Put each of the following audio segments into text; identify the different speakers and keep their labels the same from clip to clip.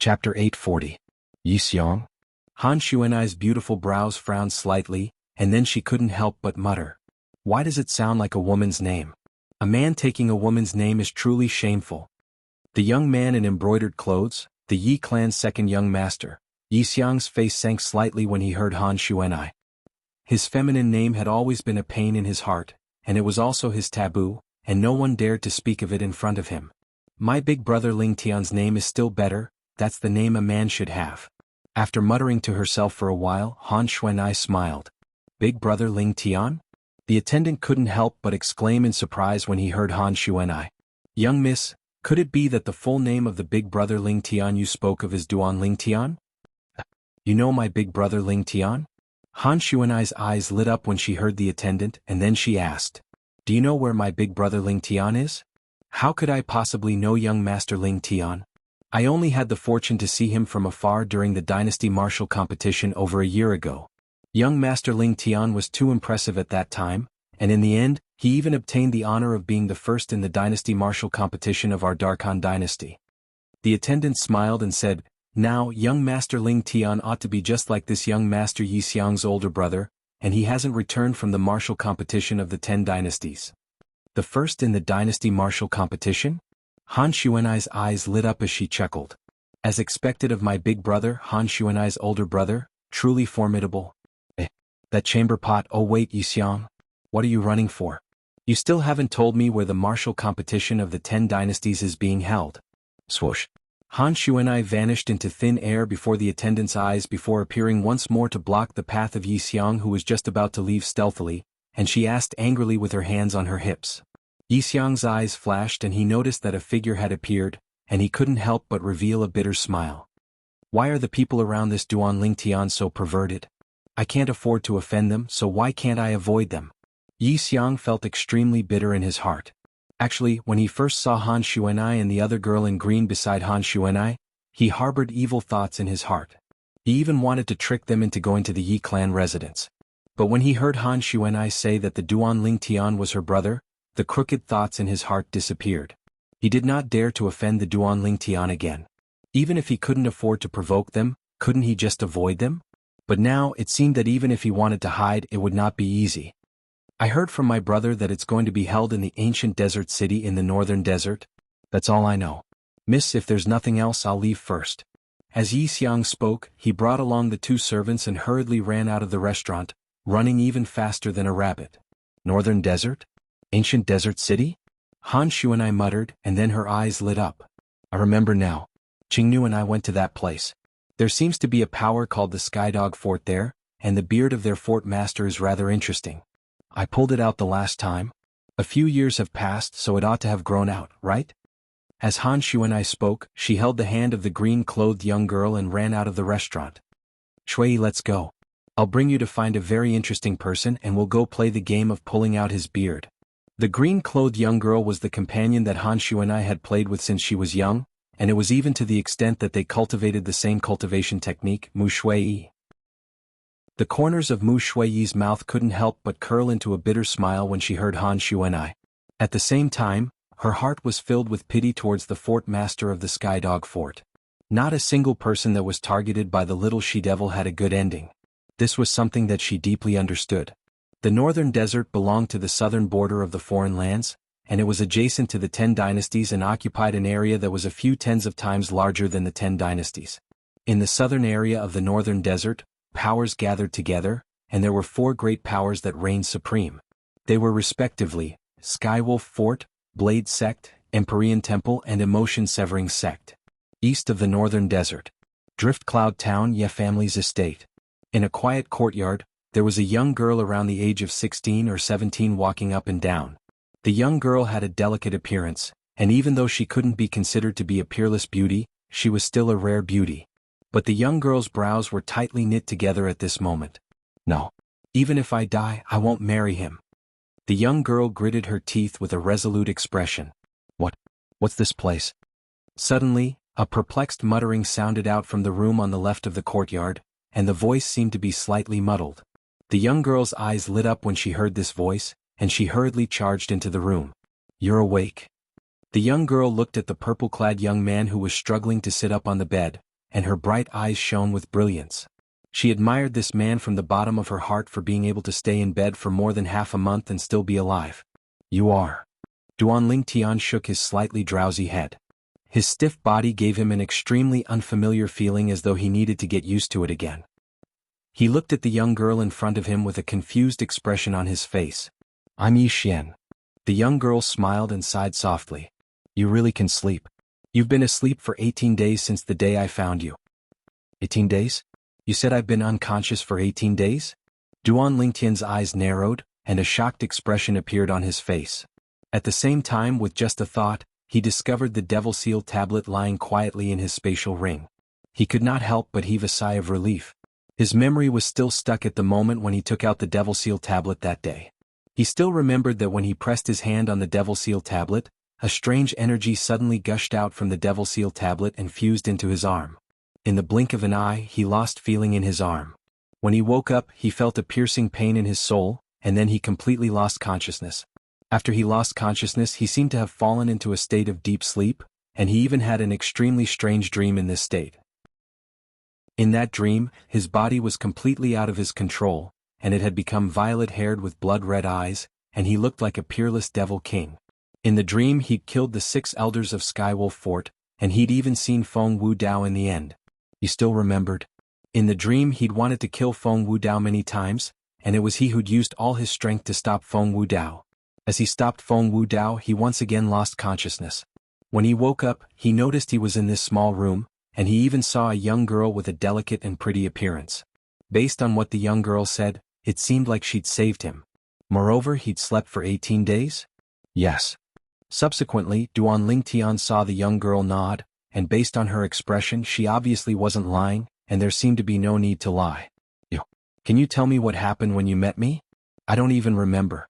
Speaker 1: Chapter 840. Yixiang? Han Xuanai's beautiful brows frowned slightly, and then she couldn't help but mutter. Why does it sound like a woman's name? A man taking a woman's name is truly shameful. The young man in embroidered clothes, the Yi clan's second young master, Yixiang's face sank slightly when he heard Han Xuanai. His feminine name had always been a pain in his heart, and it was also his taboo, and no one dared to speak of it in front of him. My big brother Ling Tian's name is still better, that's the name a man should have. After muttering to herself for a while, Han Xuanai smiled. Big brother Ling Tian? The attendant couldn't help but exclaim in surprise when he heard Han Xuanai. Young miss, could it be that the full name of the big brother Ling Tian you spoke of is Duan Ling Tian? You know my big brother Ling Tian? Han Xuanai's eyes lit up when she heard the attendant, and then she asked. Do you know where my big brother Ling Tian is? How could I possibly know young master Ling Tian? I only had the fortune to see him from afar during the dynasty martial competition over a year ago. Young master Ling Tian was too impressive at that time, and in the end, he even obtained the honor of being the first in the dynasty martial competition of our Darkhan dynasty. The attendant smiled and said, Now, young master Ling Tian ought to be just like this young master Yixiang's older brother, and he hasn't returned from the martial competition of the 10 dynasties. The first in the dynasty martial competition? Han Xuanai's eyes lit up as she chuckled. As expected of my big brother, Han Xuanai's older brother, truly formidable. That chamber pot. Oh wait, Yixiang. What are you running for? You still haven't told me where the martial competition of the 10 dynasties is being held. Swoosh. Han Xuanai vanished into thin air before the attendant's eyes before appearing once more to block the path of Yixiang, who was just about to leave stealthily, and she asked angrily with her hands on her hips. Yixiang's eyes flashed and he noticed that a figure had appeared, and he couldn't help but reveal a bitter smile. Why are the people around this Duan Ling Tian so perverted? I can't afford to offend them, so why can't I avoid them? Yixiang felt extremely bitter in his heart. Actually, when he first saw Han Xuanai and the other girl in green beside Han Xuanai, he harbored evil thoughts in his heart. He even wanted to trick them into going to the Yi clan residence. But when he heard Han Xuanai say that the Duan Ling Tian was her brother, the crooked thoughts in his heart disappeared. He did not dare to offend the Duan Ling Tian again. Even if he couldn't afford to provoke them, couldn't he just avoid them? But now it seemed that even if he wanted to hide, it would not be easy. I heard from my brother that it's going to be held in the ancient desert city in the northern desert. That's all I know. Miss, if there's nothing else, I'll leave first. As Yixiang spoke, he brought along the 2 servants and hurriedly ran out of the restaurant, running even faster than a rabbit. Northern desert? Ancient desert city? Han Xuanai muttered, and then her eyes lit up. I remember now. Qingnu and I went to that place. There seems to be a power called the Skydog Fort there, and the beard of their fort master is rather interesting. I pulled it out the last time. A few years have passed, so it ought to have grown out, right? As Han Xuanai spoke, she held the hand of the green-clothed young girl and ran out of the restaurant. Shui, let's go. I'll bring you to find a very interesting person and we'll go play the game of pulling out his beard. The green-clothed young girl was the companion that Han Xuanai had played with since she was young, and it was even to the extent that they cultivated the same cultivation technique, Mu Shui. The corners of Mu Shui's mouth couldn't help but curl into a bitter smile when she heard Han Xuanai. At the same time, her heart was filled with pity towards the fort master of the Skydog Fort. Not a single person that was targeted by the little she-devil had a good ending. This was something that she deeply understood. The northern desert belonged to the southern border of the foreign lands, and it was adjacent to the 10 dynasties and occupied an area that was a few tens of times larger than the 10 dynasties. In the southern area of the northern desert, powers gathered together, and there were 4 great powers that reigned supreme. They were respectively, Skywolf Fort, Blade Sect, Empyrean Temple and Emotion Severing Sect. East of the northern desert, Drift Cloud Town, Ye family's estate. In a quiet courtyard, there was a young girl around the age of 16 or 17 walking up and down. The young girl had a delicate appearance, and even though she couldn't be considered to be a peerless beauty, she was still a rare beauty. But the young girl's brows were tightly knit together at this moment. No. Even if I die, I won't marry him. The young girl gritted her teeth with a resolute expression. What's this place? Suddenly, a perplexed muttering sounded out from the room on the left of the courtyard, and the voice seemed to be slightly muddled. The young girl's eyes lit up when she heard this voice, and she hurriedly charged into the room. You're awake. The young girl looked at the purple-clad young man who was struggling to sit up on the bed, and her bright eyes shone with brilliance. She admired this man from the bottom of her heart for being able to stay in bed for more than half a month and still be alive. You are. Duan Lingtian shook his slightly drowsy head. His stiff body gave him an extremely unfamiliar feeling, as though he needed to get used to it again. He looked at the young girl in front of him with a confused expression on his face. I'm Yi Xian. The young girl smiled and sighed softly. You really can sleep. You've been asleep for 18 days since the day I found you. 18 days? You said I've been unconscious for 18 days? Duan Lingtian's eyes narrowed, and a shocked expression appeared on his face. At the same time, with just a thought, he discovered the Devil Seal tablet lying quietly in his spatial ring. He could not help but heave a sigh of relief. His memory was still stuck at the moment when he took out the Devil Seal tablet that day. He still remembered that when he pressed his hand on the Devil Seal tablet, a strange energy suddenly gushed out from the Devil Seal tablet and fused into his arm. In the blink of an eye, he lost feeling in his arm. When he woke up, he felt a piercing pain in his soul, and then he completely lost consciousness. After he lost consciousness, he seemed to have fallen into a state of deep sleep, and he even had an extremely strange dream in this state. In that dream, his body was completely out of his control, and it had become violet-haired with blood-red eyes, and he looked like a peerless devil king. In the dream, he'd killed the 6 elders of Skywolf Fort, and he'd even seen Feng Wudao in the end. He still remembered. In the dream, he'd wanted to kill Feng Wudao many times, and it was he who'd used all his strength to stop Feng Wudao. As he stopped Feng Wudao, he once again lost consciousness. When he woke up, he noticed he was in this small room, and he even saw a young girl with a delicate and pretty appearance. Based on what the young girl said, it seemed like she'd saved him. Moreover, he'd slept for 18 days? Yes. Subsequently, Duan Lingtian saw the young girl nod, and based on her expression, she obviously wasn't lying, and there seemed to be no need to lie. Can you tell me what happened when you met me? I don't even remember.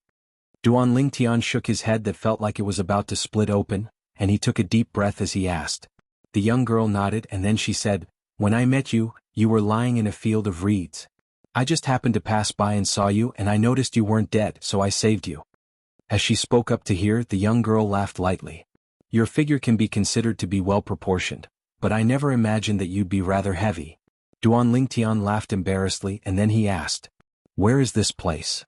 Speaker 1: Duan Lingtian shook his head that felt like it was about to split open, and he took a deep breath as he asked. The young girl nodded, and then she said, When I met you, you were lying in a field of reeds. I just happened to pass by and saw you, and I noticed you weren't dead, so I saved you. As she spoke up to hear, the young girl laughed lightly. Your figure can be considered to be well-proportioned, but I never imagined that you'd be rather heavy. Duan Lingtian laughed embarrassedly, and then he asked, Where is this place?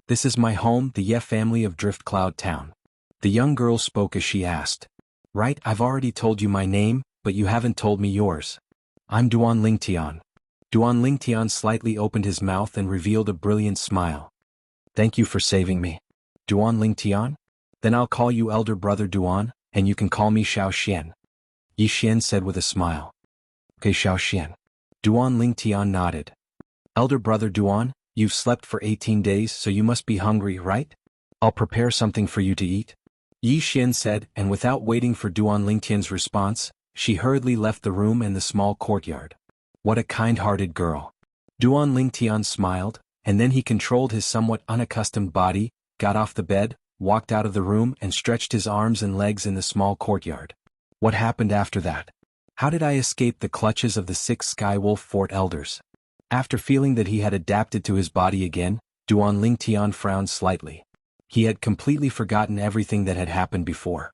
Speaker 1: This is my home, the Ye family of Drift Cloud Town. The young girl spoke as she asked. Right, I've already told you my name, but you haven't told me yours. I'm Duan Lingtian. Duan Lingtian slightly opened his mouth and revealed a brilliant smile. Thank you for saving me. Duan Lingtian? Then I'll call you Elder Brother Duan, and you can call me Xiao Xian. Yi Xian said with a smile. Okay, Xiao Xian. Duan Lingtian nodded. Elder Brother Duan, you've slept for 18 days, so you must be hungry, right? I'll prepare something for you to eat. Yi Xian said, and without waiting for Duan Lingtian's response, she hurriedly left the room and the small courtyard. What a kind-hearted girl. Duan Lingtian smiled, and then he controlled his somewhat unaccustomed body, got off the bed, walked out of the room and stretched his arms and legs in the small courtyard. What happened after that? How did I escape the clutches of the 6 Skywolf Fort elders? After feeling that he had adapted to his body again, Duan Lingtian frowned slightly. He had completely forgotten everything that had happened before.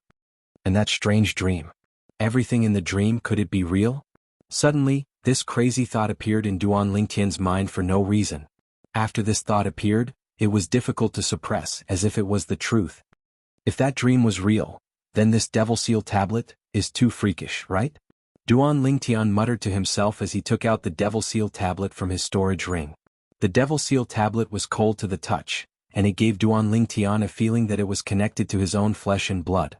Speaker 1: And that strange dream. Everything in the dream, could it be real? Suddenly, this crazy thought appeared in Duan Lingtian's mind for no reason. After this thought appeared, it was difficult to suppress, as if it was the truth. If that dream was real, then this Devil Seal tablet is too freakish, right? Duan Lingtian muttered to himself as he took out the Devil Seal tablet from his storage ring. The Devil Seal tablet was cold to the touch, and it gave Duan Lingtian a feeling that it was connected to his own flesh and blood.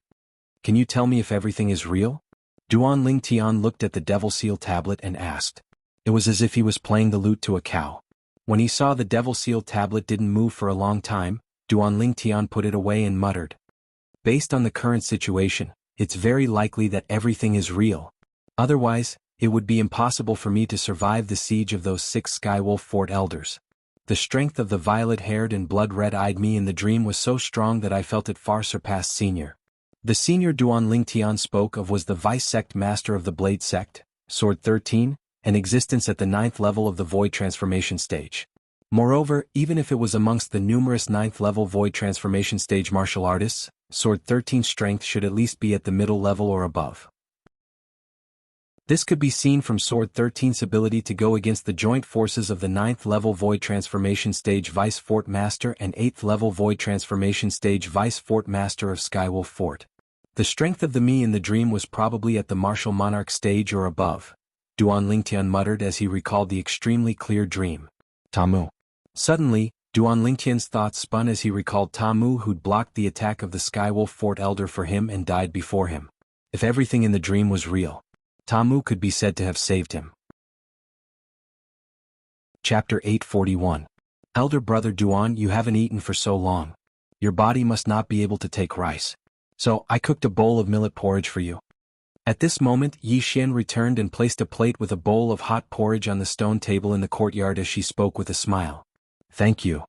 Speaker 1: Can you tell me if everything is real? Duan Lingtian looked at the Devil Seal tablet and asked. It was as if he was playing the lute to a cow. When he saw the Devil Seal tablet didn't move for a long time, Duan Lingtian put it away and muttered. Based on the current situation, it's very likely that everything is real. Otherwise, it would be impossible for me to survive the siege of those 6 Skywolf Fort elders. The strength of the violet-haired and blood-red-eyed me in the dream was so strong that I felt it far surpassed senior. The senior Duan Lingtian spoke of was the Vice-Sect Master of the Blade Sect, Sword 13, an existence at the 9th level of the Void Transformation Stage. Moreover, even if it was amongst the numerous 9th level Void Transformation Stage martial artists, Sword 13's strength should at least be at the middle level or above. This could be seen from Sword 13's ability to go against the joint forces of the 9th level Void Transformation Stage Vice Fort Master and 8th level Void Transformation Stage Vice Fort Master of Skywolf Fort. The strength of the me in the dream was probably at the Martial Monarch stage or above, Duan Lingtian muttered as he recalled the extremely clear dream. Tamu. Suddenly, Duan Lingtian's thoughts spun as he recalled Tamu who'd blocked the attack of the Skywolf Fort Elder for him and died before him. If everything in the dream was real, Tamu could be said to have saved him. Chapter 841. Elder Brother Duan, you haven't eaten for so long. Your body must not be able to take rice. So, I cooked a bowl of millet porridge for you. At this moment, Yi Xian returned and placed a plate with a bowl of hot porridge on the stone table in the courtyard as she spoke with a smile. Thank you.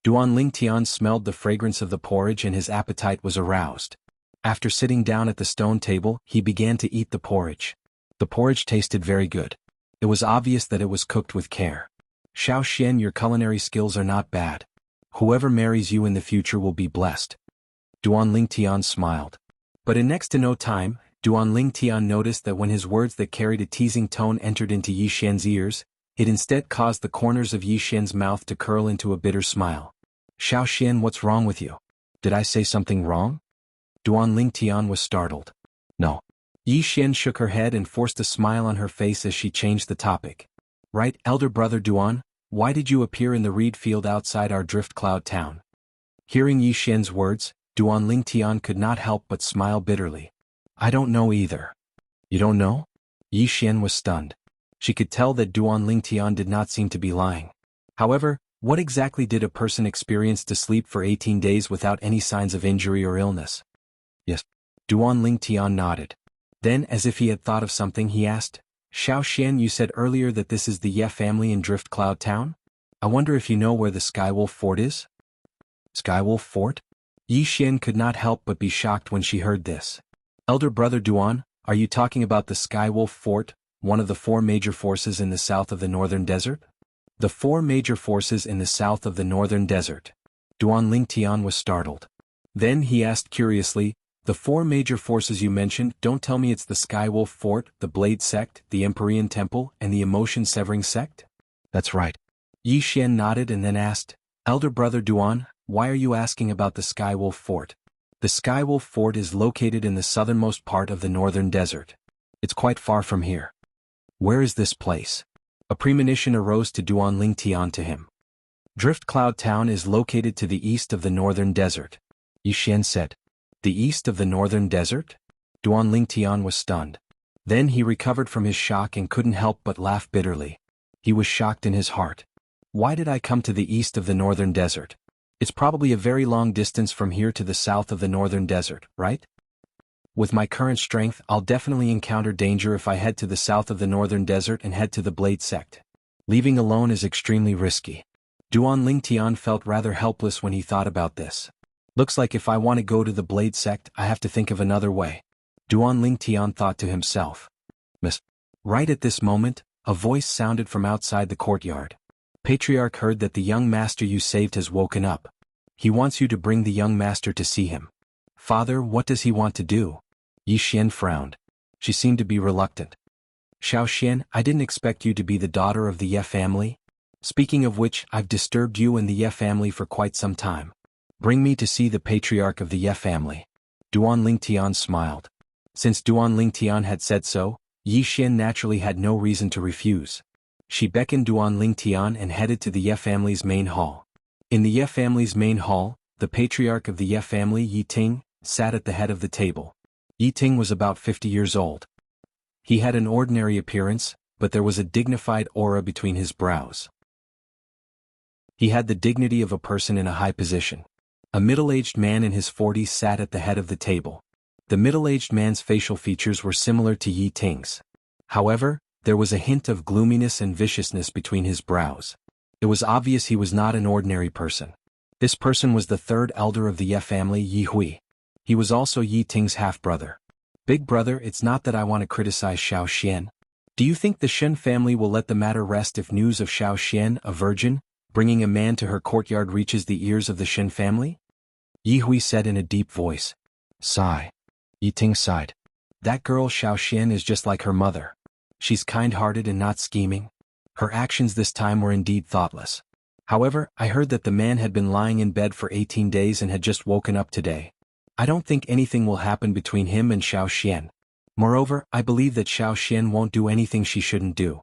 Speaker 1: Duan Lingtian smelled the fragrance of the porridge and his appetite was aroused. After sitting down at the stone table, he began to eat the porridge. The porridge tasted very good. It was obvious that it was cooked with care. Xiao Xian, your culinary skills are not bad. Whoever marries you in the future will be blessed. Duan Lingtian smiled. But in next to no time, Duan Lingtian noticed that when his words that carried a teasing tone entered into Yi Xian's ears, it instead caused the corners of Yi Xian's mouth to curl into a bitter smile. Xiao Xian, what's wrong with you? Did I say something wrong? Duan Lingtian was startled. No. Yi Xian shook her head and forced a smile on her face as she changed the topic. Right, Elder Brother Duan, why did you appear in the reed field outside our drift cloud town? Hearing Yi Xian's words, Duan Lingtian could not help but smile bitterly. I don't know either. You don't know? Yi Xian was stunned. She could tell that Duan Lingtian did not seem to be lying. However, what exactly did a person experience to sleep for 18 days without any signs of injury or illness? Yes. Duan Lingtian nodded. Then, as if he had thought of something, he asked, Xiao Xian, you said earlier that this is the Ye family in Drift Cloud Town? I wonder if you know where the Skywolf Fort is? Skywolf Fort? Yi Xian could not help but be shocked when she heard this. Elder Brother Duan, are you talking about the Skywolf Fort, one of the 4 major forces in the south of the Northern Desert? The 4 major forces in the south of the Northern Desert. Duan Lingtian was startled. Then he asked curiously, the 4 major forces you mentioned, don't tell me it's the Skywolf Fort, the Blade Sect, the Empyrean Temple, and the Emotion-Severing Sect? That's right. Yi Xian nodded and then asked, Elder Brother Duan, why are you asking about the Skywolf Fort? The Skywolf Fort is located in the southernmost part of the Northern Desert. It's quite far from here. Where is this place? A premonition arose to Duan Lingtian to him. Drift Cloud Town is located to the east of the Northern Desert. Yi Xian said. The east of the Northern Desert? Duan Lingtian was stunned. Then he recovered from his shock and couldn't help but laugh bitterly. He was shocked in his heart. Why did I come to the east of the Northern Desert? It's probably a very long distance from here to the south of the Northern Desert, right? With my current strength, I'll definitely encounter danger if I head to the south of the Northern Desert and head to the Blade Sect. Leaving alone is extremely risky. Duan Lingtian felt rather helpless when he thought about this. Looks like if I want to go to the Blade Sect, I have to think of another way. Duan Lingtian thought to himself. Miss. Right at this moment, a voice sounded from outside the courtyard. Patriarch heard that the young master you saved has woken up. He wants you to bring the young master to see him. Father, what does he want to do? Yi Xian frowned. She seemed to be reluctant. Xiao Xian, I didn't expect you to be the daughter of the Ye family. Speaking of which, I've disturbed you and the Ye family for quite some time. Bring me to see the patriarch of the Ye family. Duan Lingtian smiled. Since Duan Lingtian had said so, Yi Xian naturally had no reason to refuse. She beckoned Duan Lingtian and headed to the Ye family's main hall. In the Ye family's main hall, the patriarch of the Ye family, Yi Ting, sat at the head of the table. Yi Ting was about 50 years old. He had an ordinary appearance, but there was a dignified aura between his brows. He had the dignity of a person in a high position. A middle-aged man in his 40s sat at the head of the table. The middle-aged man's facial features were similar to Yi Ting's. However, there was a hint of gloominess and viciousness between his brows. It was obvious he was not an ordinary person. This person was the 3rd elder of the Ye family, Yi Hui. He was also Yi Ting's half-brother. Big brother, it's not that I want to criticize Xiao Xian. Do you think the Shen family will let the matter rest if news of Xiao Xian, a virgin, bringing a man to her courtyard reaches the ears of the Shen family? Yi Hui said in a deep voice. Sigh. Yi Ting sighed. That girl Xiao Xian is just like her mother. She's kind-hearted and not scheming. Her actions this time were indeed thoughtless. However, I heard that the man had been lying in bed for 18 days and had just woken up today. I don't think anything will happen between him and Xiao Xian. Moreover, I believe that Xiao Xian won't do anything she shouldn't do.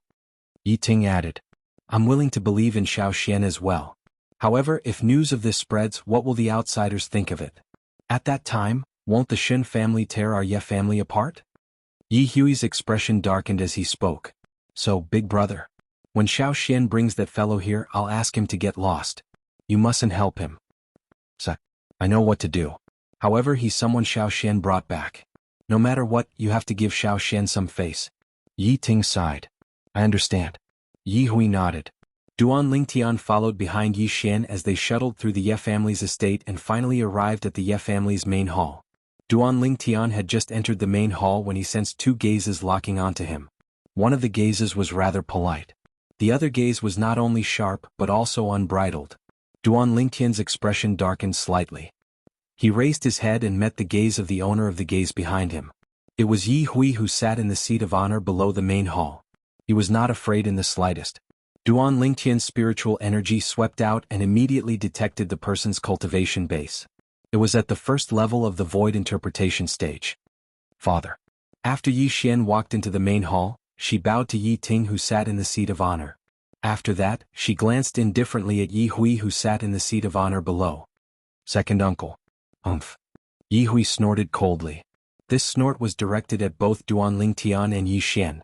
Speaker 1: Yi Ting added. I'm willing to believe in Xiao Xian as well. However, if news of this spreads, what will the outsiders think of it? At that time, won't the Shen family tear our Ye family apart? Yi Hui's expression darkened as he spoke. So, big brother. When Xiao Xian brings that fellow here, I'll ask him to get lost. You mustn't help him. I know what to do. However, he's someone Xiao Xian brought back. No matter what, you have to give Xiao Xian some face. Yi Ting sighed. I understand. Yi Hui nodded. Duan Lingtian followed behind Yi Xian as they shuttled through the Ye family's estate and finally arrived at the Ye family's main hall. Duan Lingtian had just entered the main hall when he sensed two gazes locking onto him. One of the gazes was rather polite. The other gaze was not only sharp but also unbridled. Duan Lingtian's expression darkened slightly. He raised his head and met the gaze of the owner of the gaze behind him. It was Yi Hui who sat in the seat of honor below the main hall. He was not afraid in the slightest. Duan Lingtian's spiritual energy swept out and immediately detected the person's cultivation base. It was at the first level of the void interpretation stage. Father. After Yi Xian walked into the main hall, she bowed to Yi Ting who sat in the seat of honor. After that, she glanced indifferently at Yi Hui who sat in the seat of honor below. Second uncle. Umph. Yi Hui snorted coldly. This snort was directed at both Duan Lingtian and Yi Xian.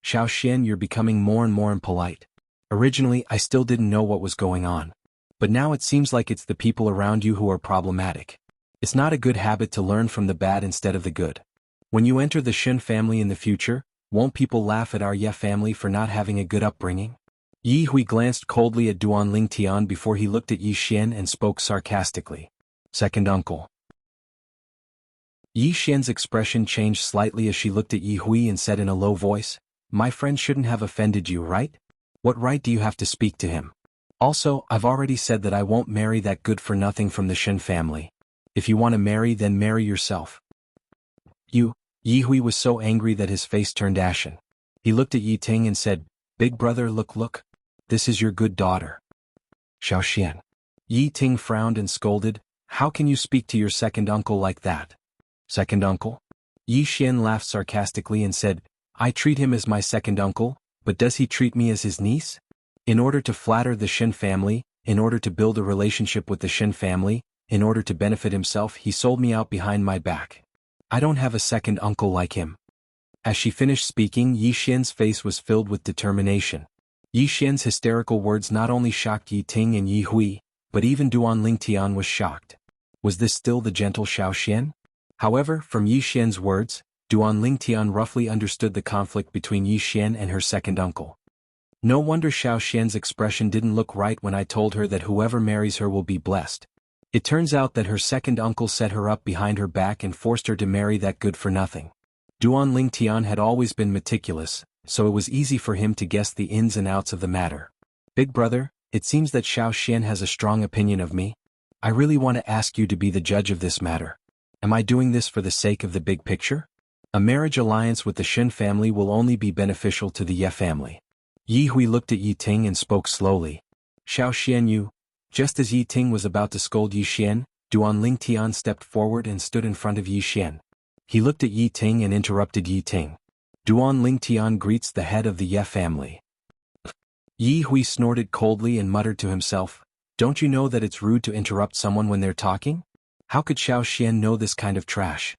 Speaker 1: Xiao Xian, you're becoming more and more impolite. Originally, I still didn't know what was going on. But now it seems like it's the people around you who are problematic. It's not a good habit to learn from the bad instead of the good. When you enter the Shen family in the future, won't people laugh at our Ye family for not having a good upbringing? Yi Hui glanced coldly at Duan Lingtian before he looked at Yi Xian and spoke sarcastically. Second uncle. Yi Xian's expression changed slightly as she looked at Yi Hui and said in a low voice, My friend shouldn't have offended you, right? What right do you have to speak to him? Also, I've already said that I won't marry that good-for-nothing from the Shen family. If you want to marry, then marry yourself. Yi Hui was so angry that his face turned ashen. He looked at Yi Ting and said, Big brother, look. This is your good daughter. Xiao Xian. Yi Ting frowned and scolded, How can you speak to your second uncle like that? Second uncle? Yi Xian laughed sarcastically and said, I treat him as my second uncle, but does he treat me as his niece? In order to flatter the Shen family, in order to build a relationship with the Shen family, in order to benefit himself, he sold me out behind my back. I don't have a second uncle like him. As she finished speaking, Yi Xian's face was filled with determination. Yi Xian's hysterical words not only shocked Yi Ting and Yi Hui, but even Duan Lingtian was shocked. Was this still the gentle Xiao Xian? However, from Yi Xian's words, Duan Lingtian roughly understood the conflict between Yi Xian and her second uncle. No wonder Xiao Xian's expression didn't look right when I told her that whoever marries her will be blessed. It turns out that her second uncle set her up behind her back and forced her to marry that good-for-nothing. Duan Lingtian had always been meticulous, so it was easy for him to guess the ins and outs of the matter. Big brother, it seems that Xiao Xian has a strong opinion of me. I really want to ask you to be the judge of this matter. Am I doing this for the sake of the big picture? A marriage alliance with the Shen family will only be beneficial to the Ye family. Yi Hui looked at Yi Ting and spoke slowly. Xiao Xian, you. Just as Yi Ting was about to scold Yi Xian, Duan Lingtian stepped forward and stood in front of Yi Xian. He looked at Yi Ting and interrupted Yi Ting. Duan Lingtian greets the head of the Ye family. Yi Hui snorted coldly and muttered to himself, Don't you know that it's rude to interrupt someone when they're talking? How could Xiao Xian know this kind of trash?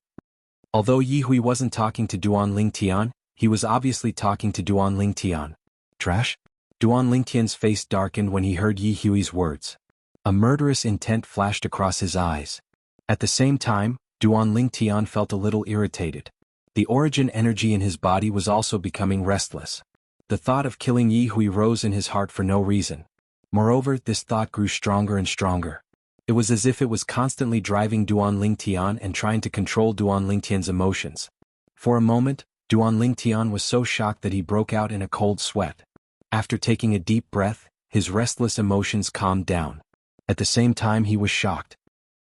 Speaker 1: Although Yi Hui wasn't talking to Duan Lingtian, he was obviously talking to Duan Lingtian. Trash? Duan Lingtian's face darkened when he heard Yi Hui's words. A murderous intent flashed across his eyes. At the same time, Duan Lingtian felt a little irritated. The origin energy in his body was also becoming restless. The thought of killing Yi Hui rose in his heart for no reason. Moreover, this thought grew stronger and stronger. It was as if it was constantly driving Duan Lingtian and trying to control Duan Lingtian's emotions. For a moment, Duan Lingtian was so shocked that he broke out in a cold sweat. After taking a deep breath, his restless emotions calmed down. At the same time, he was shocked.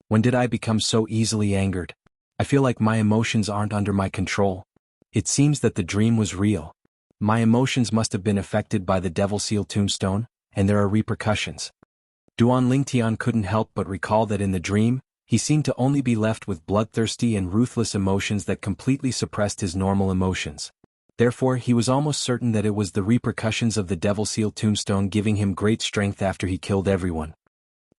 Speaker 1: When did I become so easily angered? I feel like my emotions aren't under my control. It seems that the dream was real. My emotions must have been affected by the Devil Seal tombstone, and there are repercussions. Duan Lingtian couldn't help but recall that in the dream, he seemed to only be left with bloodthirsty and ruthless emotions that completely suppressed his normal emotions. Therefore, he was almost certain that it was the repercussions of the Devil Seal tombstone giving him great strength after he killed everyone.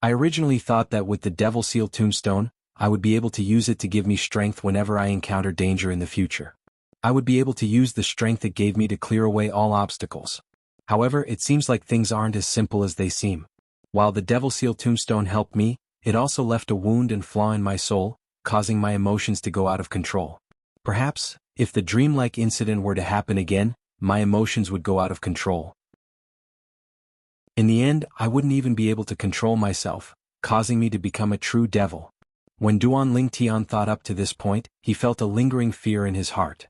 Speaker 1: I originally thought that with the Devil Seal tombstone, I would be able to use it to give me strength whenever I encounter danger in the future. I would be able to use the strength it gave me to clear away all obstacles. However, it seems like things aren't as simple as they seem. While the Devil Seal tombstone helped me, it also left a wound and flaw in my soul, causing my emotions to go out of control. Perhaps, if the dreamlike incident were to happen again, my emotions would go out of control. In the end, I wouldn't even be able to control myself, causing me to become a true devil. When Duan Lingtian thought up to this point, he felt a lingering fear in his heart.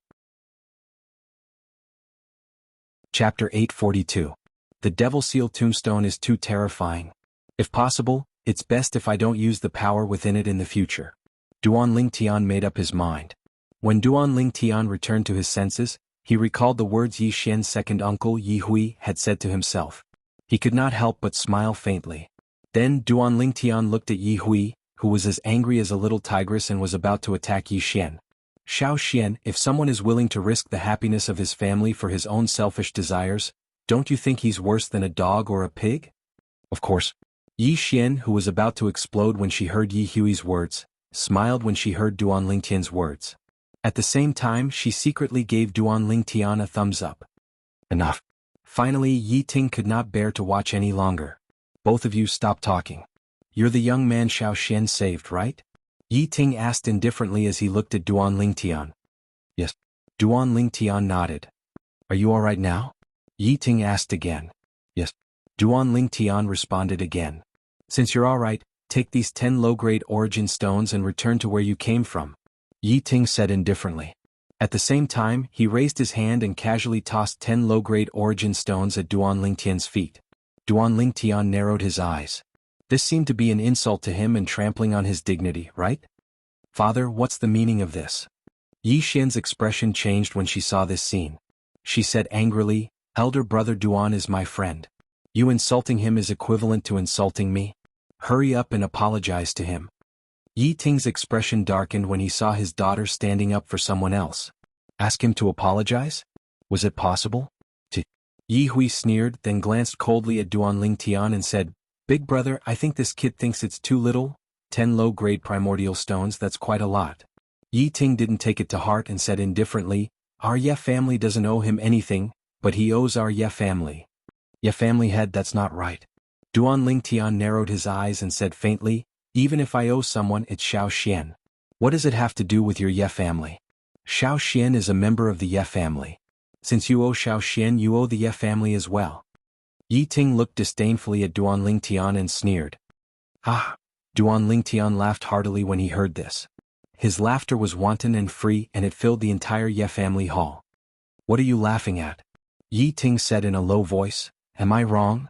Speaker 1: Chapter 842. The Devil Seal tombstone is too terrifying. If possible, it's best if I don't use the power within it in the future. Duan Lingtian made up his mind. When Duan Lingtian returned to his senses, he recalled the words Yi Xian's second uncle Yi Hui had said to himself. He could not help but smile faintly. Then Duan Lingtian looked at Yi Hui, who was as angry as a little tigress and was about to attack Yi Xian. Xiao Xian, if someone is willing to risk the happiness of his family for his own selfish desires, don't you think he's worse than a dog or a pig? Of course. Yi Xian, who was about to explode when she heard Yi Hui's words, smiled when she heard Duan Lingtian's words. At the same time, she secretly gave Duan Lingtian a thumbs up. Enough. Finally, Yi Ting could not bear to watch any longer. Both of you stop talking. You're the young man Xiao Xian saved, right? Yi Ting asked indifferently as he looked at Duan Lingtian. Yes. Duan Lingtian nodded. Are you all right now? Yi Ting asked again. Yes. Duan Lingtian responded again. Since you're all right, take these 10 low-grade origin stones and return to where you came from. Yi Ting said indifferently. At the same time, he raised his hand and casually tossed 10 low-grade origin stones at Duan Lingtian's feet. Duan Lingtian narrowed his eyes. This seemed to be an insult to him and trampling on his dignity, right? Father, what's the meaning of this? Yi Xian's expression changed when she saw this scene. She said angrily, Elder brother Duan is my friend. You insulting him is equivalent to insulting me. Hurry up and apologize to him. Yi Ting's expression darkened when he saw his daughter standing up for someone else. Ask him to apologize? Was it possible? Yi Hui sneered, then glanced coldly at Duan Lingtian and said, Big brother, I think this kid thinks it's too little. 10 low-grade primordial stones, that's quite a lot. Yi Ting didn't take it to heart and said indifferently, Our Ye family doesn't owe him anything, but he owes our Ye family. Ye family head, that's not right. Duan Lingtian narrowed his eyes and said faintly, Even if I owe someone, it's Xiao Xian. What does it have to do with your Ye family? Xiao Xian is a member of the Ye family. Since you owe Xiao Xian, you owe the Ye family as well. Yi Ting looked disdainfully at Duan Lingtian and sneered. Ah! Duan Lingtian laughed heartily when he heard this. His laughter was wanton and free and it filled the entire Ye family hall. What are you laughing at? Yi Ting said in a low voice. Am I wrong?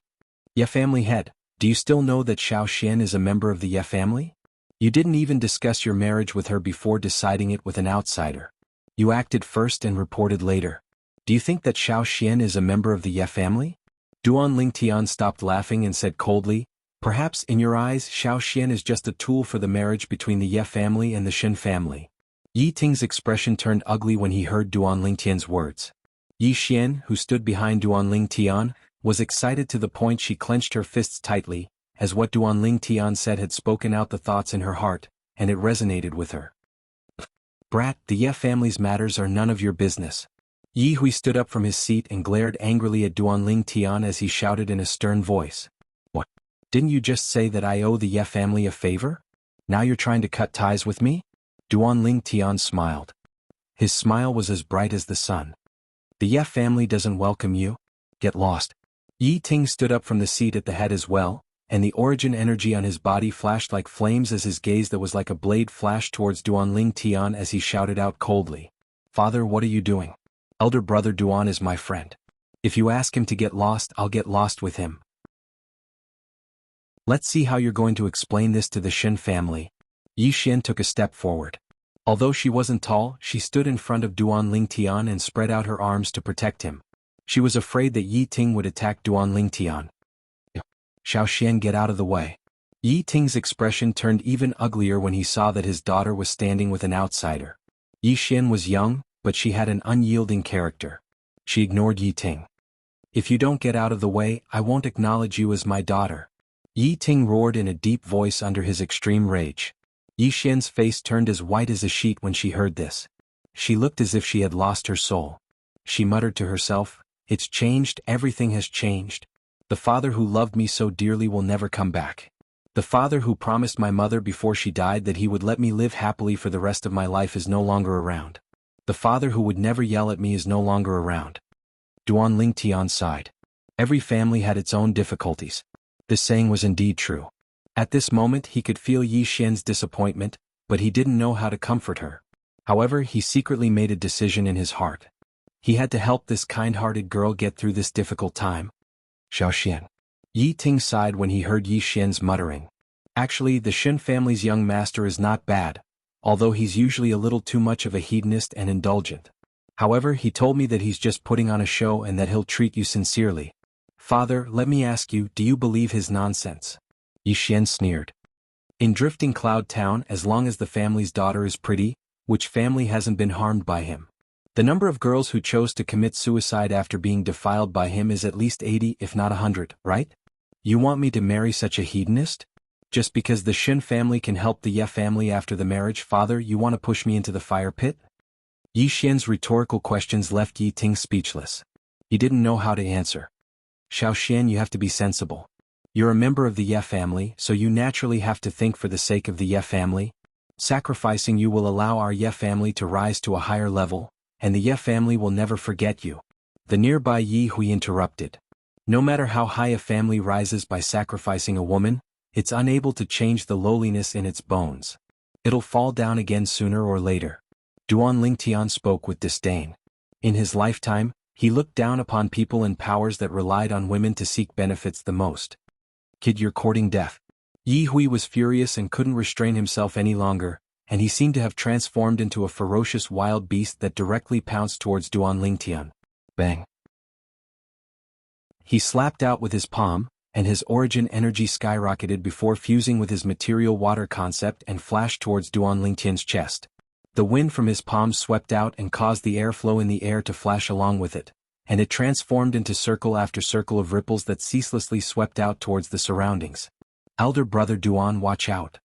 Speaker 1: Ye family head, do you still know that Xiao Xian is a member of the Ye family? You didn't even discuss your marriage with her before deciding it with an outsider. You acted first and reported later. Do you think that Xiao Xian is a member of the Ye family? Duan Lingtian stopped laughing and said coldly, Perhaps in your eyes Xiao Xian is just a tool for the marriage between the Ye family and the Shen family. Yi Ting's expression turned ugly when he heard Duan Lingtian's words. Yi Xian, who stood behind Duan Lingtian, was excited to the point she clenched her fists tightly, as what Duan Lingtian said had spoken out the thoughts in her heart, and it resonated with her. Brat, the Ye family's matters are none of your business. Yi Hui stood up from his seat and glared angrily at Duan Lingtian as he shouted in a stern voice. What? Didn't you just say that I owe the Ye family a favor? Now you're trying to cut ties with me? Duan Lingtian smiled. His smile was as bright as the sun. The Ye family doesn't welcome you. Get lost. Yi Ting stood up from the seat at the head as well, and the origin energy on his body flashed like flames as his gaze that was like a blade flashed towards Duan Lingtian as he shouted out coldly. Father, what are you doing? Elder brother Duan is my friend. If you ask him to get lost, I'll get lost with him. Let's see how you're going to explain this to the Shen family. Yi Xian took a step forward. Although she wasn't tall, she stood in front of Duan Lingtian and spread out her arms to protect him. She was afraid that Yi Ting would attack Duan Lingtian. Xiao Xian, get out of the way. Yi Ting's expression turned even uglier when he saw that his daughter was standing with an outsider. Yi Xian was young, but she had an unyielding character. She ignored Yi Ting. If you don't get out of the way, I won't acknowledge you as my daughter. Yi Ting roared in a deep voice under his extreme rage. Yi Xian's face turned as white as a sheet when she heard this. She looked as if she had lost her soul. She muttered to herself, "It's changed, everything has changed. The father who loved me so dearly will never come back. The father who promised my mother before she died that he would let me live happily for the rest of my life is no longer around. The father who would never yell at me is no longer around." Duan Lingtian sighed. Every family had its own difficulties. This saying was indeed true. At this moment he could feel Yi Xian's disappointment, but he didn't know how to comfort her. However, he secretly made a decision in his heart. He had to help this kind-hearted girl get through this difficult time. Xiao Xian. Yi Ting sighed when he heard Yi Xian's muttering. Actually, the Shen family's young master is not bad, although he's usually a little too much of a hedonist and indulgent. However, he told me that he's just putting on a show and that he'll treat you sincerely. Father, let me ask you, do you believe his nonsense? Yi Xian sneered. In Drifting Cloud Town, as long as the family's daughter is pretty, which family hasn't been harmed by him? The number of girls who chose to commit suicide after being defiled by him is at least 80 if not 100, right? You want me to marry such a hedonist? Just because the Shen family can help the Ye family after the marriage, father, you want to push me into the fire pit? Yi Xian's rhetorical questions left Yi Ting speechless. He didn't know how to answer. Xiao Xian, you have to be sensible. You're a member of the Ye family, so you naturally have to think for the sake of the Ye family. Sacrificing you will allow our Ye family to rise to a higher level, and the Ye family will never forget you. The nearby Yi Hui interrupted. No matter how high a family rises by sacrificing a woman, it's unable to change the lowliness in its bones. It'll fall down again sooner or later. Duan Lingtian spoke with disdain. In his lifetime, he looked down upon people and powers that relied on women to seek benefits the most. Kid, you're courting death. Yi Hui was furious and couldn't restrain himself any longer, and he seemed to have transformed into a ferocious wild beast that directly pounced towards Duan Lingtian. Bang. He slapped out with his palm, and his origin energy skyrocketed before fusing with his material water concept and flashed towards Duan Lingtian's chest. The wind from his palm swept out and caused the airflow in the air to flash along with it, and it transformed into circle after circle of ripples that ceaselessly swept out towards the surroundings. Elder brother Duan, watch out.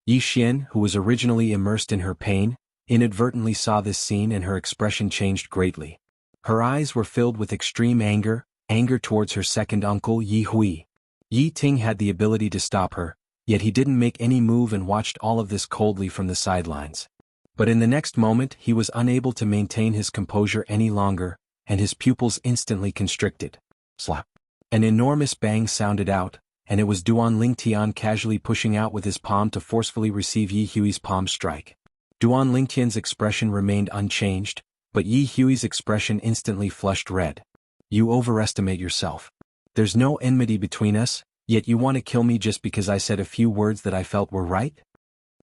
Speaker 1: Yi Xian, who was originally immersed in her pain, inadvertently saw this scene and her expression changed greatly. Her eyes were filled with extreme anger towards her second uncle Yi Hui. Yi Ting had the ability to stop her, yet he didn't make any move and watched all of this coldly from the sidelines. But in the next moment he was unable to maintain his composure any longer, and his pupils instantly constricted. Slap. An enormous bang sounded out, and it was Duan Lingtian casually pushing out with his palm to forcefully receive Yi Hui's palm strike. Duan Lingtian's expression remained unchanged, but Yi Hui's expression instantly flushed red. You overestimate yourself. There's no enmity between us, yet you want to kill me just because I said a few words that I felt were right?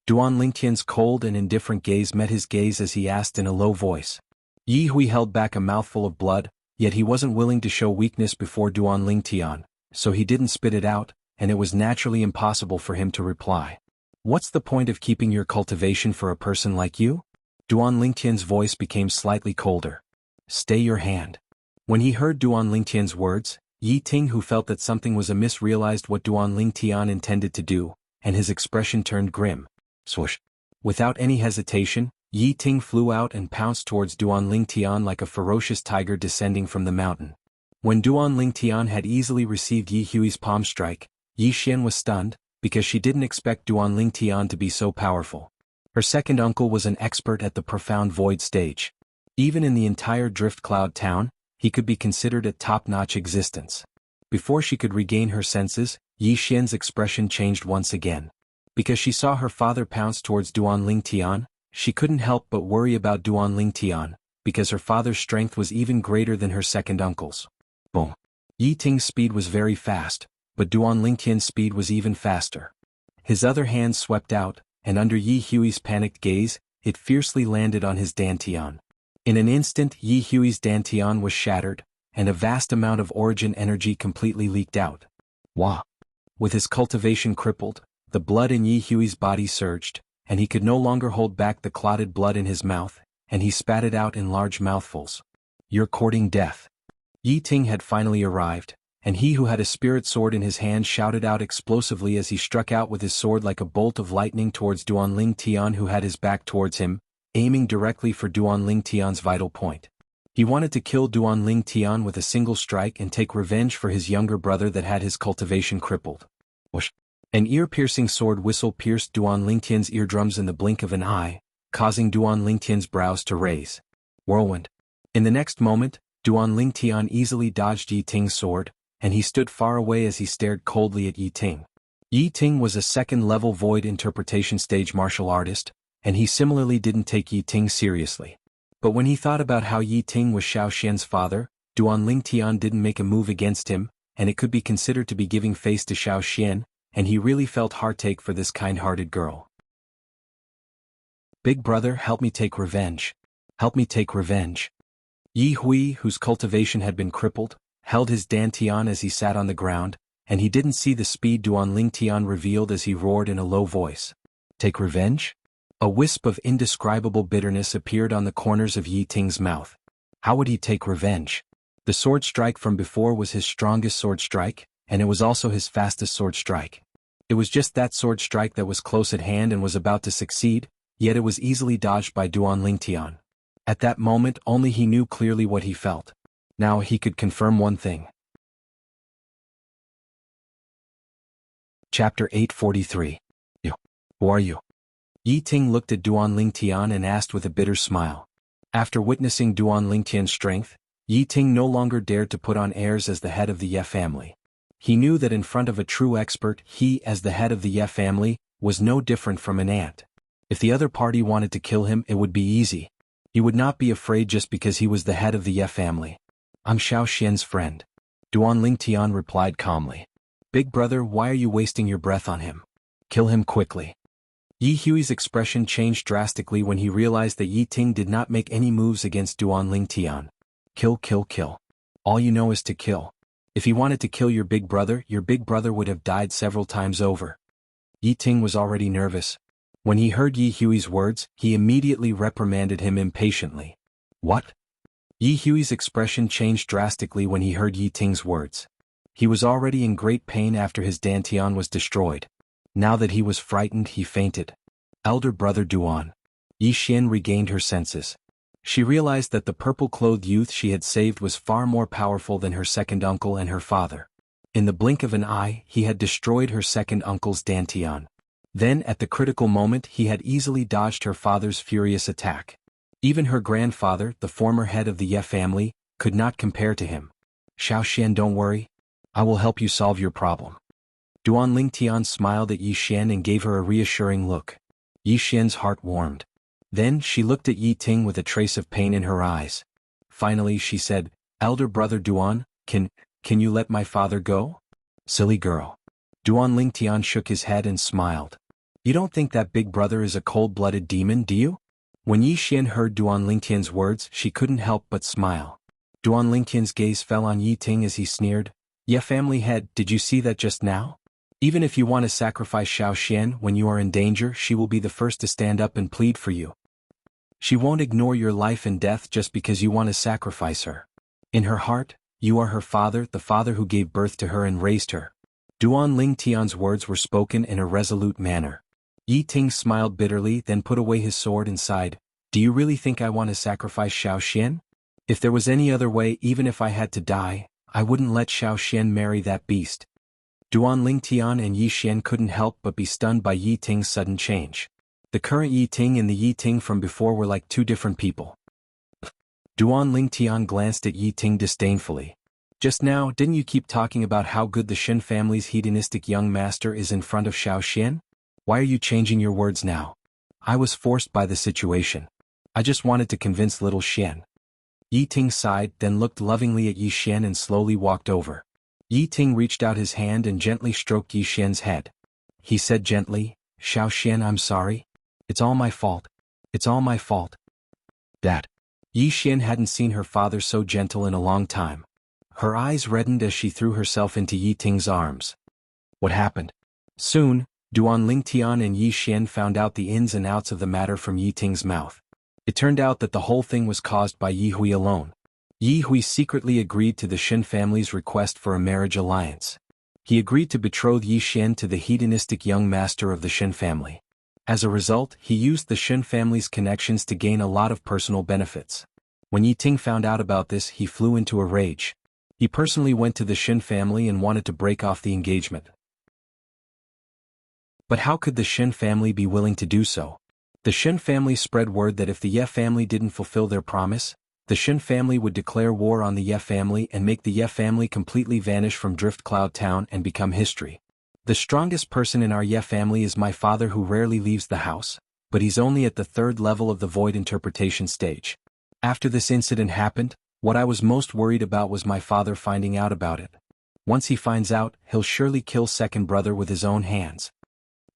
Speaker 1: Duan Lingtian's cold and indifferent gaze met his gaze as he asked in a low voice. Yi Hui held back a mouthful of blood, yet he wasn't willing to show weakness before Duan Lingtian, so he didn't spit it out, and it was naturally impossible for him to reply. What's the point of keeping your cultivation for a person like you? Duan Lingtian's voice became slightly colder. Stay your hand. When he heard Duan Lingtian's words, Yi Ting, who felt that something was amiss, realized what Duan Lingtian intended to do, and his expression turned grim. Swoosh. Without any hesitation, Yi Ting flew out and pounced towards Duan Lingtian like a ferocious tiger descending from the mountain. When Duan Lingtian had easily received Yi Hui's palm strike, Yi Xian was stunned, because she didn't expect Duan Lingtian to be so powerful. Her second uncle was an expert at the profound void stage. Even in the entire Drift Cloud town, he could be considered a top-notch existence. Before she could regain her senses, Yi Xian's expression changed once again. Because she saw her father pounce towards Duan Lingtian, she couldn't help but worry about Duan Lingtian, because her father's strength was even greater than her second uncle's. Boom. Yi Ting's speed was very fast, but Duan Lingtian's speed was even faster. His other hand swept out, and under Yi Hui's panicked gaze, it fiercely landed on his dantian. In an instant Yi Hui's dantian was shattered, and a vast amount of origin energy completely leaked out. Wah! With his cultivation crippled, the blood in Yi Hui's body surged, and he could no longer hold back the clotted blood in his mouth, and he spat it out in large mouthfuls. You're courting death. Yi Ting had finally arrived, and he who had a spirit sword in his hand shouted out explosively as he struck out with his sword like a bolt of lightning towards Duanling Tian, who had his back towards him, aiming directly for Duanling Tian's vital point. He wanted to kill Duanling Tian with a single strike and take revenge for his younger brother that had his cultivation crippled. Whoosh! An ear-piercing sword whistle pierced Duanling Tian's eardrums in the blink of an eye, causing Duanling Tian's brows to raise. Whirlwind. In the next moment, Duanling Tian easily dodged Yi Ting's sword, and he stood far away as he stared coldly at Yi Ting. Yi Ting was a second-level void interpretation stage martial artist, and he similarly didn't take Yi Ting seriously. But when he thought about how Yi Ting was Xiao Xian's father, Duanling Tian didn't make a move against him, and it could be considered to be giving face to Xiao Xian, and he really felt heartache for this kind-hearted girl. Big brother, help me take revenge. Help me take revenge. Yi Hui, whose cultivation had been crippled, held his dantian as he sat on the ground, and he didn't see the speed Duanling Tian revealed as he roared in a low voice. Take revenge? A wisp of indescribable bitterness appeared on the corners of Yi Ting's mouth. How would he take revenge? The sword strike from before was his strongest sword strike, and it was also his fastest sword strike. It was just that sword strike that was close at hand and was about to succeed, yet it was easily dodged by Duanling Tian. At that moment only he knew clearly what he felt. Now he could confirm one thing. Chapter 843. Who are you? Yi Ting looked at Duanling Tian and asked with a bitter smile. After witnessing Duanling Tian's strength, Yi Ting no longer dared to put on airs as the head of the Ye family. He knew that in front of a true expert, he, as the head of the Ye family, was no different from an ant. If the other party wanted to kill him, it would be easy. He would not be afraid just because he was the head of the Ye family. I'm Xiao Xian's friend. Duanling Tian replied calmly. Big brother, why are you wasting your breath on him? Kill him quickly. Yi Hui's expression changed drastically when he realized that Yi Ting did not make any moves against Duanling Tian. Kill, kill, kill. All you know is to kill. If he wanted to kill your big brother would have died several times over. Yi Ting was already nervous. When he heard Yi Hui's words, he immediately reprimanded him impatiently. What? Yi Hui's expression changed drastically when he heard Yi Ting's words. He was already in great pain after his dantian was destroyed. Now that he was frightened, he fainted. Elder brother Duan. Yi Xian regained her senses. She realized that the purple-clothed youth she had saved was far more powerful than her second uncle and her father. In the blink of an eye, he had destroyed her second uncle's dantian. Then, at the critical moment, he had easily dodged her father's furious attack. Even her grandfather, the former head of the Ye family, could not compare to him. Xiao Xian, don't worry. I will help you solve your problem. Duanling Tian smiled at Yi Xian and gave her a reassuring look. Yi Xian's heart warmed. Then she looked at Yi Ting with a trace of pain in her eyes. Finally she said, Elder brother Duan, can you let my father go? Silly girl. Duanling Tian shook his head and smiled. You don't think that big brother is a cold-blooded demon, do you? When Yi Xian heard Duanling Tian's words, she couldn't help but smile. Duanling Tian's gaze fell on Yi Ting as he sneered. Ye family head, did you see that just now? Even if you want to sacrifice Xiao Xian when you are in danger, she will be the first to stand up and plead for you. She won't ignore your life and death just because you want to sacrifice her. In her heart, you are her father, the father who gave birth to her and raised her. Duanling Tian's words were spoken in a resolute manner. Yi Ting smiled bitterly, then put away his sword and sighed. Do you really think I want to sacrifice Xiao Xian? If there was any other way, even if I had to die, I wouldn't let Xiao Xian marry that beast. Duanling Tian and Yi Xian couldn't help but be stunned by Yi Ting's sudden change. The current Yi Ting and the Yi Ting from before were like two different people. Duanling Tian glanced at Yi Ting disdainfully. Just now, didn't you keep talking about how good the Shen family's hedonistic young master is in front of Xiao Xian? Why are you changing your words now? I was forced by the situation. I just wanted to convince little Xian. Yi Ting sighed, then looked lovingly at Yi Xian and slowly walked over. Yi Ting reached out his hand and gently stroked Yi Xian's head. He said gently, Xiao Xian, I'm sorry. It's all my fault. It's all my fault. Dad. Yi Xian hadn't seen her father so gentle in a long time. Her eyes reddened as she threw herself into Yi Ting's arms. What happened? Soon, Duan Lingtian and Yi Xian found out the ins and outs of the matter from Yi Ting's mouth. It turned out that the whole thing was caused by Yi Hui alone. Yi Hui secretly agreed to the Shen family's request for a marriage alliance. He agreed to betroth Yi Xian to the hedonistic young master of the Shen family. As a result, he used the Shen family's connections to gain a lot of personal benefits. When Yi Ting found out about this, he flew into a rage. He personally went to the Shen family and wanted to break off the engagement. But how could the Shen family be willing to do so? The Shen family spread word that if the Ye family didn't fulfill their promise, the Shen family would declare war on the Ye family and make the Ye family completely vanish from Drift Cloud Town and become history. The strongest person in our Ye family is my father, who rarely leaves the house, but he's only at the 3rd level of the void interpretation stage. After this incident happened, what I was most worried about was my father finding out about it. Once he finds out, he'll surely kill second brother with his own hands.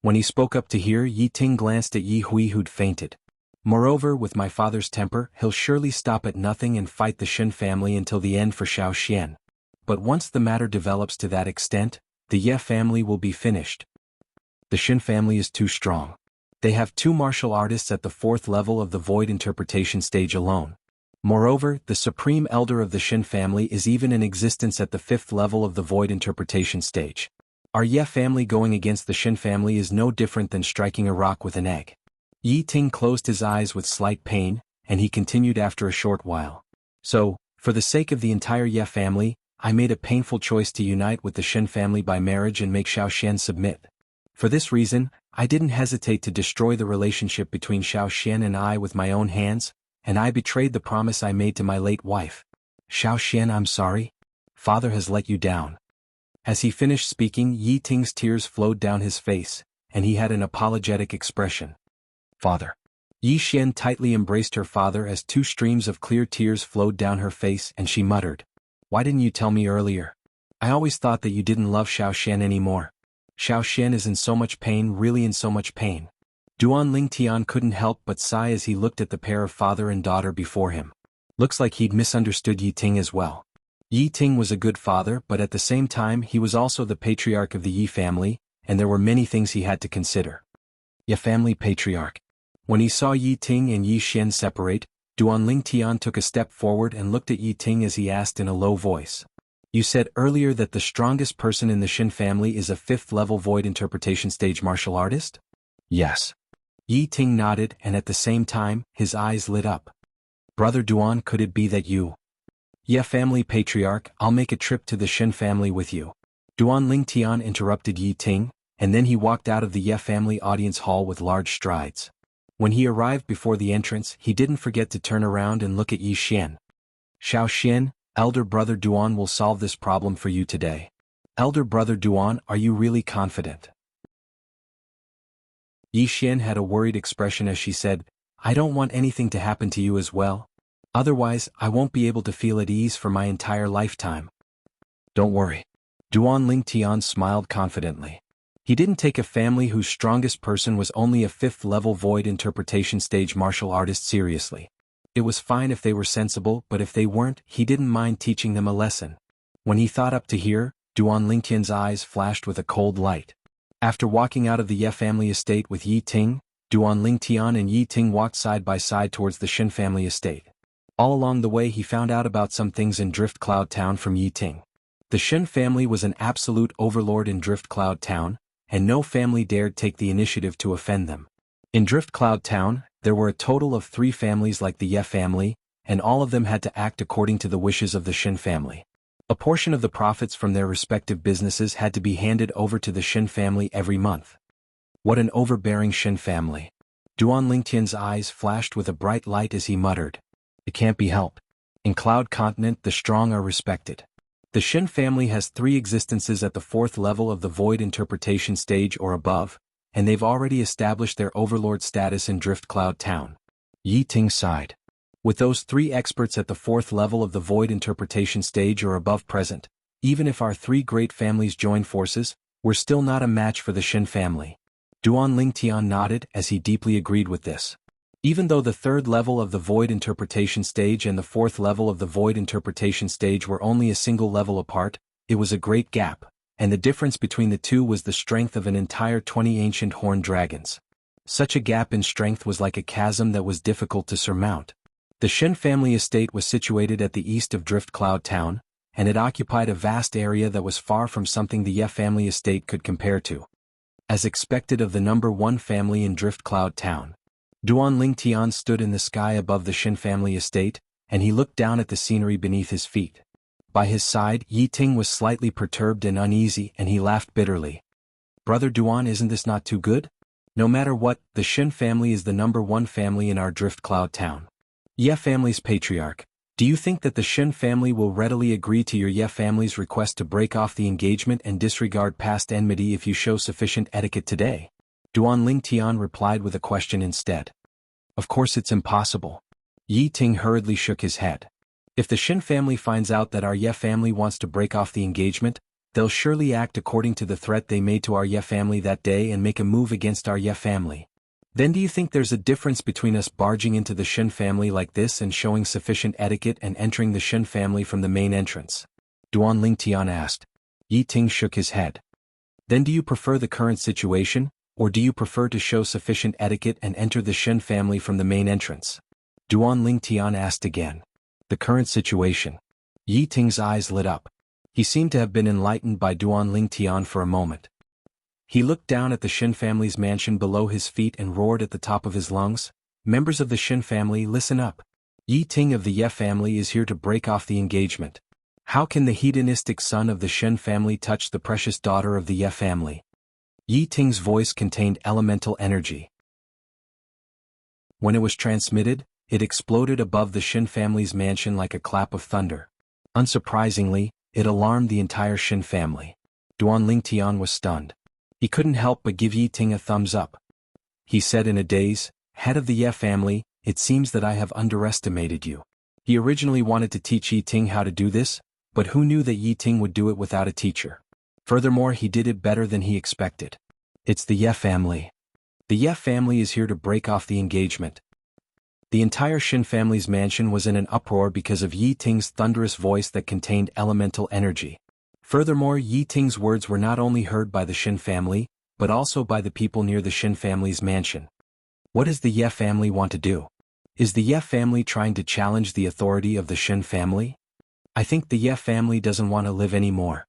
Speaker 1: When he spoke up to hear, Yi Ting glanced at Yi Hui, who'd fainted. Moreover, with my father's temper, he'll surely stop at nothing and fight the Shen family until the end for Xiao Xian. But once the matter develops to that extent, the Ye family will be finished. The Shen family is too strong. They have 2 martial artists at the 4th level of the void interpretation stage alone. Moreover, the supreme elder of the Shen family is even in existence at the 5th level of the void interpretation stage. Our Ye family going against the Shen family is no different than striking a rock with an egg. Yi Ting closed his eyes with slight pain, and he continued after a short while. So, for the sake of the entire Ye family, I made a painful choice to unite with the Shen family by marriage and make Xiao Xian submit. For this reason, I didn't hesitate to destroy the relationship between Xiao Xian and I with my own hands, and I betrayed the promise I made to my late wife. Xiao Xian, I'm sorry. Father has let you down. As he finished speaking, Yi Ting's tears flowed down his face, and he had an apologetic expression. Father. Yi Xian tightly embraced her father as 2 streams of clear tears flowed down her face, and she muttered, "Why didn't you tell me earlier? I always thought that you didn't love Xiao Xian anymore. Xiao Xian is in so much pain, really in so much pain." Duan Lingtian couldn't help but sigh as he looked at the pair of father and daughter before him. Looks like he'd misunderstood Yi Ting as well. Yi Ting was a good father, but at the same time he was also the patriarch of the Yi family, and there were many things he had to consider. Ye family patriarch. When he saw Yi Ting and Yi Xian separate, Duan Lingtian took a step forward and looked at Yi Ting as he asked in a low voice. You said earlier that the strongest person in the Shen family is a 5th level void interpretation stage martial artist? Yes. Yi Ting nodded, and at the same time, his eyes lit up. Brother Duan, could it be that you? Ye family patriarch, I'll make a trip to the Shen family with you. Duan Lingtian interrupted Yi Ting, and then he walked out of the Ye family audience hall with large strides. When he arrived before the entrance, he didn't forget to turn around and look at Yi Xian. Xiao Xian, elder brother Duan will solve this problem for you today. Elder brother Duan, are you really confident? Yi Xian had a worried expression as she said, I don't want anything to happen to you as well. Otherwise, I won't be able to feel at ease for my entire lifetime. Don't worry. Duan Lingtian smiled confidently. He didn't take a family whose strongest person was only a 5th level void interpretation stage martial artist seriously. It was fine if they were sensible, but if they weren't, he didn't mind teaching them a lesson. When he thought up to here, Duan Lingtian's eyes flashed with a cold light. After walking out of the Ye family estate with Yi Ting, Duan Lingtian and Yi Ting walked side by side towards the Shen family estate. All along the way he found out about some things in Drift Cloud Town from Yi Ting. The Shen family was an absolute overlord in Drift Cloud Town, and no family dared take the initiative to offend them. In Drift Cloud Town, there were a total of 3 families like the Ye family, and all of them had to act according to the wishes of the Shen family. A portion of the profits from their respective businesses had to be handed over to the Shen family every month. What an overbearing Shen family. Duan Lingtian's eyes flashed with a bright light as he muttered. It can't be helped. In Cloud Continent the strong are respected. The Shen family has 3 existences at the 4th level of the void interpretation stage or above, and they've already established their overlord status in Drift Cloud Town. Yi Ting sighed. With those 3 experts at the 4th level of the void interpretation stage or above present, even if our 3 great families join forces, we're still not a match for the Shen family. Duan Lingtian nodded as he deeply agreed with this. Even though the third level of the void interpretation stage and the fourth level of the void interpretation stage were only a single level apart, it was a great gap, and the difference between the two was the strength of an entire 20 ancient horned dragons. Such a gap in strength was like a chasm that was difficult to surmount. The Shin family estate was situated at the east of Drift Cloud Town, and it occupied a vast area that was far from something the Ye family estate could compare to. As expected of the number one family in Drift Cloud Town, Duan Lingtian stood in the sky above the Shin family estate, and he looked down at the scenery beneath his feet. By his side, Yi Ting was slightly perturbed and uneasy, and he laughed bitterly. "Brother Duan, isn't this not too good? No matter what, the Shin family is the number one family in our Drift Cloud Town. Ye family's patriarch, do you think that the Shin family will readily agree to your Ye family's request to break off the engagement and disregard past enmity if you show sufficient etiquette today?" Duan Lingtian replied with a question instead. "Of course it's impossible." Yi Ting hurriedly shook his head. "If the Shin family finds out that our Ye family wants to break off the engagement, they'll surely act according to the threat they made to our Ye family that day and make a move against our Ye family. Then do you think there's a difference between us barging into the Shin family like this and showing sufficient etiquette and entering the Shin family from the main entrance?" Duan Lingtian asked. Yi Ting shook his head. "Then do you prefer the current situation, or do you prefer to show sufficient etiquette and enter the Shin family from the main entrance?" Duan Lingtian asked again. "The current situation." Yi Ting's eyes lit up. He seemed to have been enlightened by Duan Lingtian for a moment. He looked down at the Shin family's mansion below his feet and roared at the top of his lungs, "Members of the Shin family, listen up. Yi Ting of the Ye family is here to break off the engagement. How can the hedonistic son of the Shin family touch the precious daughter of the Ye family?" Yi Ting's voice contained elemental energy. When it was transmitted, it exploded above the Shin family's mansion like a clap of thunder. Unsurprisingly, it alarmed the entire Shin family. Duan Lingtian was stunned. He couldn't help but give Yi Ting a thumbs up. He said in a daze, "Head of the Ye family, it seems that I have underestimated you." He originally wanted to teach Yi Ting how to do this, but who knew that Yi Ting would do it without a teacher? Furthermore, he did it better than he expected. "It's the Ye family. The Ye family is here to break off the engagement." The entire Shin family's mansion was in an uproar because of Yi Ting's thunderous voice that contained elemental energy. Furthermore, Yi Ting's words were not only heard by the Shin family, but also by the people near the Shin family's mansion. What does the Ye family want to do? Is the Ye family trying to challenge the authority of the Shin family? I think the Ye family doesn't want to live anymore.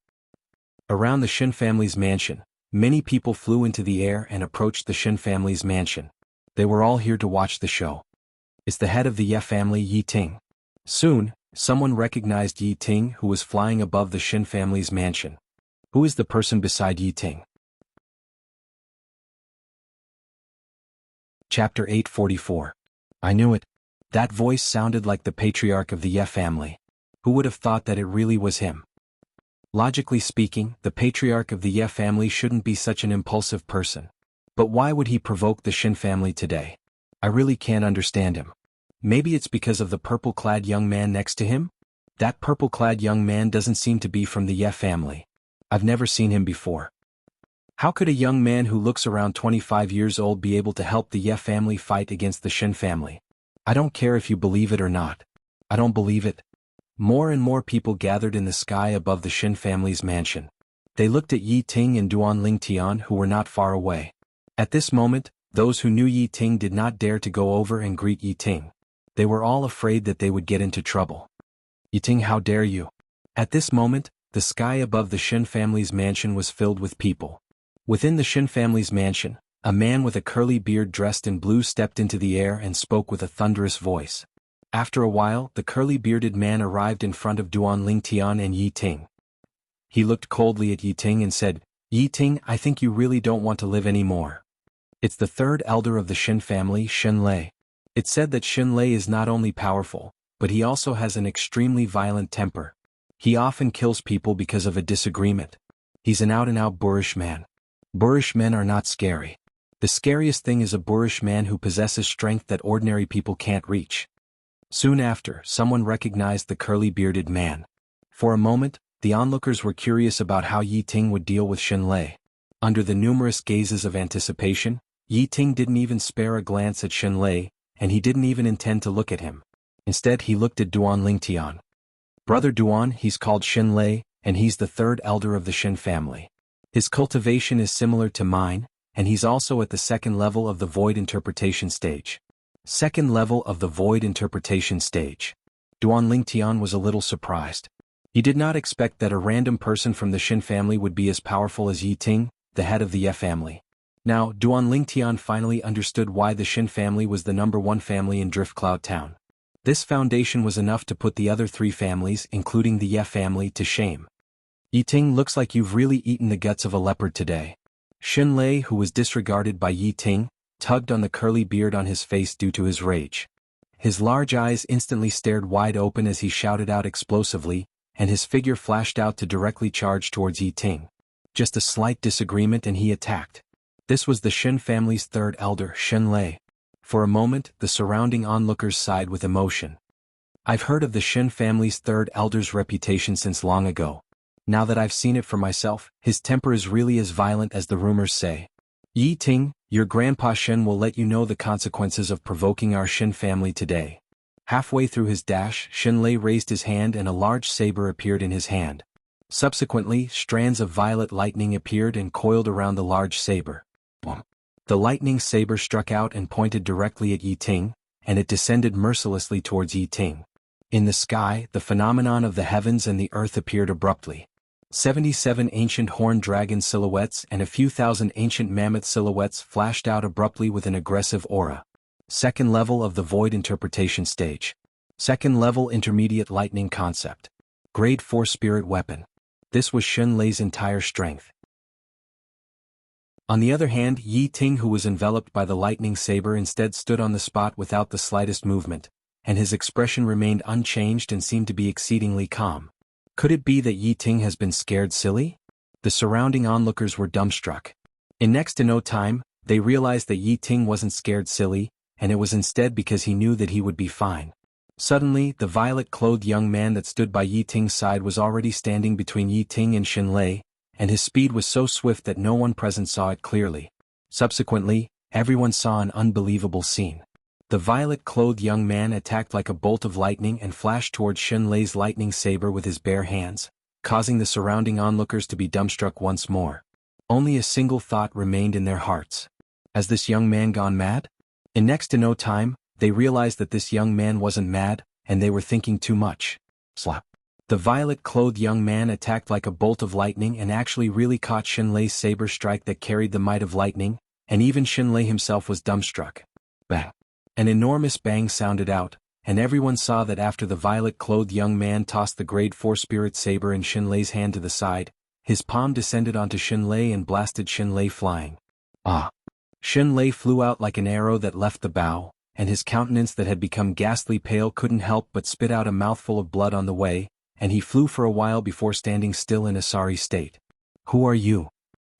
Speaker 1: Around the Shin family's mansion, many people flew into the air and approached the Shin family's mansion. They were all here to watch the show. "It's the head of the Ye family, Yi Ting." Soon, someone recognized Yi Ting who was flying above the Shin family's mansion. "Who is the person beside Yi Ting?" Chapter 844. I knew it. That voice sounded like the patriarch of the Ye family. Who would have thought that it really was him? Logically speaking, the patriarch of the Ye family shouldn't be such an impulsive person. But why would he provoke the Shin family today? I really can't understand him. Maybe it's because of the purple-clad young man next to him? That purple-clad young man doesn't seem to be from the Ye family. I've never seen him before. How could a young man who looks around 25 years old be able to help the Ye family fight against the Shin family? I don't care if you believe it or not. I don't believe it. More and more people gathered in the sky above the Shin family's mansion. They looked at Yi Ting and Duan Lingtian who were not far away. At this moment, those who knew Yi Ting did not dare to go over and greet Yi Ting. They were all afraid that they would get into trouble. "Yi Ting, how dare you?" At this moment, the sky above the Shin family's mansion was filled with people. Within the Shin family's mansion, a man with a curly beard dressed in blue stepped into the air and spoke with a thunderous voice. After a while, the curly-bearded man arrived in front of Duan Lingtian and Yi Ting. He looked coldly at Yi Ting and said, "Yi Ting, I think you really don't want to live anymore. It's the third elder of the Shin family, Shin Lei. It's said that Shin Lei is not only powerful, but he also has an extremely violent temper. He often kills people because of a disagreement. He's an out-and-out boorish man. Boorish men are not scary. The scariest thing is a boorish man who possesses strength that ordinary people can't reach." Soon after, someone recognized the curly-bearded man. For a moment, the onlookers were curious about how Yi Ting would deal with Shin Lei. Under the numerous gazes of anticipation, Yi Ting didn't even spare a glance at Shin Lei, and he didn't even intend to look at him. Instead he looked at Duan Lingtian. Brother Duan, he's called Xin Lei, and he's the third elder of the Xin family. His cultivation is similar to mine, and he's also at the second level of the void interpretation stage. Second level of the void interpretation stage. Duan Lingtian was a little surprised. He did not expect that a random person from the Xin family would be as powerful as Yi Ting, the head of the Ye family. Now, Duan Lingtian finally understood why the Xin family was the #1 family in Driftcloud Town. This foundation was enough to put the other 3 families, including the Ye family, to shame. Yi Ting, looks like you've really eaten the guts of a leopard today. Xin Lei, who was disregarded by Yi Ting, tugged on the curly beard on his face due to his rage. His large eyes instantly stared wide open as he shouted out explosively, and his figure flashed out to directly charge towards Yi Ting. Just a slight disagreement and he attacked. This was the Xin family's third elder, Xin Lei. For a moment, the surrounding onlookers sighed with emotion. I've heard of the Xin family's third elder's reputation since long ago. Now that I've seen it for myself, his temper is really as violent as the rumors say. Yi Ting, your grandpa Xin will let you know the consequences of provoking our Xin family today. Halfway through his dash, Xin Lei raised his hand and a large saber appeared in his hand. Subsequently, strands of violet lightning appeared and coiled around the large saber. The lightning saber struck out and pointed directly at Yi Ting, and it descended mercilessly towards Yi Ting. In the sky, the phenomenon of the heavens and the earth appeared abruptly. 77 ancient horned dragon silhouettes and a few thousand ancient mammoth silhouettes flashed out abruptly with an aggressive aura. Second level of the void interpretation stage. Second level intermediate lightning concept. Grade 4 spirit weapon. This was Xin Lei's entire strength. On the other hand, Yi Ting, who was enveloped by the lightning saber, instead stood on the spot without the slightest movement, and his expression remained unchanged and seemed to be exceedingly calm. Could it be that Yi Ting has been scared silly? The surrounding onlookers were dumbstruck. In next to no time, they realized that Yi Ting wasn't scared silly, and it was instead because he knew that he would be fine. Suddenly, the violet-clothed young man that stood by Yi Ting's side was already standing between Yi Ting and Xin Lei, and his speed was so swift that no one present saw it clearly. Subsequently, everyone saw an unbelievable scene. The violet-clothed young man attacked like a bolt of lightning and flashed towards Xin Lei's lightning saber with his bare hands, causing the surrounding onlookers to be dumbstruck once more. Only a single thought remained in their hearts. Has this young man gone mad? In next to no time, they realized that this young man wasn't mad, and they were thinking too much. Slap. The violet-clothed young man attacked like a bolt of lightning and actually really caught Xin Lei's saber strike that carried the might of lightning, and even Xin Lei himself was dumbstruck. Bang. An enormous bang sounded out, and everyone saw that after the violet-clothed young man tossed the grade 4 spirit saber in Xin Lei's hand to the side, his palm descended onto Xin Lei and blasted Xin Lei flying. Ah! Xin Lei flew out like an arrow that left the bow, and his countenance that had become ghastly pale couldn't help but spit out a mouthful of blood on the way, and he flew for a while before standing still in a sorry state. Who are you?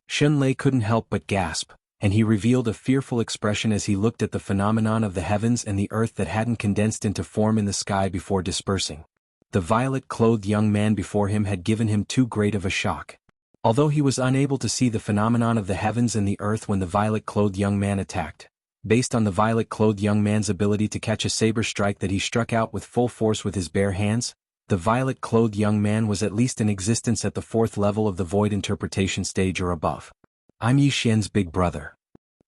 Speaker 1: Xin Lei couldn't help but gasp, and he revealed a fearful expression as he looked at the phenomenon of the heavens and the earth that hadn't condensed into form in the sky before dispersing. The violet-clothed young man before him had given him too great of a shock. Although he was unable to see the phenomenon of the heavens and the earth when the violet-clothed young man attacked, based on the violet-clothed young man's ability to catch a saber strike that he struck out with full force with his bare hands, the violet-clothed young man was at least in existence at the 4th level of the void interpretation stage or above. I'm Yi Xian's big brother.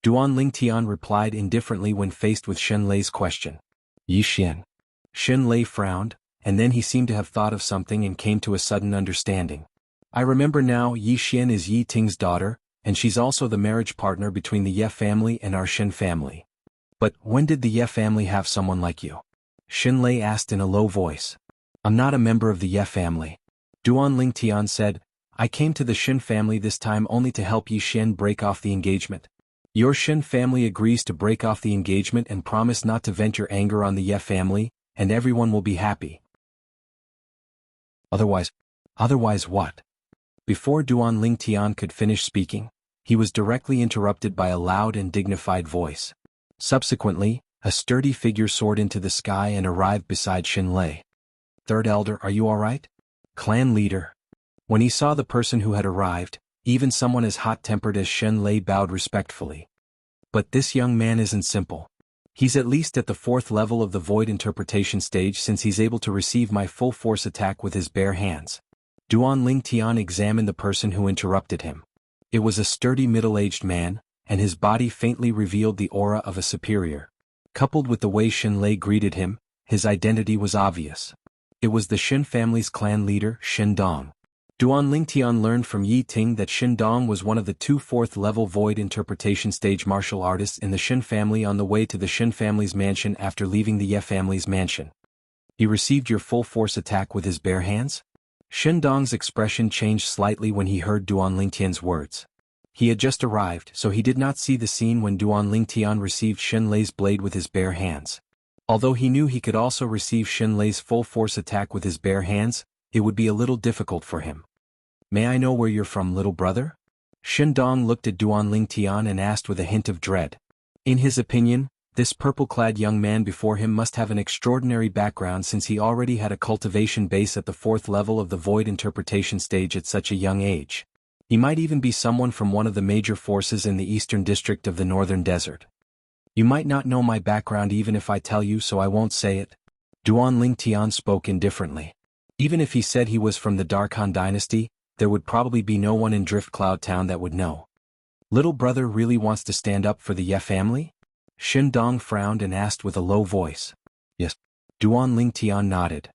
Speaker 1: Duan Lingtian replied indifferently when faced with Xin Lei's question. Yi Xian. Xin Lei frowned, and then he seemed to have thought of something and came to a sudden understanding. I remember now, Yi Xian is Yi Ting's daughter, and she's also the marriage partner between the Ye family and our Xin family. But when did the Ye family have someone like you? Xin Lei asked in a low voice. I'm not a member of the Ye family. Duan Lingtian said, I came to the Xin family this time only to help Yi Xian break off the engagement. Your Xin family agrees to break off the engagement and promise not to vent your anger on the Ye family, and everyone will be happy. Otherwise what? Before Duan Lingtian could finish speaking, he was directly interrupted by a loud and dignified voice. Subsequently, a sturdy figure soared into the sky and arrived beside Xin Lei. Third Elder, are you all right? Clan leader. When he saw the person who had arrived, even someone as hot-tempered as Xin Lei bowed respectfully. But this young man isn't simple. He's at least at the 4th level of the void interpretation stage since he's able to receive my full force attack with his bare hands. Duan Ling Tian examined the person who interrupted him. It was a sturdy middle-aged man, and his body faintly revealed the aura of a superior. Coupled with the way Shin Lei greeted him, his identity was obvious. It was the Shin family's clan leader, Shin Dong. Duan Ling Tian learned from Yi Ting that Shin Dong was one of the 2 4th-level void interpretation stage martial artists in the Shin family on the way to the Shin family's mansion after leaving the Ye family's mansion. He received your full force attack with his bare hands? Shin Dong's expression changed slightly when he heard Duan Ling Tian's words. He had just arrived, so he did not see the scene when Duan Ling Tian received Shin Lei's blade with his bare hands. Although he knew he could also receive Shin Lei's full force attack with his bare hands, it would be a little difficult for him. May I know where you're from, little brother? Shin Dong looked at Duan Ling Tian and asked with a hint of dread. In his opinion, this purple-clad young man before him must have an extraordinary background since he already had a cultivation base at the 4th level of the void interpretation stage at such a young age. He might even be someone from one of the major forces in the eastern district of the northern desert. You might not know my background even if I tell you, so I won't say it. Duan Ling Tian spoke indifferently. Even if he said he was from the Dark Han dynasty, there would probably be no one in Drift Cloud Town that would know. Little brother really wants to stand up for the Ye family? Shin Dong frowned and asked with a low voice. Yes. Duan Ling Tian nodded.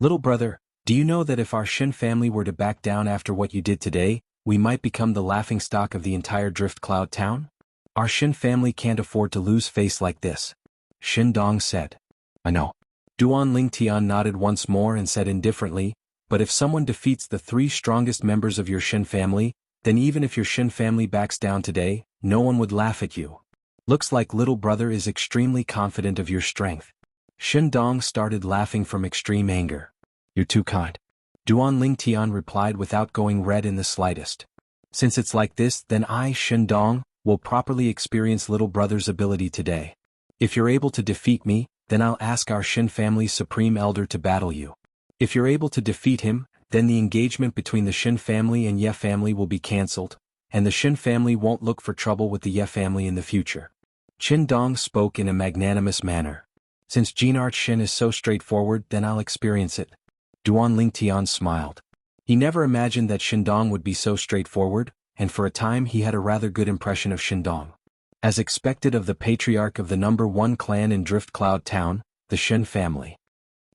Speaker 1: Little brother, do you know that if our Shin family were to back down after what you did today, we might become the laughingstock of the entire Drift Cloud Town? Our Shin family can't afford to lose face like this. Shin Dong said. I know. Duan Ling Tian nodded once more and said indifferently, but if someone defeats the 3 strongest members of your Shin family, then even if your Shin family backs down today, no one would laugh at you. Looks like little brother is extremely confident of your strength. Shin Dong started laughing from extreme anger. You're too kind. Duan Ling Tian replied without going red in the slightest. Since it's like this, then I, Shin Dong, will properly experience little brother's ability today. If you're able to defeat me, then I'll ask our Shin family's supreme elder to battle you. If you're able to defeat him, then the engagement between the Shin family and Ye family will be cancelled, and the Shin family won't look for trouble with the Ye family in the future. Shin Dong spoke in a magnanimous manner. Since Jinart Shin is so straightforward, then I'll experience it. Duan Ling Tian smiled. He never imagined that Shin Dong would be so straightforward, and for a time he had a rather good impression of Shin Dong. As expected of the patriarch of the number 1 clan in Drift Cloud Town, the Shin family.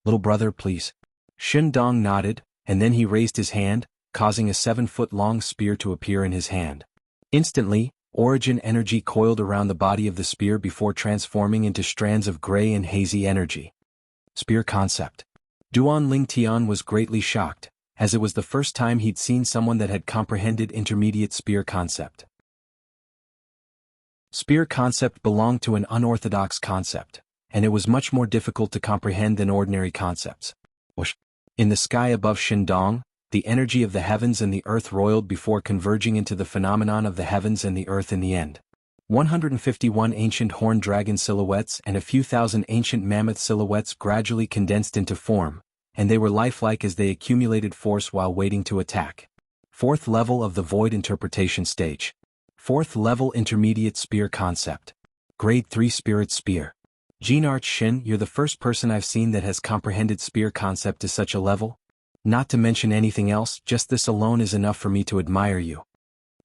Speaker 1: Little brother, please. Shin Dong nodded, and then he raised his hand, causing a 7-foot-long spear to appear in his hand. Instantly, origin energy coiled around the body of the spear before transforming into strands of gray and hazy energy. Spear concept. Duan Ling Tian was greatly shocked, as it was the first time he'd seen someone that had comprehended intermediate spear concept. Spear concept belonged to an unorthodox concept, and it was much more difficult to comprehend than ordinary concepts. Whoosh. In the sky above Shin Dong, the energy of the heavens and the earth roiled before converging into the phenomenon of the heavens and the earth in the end. 151 ancient horned dragon silhouettes and a few thousand ancient mammoth silhouettes gradually condensed into form, and they were lifelike as they accumulated force while waiting to attack. 4th level of the void interpretation stage. 4th level intermediate spear concept. Grade 3 spirit spear. Jinart Shin, you're the first person I've seen that has comprehended spear concept to such a level. Not to mention anything else, just this alone is enough for me to admire you.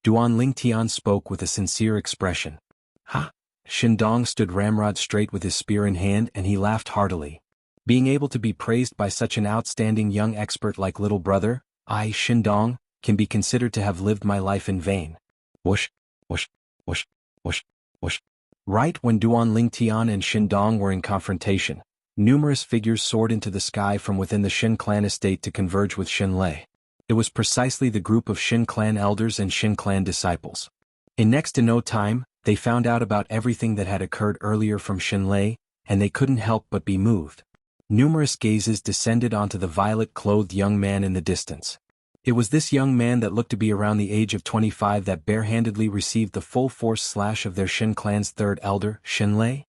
Speaker 1: Duan Ling Tian spoke with a sincere expression. Ha! Shin Dong stood ramrod straight with his spear in hand and he laughed heartily. Being able to be praised by such an outstanding young expert like little brother, I, Shin Dong, can be considered to have lived my life in vain. Whoosh, whoosh, whoosh, whoosh, whoosh. Right when Duan Ling Tian and Shin Dong were in confrontation, numerous figures soared into the sky from within the Shin clan estate to converge with Shin Lei. It was precisely the group of Shin clan elders and Shin clan disciples. In next to no time, they found out about everything that had occurred earlier from Shin Lei, and they couldn't help but be moved. Numerous gazes descended onto the violet-clothed young man in the distance. It was this young man that looked to be around the age of 25 that barehandedly received the full force slash of their Shin clan's 3rd elder, Shin Lei.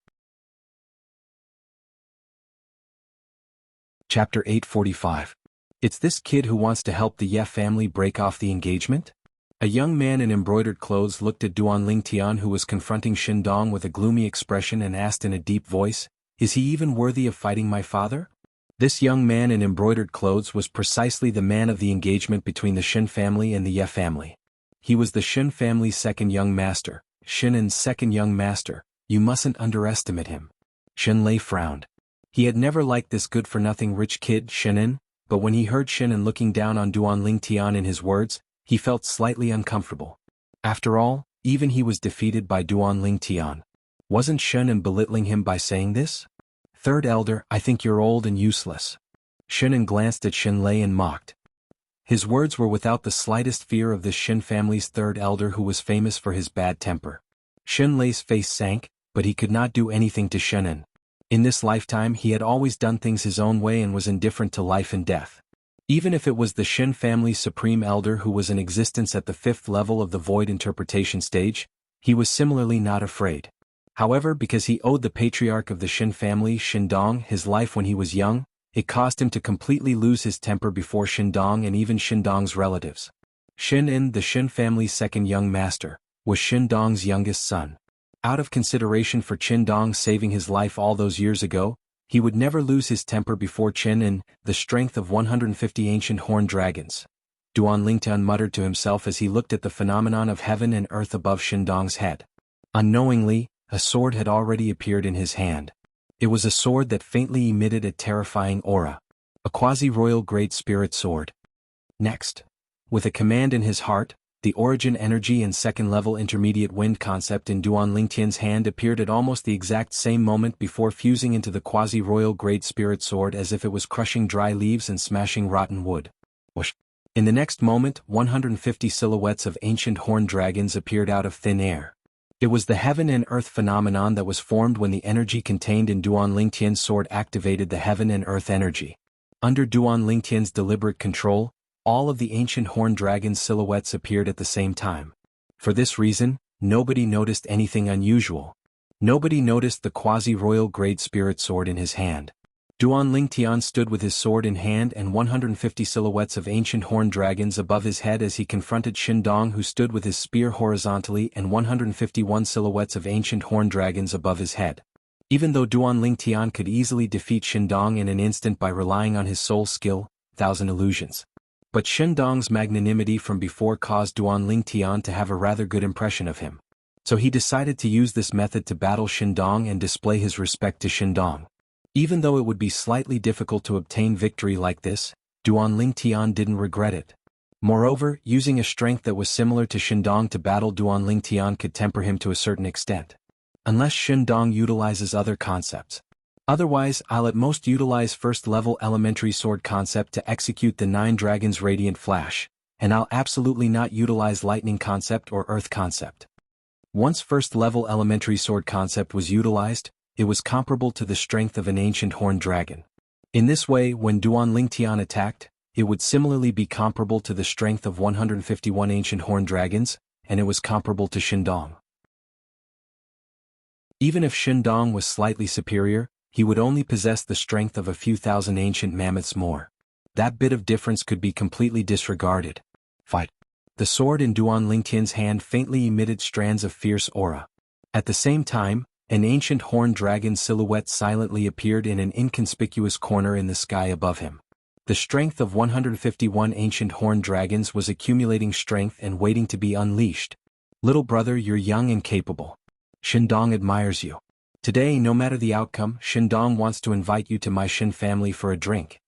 Speaker 1: Chapter 845. It's this kid who wants to help the Ye family break off the engagement? A young man in embroidered clothes looked at Duan Lingtian, who was confronting Shindong with a gloomy expression, and asked in a deep voice, "Is he even worthy of fighting my father?" This young man in embroidered clothes was precisely the man of the engagement between the Shin family and the Ye family. He was the Shin family's second young master, Shinnen's second young master. You mustn't underestimate him. Shin Lei frowned. He had never liked this good-for-nothing rich kid, Shinnen, but when he heard Shinnen looking down on Duan Lingtian in his words, he felt slightly uncomfortable. After all, even he was defeated by Duan Lingtian. Wasn't Shinnen belittling him by saying this? "Third elder, I think you're old and useless." Shinnen glanced at Shin Lei and mocked. His words were without the slightest fear of this Shin family's third elder, who was famous for his bad temper. Shin Lei's face sank, but he could not do anything to Shinnen. In this lifetime he had always done things his own way and was indifferent to life and death. Even if it was the Shin family's supreme elder who was in existence at the 5th level of the void interpretation stage, he was similarly not afraid. However, because he owed the patriarch of the Shin family, Shindong, his life when he was young, it caused him to completely lose his temper before Shindong and even Shindong's relatives. Shin-in, the Shin family's second young master, was Shindong's youngest son. Out of consideration for Shindong saving his life all those years ago, he would never lose his temper before Shin-in, the strength of 150 ancient horned dragons. Duan Lingtian muttered to himself as he looked at the phenomenon of heaven and earth above Shindong's head. Unknowingly, a sword had already appeared in his hand. It was a sword that faintly emitted a terrifying aura. A quasi-royal great spirit sword. Next, with a command in his heart, the origin energy and second-level intermediate wind concept in Duan Lingtian's hand appeared at almost the exact same moment before fusing into the quasi-royal great spirit sword as if it was crushing dry leaves and smashing rotten wood. Whoosh! In the next moment, 150 silhouettes of ancient horned dragons appeared out of thin air. It was the heaven and earth phenomenon that was formed when the energy contained in Duan Lingtian's sword activated the heaven and earth energy. Under Duan Lingtian's deliberate control, all of the ancient horned dragon's silhouettes appeared at the same time. For this reason, nobody noticed anything unusual. Nobody noticed the quasi-royal great spirit sword in his hand. Duan Lingtian stood with his sword in hand and 150 silhouettes of ancient horned dragons above his head as he confronted Shindong, who stood with his spear horizontally, and 151 silhouettes of ancient horned dragons above his head. Even though Duan Lingtian could easily defeat Shindong in an instant by relying on his soul skill, Thousand Illusions. But Shindong's magnanimity from before caused Duan Lingtian to have a rather good impression of him. So he decided to use this method to battle Shindong and display his respect to Shindong. Even though it would be slightly difficult to obtain victory like this, Duan Lingtian didn't regret it. Moreover, using a strength that was similar to Shindong to battle Duan Lingtian could temper him to a certain extent. Unless Shindong utilizes other concepts. Otherwise, I'll at most utilize first-level elementary sword concept to execute the 9 dragons radiant flash, and I'll absolutely not utilize lightning concept or earth concept. Once first-level elementary sword concept was utilized, it was comparable to the strength of an ancient horned dragon. In this way, when Duan Lingtian attacked, it would similarly be comparable to the strength of 151 ancient horned dragons, and it was comparable to Shindong. Even if Shindong was slightly superior, he would only possess the strength of a few thousand ancient mammoths more. That bit of difference could be completely disregarded. Fight! The sword in Duan Lingtian's hand faintly emitted strands of fierce aura. At the same time, an ancient horned dragon silhouette silently appeared in an inconspicuous corner in the sky above him. The strength of 151 ancient horned dragons was accumulating strength and waiting to be unleashed. Little brother, you're young and capable. Shindong admires you. Today, no matter the outcome, Shindong wants to invite you to my Shin family for a drink.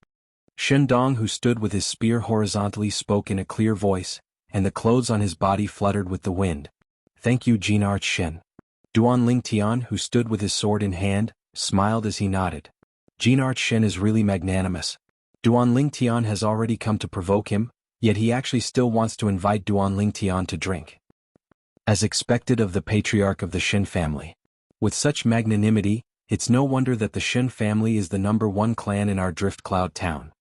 Speaker 1: Shindong, who stood with his spear horizontally, spoke in a clear voice, and the clothes on his body fluttered with the wind. Thank you, Jinarch Shin. Duan Lingtian, who stood with his sword in hand, smiled as he nodded. Jinarch Shin is really magnanimous. Duan Lingtian has already come to provoke him, yet he actually still wants to invite Duan Lingtian to drink. As expected of the patriarch of the Shin family. With such magnanimity, it's no wonder that the Shin family is the #1 clan in our Drift Cloud town.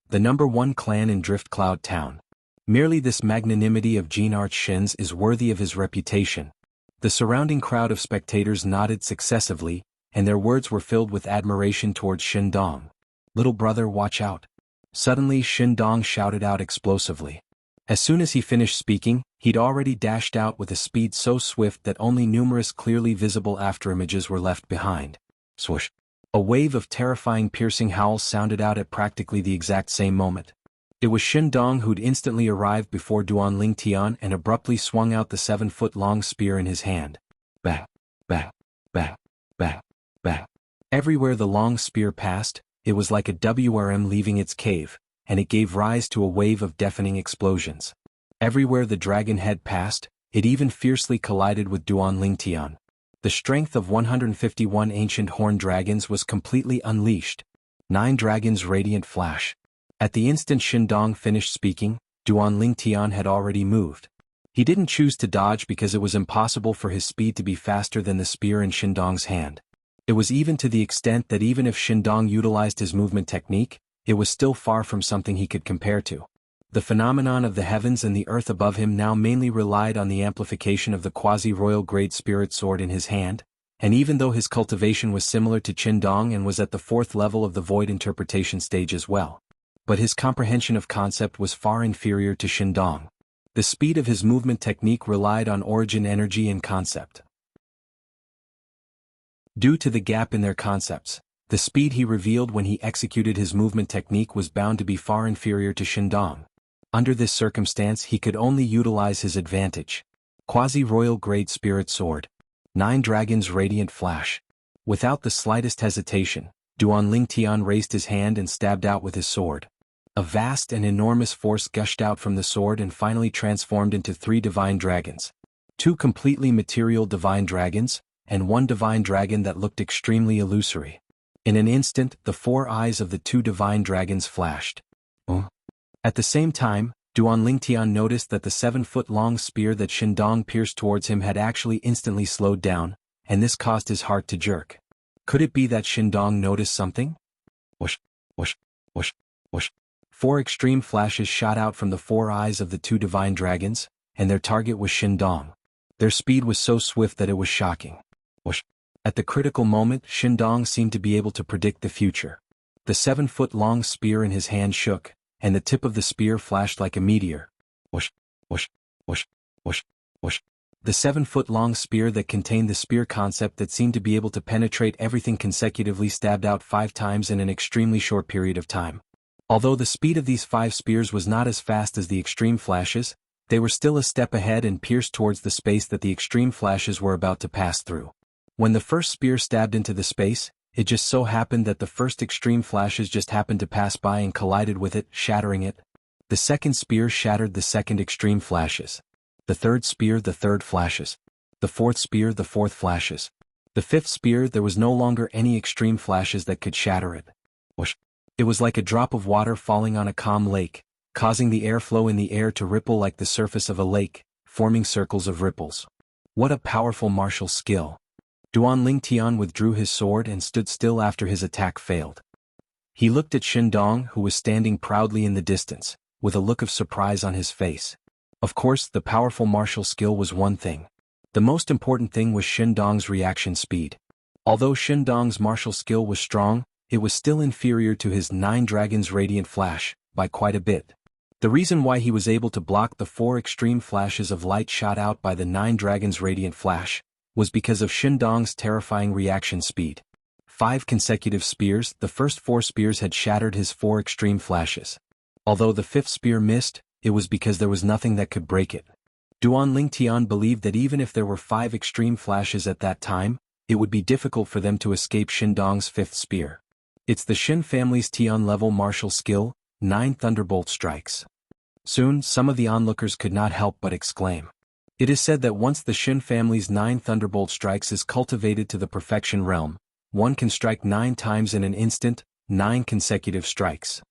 Speaker 1: The #1 clan in Drift Cloud town. Merely this magnanimity of Jinarch Shin's is worthy of his reputation. The surrounding crowd of spectators nodded successively, and their words were filled with admiration towards Shindong. Little brother, watch out. Suddenly Shindong shouted out explosively. As soon as he finished speaking, he'd already dashed out with a speed so swift that only numerous clearly visible afterimages were left behind. Swoosh! A wave of terrifying piercing howls sounded out at practically the exact same moment. It was Shindong who'd instantly arrived before Duanling Tian and abruptly swung out the 7-foot-long spear in his hand. Bang! Bang! Bang! Bang! Bang! Everywhere the long spear passed, it was like a WRM leaving its cave, and it gave rise to a wave of deafening explosions. Everywhere the dragon head passed, it even fiercely collided with Duanling Tian. The strength of 151 ancient horned dragons was completely unleashed. 9 dragons' radiant flash. At the instant Shindong finished speaking, Duanling Tian had already moved. He didn't choose to dodge because it was impossible for his speed to be faster than the spear in Shindong's hand. It was even to the extent that even if Shindong utilized his movement technique, it was still far from something he could compare to. The phenomenon of the heavens and the earth above him now mainly relied on the amplification of the quasi-royal grade spirit sword in his hand, and even though his cultivation was similar to Shindong and was at the 4th level of the void interpretation stage as well, but his comprehension of concept was far inferior to Shindong. The speed of his movement technique relied on origin energy and concept. Due to the gap in their concepts, the speed he revealed when he executed his movement technique was bound to be far inferior to Shindong. Under this circumstance he could only utilize his advantage. Quasi-royal grade spirit sword. 9 dragons' radiant flash. Without the slightest hesitation, Duanling Tian raised his hand and stabbed out with his sword. A vast and enormous force gushed out from the sword and finally transformed into 3 divine dragons. 2 completely material divine dragons, and 1 divine dragon that looked extremely illusory. In an instant, the 4 eyes of the 2 divine dragons flashed. At the same time, Duanling Tian noticed that the 7-foot-long spear that Shindong pierced towards him had actually instantly slowed down, and this caused his heart to jerk. Could it be that Shindong noticed something? Whoosh, whoosh, whoosh, whoosh. 4 extreme flashes shot out from the 4 eyes of the 2 divine dragons, and their target was Shindong. Their speed was so swift that it was shocking. Whoosh. At the critical moment, Shindong seemed to be able to predict the future. The 7-foot-long spear in his hand shook, and the tip of the spear flashed like a meteor. Whoosh, whoosh, whoosh, whoosh, whoosh. The 7-foot-long spear that contained the spear concept that seemed to be able to penetrate everything consecutively stabbed out 5 times in an extremely short period of time. Although the speed of these 5 spears was not as fast as the extreme flashes, they were still a step ahead and pierced towards the space that the extreme flashes were about to pass through. When the first spear stabbed into the space, it just so happened that the first extreme flashes just happened to pass by and collided with it, shattering it. The second spear shattered the second extreme flashes. The third spear the third flashes. The fourth spear the fourth flashes. The fifth spear there was no longer any extreme flashes that could shatter it. Whoosh. It was like a drop of water falling on a calm lake, causing the airflow in the air to ripple like the surface of a lake, forming circles of ripples. What a powerful martial skill. Duanling Tian withdrew his sword and stood still after his attack failed. He looked at Shindong, who was standing proudly in the distance, with a look of surprise on his face. Of course, the powerful martial skill was one thing. The most important thing was Shindong's reaction speed. Although Shindong's martial skill was strong, it was still inferior to his 9 dragons' radiant flash, by quite a bit. The reason why he was able to block the 4 extreme flashes of light shot out by the 9 dragons' radiant flash, was because of Shindong's terrifying reaction speed. 5 consecutive spears, the first 4 spears had shattered his 4 extreme flashes. Although the 5th spear missed, it was because there was nothing that could break it. Duanling Tian believed that even if there were 5 extreme flashes at that time, it would be difficult for them to escape Shindong's 5th spear. It's the Shin family's Tian-level martial skill, 9 thunderbolt strikes. Soon, some of the onlookers could not help but exclaim. It is said that once the Shin family's 9 thunderbolt strikes is cultivated to the perfection realm, one can strike 9 times in an instant, 9 consecutive strikes.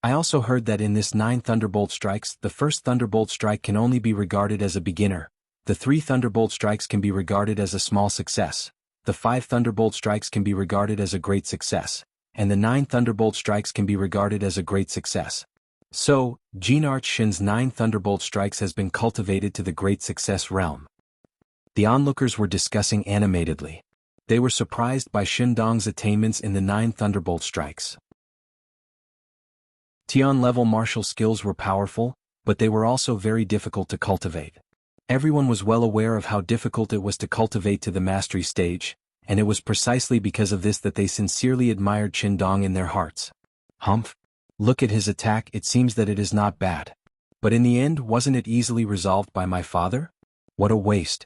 Speaker 1: I also heard that in this 9 thunderbolt strikes, the first thunderbolt strike can only be regarded as a beginner, the 3 thunderbolt strikes can be regarded as a small success, the 5 thunderbolt strikes can be regarded as a great success, and the 9 thunderbolt strikes can be regarded as a great success. So, Jinarch Shin's 9 thunderbolt strikes has been cultivated to the great success realm. The onlookers were discussing animatedly. They were surprised by Shindong's attainments in the 9 thunderbolt strikes. Tian-level martial skills were powerful, but they were also very difficult to cultivate. Everyone was well aware of how difficult it was to cultivate to the mastery stage, and it was precisely because of this that they sincerely admired Qindong in their hearts. Humph! Look at his attack, it seems that it is not bad. But in the end, wasn't it easily resolved by my father? What a waste!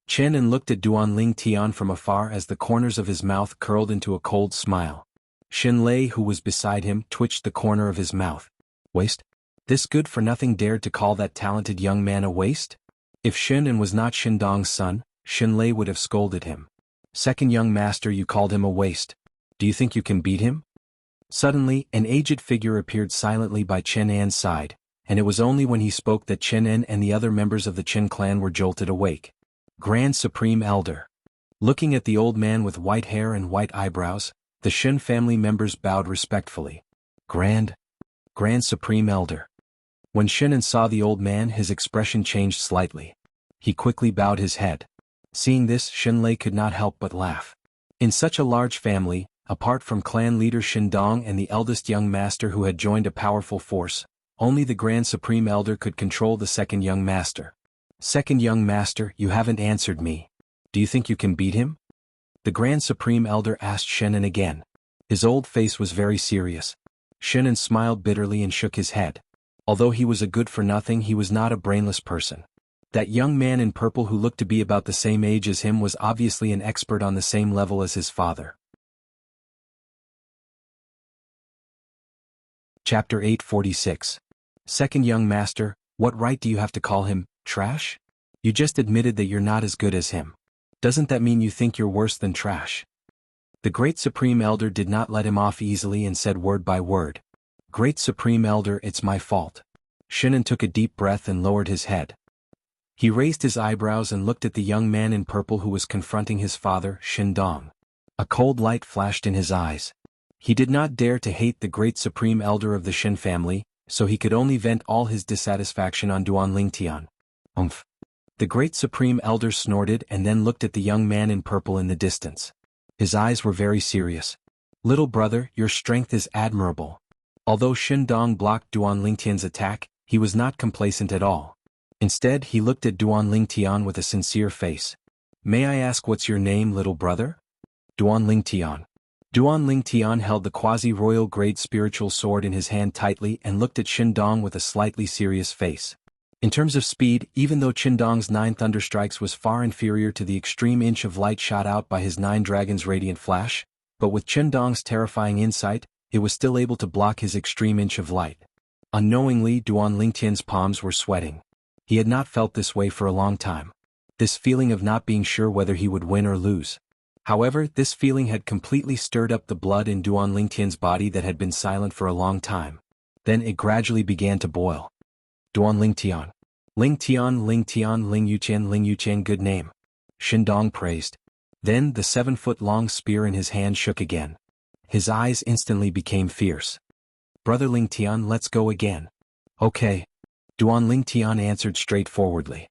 Speaker 1: Chen looked at Duan Tian from afar as the corners of his mouth curled into a cold smile. Xin Lei, who was beside him, twitched the corner of his mouth. Waste? This good-for-nothing dared to call that talented young man a waste? If Xin was not Qindong's son, Xin Lei would have scolded him. Second young master, you called him a waste. Do you think you can beat him? Suddenly, an aged figure appeared silently by Chen An's side, and it was only when he spoke that Chen An and the other members of the Chen clan were jolted awake. Grand Supreme Elder. Looking at the old man with white hair and white eyebrows, the Shen family members bowed respectfully. Grand Supreme Elder. When Shen saw the old man, his expression changed slightly. He quickly bowed his head. Seeing this, Xin Lei could not help but laugh. In such a large family, apart from clan leader Qindong and the eldest young master who had joined a powerful force, only the Grand Supreme Elder could control the second young master. Second young master, you haven't answered me. Do you think you can beat him? The Grand Supreme Elder asked Shen again. His old face was very serious. Shen smiled bitterly and shook his head. Although he was a good-for-nothing, he was not a brainless person. That young man in purple who looked to be about the same age as him was obviously an expert on the same level as his father. Chapter 846. Second young master, what right do you have to call him trash? You just admitted that you're not as good as him. Doesn't that mean you think you're worse than trash? The Great Supreme Elder did not let him off easily and said word by word. Great Supreme Elder, it's my fault. Shen took a deep breath and lowered his head. He raised his eyebrows and looked at the young man in purple who was confronting his father, Qindong. A cold light flashed in his eyes. He did not dare to hate the Great Supreme Elder of the Shen family, so he could only vent all his dissatisfaction on Duan Tian. Umph. The Great Supreme Elder snorted and then looked at the young man in purple in the distance. His eyes were very serious. Little brother, your strength is admirable. Although Qindong blocked Duan Tian's attack, he was not complacent at all. Instead, he looked at Duan Tian with a sincere face. May I ask what's your name, little brother? Duan Tian. Duan Tian held the quasi-royal grade spiritual sword in his hand tightly and looked at Qindong with a slightly serious face. In terms of speed, even though Qindong's 9 thunderstrikes was far inferior to the extreme inch of light shot out by his 9 dragons' radiant flash, but with Qindong's terrifying insight, it was still able to block his extreme inch of light. Unknowingly, Duan Tian's palms were sweating. He had not felt this way for a long time. This feeling of not being sure whether he would win or lose. However, this feeling had completely stirred up the blood in Duan Tian's body that had been silent for a long time. Then it gradually began to boil. Duan Tian. Ling Tian, Ling Yuqian, good name. Qindong praised. Then the 7-foot-long spear in his hand shook again. His eyes instantly became fierce. Brother Ling Tian, let's go again. Okay. Duan Tian answered straightforwardly.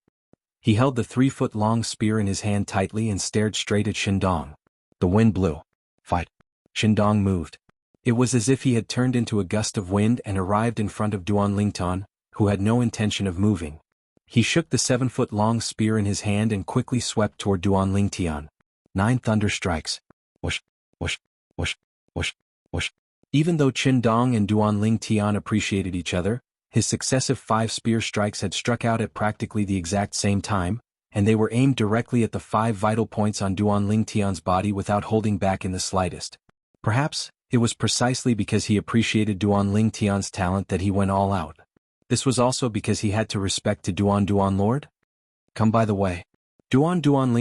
Speaker 1: He held the 3-foot-long spear in his hand tightly and stared straight at Qindong. The wind blew. Fight. Qindong moved. It was as if he had turned into a gust of wind and arrived in front of Duan Tian, who had no intention of moving. He shook the 7-foot-long spear in his hand and quickly swept toward Duan Tian. 9 thunder strikes. Whoosh, whoosh, whoosh, whoosh, whoosh. Even though Qindong and Duan Tian appreciated each other, his successive 5 spear strikes had struck out at practically the exact same time, and they were aimed directly at the 5 vital points on Duan Tian's body without holding back in the slightest. Perhaps, it was precisely because he appreciated Duan Tian's talent that he went all out. This was also because he had to respect to Duan Lord? Come by the way. Duan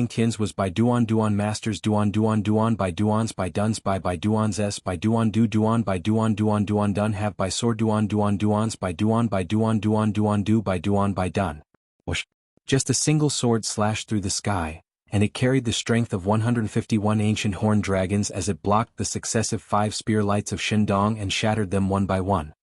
Speaker 1: Tian's was by Duan Masters Duan by Duans by Duns by Duans S by Duan by Duan Dun have by Sword Duans by Duan do by Duan by Dun. Whoosh. Just a single sword slashed through the sky, and it carried the strength of 151 ancient horned dragons as it blocked the successive 5 spear lights of Qindong and shattered them one by one.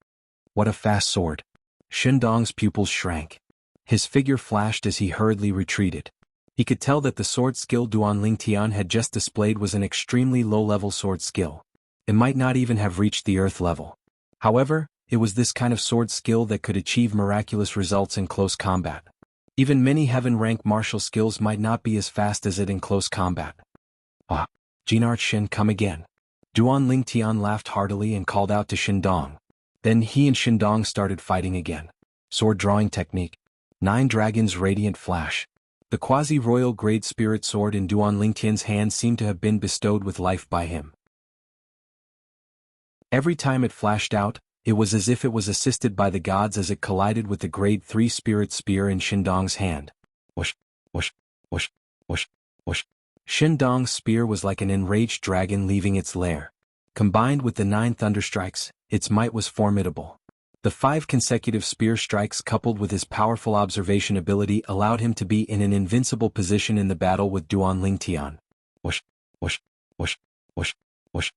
Speaker 1: What a fast sword. Qindong's pupils shrank. His figure flashed as he hurriedly retreated. He could tell that the sword skill Duan Tian had just displayed was an extremely low-level sword skill. It might not even have reached the earth level. However, it was this kind of sword skill that could achieve miraculous results in close combat. Even many heaven-rank martial skills might not be as fast as it in close combat. Ah, Jinart Shin, come again. Duan Lingtian laughed heartily and called out to Shindong. Then he and Shindong started fighting again. Sword drawing technique. 9 Dragons Radiant Flash. The quasi-royal grade spirit sword in Duan Lingtian's hand seemed to have been bestowed with life by him. Every time it flashed out, it was as if it was assisted by the gods as it collided with the grade 3 spirit spear in Shindong's hand. Whoosh, whoosh, whoosh, whoosh, whoosh. Shindong's spear was like an enraged dragon leaving its lair. Combined with the 9 thunderstrikes, its might was formidable. The 5 consecutive spear strikes coupled with his powerful observation ability allowed him to be in an invincible position in the battle with Duan Lingtian. Whoosh, whoosh, whoosh, whoosh, whoosh.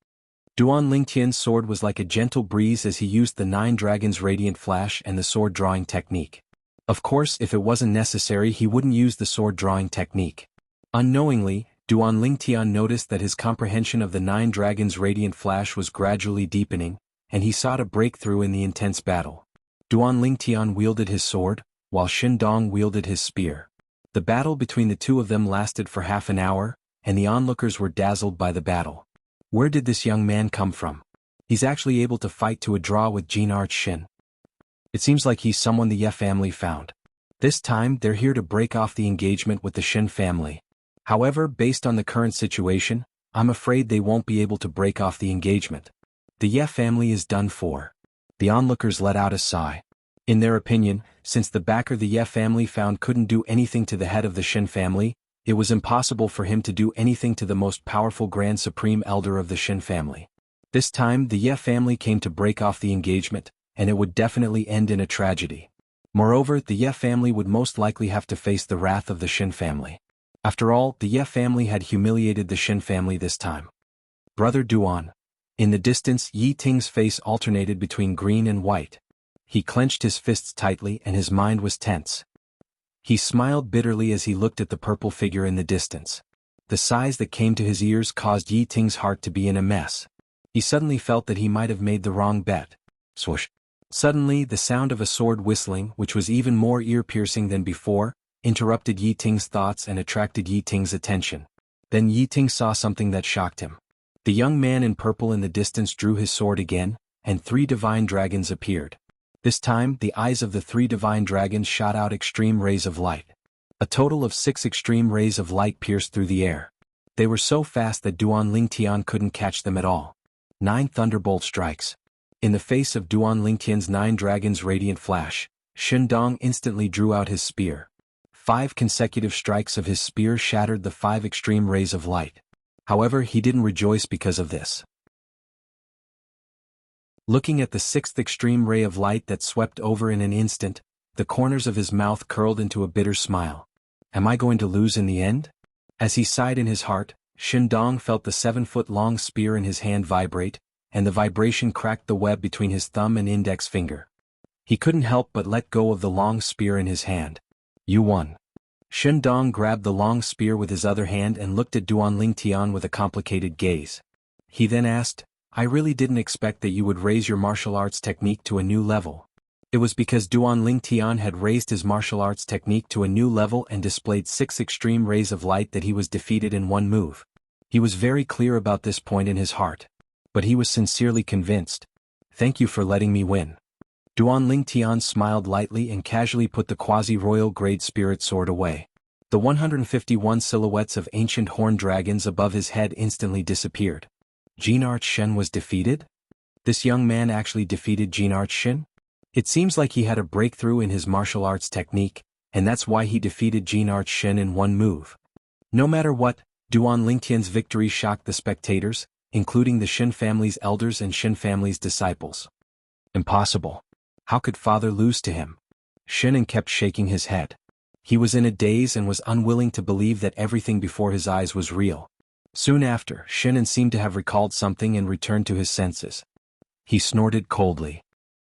Speaker 1: Duan Lingtian's sword was like a gentle breeze as he used the 9 Dragons Radiant Flash and the sword drawing technique. Of course, if it wasn't necessary, he wouldn't use the sword drawing technique. Unknowingly, Duan Lingtian noticed that his comprehension of the 9 Dragons Radiant Flash was gradually deepening, and he sought a breakthrough in the intense battle. Duan Lingtian wielded his sword, while Shindong wielded his spear. The battle between the two of them lasted for half an hour, and the onlookers were dazzled by the battle. Where did this young man come from? He's actually able to fight to a draw with Jinart Shin. It seems like he's someone the Ye family found. This time, they're here to break off the engagement with the Shin family. However, based on the current situation, I'm afraid they won't be able to break off the engagement. The Ye family is done for. The onlookers let out a sigh. In their opinion, since the backer the Ye family found couldn't do anything to the head of the Shin family, it was impossible for him to do anything to the most powerful Grand Supreme Elder of the Shin family. This time, the Ye family came to break off the engagement, and it would definitely end in a tragedy. Moreover, the Ye family would most likely have to face the wrath of the Shin family. After all, the Ye family had humiliated the Shin family this time. Brother Duan. In the distance, Yi Ting's face alternated between green and white. He clenched his fists tightly and his mind was tense. He smiled bitterly as he looked at the purple figure in the distance. The sighs that came to his ears caused Yi Ting's heart to be in a mess. He suddenly felt that he might have made the wrong bet. Swoosh. Suddenly, the sound of a sword whistling, which was even more ear-piercing than before, interrupted Yi Ting's thoughts and attracted Yi Ting's attention. Then Yi Ting saw something that shocked him. The young man in purple in the distance drew his sword again, and 3 divine dragons appeared. This time, the eyes of the 3 divine dragons shot out extreme rays of light. A total of 6 extreme rays of light pierced through the air. They were so fast that Duan Lingtian couldn't catch them at all. 9 thunderbolt strikes. In the face of Duan Lingtian's 9 dragons radiant flash, Shindong instantly drew out his spear. 5 consecutive strikes of his spear shattered the 5 extreme rays of light. However, he didn't rejoice because of this. Looking at the 6th extreme ray of light that swept over in an instant, the corners of his mouth curled into a bitter smile. Am I going to lose in the end? As he sighed in his heart, Shindong felt the 7-foot-long spear in his hand vibrate, and the vibration cracked the web between his thumb and index finger. He couldn't help but let go of the long spear in his hand. You won. Shindong grabbed the long spear with his other hand and looked at Duan Lingtian with a complicated gaze. He then asked, I really didn't expect that you would raise your martial arts technique to a new level. It was because Duan Lingtian had raised his martial arts technique to a new level and displayed 6 extreme rays of light that he was defeated in one move. He was very clear about this point in his heart. But he was sincerely convinced. Thank you for letting me win. Duan Lingtian smiled lightly and casually put the quasi-royal grade spirit sword away. The 151 silhouettes of ancient horned dragons above his head instantly disappeared. Jinart Shin was defeated? This young man actually defeated Jinart Shin? It seems like he had a breakthrough in his martial arts technique, and that's why he defeated Jinart Shin in one move. No matter what, Duan Lingtian's victory shocked the spectators, including the Shin family's elders and Shin family's disciples. Impossible. How could father lose to him? Shinnen kept shaking his head. He was in a daze and was unwilling to believe that everything before his eyes was real. Soon after, Shinnen seemed to have recalled something and returned to his senses. He snorted coldly.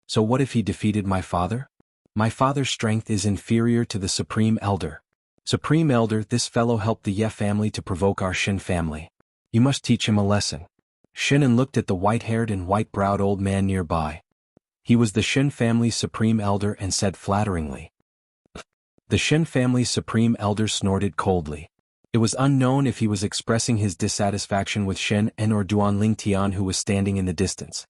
Speaker 1: So what if he defeated my father? My father's strength is inferior to the Supreme Elder. Supreme Elder, this fellow helped the Ye family to provoke our Shin family. You must teach him a lesson. Shinnen looked at the white-haired and white-browed old man nearby. He was the Shin family's supreme elder and said flatteringly. The Shin family's supreme elder snorted coldly. It was unknown if he was expressing his dissatisfaction with Shin and or Duanling Tian, who was standing in the distance.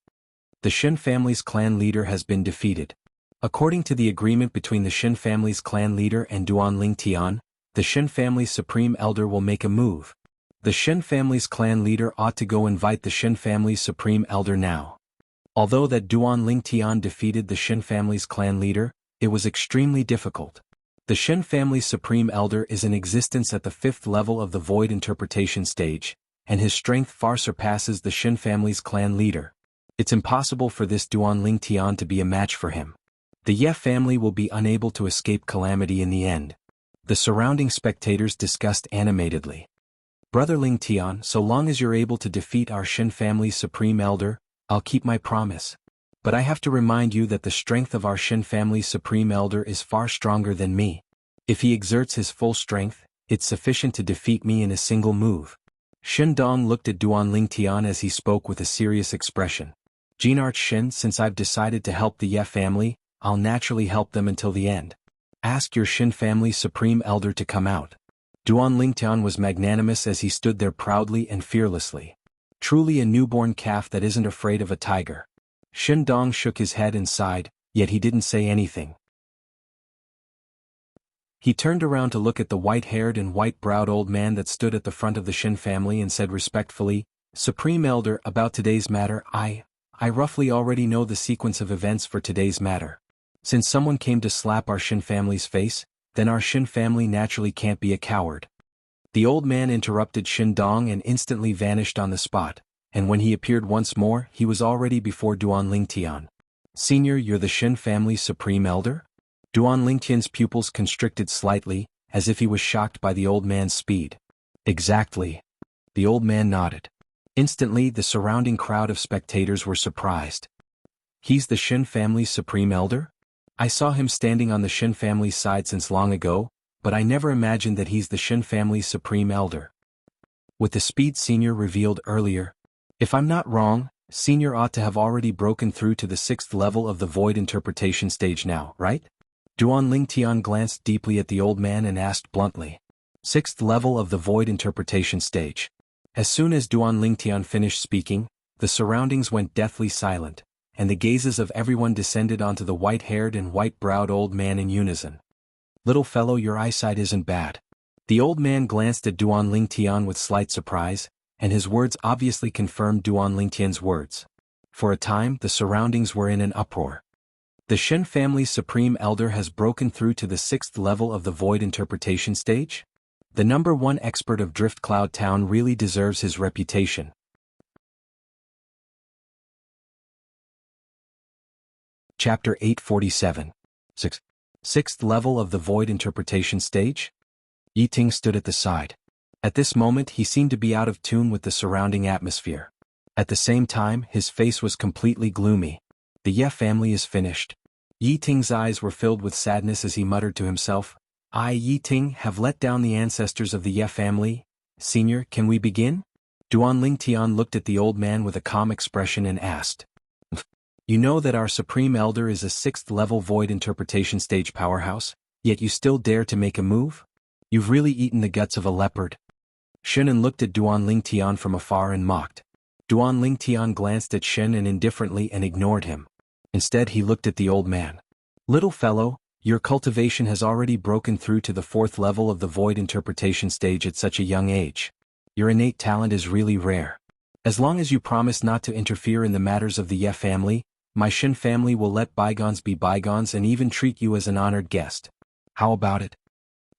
Speaker 1: The Shin family's clan leader has been defeated. According to the agreement between the Shin family's clan leader and Duanling Tian, the Shin family's supreme elder will make a move. The Shin family's clan leader ought to go invite the Shin family's supreme elder now. Although that Duanling Tian defeated the Shin family's clan leader, it was extremely difficult. The Shin family's supreme elder is in existence at the 5th level of the void interpretation stage, and his strength far surpasses the Shin family's clan leader. It's impossible for this Duanling Tian to be a match for him. The Ye family will be unable to escape calamity in the end. The surrounding spectators discussed animatedly. Brotherling Tian, so long as you're able to defeat our Shin family's supreme elder, I'll keep my promise. But I have to remind you that the strength of our Shin family's supreme elder is far stronger than me. If he exerts his full strength, it's sufficient to defeat me in a single move. Shin Dong looked at Duanling Tian as he spoke with a serious expression. Jinarch Shin, since I've decided to help the Ye family, I'll naturally help them until the end. Ask your Shin family's supreme elder to come out. Duanling Tian was magnanimous as he stood there proudly and fearlessly. Truly a newborn calf that isn't afraid of a tiger. Shin Dong shook his head and sighed, yet he didn't say anything. He turned around to look at the white-haired and white-browed old man that stood at the front of the Shin family and said respectfully, Supreme Elder, about today's matter, I roughly already know the sequence of events for today's matter. Since someone came to slap our Shin family's face, then our Shin family naturally can't be a coward. The old man interrupted Shin Dong and instantly vanished on the spot, and when he appeared once more, he was already before Duanling Tian. Senior, you're the Shin family's supreme elder? Duanling Tian's pupils constricted slightly, as if he was shocked by the old man's speed. Exactly. The old man nodded. Instantly, the surrounding crowd of spectators were surprised. He's the Shin family's supreme elder? I saw him standing on the Shin family's side since long ago, but I never imagined that he's the Shin family's supreme elder. With the speed Senior revealed earlier, if I'm not wrong, Senior ought to have already broken through to the 6th level of the void interpretation stage now, right? Duanling Tian glanced deeply at the old man and asked bluntly. 6th level of the void interpretation stage. As soon as Duanling Tian finished speaking, the surroundings went deathly silent, and the gazes of everyone descended onto the white-haired and white-browed old man in unison. Little fellow, your eyesight isn't bad. The old man glanced at Duanling Tian with slight surprise, and his words obviously confirmed Duanling Tian's words. For a time, the surroundings were in an uproar. The Shin family's supreme elder has broken through to the 6th level of the void interpretation stage? The #1 expert of Drift Cloud Town really deserves his reputation. Chapter 847. 6th level of the void interpretation stage? Yiting stood at the side. At this moment he seemed to be out of tune with the surrounding atmosphere. At the same time, his face was completely gloomy. The Ye family is finished. Yiting's eyes were filled with sadness as he muttered to himself, I, Yiting, have let down the ancestors of the Ye family. Senior, can we begin? Duanling Tian looked at the old man with a calm expression and asked. You know that our Supreme Elder is a 6th level void interpretation stage powerhouse, yet you still dare to make a move? You've really eaten the guts of a leopard. Shinan looked at Duanling Tian from afar and mocked. Duanling Tian glanced at Shin and indifferently and ignored him. Instead he looked at the old man. Little fellow, your cultivation has already broken through to the 4th level of the void interpretation stage at such a young age. Your innate talent is really rare. As long as you promise not to interfere in the matters of the Ye family, my Shin family will let bygones be bygones and even treat you as an honored guest. How about it?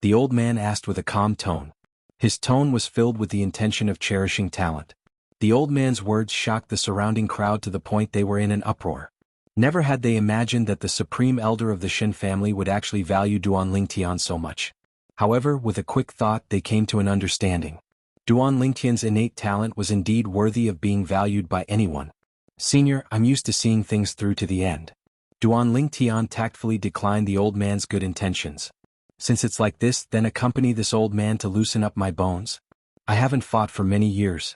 Speaker 1: The old man asked with a calm tone. His tone was filled with the intention of cherishing talent. The old man's words shocked the surrounding crowd to the point they were in an uproar. Never had they imagined that the supreme elder of the Shin family would actually value Duanling Tian so much. However, with a quick thought they came to an understanding. Duanling Tian's innate talent was indeed worthy of being valued by anyone. Senior, I'm used to seeing things through to the end. Duanling Tian tactfully declined the old man's good intentions. Since it's like this, then accompany this old man to loosen up my bones. I haven't fought for many years.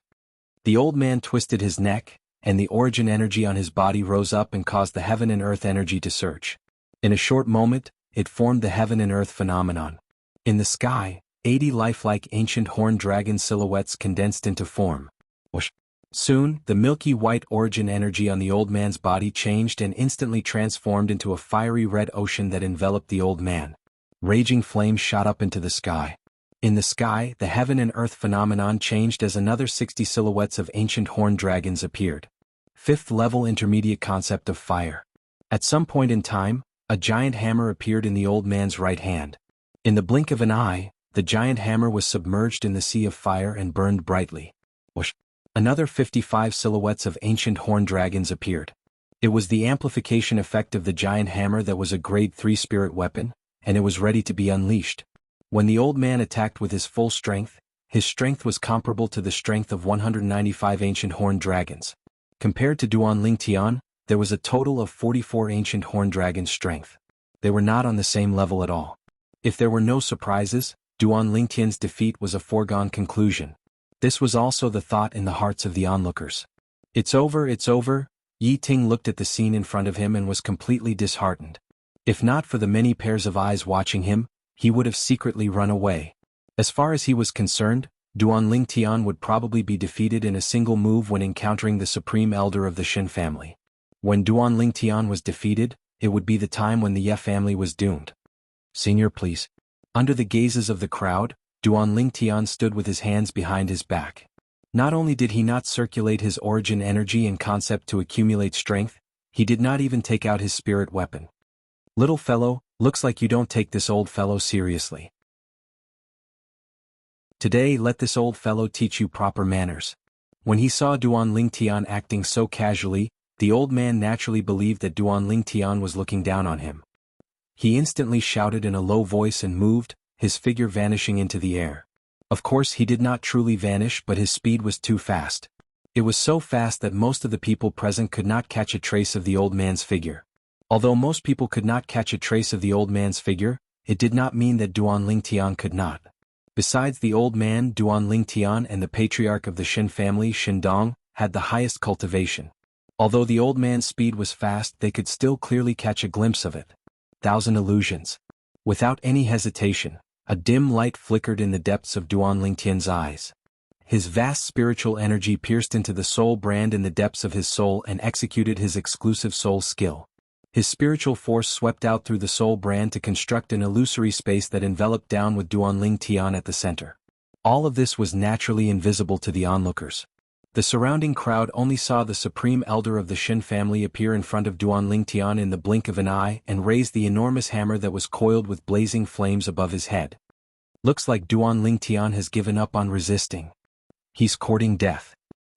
Speaker 1: The old man twisted his neck, and the origin energy on his body rose up and caused the heaven and earth energy to surge. In a short moment, it formed the heaven and earth phenomenon. In the sky, 80 lifelike ancient horned dragon silhouettes condensed into form. Whoosh. Soon, the milky white origin energy on the old man's body changed and instantly transformed into a fiery red ocean that enveloped the old man. Raging flames shot up into the sky. In the sky, the heaven and earth phenomenon changed as another 60 silhouettes of ancient horned dragons appeared. Fifth level intermediate concept of fire. At some point in time, a giant hammer appeared in the old man's right hand. In the blink of an eye, the giant hammer was submerged in the sea of fire and burned brightly. Whoosh. Another 55 silhouettes of ancient horned dragons appeared. It was the amplification effect of the giant hammer that was a grade 3 spirit weapon, and it was ready to be unleashed. When the old man attacked with his full strength, his strength was comparable to the strength of 195 ancient horned dragons. Compared to Duan Lingtian, there was a total of 44 ancient horned dragons' strength. They were not on the same level at all. If there were no surprises, Duan Lingtian's defeat was a foregone conclusion. This was also the thought in the hearts of the onlookers. It's over, it's over. Yi Ting looked at the scene in front of him and was completely disheartened. If not for the many pairs of eyes watching him, he would have secretly run away. As far as he was concerned, Duan Lingtian would probably be defeated in a single move when encountering the supreme elder of the Shin family. When Duan Lingtian was defeated, it would be the time when the Ye family was doomed. Senior, please. Under the gazes of the crowd, Duan Lingtian stood with his hands behind his back. Not only did he not circulate his origin energy and concept to accumulate strength, he did not even take out his spirit weapon. Little fellow, looks like you don't take this old fellow seriously. Today let this old fellow teach you proper manners. When he saw Duan Lingtian acting so casually, the old man naturally believed that Duan Lingtian was looking down on him. He instantly shouted in a low voice and moved, his figure vanishing into the air. Of course he did not truly vanish, but his speed was too fast. It was so fast that most of the people present could not catch a trace of the old man's figure. Although most people could not catch a trace of the old man's figure, it did not mean that Duan Lingtian could not. Besides the old man, Duan Lingtian and the patriarch of the Shin family, Shindong, had the highest cultivation. Although the old man's speed was fast, they could still clearly catch a glimpse of it. 1,000 illusions. Without any hesitation, a dim light flickered in the depths of Duan Lingtian's eyes. His vast spiritual energy pierced into the soul brand in the depths of his soul and executed his exclusive soul skill. His spiritual force swept out through the soul brand to construct an illusory space that enveloped down with Duan Lingtian at the center. All of this was naturally invisible to the onlookers. The surrounding crowd only saw the supreme elder of the Shin family appear in front of Duan Lingtian in the blink of an eye and raise the enormous hammer that was coiled with blazing flames above his head. Looks like Duan Lingtian has given up on resisting. He's courting death.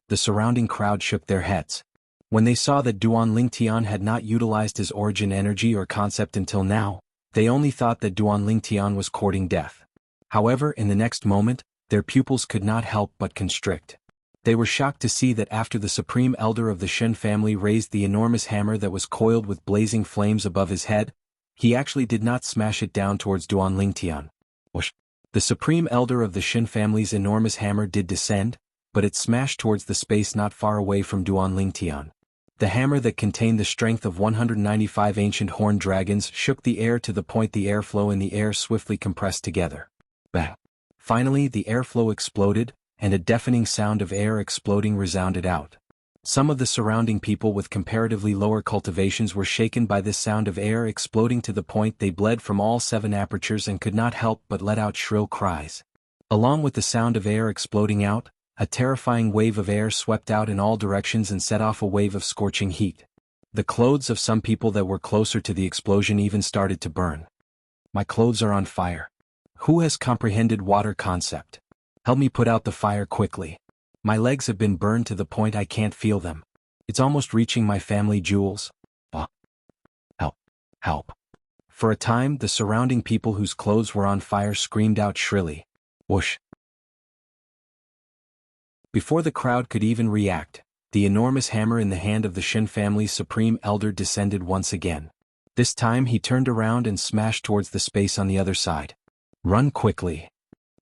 Speaker 1: The surrounding crowd shook their heads. When they saw that Duan Lingtian had not utilized his origin energy or concept until now, they only thought that Duan Lingtian was courting death. However, in the next moment, their pupils could not help but constrict. They were shocked to see that after the supreme elder of the Shin family raised the enormous hammer that was coiled with blazing flames above his head, he actually did not smash it down towards Duan Lingtian. Whoosh. The supreme elder of the Shin family's enormous hammer did descend, but it smashed towards the space not far away from Duan Lingtian. The hammer that contained the strength of 195 ancient horned dragons shook the air to the point the airflow in the air swiftly compressed together. Bang! Finally, the airflow exploded, and a deafening sound of air exploding resounded out. Some of the surrounding people with comparatively lower cultivations were shaken by this sound of air exploding to the point they bled from all 7 apertures and could not help but let out shrill cries. Along with the sound of air exploding out, a terrifying wave of air swept out in all directions and set off a wave of scorching heat. The clothes of some people that were closer to the explosion even started to burn. My clothes are on fire. Who has comprehended water concept? Help me put out the fire quickly. My legs have been burned to the point I can't feel them. It's almost reaching my family jewels. Help! Help! For a time, the surrounding people whose clothes were on fire screamed out shrilly. Whoosh! Before the crowd could even react, the enormous hammer in the hand of the Shin family's supreme elder descended once again. This time he turned around and smashed towards the space on the other side. Run quickly.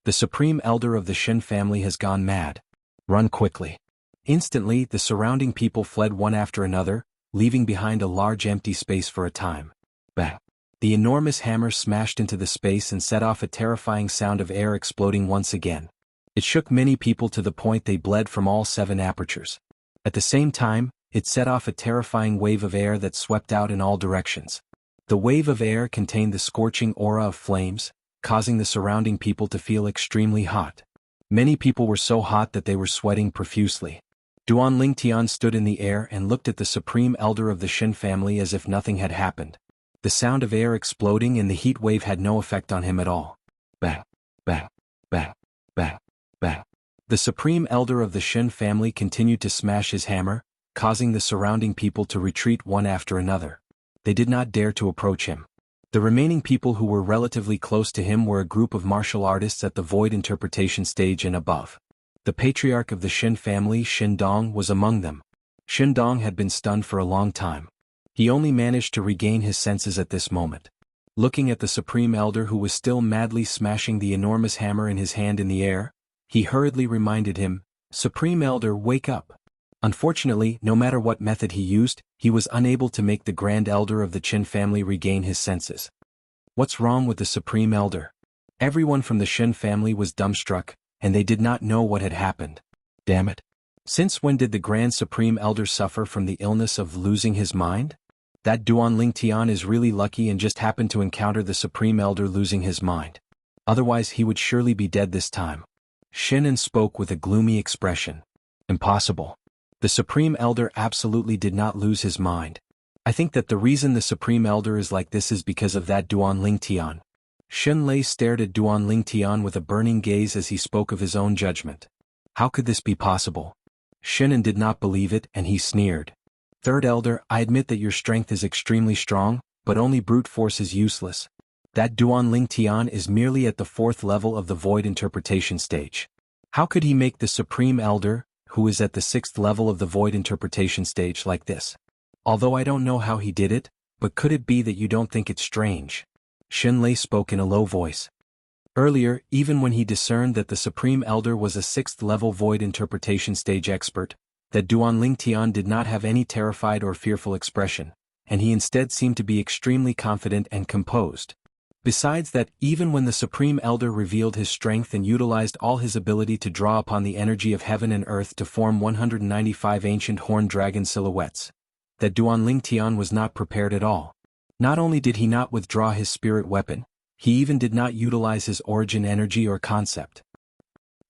Speaker 1: The supreme elder of the Shin family has gone mad. Run quickly. Instantly, the surrounding people fled one after another, leaving behind a large empty space for a time. Bang! The enormous hammer smashed into the space and set off a terrifying sound of air exploding once again. It shook many people to the point they bled from all 7 apertures. At the same time, it set off a terrifying wave of air that swept out in all directions. The wave of air contained the scorching aura of flames, causing the surrounding people to feel extremely hot. Many people were so hot that they were sweating profusely. Duan Lingtian stood in the air and looked at the supreme elder of the Shin family as if nothing had happened. The sound of air exploding and the heat wave had no effect on him at all. Bang! Bang! Bang! Bang! Bang! The supreme elder of the Shin family continued to smash his hammer, causing the surrounding people to retreat one after another. They did not dare to approach him. The remaining people who were relatively close to him were a group of martial artists at the void interpretation stage and above. The patriarch of the Shin family, Shin Dong, was among them. Shin Dong had been stunned for a long time. He only managed to regain his senses at this moment. Looking at the supreme elder who was still madly smashing the enormous hammer in his hand in the air, he hurriedly reminded him, "Supreme elder, wake up." Unfortunately, no matter what method he used, he was unable to make the grand elder of the Qin family regain his senses. What's wrong with the supreme elder? Everyone from the Shin family was dumbstruck, and they did not know what had happened. Damn it. Since when did the Grand Supreme Elder suffer from the illness of losing his mind? That Duan Lingtian is really lucky and just happened to encounter the Supreme Elder losing his mind. Otherwise he would surely be dead this time. Shinan spoke with a gloomy expression. Impossible. The Supreme Elder absolutely did not lose his mind. I think that the reason the Supreme Elder is like this is because of that Duan Lingtian. Shin Lei stared at Duan Lingtian with a burning gaze as he spoke of his own judgment. How could this be possible? Shinan did not believe it and he sneered. Third Elder, I admit that your strength is extremely strong, but only brute force is useless. That Duan Lingtian is merely at the 4th level of the void interpretation stage. How could he make the Supreme Elder, who is at the 6th level of the void interpretation stage, like this? Although I don't know how he did it, but could it be that you don't think it's strange? Shin Lei spoke in a low voice. Earlier, even when he discerned that the Supreme Elder was a 6th level void interpretation stage expert, that Duan Lingtian did not have any terrified or fearful expression, and he instead seemed to be extremely confident and composed. Besides that, even when the Supreme Elder revealed his strength and utilized all his ability to draw upon the energy of heaven and earth to form 195 ancient horned dragon silhouettes, that Duan Lingtian was not prepared at all. Not only did he not withdraw his spirit weapon, he even did not utilize his origin energy or concept.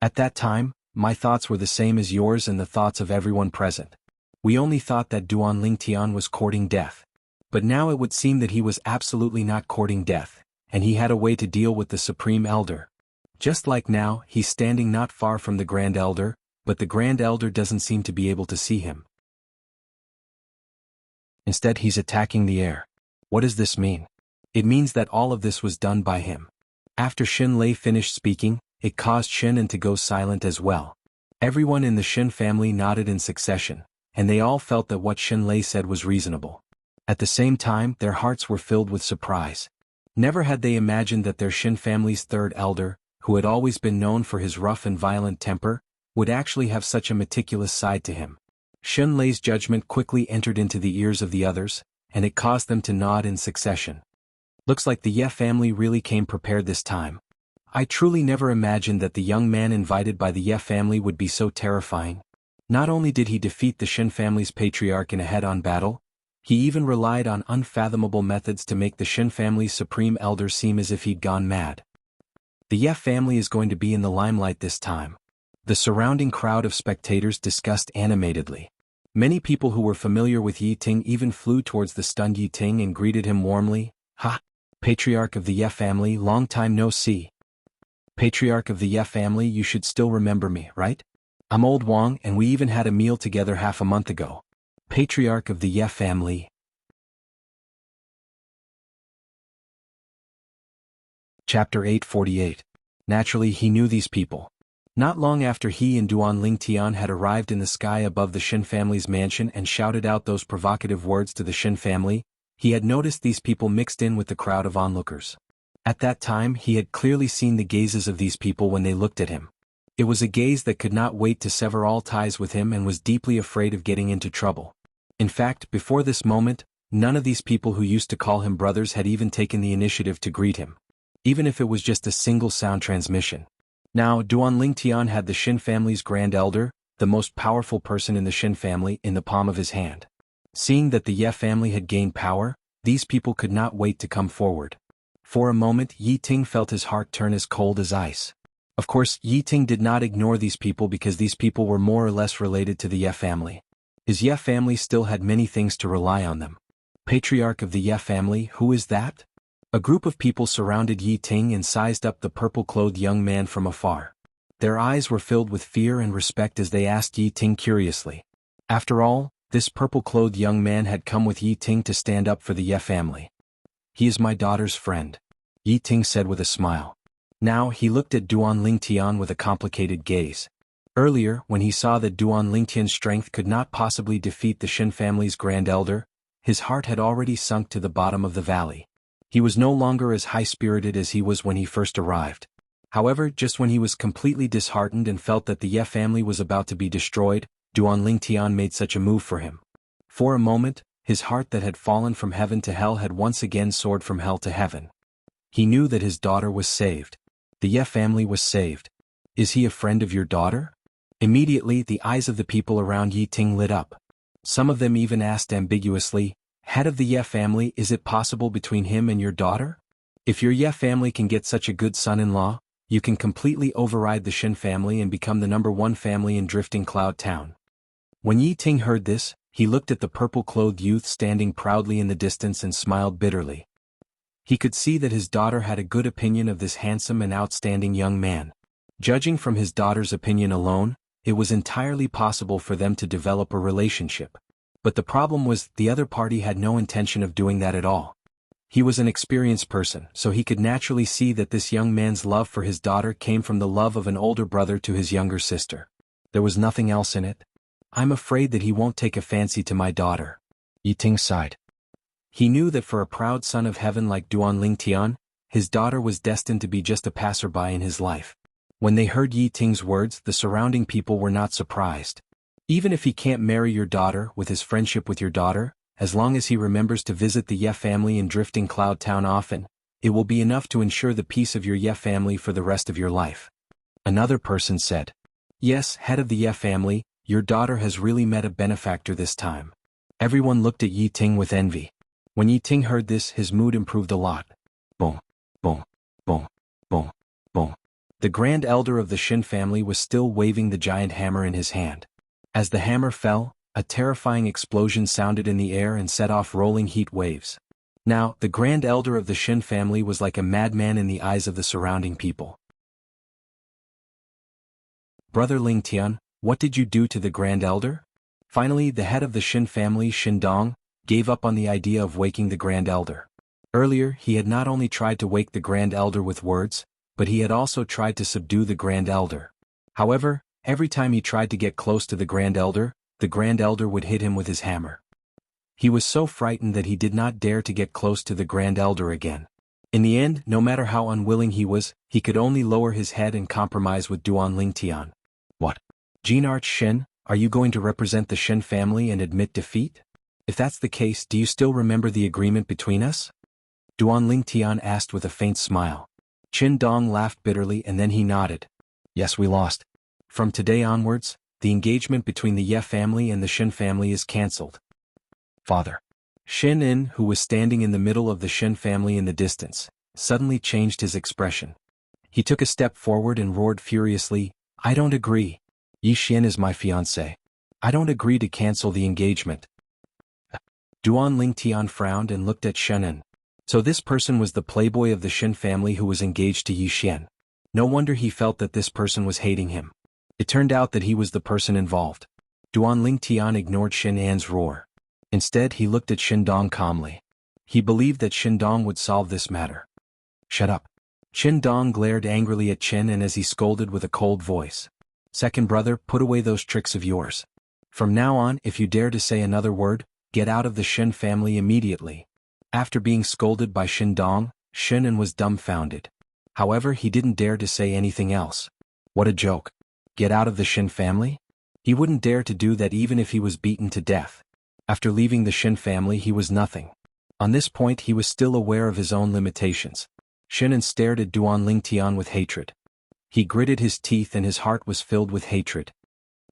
Speaker 1: At that time, my thoughts were the same as yours and the thoughts of everyone present. We only thought that Duan Lingtian was courting death. But now it would seem that he was absolutely not courting death, and he had a way to deal with the Supreme Elder. Just like now, he's standing not far from the Grand Elder, but the Grand Elder doesn't seem to be able to see him. Instead, he's attacking the air. What does this mean? It means that all of this was done by him. After Shin Lei finished speaking, it caused Shinan to go silent as well. Everyone in the Shin family nodded in succession, and they all felt that what Shin Lei said was reasonable. At the same time, their hearts were filled with surprise. Never had they imagined that their Shin family's 3rd elder, who had always been known for his rough and violent temper, would actually have such a meticulous side to him. Shin Lei's judgment quickly entered into the ears of the others, and it caused them to nod in succession. Looks like the Ye family really came prepared this time. I truly never imagined that the young man invited by the Ye family would be so terrifying. Not only did he defeat the Shin family's patriarch in a head-on battle, he even relied on unfathomable methods to make the Shin family's supreme elder seem as if he'd gone mad. The Ye family is going to be in the limelight this time. The surrounding crowd of spectators discussed animatedly. Many people who were familiar with Yi Ting even flew towards the stunned Yi Ting and greeted him warmly. Ha! Patriarch of the Ye family, long time no see. Patriarch of the Ye family, you should still remember me, right? I'm old Wang and we even had a meal together half a month ago. Patriarch of the Ye family. Chapter 848. Naturally he knew these people. Not long after he and Duan Lingtian had arrived in the sky above the Shin family's mansion and shouted out those provocative words to the Shin family, he had noticed these people mixed in with the crowd of onlookers. At that time he had clearly seen the gazes of these people when they looked at him. It was a gaze that could not wait to sever all ties with him and was deeply afraid of getting into trouble. In fact, before this moment, none of these people who used to call him brothers had even taken the initiative to greet him, even if it was just a single sound transmission. Now, Duan Lingtian had the Shin family's grand elder, the most powerful person in the Shin family, in the palm of his hand. Seeing that the Ye family had gained power, these people could not wait to come forward. For a moment, Yi Ting felt his heart turn as cold as ice. Of course, Yi Ting did not ignore these people because these people were more or less related to the Ye family. His Ye family still had many things to rely on them. Patriarch of the Ye family, who is that? A group of people surrounded Yi Ting and sized up the purple-clothed young man from afar. Their eyes were filled with fear and respect as they asked Yi Ting curiously. After all, this purple-clothed young man had come with Yi Ting to stand up for the Ye family. He is my daughter's friend, Yi Ting said with a smile. Now he looked at Duan Lingtian with a complicated gaze. Earlier, when he saw that Duan Lingtian's strength could not possibly defeat the Shin family's grand elder, his heart had already sunk to the bottom of the valley. He was no longer as high-spirited as he was when he first arrived. However, just when he was completely disheartened and felt that the Ye family was about to be destroyed, Duan Lingtian made such a move for him. For a moment, his heart that had fallen from heaven to hell had once again soared from hell to heaven. He knew that his daughter was saved. The Ye family was saved. Is he a friend of your daughter? Immediately, the eyes of the people around Yi Ting lit up. Some of them even asked ambiguously, "Head of the Ye family, is it possible between him and your daughter? If your Ye family can get such a good son-in-law, you can completely override the Shin family and become the #1 family in Drifting Cloud Town." When Yi Ting heard this, he looked at the purple-clothed youth standing proudly in the distance and smiled bitterly. He could see that his daughter had a good opinion of this handsome and outstanding young man. Judging from his daughter's opinion alone, it was entirely possible for them to develop a relationship. But the problem was, the other party had no intention of doing that at all. He was an experienced person, so he could naturally see that this young man's love for his daughter came from the love of an older brother to his younger sister. There was nothing else in it. I'm afraid that he won't take a fancy to my daughter. Yi Ting sighed. He knew that for a proud son of heaven like Duan Lingtian, his daughter was destined to be just a passerby in his life. When they heard Yi Ting's words, the surrounding people were not surprised. Even if he can't marry your daughter with his friendship with your daughter, as long as he remembers to visit the Ye family in Drifting Cloud Town often, it will be enough to ensure the peace of your Ye family for the rest of your life. Another person said, "Yes, head of the Ye family, your daughter has really met a benefactor this time." Everyone looked at Yi Ting with envy. When Yi Ting heard this, his mood improved a lot. Boom, boom, boom, boom, boom. The grand elder of the Shin family was still waving the giant hammer in his hand. As the hammer fell, a terrifying explosion sounded in the air and set off rolling heat waves. Now, the grand elder of the Shin family was like a madman in the eyes of the surrounding people. Brother Lingtian, what did you do to the grand elder? Finally, the head of the Shin family, Shin Dong, gave up on the idea of waking the grand elder. Earlier, he had not only tried to wake the grand elder with words, but he had also tried to subdue the grand elder. However, every time he tried to get close to the grand elder would hit him with his hammer. He was so frightened that he did not dare to get close to the grand elder again. In the end, no matter how unwilling he was, he could only lower his head and compromise with Duan Lingtian. What? Jinarch Shin, are you going to represent the Shin family and admit defeat? If that's the case, do you still remember the agreement between us? Duan Lingtian asked with a faint smile. Chin Dong laughed bitterly and then he nodded. Yes, we lost. From today onwards, the engagement between the Ye family and the Shin family is cancelled. Father. Shin In, who was standing in the middle of the Shin family in the distance, suddenly changed his expression. He took a step forward and roared furiously, I don't agree. Yi Xian is my fiancé. I don't agree to cancel the engagement. Duan Lingtian frowned and looked at Shen In. So this person was the playboy of the Shin family who was engaged to Yi Xian. No wonder he felt that this person was hating him. It turned out that he was the person involved. Duan Lingtian ignored Shin An's roar. Instead, he looked at Shin Dong calmly. He believed that Shin Dong would solve this matter. Shut up. Shin Dong glared angrily at Chin and as he scolded with a cold voice. Second brother, put away those tricks of yours. From now on, if you dare to say another word, get out of the Shin family immediately. After being scolded by Shin Dong, Shin An was dumbfounded. However, he didn't dare to say anything else. What a joke. Get out of the Shin family? He wouldn't dare to do that even if he was beaten to death. After leaving the Shin family he was nothing. On this point he was still aware of his own limitations. Shin stared at Duan Lingtian with hatred. He gritted his teeth and his heart was filled with hatred.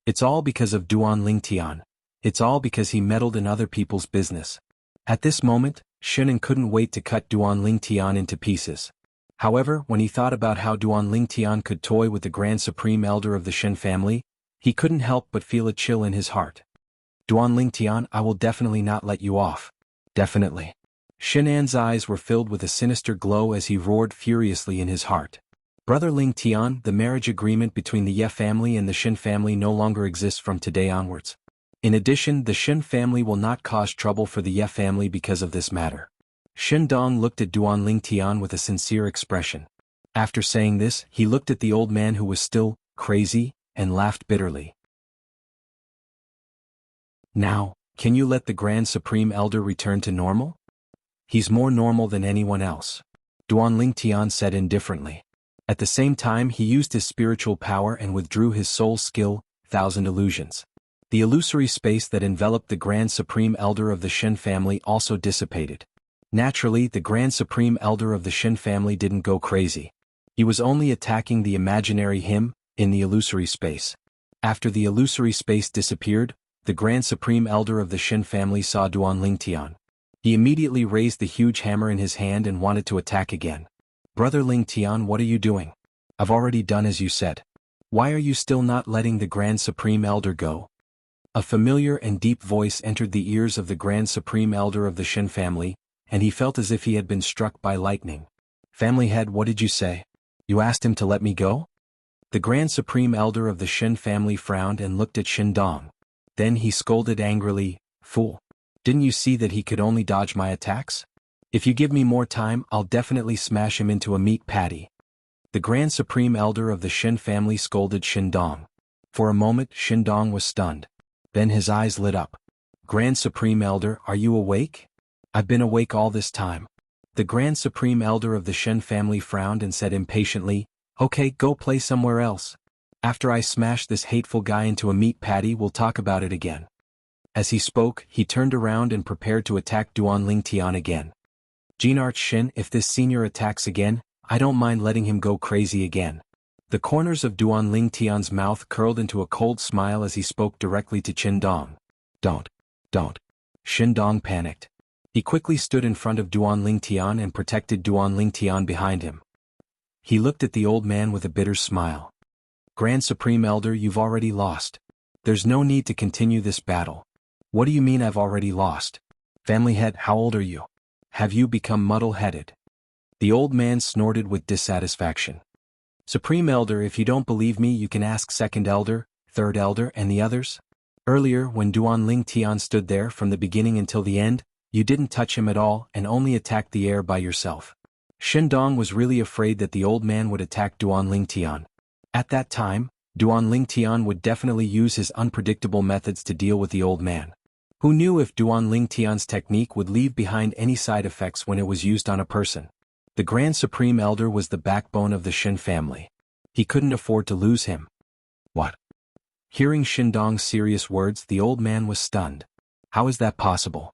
Speaker 1: It's all because of Duan Lingtian. It's all because he meddled in other people's business. At this moment, Shin couldn't wait to cut Duan Lingtian into pieces. However, when he thought about how Duan Lingtian could toy with the Grand Supreme Elder of the Shin family, he couldn't help but feel a chill in his heart. Duan Lingtian, I will definitely not let you off. Definitely. Shinan's eyes were filled with a sinister glow as he roared furiously in his heart. Brother Lingtian, the marriage agreement between the Ye family and the Shin family no longer exists from today onwards. In addition, the Shin family will not cause trouble for the Ye family because of this matter. Shin Dong looked at Duan Lingtian with a sincere expression. After saying this, he looked at the old man who was still crazy, and laughed bitterly. Now, can you let the Grand Supreme Elder return to normal? He's more normal than anyone else, Duan Lingtian said indifferently. At the same time he used his spiritual power and withdrew his soul skill, Thousand Illusions. The illusory space that enveloped the Grand Supreme Elder of the Shin family also dissipated. Naturally, the Grand Supreme Elder of the Shin family didn't go crazy. He was only attacking the imaginary him, in the illusory space. After the illusory space disappeared, the Grand Supreme Elder of the Shin family saw Duan Lingtian. He immediately raised the huge hammer in his hand and wanted to attack again. Brother Lingtian, what are you doing? I've already done as you said. Why are you still not letting the Grand Supreme Elder go? A familiar and deep voice entered the ears of the Grand Supreme Elder of the Shin family, and he felt as if he had been struck by lightning. Family head, what did you say? You asked him to let me go? The Grand Supreme Elder of the Shin family frowned and looked at Shin Dong. Then he scolded angrily, Fool! Didn't you see that he could only dodge my attacks? If you give me more time, I'll definitely smash him into a meat patty. The Grand Supreme Elder of the Shin family scolded Shin Dong. For a moment Shin Dong was stunned. Then his eyes lit up. Grand Supreme Elder, are you awake? I've been awake all this time. The Grand Supreme Elder of the Shin family frowned and said impatiently, Okay, go play somewhere else. After I smash this hateful guy into a meat patty we'll talk about it again. As he spoke, he turned around and prepared to attack Duan Lingtian again. Jinarch Shin, if this senior attacks again, I don't mind letting him go crazy again. The corners of Duan Lingtian's mouth curled into a cold smile as he spoke directly to Shin Dong. Don't. Shin Dong panicked. He quickly stood in front of Duan Lingtian and protected Duan Lingtian behind him. He looked at the old man with a bitter smile. Grand Supreme Elder, you've already lost. There's no need to continue this battle. What do you mean I've already lost? Family head, how old are you? Have you become muddle-headed? The old man snorted with dissatisfaction. Supreme Elder, if you don't believe me you can ask Second Elder, Third Elder and the others. Earlier, when Duan Lingtian stood there from the beginning until the end, you didn't touch him at all and only attacked the air by yourself. Shin Dong was really afraid that the old man would attack Duan Lingtian. At that time, Duan Lingtian would definitely use his unpredictable methods to deal with the old man. Who knew if Duan Lingtian's technique would leave behind any side effects when it was used on a person? The Grand Supreme Elder was the backbone of the Shin family. He couldn't afford to lose him. What? Hearing Shin Dong's serious words, the old man was stunned. How is that possible?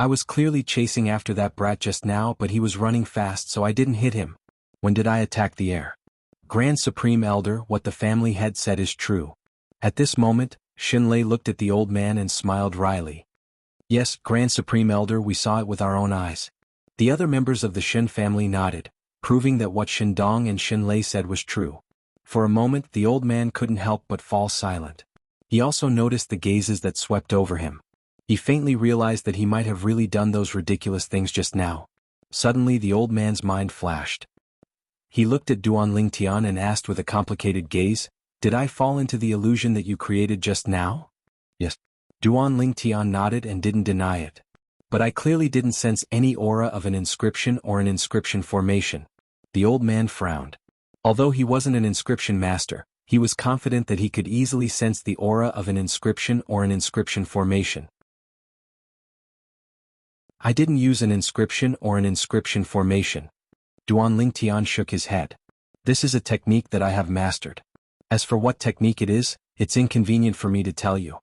Speaker 1: I was clearly chasing after that brat just now, but he was running fast so I didn't hit him. When did I attack the air? Grand Supreme Elder, what the family head said is true. At this moment, Shin Lei looked at the old man and smiled wryly. Yes, Grand Supreme Elder, we saw it with our own eyes. The other members of the Shin family nodded, proving that what Shin Dong and Shin Lei said was true. For a moment the old man couldn't help but fall silent. He also noticed the gazes that swept over him. He faintly realized that he might have really done those ridiculous things just now. Suddenly the old man's mind flashed. He looked at Duan Lingtian and asked with a complicated gaze, Did I fall into the illusion that you created just now? Yes. Duan Lingtian nodded and didn't deny it. But I clearly didn't sense any aura of an inscription or an inscription formation. The old man frowned. Although he wasn't an inscription master, he was confident that he could easily sense the aura of an inscription or an inscription formation. I didn't use an inscription or an inscription formation. Duan Lingtian shook his head. This is a technique that I have mastered. As for what technique it is, it's inconvenient for me to tell you.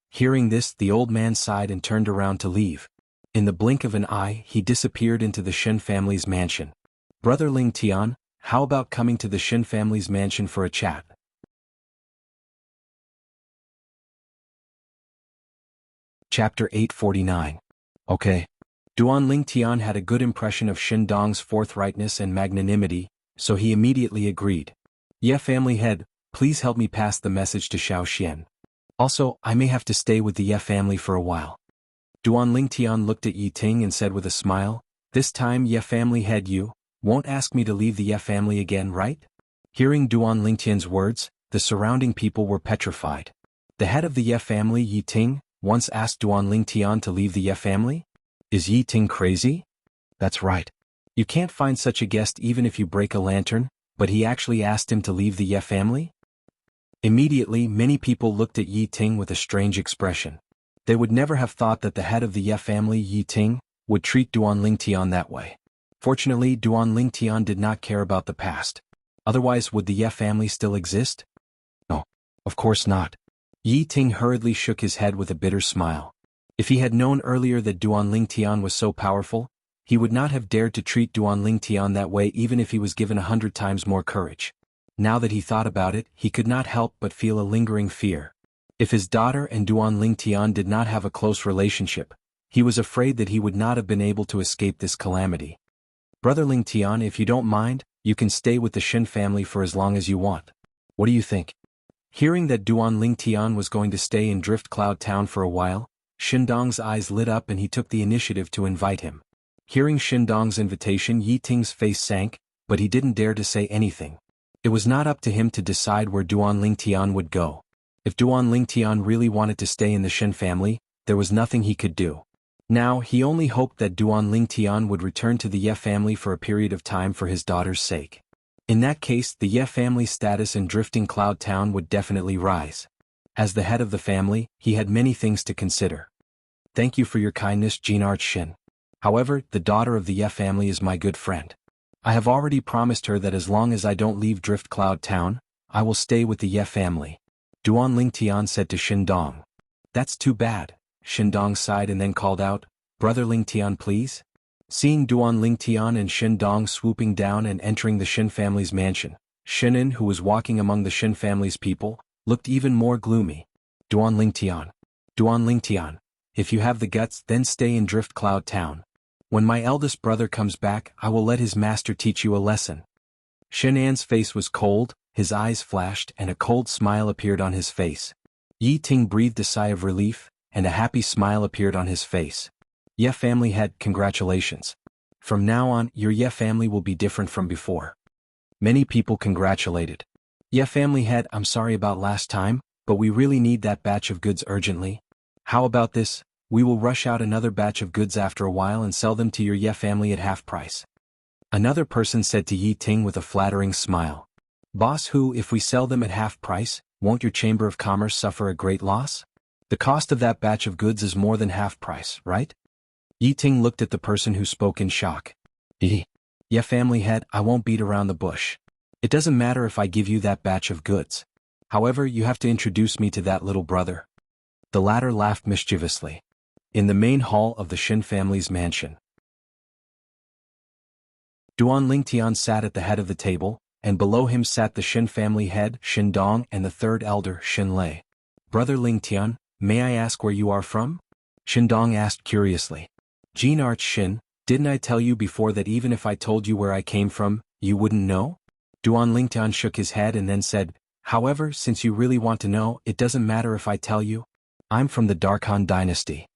Speaker 1: Hearing this, the old man sighed and turned around to leave. In the blink of an eye, he disappeared into the Shen family's mansion. Brother Ling Tian, how about coming to the Shen family's mansion for a chat? Chapter 849. Okay. Duan Ling Tian had a good impression of Shen Dong's forthrightness and magnanimity, so he immediately agreed. Yeah, family head, please help me pass the message to Xiao Xian. Also, I may have to stay with the Ye family for a while. Duan Ling Tian looked at Yi Ting and said with a smile, this time Ye family head, you won't ask me to leave the Ye family again, right? Hearing Duan Ling Tian's words, the surrounding people were petrified. The head of the Ye family, Yi Ting, once asked Duan Ling Tian to leave the Ye family? Is Yi Ting crazy? That's right. You can't find such a guest even if you break a lantern, but he actually asked him to leave the Ye family? Immediately, many people looked at Yi Ting with a strange expression. They would never have thought that the head of the Ye family, Yi Ting, would treat Duan Ling Tian that way. Fortunately, Duan Ling Tian did not care about the past. Otherwise, would the Ye family still exist? No, of course not. Yi Ting hurriedly shook his head with a bitter smile. If he had known earlier that Duan Ling Tian was so powerful, he would not have dared to treat Duan Ling Tian that way even if he was given 100 times more courage. Now that he thought about it, he could not help but feel a lingering fear. If his daughter and Duan Ling Tian did not have a close relationship, he was afraid that he would not have been able to escape this calamity. Brother Ling Tian, if you don't mind, you can stay with the Shen family for as long as you want. What do you think? Hearing that Duan Ling Tian was going to stay in Drift Cloud Town for a while, Shindong's eyes lit up and he took the initiative to invite him. Hearing Shindong's invitation, Yi Ting's face sank, but he didn't dare to say anything. It was not up to him to decide where Duan Ling Tian would go. If Duan Ling Tian really wanted to stay in the Shen family, there was nothing he could do. Now, he only hoped that Duan Ling Tian would return to the Ye family for a period of time for his daughter's sake. In that case, the Ye family's status in Drifting Cloud Town would definitely rise. As the head of the family, he had many things to consider. Thank you for your kindness, Jinarch Shin. However, the daughter of the Ye family is my good friend. I have already promised her that as long as I don't leave Drift Cloud Town, I will stay with the Ye family. Duan Ling Tian said to Shindong. That's too bad. Shindong sighed and then called out, Brother Ling Tian, please? Seeing Duan Ling Tian and Shindong swooping down and entering the Shin family's mansion, Shinin, who was walking among the Shin family's people, looked even more gloomy. Duan Ling Tian, if you have the guts, then stay in Drift Cloud Town. When my eldest brother comes back, I will let his master teach you a lesson. Shenan's face was cold, his eyes flashed, and a cold smile appeared on his face. Yi Ting breathed a sigh of relief, and a happy smile appeared on his face. Ye family head, congratulations. From now on, your Ye family will be different from before. Many people congratulated. Ye family head, I'm sorry about last time, but we really need that batch of goods urgently. How about this? We will rush out another batch of goods after a while and sell them to your Ye family at half price. Another person said to Yi Ting with a flattering smile. Boss, who, if we sell them at half price, won't your Chamber of Commerce suffer a great loss? The cost of that batch of goods is more than half price, right? Yi Ting looked at the person who spoke in shock. Ye family head, I won't beat around the bush. It doesn't matter if I give you that batch of goods. However, you have to introduce me to that little brother. The latter laughed mischievously. In the main hall of the Shin family's mansion, Duan Ling Tian sat at the head of the table, and below him sat the Shin family head, Shindong, and the third elder, Shin Lei. Brother Ling Tian, may I ask where you are from? Shindong asked curiously. Jinarch Shin, didn't I tell you before that even if I told you where I came from, you wouldn't know? Duan Ling Tian shook his head and then said, however, since you really want to know, it doesn't matter if I tell you. I'm from the Darkhan dynasty.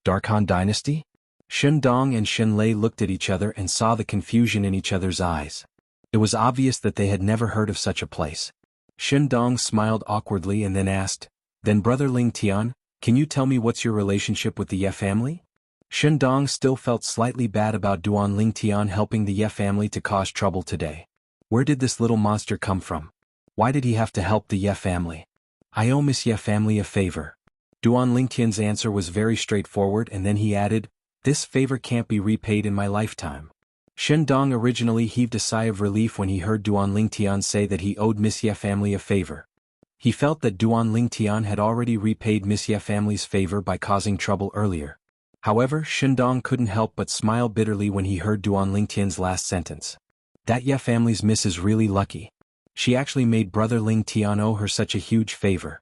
Speaker 1: Darkhan dynasty? Shindong and Shin Lei looked at each other and saw the confusion in each other's eyes. It was obvious that they had never heard of such a place. Shindong smiled awkwardly and then asked, then Brother Ling Tian, can you tell me what's your relationship with the Ye family? Shindong still felt slightly bad about Duan Ling Tian helping the Ye family to cause trouble today. Where did this little monster come from? Why did he have to help the Ye family? I owe Miss Ye family a favor. Duan Ling Tian's answer was very straightforward and then he added, this favor can't be repaid in my lifetime. Shen Dong originally heaved a sigh of relief when he heard Duan Lingtian say that he owed Miss Ye family a favor. He felt that Duan Lingtian had already repaid Miss Ye family's favor by causing trouble earlier. However, Shen Dong couldn't help but smile bitterly when he heard Duan Lingtian's last sentence. That Ye family's miss is really lucky. She actually made brother Lingtian owe her such a huge favor.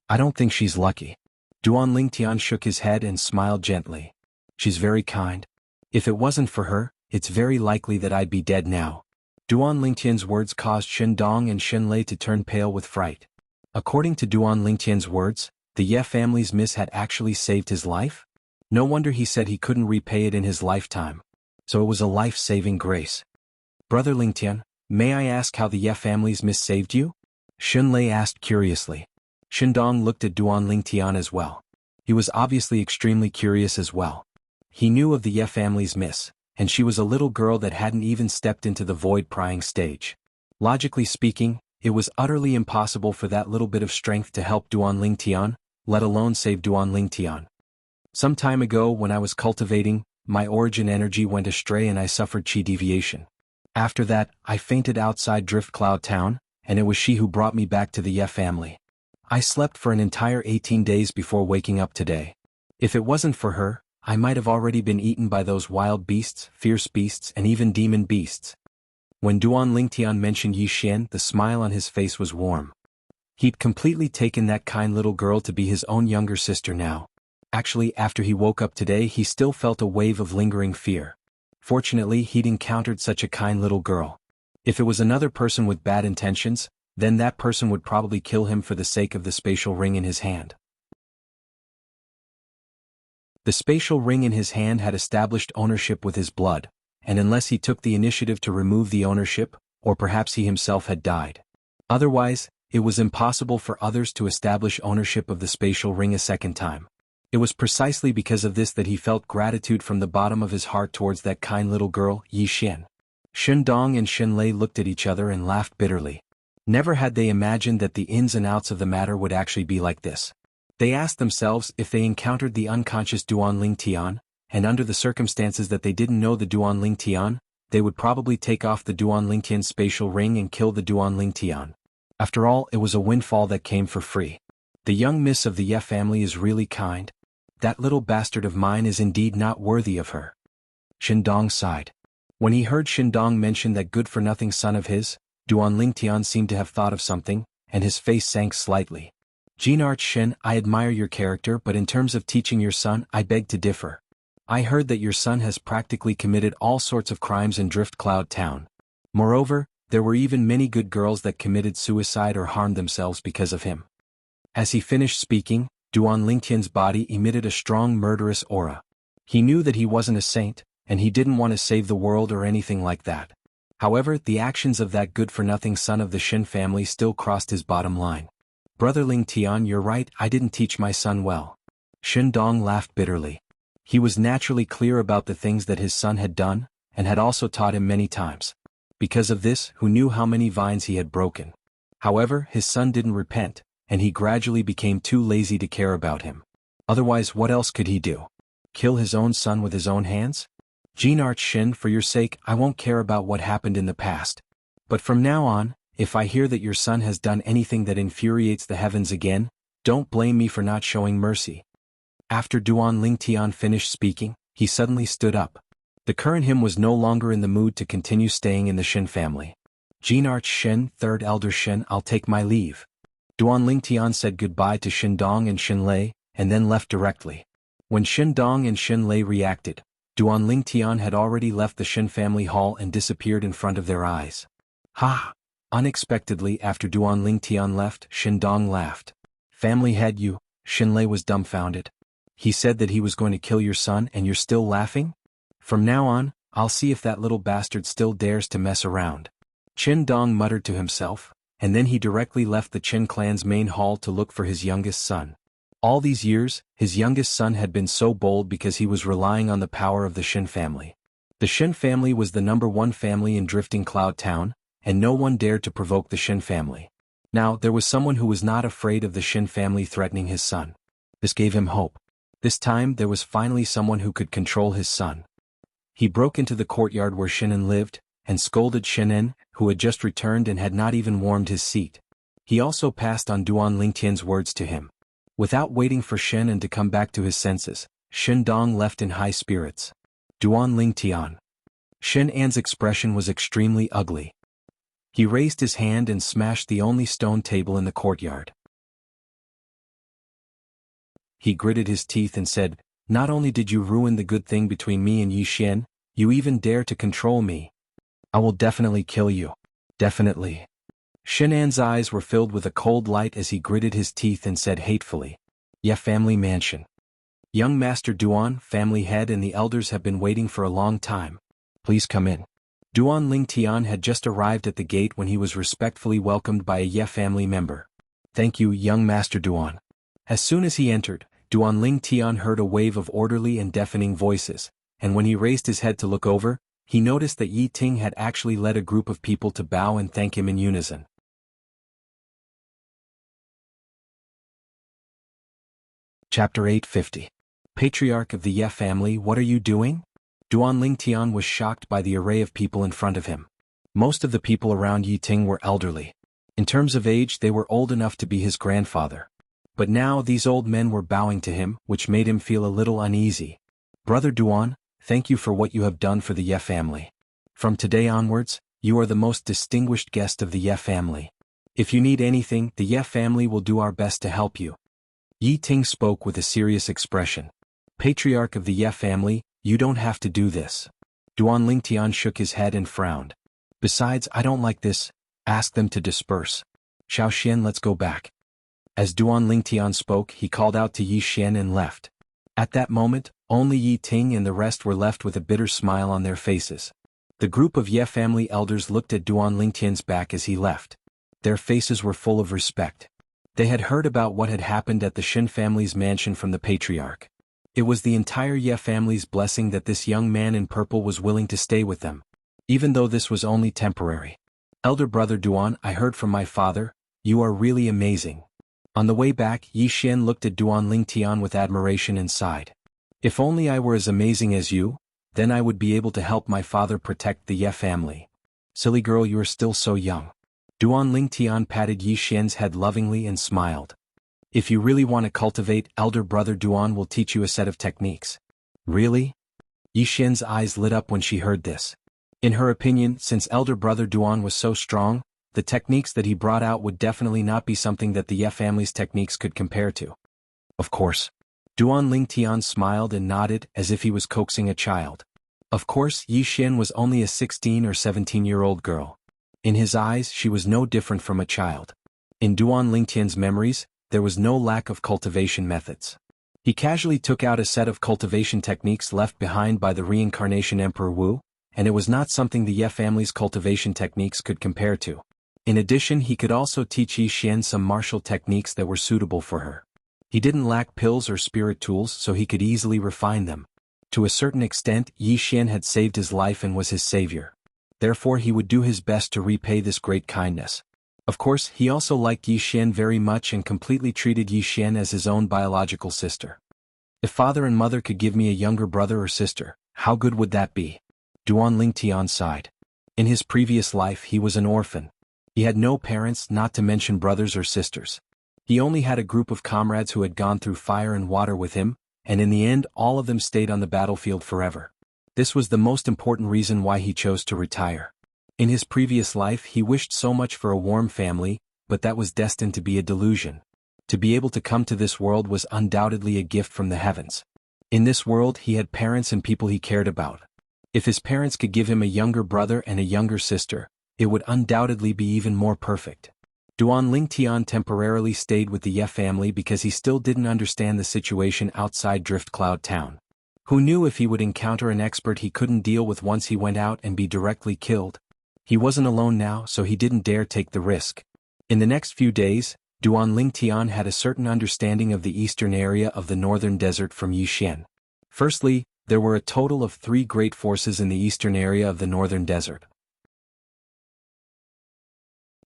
Speaker 1: I don't think she's lucky. Duan Lingtian shook his head and smiled gently. She's very kind. If it wasn't for her, it's very likely that I'd be dead now. Duan Lingtian's words caused Shen Dong and Shen Lei to turn pale with fright. According to Duan Lingtian's words, the Ye family's miss had actually saved his life? No wonder he said he couldn't repay it in his lifetime. So it was a life-saving grace. Brother Lingtian, may I ask how the Ye family's miss saved you? Shen Lei asked curiously. Shen Dong looked at Duan Lingtian as well. He was obviously extremely curious as well. He knew of the Ye family's miss, and she was a little girl that hadn't even stepped into the void-prying stage. Logically speaking, it was utterly impossible for that little bit of strength to help Duan Lingtian, let alone save Duan Lingtian. Some time ago when I was cultivating, my origin energy went astray and I suffered chi deviation. After that, I fainted outside Drift Cloud Town, and it was she who brought me back to the Ye family. I slept for an entire 18 days before waking up today. If it wasn't for her, I might have already been eaten by those wild beasts, fierce beasts, and even demon beasts. When Duan Lingtian mentioned Yi Xian, the smile on his face was warm. He'd completely taken that kind little girl to be his own younger sister now. Actually, after he woke up today, he still felt a wave of lingering fear. Fortunately, he'd encountered such a kind little girl. If it was another person with bad intentions, then that person would probably kill him for the sake of the spatial ring in his hand. The spatial ring in his hand had established ownership with his blood, and unless he took the initiative to remove the ownership, or perhaps he himself had died. Otherwise, it was impossible for others to establish ownership of the spatial ring a second time. It was precisely because of this that he felt gratitude from the bottom of his heart towards that kind little girl, Yi Xian. Shen Dong and Shen Lei looked at each other and laughed bitterly. Never had they imagined that the ins and outs of the matter would actually be like this. They asked themselves if they encountered the unconscious Duan Lingtian, and under the circumstances that they didn't know the Duan Lingtian, they would probably take off the Duan Lingtian's spatial ring and kill the Duan Lingtian. After all, it was a windfall that came for free. The young miss of the Ye family is really kind. That little bastard of mine is indeed not worthy of her. Shen Dong sighed. When he heard Shen Dong mention that good-for-nothing son of his, Duan Lingtian seemed to have thought of something, and his face sank slightly. Jinarch Shen, I admire your character, but in terms of teaching your son, I beg to differ. I heard that your son has practically committed all sorts of crimes in Drift Cloud Town. Moreover, there were even many good girls that committed suicide or harmed themselves because of him. As he finished speaking, Duan Lingtian's body emitted a strong murderous aura. He knew that he wasn't a saint, and he didn't want to save the world or anything like that. However, the actions of that good-for-nothing son of the Shen family still crossed his bottom line. Brother Lingtian, you're right, I didn't teach my son well. Shen Dong laughed bitterly. He was naturally clear about the things that his son had done, and had also taught him many times. Because of this, who knew how many vines he had broken. However, his son didn't repent, and he gradually became too lazy to care about him. Otherwise, what else could he do? Kill his own son with his own hands? Jinarch Shen, for your sake, I won't care about what happened in the past. But from now on, if I hear that your son has done anything that infuriates the heavens again, don't blame me for not showing mercy. After Duan Lingtian finished speaking, he suddenly stood up. The current him was no longer in the mood to continue staying in the Shen family. Jinarch Shen, third elder Shen, I'll take my leave. Duan Lingtian said goodbye to Shen Dong and Shen Lei, and then left directly. When Shen Dong and Shen Lei reacted, Duan Lingtian had already left the Shen family hall and disappeared in front of their eyes. Ha! Unexpectedly, after Duan Lingtian left, Shen Dong laughed. Family head you, Shen Lei was dumbfounded. He said that he was going to kill your son and you're still laughing? From now on, I'll see if that little bastard still dares to mess around. Shen Dong muttered to himself, and then he directly left the Chen clan's main hall to look for his youngest son. All these years, his youngest son had been so bold because he was relying on the power of the Shen family. The Shen family was the #1 family in Drifting Cloud Town, and no one dared to provoke the Shen family. Now, there was someone who was not afraid of the Shen family threatening his son. This gave him hope. This time, there was finally someone who could control his son. He broke into the courtyard where Shinan lived, and scolded Shinan, who had just returned and had not even warmed his seat. He also passed on Duan Lingtian's words to him. Without waiting for Shinan to come back to his senses, Shin Dong left in high spirits. Duan Lingtian. Shin An's expression was extremely ugly. He raised his hand and smashed the only stone table in the courtyard. He gritted his teeth and said, "Not only did you ruin the good thing between me and Yi Xian, you even dare to control me. I will definitely kill you. Definitely." Shin An's eyes were filled with a cold light as he gritted his teeth and said hatefully, "Ye family mansion. Young Master Duan, family head, and the elders have been waiting for a long time. Please come in." Duan Lingtian had just arrived at the gate when he was respectfully welcomed by a Ye family member. "Thank you, young Master Duan." As soon as he entered, Duan Lingtian heard a wave of orderly and deafening voices, and when he raised his head to look over, he noticed that Yi Ting had actually led a group of people to bow and thank him in unison. Chapter 850. Patriarch of the Ye family, what are you doing? Duan Lingtian was shocked by the array of people in front of him. Most of the people around Yi Ting were elderly. In terms of age, they were old enough to be his grandfather. But now these old men were bowing to him, which made him feel a little uneasy. "Brother Duan, thank you for what you have done for the Ye family. From today onwards, you are the most distinguished guest of the Ye family. If you need anything, the Ye family will do our best to help you." Yi Ting spoke with a serious expression. "Patriarch of the Ye family, you don't have to do this." Duan Lingtian shook his head and frowned. "Besides, I don't like this. Ask them to disperse. Xiao Xian, let's go back." As Duan Lingtian spoke, he called out to Yi Xian and left. At that moment, only Yi Ting and the rest were left with a bitter smile on their faces. The group of Ye family elders looked at Duan Lingtian's back as he left. Their faces were full of respect. They had heard about what had happened at the Shin family's mansion from the patriarch. It was the entire Ye family's blessing that this young man in purple was willing to stay with them. Even though this was only temporary. "Elder brother Duan, I heard from my father, you are really amazing." On the way back, Yi Xian looked at Duan Lingtian with admiration and sighed. "If only I were as amazing as you, then I would be able to help my father protect the Ye family." "Silly girl, you are still so young." Duan Lingtian patted Yi Xian's head lovingly and smiled. "If you really want to cultivate, elder brother Duan will teach you a set of techniques." "Really?" Yi Xian's eyes lit up when she heard this. In her opinion, since elder brother Duan was so strong, the techniques that he brought out would definitely not be something that the Ye family's techniques could compare to. "Of course." Duan Lingtian smiled and nodded as if he was coaxing a child. Of course, Yi Xian was only a 16 or 17-year-old girl. In his eyes, she was no different from a child. In Duan Lingtian's memories, there was no lack of cultivation methods. He casually took out a set of cultivation techniques left behind by the reincarnation Emperor Wu, and it was not something the Ye family's cultivation techniques could compare to. In addition, he could also teach Yi Xian some martial techniques that were suitable for her. He didn't lack pills or spirit tools, so he could easily refine them. To a certain extent, Yi Xian had saved his life and was his savior. Therefore he would do his best to repay this great kindness. Of course, he also liked Yi Xian very much and completely treated Yi Xian as his own biological sister. "If father and mother could give me a younger brother or sister, how good would that be?" Duan Lingtian sighed. In his previous life he was an orphan. He had no parents, not to mention brothers or sisters. He only had a group of comrades who had gone through fire and water with him, and in the end all of them stayed on the battlefield forever. This was the most important reason why he chose to retire. In his previous life he wished so much for a warm family, but that was destined to be a delusion. To be able to come to this world was undoubtedly a gift from the heavens. In this world he had parents and people he cared about. If his parents could give him a younger brother and a younger sister, it would undoubtedly be even more perfect. Duan Lingtian temporarily stayed with the Ye family because he still didn't understand the situation outside Drift Cloud Town. Who knew if he would encounter an expert he couldn't deal with once he went out and be directly killed? He wasn't alone now, so he didn't dare take the risk. In the next few days, Duan Lingtian had a certain understanding of the eastern area of the northern desert from Yi Xian. Firstly, there were a total of 3 great forces in the eastern area of the northern desert.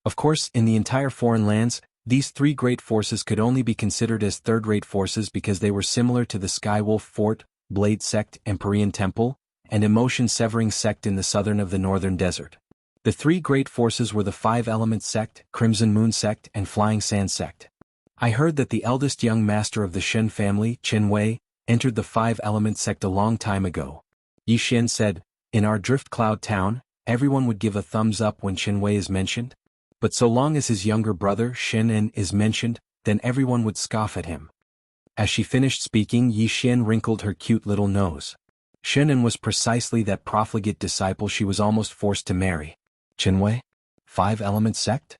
Speaker 1: Of course, in the entire foreign lands, these 3 great forces could only be considered as third-rate forces because they were similar to the Skywolf Fort, Blade Sect, Empyrean Temple, and emotion-severing sect in the southern of the northern desert. The three great forces were the Five Elements sect, Crimson Moon sect, and Flying Sand sect. I heard that the eldest young master of the Shen family, Chen Wei, entered the Five Elements sect a long time ago. Yi Xian said, in our Drift Cloud town, everyone would give a thumbs up when Chen Wei is mentioned. But so long as his younger brother, Shen En, is mentioned, then everyone would scoff at him. As she finished speaking, Yi Xian wrinkled her cute little nose. Shen En was precisely that profligate disciple she was almost forced to marry. Chen Wei? Five Elements sect?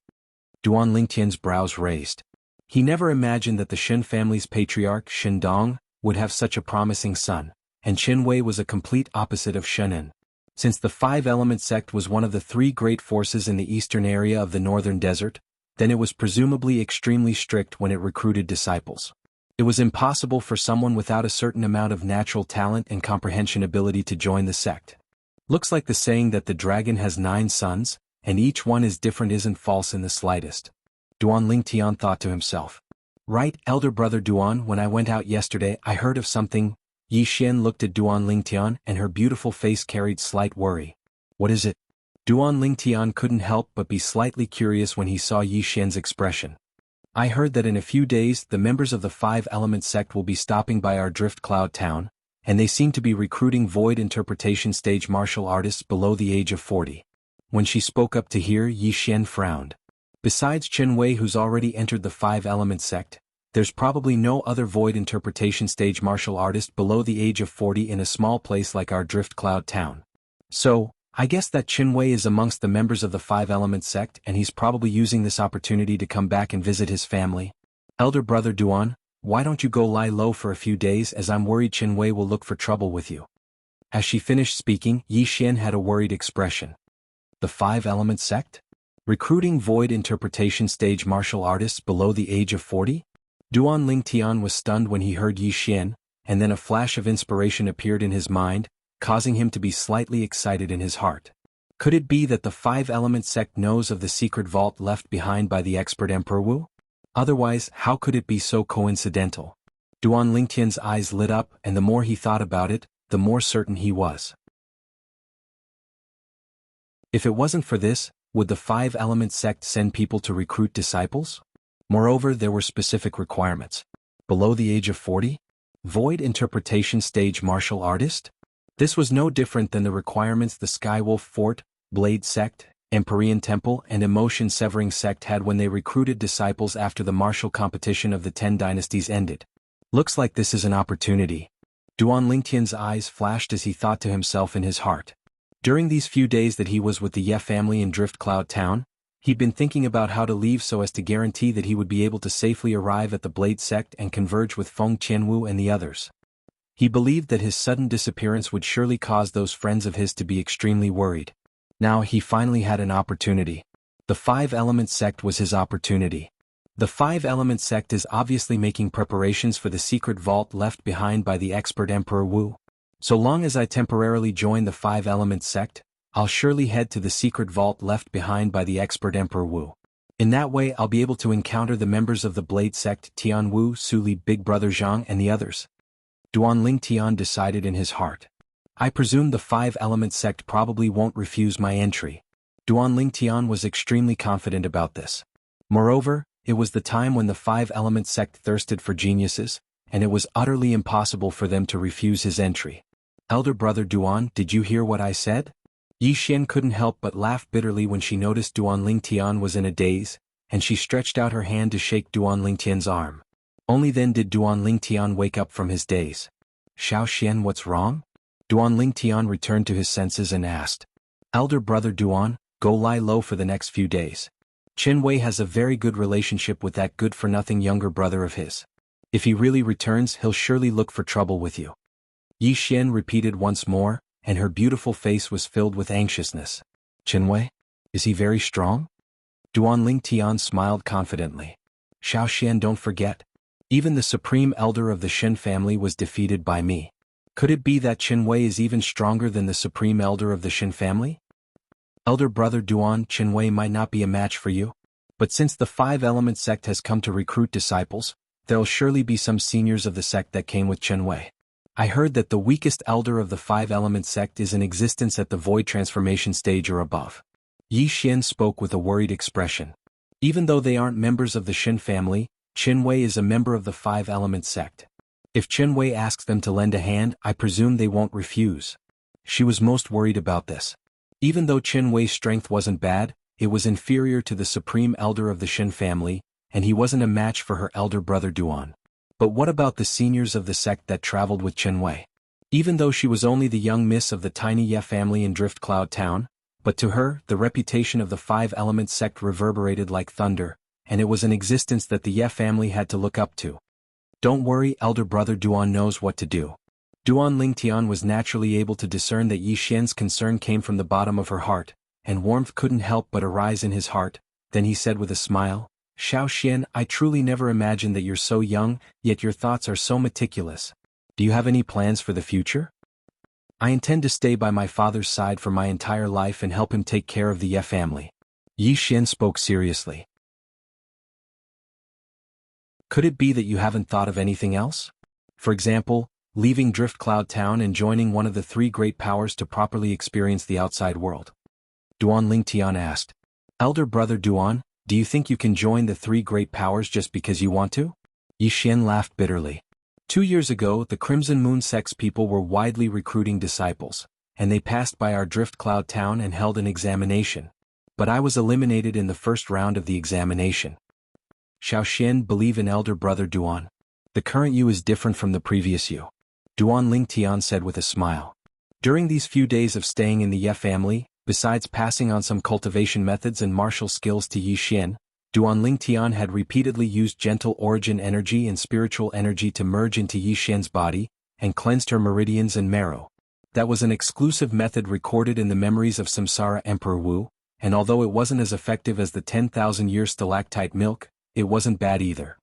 Speaker 1: Duan Lingtian's brows raised. He never imagined that the Shen family's patriarch, Shen Dong, would have such a promising son, and Chen Wei was a complete opposite of Shen En. Since the Five Elements sect was one of the three great forces in the eastern area of the northern desert, then it was presumably extremely strict when it recruited disciples. It was impossible for someone without a certain amount of natural talent and comprehension ability to join the sect. Looks like the saying that the dragon has 9 sons, and each one is different isn't false in the slightest. Duan Lingtian thought to himself. Right, elder brother Duan, when I went out yesterday I heard of something. Yi Xian looked at Duan Lingtian and her beautiful face carried slight worry. What is it? Duan Lingtian couldn't help but be slightly curious when he saw Yi Xian's expression. I heard that in a few days the members of the Five Elements sect will be stopping by our Drift Cloud town, and they seem to be recruiting void interpretation stage martial artists below the age of 40. When she spoke up to hear, Yi Xian frowned. Besides Chen Wei, who's already entered the Five Elements sect, there's probably no other void interpretation stage martial artist below the age of 40 in a small place like our Drift Cloud town. So, I guess that Chen Wei is amongst the members of the Five Elements sect and he's probably using this opportunity to come back and visit his family. Elder brother Duan, why don't you go lie low for a few days, as I'm worried Chen Wei will look for trouble with you. As she finished speaking, Yi Xian had a worried expression. The Five Elements sect? Recruiting void interpretation stage martial artists below the age of 40? Duan Lingtian was stunned when he heard Yi Xian, and then a flash of inspiration appeared in his mind, causing him to be slightly excited in his heart. Could it be that the Five Elements sect knows of the secret vault left behind by the expert Emperor Wu? Otherwise, how could it be so coincidental? Duan Lingtian's eyes lit up, and the more he thought about it, the more certain he was. If it wasn't for this, would the Five Elements sect send people to recruit disciples? Moreover, there were specific requirements. Below the age of 40? Void interpretation stage martial artist? This was no different than the requirements the Skywolf Fort, Blade Sect, Empyrean Temple and Emotion Severing Sect had when they recruited disciples after the martial competition of the 10 dynasties ended. Looks like this is an opportunity. Duan Lingtian's eyes flashed as he thought to himself in his heart. During these few days that he was with the Ye family in Drift Cloud Town, he'd been thinking about how to leave so as to guarantee that he would be able to safely arrive at the Blade Sect and converge with Feng Qianwu and the others. He believed that his sudden disappearance would surely cause those friends of his to be extremely worried. Now he finally had an opportunity. The Five Elements sect was his opportunity. The Five Elements sect is obviously making preparations for the secret vault left behind by the expert Emperor Wu. So long as I temporarily join the Five Elements sect, I'll surely head to the secret vault left behind by the expert Emperor Wu. In that way I'll be able to encounter the members of the Blade sect, Tian Wu, Suli, Big Brother Zhang and the others. Duan Lingtian decided in his heart. I presume the Five Elements sect probably won't refuse my entry. Duan Lingtian was extremely confident about this. Moreover, it was the time when the Five Elements sect thirsted for geniuses, and it was utterly impossible for them to refuse his entry. Elder brother Duan, did you hear what I said? Yi Xian couldn't help but laugh bitterly when she noticed Duan Lingtian was in a daze, and she stretched out her hand to shake Duan Lingtian's arm. Only then did Duan Lingtian wake up from his daze. Xiao Xian, what's wrong? Duan Lingtian returned to his senses and asked. Elder brother Duan, go lie low for the next few days. Chen Wei has a very good relationship with that good-for-nothing younger brother of his. If he really returns, he'll surely look for trouble with you. Yi Xian repeated once more, and her beautiful face was filled with anxiousness. Chen Wei? Is he very strong? Duan Lingtian smiled confidently. Xiao Xian, don't forget. Even the supreme elder of the Shen family was defeated by me. Could it be that Chen Wei is even stronger than the supreme elder of the Shen family? Elder brother Duan, Chen Wei might not be a match for you. But since the Five Elements sect has come to recruit disciples, there'll surely be some seniors of the sect that came with Chen Wei. I heard that the weakest elder of the five-element sect is in existence at the void transformation stage or above. Yi Xian spoke with a worried expression. Even though they aren't members of the Xin family, Qin Wei is a member of the five-element sect. If Qin Wei asks them to lend a hand, I presume they won't refuse. She was most worried about this. Even though Qin Wei's strength wasn't bad, it was inferior to the supreme elder of the Xin family, and he wasn't a match for her elder brother Duan. But what about the seniors of the sect that traveled with Qin Wei? Even though she was only the young miss of the tiny Ye family in Drift Cloud Town, but to her, the reputation of the five-element sect reverberated like thunder, and it was an existence that the Ye family had to look up to. Don't worry, elder brother Duan knows what to do. Duan Lingtian was naturally able to discern that Yi Xian's concern came from the bottom of her heart, and warmth couldn't help but arise in his heart. Then he said with a smile, Xiao Xian, I truly never imagined that you're so young, yet your thoughts are so meticulous. Do you have any plans for the future? I intend to stay by my father's side for my entire life and help him take care of the Ye family. Yi Xian spoke seriously. Could it be that you haven't thought of anything else? For example, leaving Drift Cloud Town and joining one of the three great powers to properly experience the outside world? Duan Lingtian asked. Elder brother Duan, do you think you can join the three great powers just because you want to? Yi Xian laughed bitterly. 2 years ago, the Crimson Moon Sect's people were widely recruiting disciples, and they passed by our Drift Cloud Town and held an examination. But I was eliminated in the first round of the examination. Xiao Xian, believe in elder brother Duan. The current you is different from the previous you. Duan Lingtian said with a smile. During these few days of staying in the Ye family, besides passing on some cultivation methods and martial skills to Yi Xian, Duan Lingtian had repeatedly used gentle origin energy and spiritual energy to merge into Yi Xian's body, and cleansed her meridians and marrow. That was an exclusive method recorded in the memories of Samsara Emperor Wu, and although it wasn't as effective as the 10,000-year stalactite milk, it wasn't bad either.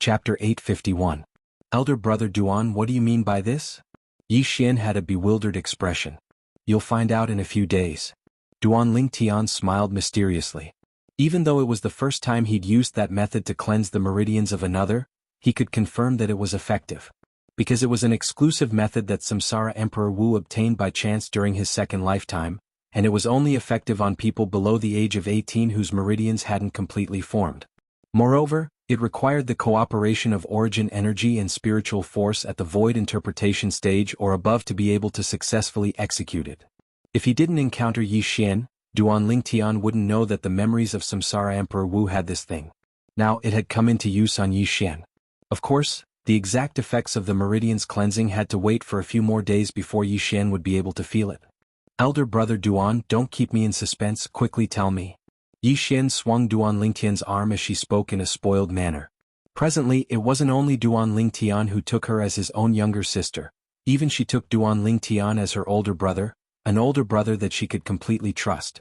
Speaker 1: Chapter 851. Elder brother Duan, what do you mean by this? Yi Xian had a bewildered expression. You'll find out in a few days. Duan Lingtian smiled mysteriously. Even though it was the first time he'd used that method to cleanse the meridians of another, he could confirm that it was effective. Because it was an exclusive method that Samsara Emperor Wu obtained by chance during his second lifetime, and it was only effective on people below the age of 18 whose meridians hadn't completely formed. Moreover, it required the cooperation of origin energy and spiritual force at the void interpretation stage or above to be able to successfully execute it. If he didn't encounter Yi Xian, Duan Lingtian wouldn't know that the memories of Samsara Emperor Wu had this thing. Now it had come into use on Yi Xian. Of course, the exact effects of the meridian's cleansing had to wait for a few more days before Yi Xian would be able to feel it. Elder brother Duan, don't keep me in suspense, quickly tell me. Yi Xian swung Duan Lingtian's arm as she spoke in a spoiled manner. Presently, it wasn't only Duan Lingtian who took her as his own younger sister. Even she took Duan Lingtian as her older brother, an older brother that she could completely trust.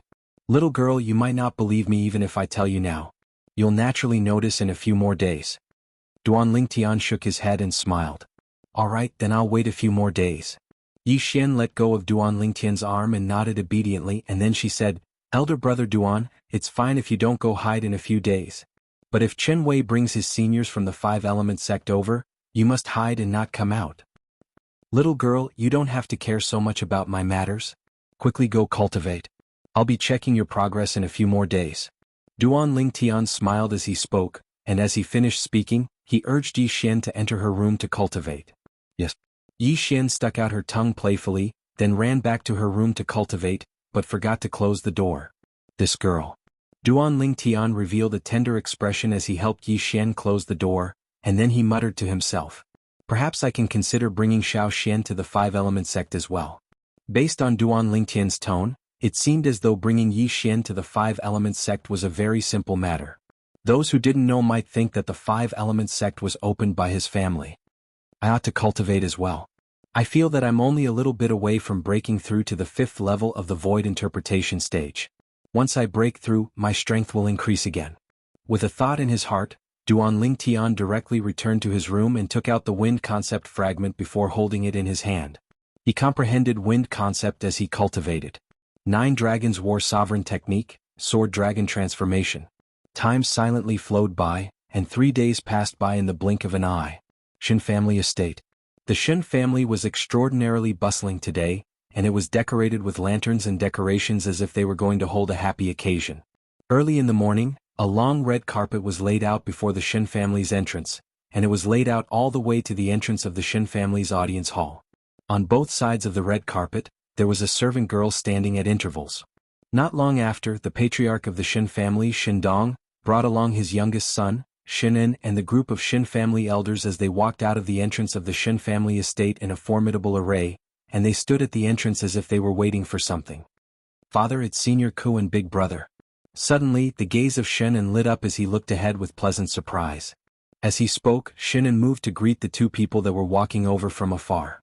Speaker 1: Little girl, you might not believe me even if I tell you now. You'll naturally notice in a few more days. Duan Lingtian shook his head and smiled. All right, then I'll wait a few more days. Yi Xian let go of Duan Lingtian's arm and nodded obediently, and then she said, Elder brother Duan, it's fine if you don't go hide in a few days. But if Qin Wei brings his seniors from the five-element sect over, you must hide and not come out. Little girl, you don't have to care so much about my matters. Quickly go cultivate. I'll be checking your progress in a few more days. Duan Lingtian smiled as he spoke, and as he finished speaking, he urged Yi Xian to enter her room to cultivate. Yes. Yi Xian stuck out her tongue playfully, then ran back to her room to cultivate, but forgot to close the door. This girl. Duan Lingtian revealed a tender expression as he helped Yi Xian close the door, and then he muttered to himself. Perhaps I can consider bringing Xiao Xian to the five-element sect as well. Based on Duan Lingtian's tone, it seemed as though bringing Yi Xian to the five-element sect was a very simple matter. Those who didn't know might think that the five-element sect was opened by his family. I ought to cultivate as well. I feel that I'm only a little bit away from breaking through to the 5th level of the void interpretation stage. Once I break through, my strength will increase again. With a thought in his heart, Duan Lingtian directly returned to his room and took out the wind concept fragment before holding it in his hand. He comprehended wind concept as he cultivated. 9 Dragons War Sovereign Technique, Sword Dragon Transformation. Time silently flowed by, and 3 days passed by in the blink of an eye. Shin family estate. The Shin family was extraordinarily bustling today, and it was decorated with lanterns and decorations as if they were going to hold a happy occasion. Early in the morning, a long red carpet was laid out before the Shin family's entrance, and it was laid out all the way to the entrance of the Shin family's audience hall. On both sides of the red carpet, there was a servant girl standing at intervals. Not long after, the patriarch of the Shin family, Shin Dong, brought along his youngest son, Shin En, and the group of Shin family elders as they walked out of the entrance of the Shin family estate in a formidable array, and they stood at the entrance as if they were waiting for something. Father, it's Senior Ku and Big Brother. Suddenly, the gaze of Shin En lit up as he looked ahead with pleasant surprise. As he spoke, Shin En moved to greet the two people that were walking over from afar.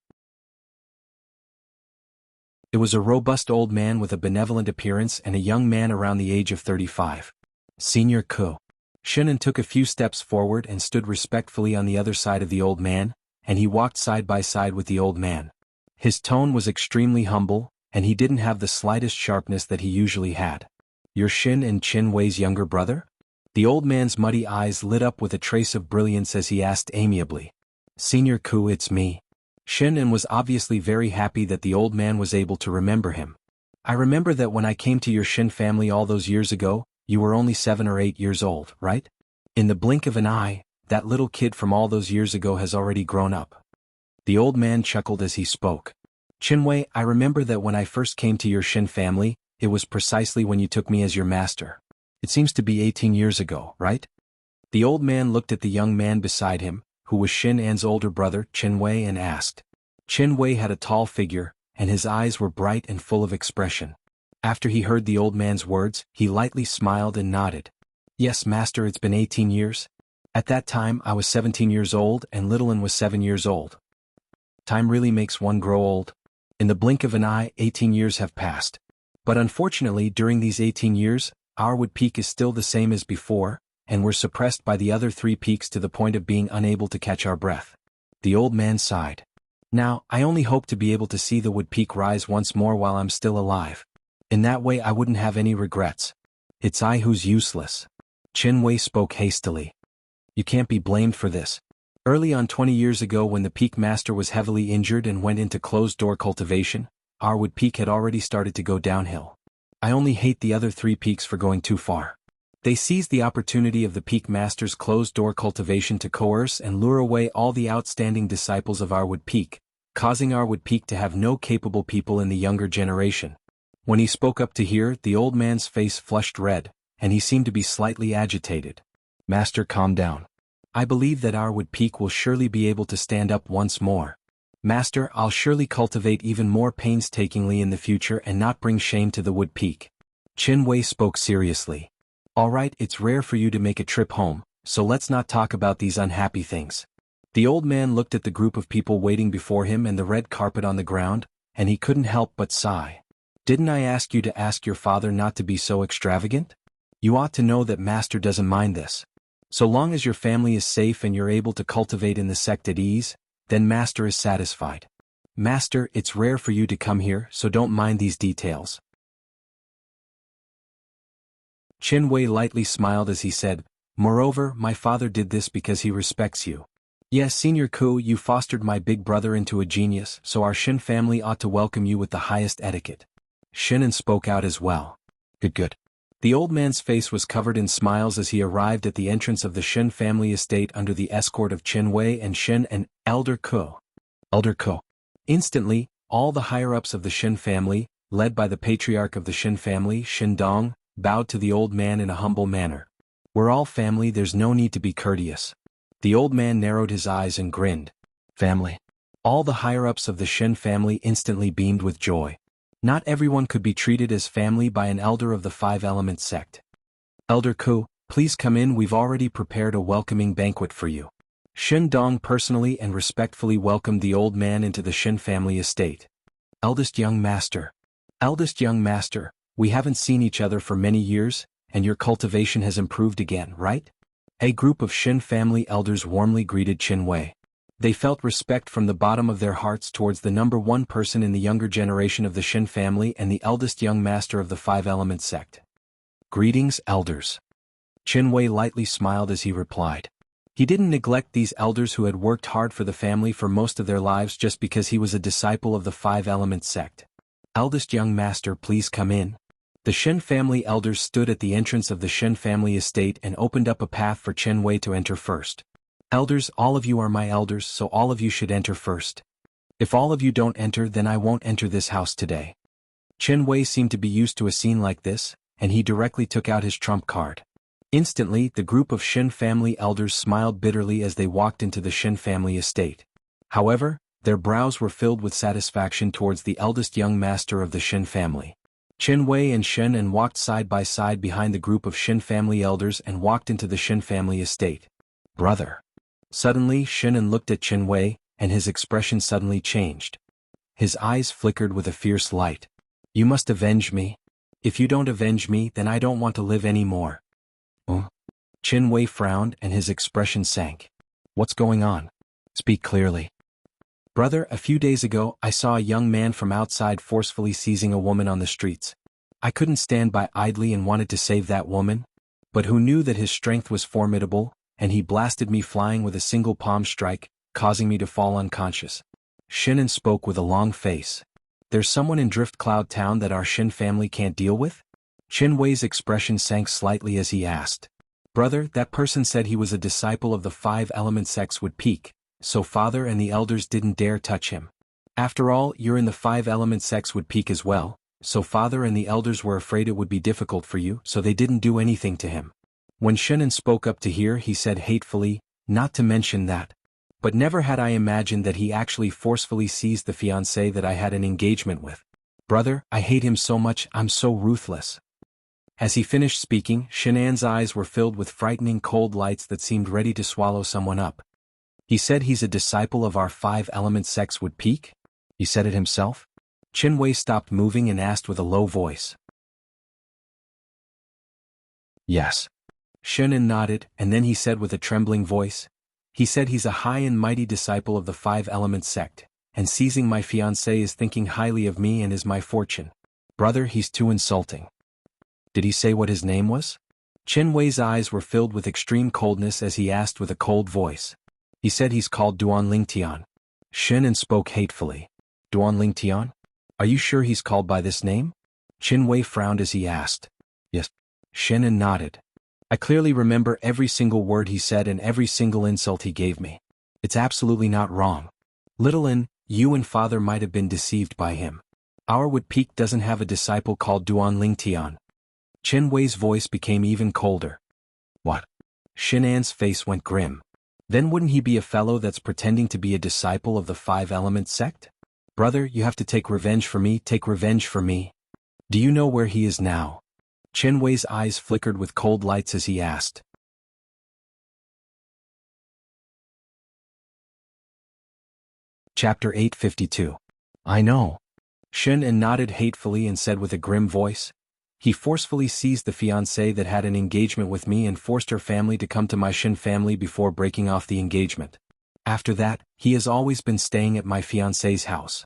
Speaker 1: It was a robust old man with a benevolent appearance and a young man around the age of 35. Senior Ku. Shin En took a few steps forward and stood respectfully on the other side of the old man, and he walked side by side with the old man. His tone was extremely humble, and he didn't have the slightest sharpness that he usually had. You're Shin En Chin Wei's younger brother? The old man's muddy eyes lit up with a trace of brilliance as he asked amiably. Senior Ku, it's me. Shin En was obviously very happy that the old man was able to remember him. I remember that when I came to your Shin family all those years ago, you were only 7 or 8 years old, right? In the blink of an eye, that little kid from all those years ago has already grown up. The old man chuckled as he spoke. Chin Wei, I remember that when I first came to your Shin family, it was precisely when you took me as your master. It seems to be 18 years ago, right? The old man looked at the young man beside him, who was Shin An's older brother, Chin Wei, and asked. Chin Wei had a tall figure, and his eyes were bright and full of expression. After he heard the old man's words, he lightly smiled and nodded. Yes, master, it's been 18 years. At that time, I was 17 years old and little Un was 7 years old. Time really makes one grow old. In the blink of an eye, 18 years have passed. But unfortunately, during these 18 years, our wood peak is still the same as before, and we're suppressed by the other 3 peaks to the point of being unable to catch our breath. The old man sighed. Now, I only hope to be able to see the wood peak rise once more while I'm still alive. In that way I wouldn't have any regrets. It's I who's useless. Chin Wei spoke hastily. You can't be blamed for this. Early on 20 years ago when the peak master was heavily injured and went into closed-door cultivation, our wood peak had already started to go downhill. I only hate the other 3 peaks for going too far. They seized the opportunity of the peak master's closed-door cultivation to coerce and lure away all the outstanding disciples of our wood peak, causing our wood peak to have no capable people in the younger generation. When he spoke up to hear, the old man's face flushed red, and he seemed to be slightly agitated. Master, calm down. I believe that our wood peak will surely be able to stand up once more. Master, I'll surely cultivate even more painstakingly in the future and not bring shame to the wood peak. Chin Wei spoke seriously. All right, it's rare for you to make a trip home, so let's not talk about these unhappy things. The old man looked at the group of people waiting before him and the red carpet on the ground, and he couldn't help but sigh. Didn't I ask you to ask your father not to be so extravagant? You ought to know that Master doesn't mind this. So long as your family is safe and you're able to cultivate in the sect at ease, then Master is satisfied. Master, it's rare for you to come here, so don't mind these details. Chin Wei lightly smiled as he said, Moreover, my father did this because he respects you. Yes, Senior Ku, you fostered my big brother into a genius, so our Shin family ought to welcome you with the highest etiquette. Shin En spoke out as well. Good. The old man's face was covered in smiles as he arrived at the entrance of the Shin family estate under the escort of Chin Wei and Shin and Elder Ku. Instantly, all the higher-ups of the Shin family, led by the patriarch of the Shin family, Shin Dong, bowed to the old man in a humble manner. We're all family, there's no need to be courteous. The old man narrowed his eyes and grinned. Family. All the higher-ups of the Shin family instantly beamed with joy. Not everyone could be treated as family by an elder of the 5-element sect. Elder Ku, please come in, we've already prepared a welcoming banquet for you. Shin Dong personally and respectfully welcomed the old man into the Shin family estate. Eldest young master, we haven't seen each other for many years, and your cultivation has improved again, right? A group of Shin family elders warmly greeted Chin Wei. They felt respect from the bottom of their hearts towards the number 1 person in the younger generation of the Shin family and the eldest young master of the 5-element sect. Greetings, elders. Qin Wei lightly smiled as he replied. He didn't neglect these elders who had worked hard for the family for most of their lives just because he was a disciple of the Five Element sect. Eldest young master, please come in. The Shen family elders stood at the entrance of the Shen family estate and opened up a path for Qin Wei to enter first. Elders, all of you are my elders, so all of you should enter first. If all of you don't enter, then I won't enter this house today. Qin Wei seemed to be used to a scene like this, and he directly took out his trump card. Instantly, the group of Shen family elders smiled bitterly as they walked into the Shen family estate. However, their brows were filled with satisfaction towards the eldest young master of the Shen family. Qin Wei and Shen An walked side by side behind the group of Shen family elders and walked into the Shen family estate. Brother. Suddenly, Shen An looked at Qin Wei, and his expression suddenly changed. His eyes flickered with a fierce light. You must avenge me. If you don't avenge me, then I don't want to live anymore. Qin Wei frowned and his expression sank. What's going on? Speak clearly. Brother, a few days ago, I saw a young man from outside forcefully seizing a woman on the streets. I couldn't stand by idly and wanted to save that woman. But who knew that his strength was formidable, and he blasted me flying with a single palm strike, causing me to fall unconscious. Shen An spoke with a long face. There's someone in Drift Cloud Town that our Shen family can't deal with? Qin Wei's expression sank slightly as he asked. Brother, that person said he was a disciple of the Five Element sects would peak, so father and the elders didn't dare touch him. After all, you're in the Five Element sects would peak as well, so father and the elders were afraid it would be difficult for you, so they didn't do anything to him. When Shen An spoke up to hear, he said hatefully, not to mention that. But never had I imagined that he actually forcefully seized the fiancée that I had an engagement with. Brother, I hate him so much, I'm so ruthless. As he finished speaking, Shen An's eyes were filled with frightening cold lights that seemed ready to swallow someone up. He said he's a disciple of our Five Element sects would peak? He said it himself? Qin Wei stopped moving and asked with a low voice. Yes. Shen An nodded, and then he said with a trembling voice. He said he's a high and mighty disciple of the Five Element sect, and seizing my fiancée is thinking highly of me and is my fortune. Brother, he's too insulting. Did he say what his name was? Qin Wei's eyes were filled with extreme coldness as he asked with a cold voice. He said he's called Duan Lingtian. Shen An spoke hatefully. Duan Lingtian? Are you sure he's called by this name? Qin Wei frowned as he asked. Yes. Shen An nodded. I clearly remember every single word he said and every single insult he gave me. It's absolutely not wrong. Little An, you and father might have been deceived by him. Our Wood Peak doesn't have a disciple called Duan Lingtian. Qin Wei's voice became even colder. What? Shen An's face went grim. Then wouldn't he be a fellow that's pretending to be a disciple of the Five Element sect? Brother, you have to take revenge for me, take revenge for me. Do you know where he is now? Qin Wei's eyes flickered with cold lights as he asked. Chapter 852. I know. Shen An nodded hatefully and said with a grim voice. He forcefully seized the fiancée that had an engagement with me and forced her family to come to my Shen family before breaking off the engagement. After that, he has always been staying at my fiancée's house.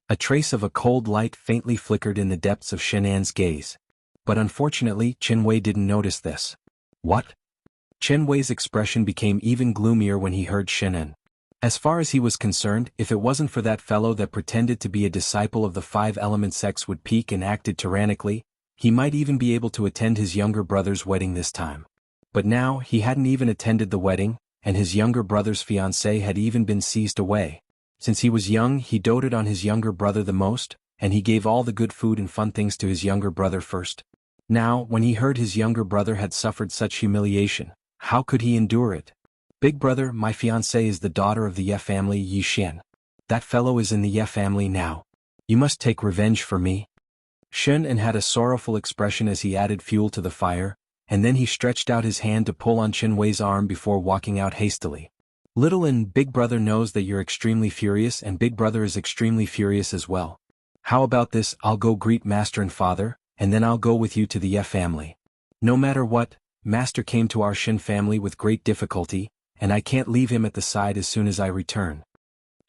Speaker 1: A trace of a cold light faintly flickered in the depths of Shen An's gaze. But unfortunately, Qin Wei didn't notice this. What? Qin Wei's expression became even gloomier when he heard Shen An. As far as he was concerned, if it wasn't for that fellow that pretended to be a disciple of the Five Element sects would peak and acted tyrannically, he might even be able to attend his younger brother's wedding this time. But now, he hadn't even attended the wedding, and his younger brother's fiancée had even been seized away. Since he was young, he doted on his younger brother the most, and he gave all the good food and fun things to his younger brother first. Now, when he heard his younger brother had suffered such humiliation, how could he endure it? Big brother, my fiancée is the daughter of the Ye family Yi Xian. That fellow is in the Ye family now. You must take revenge for me. Shen An had a sorrowful expression as he added fuel to the fire, and then he stretched out his hand to pull on Qin Wei's arm before walking out hastily. Little An, Big brother knows that you're extremely furious and Big brother is extremely furious as well. How about this, I'll go greet Master and Father, and then I'll go with you to the Ye family. No matter what, Master came to our Shen family with great difficulty, and I can't leave him at the side as soon as I return.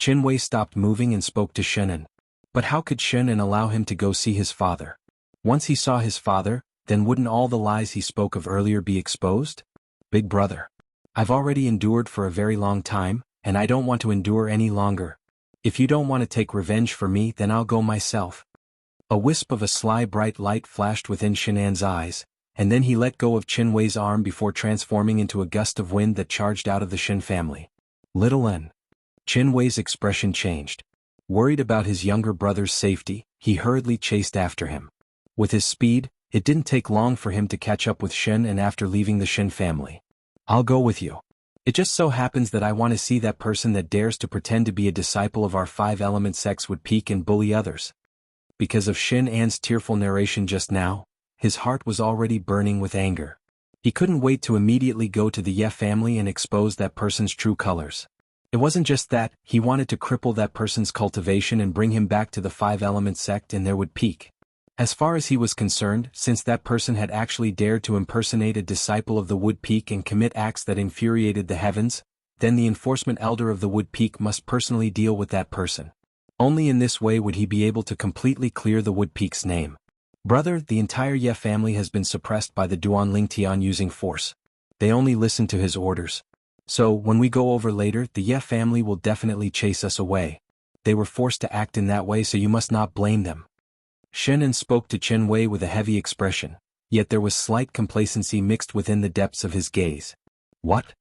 Speaker 1: Qin Wei stopped moving and spoke to Shen An. But how could Shen An allow him to go see his father? Once he saw his father, then wouldn't all the lies he spoke of earlier be exposed? Big brother. I've already endured for a very long time, and I don't want to endure any longer. If you don't want to take revenge for me, then I'll go myself. A wisp of a sly bright light flashed within Shenan's eyes, and then he let go of Qin Wei's arm before transforming into a gust of wind that charged out of the Shen family. Little N. Qin Wei's expression changed. Worried about his younger brother's safety, he hurriedly chased after him. With his speed, it didn't take long for him to catch up with Shen, and after leaving the Shen family. I'll go with you. It just so happens that I want to see that person that dares to pretend to be a disciple of our five-element sects would peek and bully others. Because of Shen An's tearful narration just now, his heart was already burning with anger. He couldn't wait to immediately go to the Ye family and expose that person's true colors. It wasn't just that, he wanted to cripple that person's cultivation and bring him back to the five-element sect, and there would peak. As far as he was concerned, since that person had actually dared to impersonate a disciple of the Wood Peak and commit acts that infuriated the heavens, then the enforcement elder of the Wood Peak must personally deal with that person. Only in this way would he be able to completely clear the Wood Peak's name. Brother, the entire Ye family has been suppressed by the Duan Lingtian using force. They only listen to his orders. So, when we go over later, the Ye family will definitely chase us away. They were forced to act in that way, so you must not blame them. Shen spoke to Qin Wei with a heavy expression, yet there was slight complacency mixed within the depths of his gaze. What?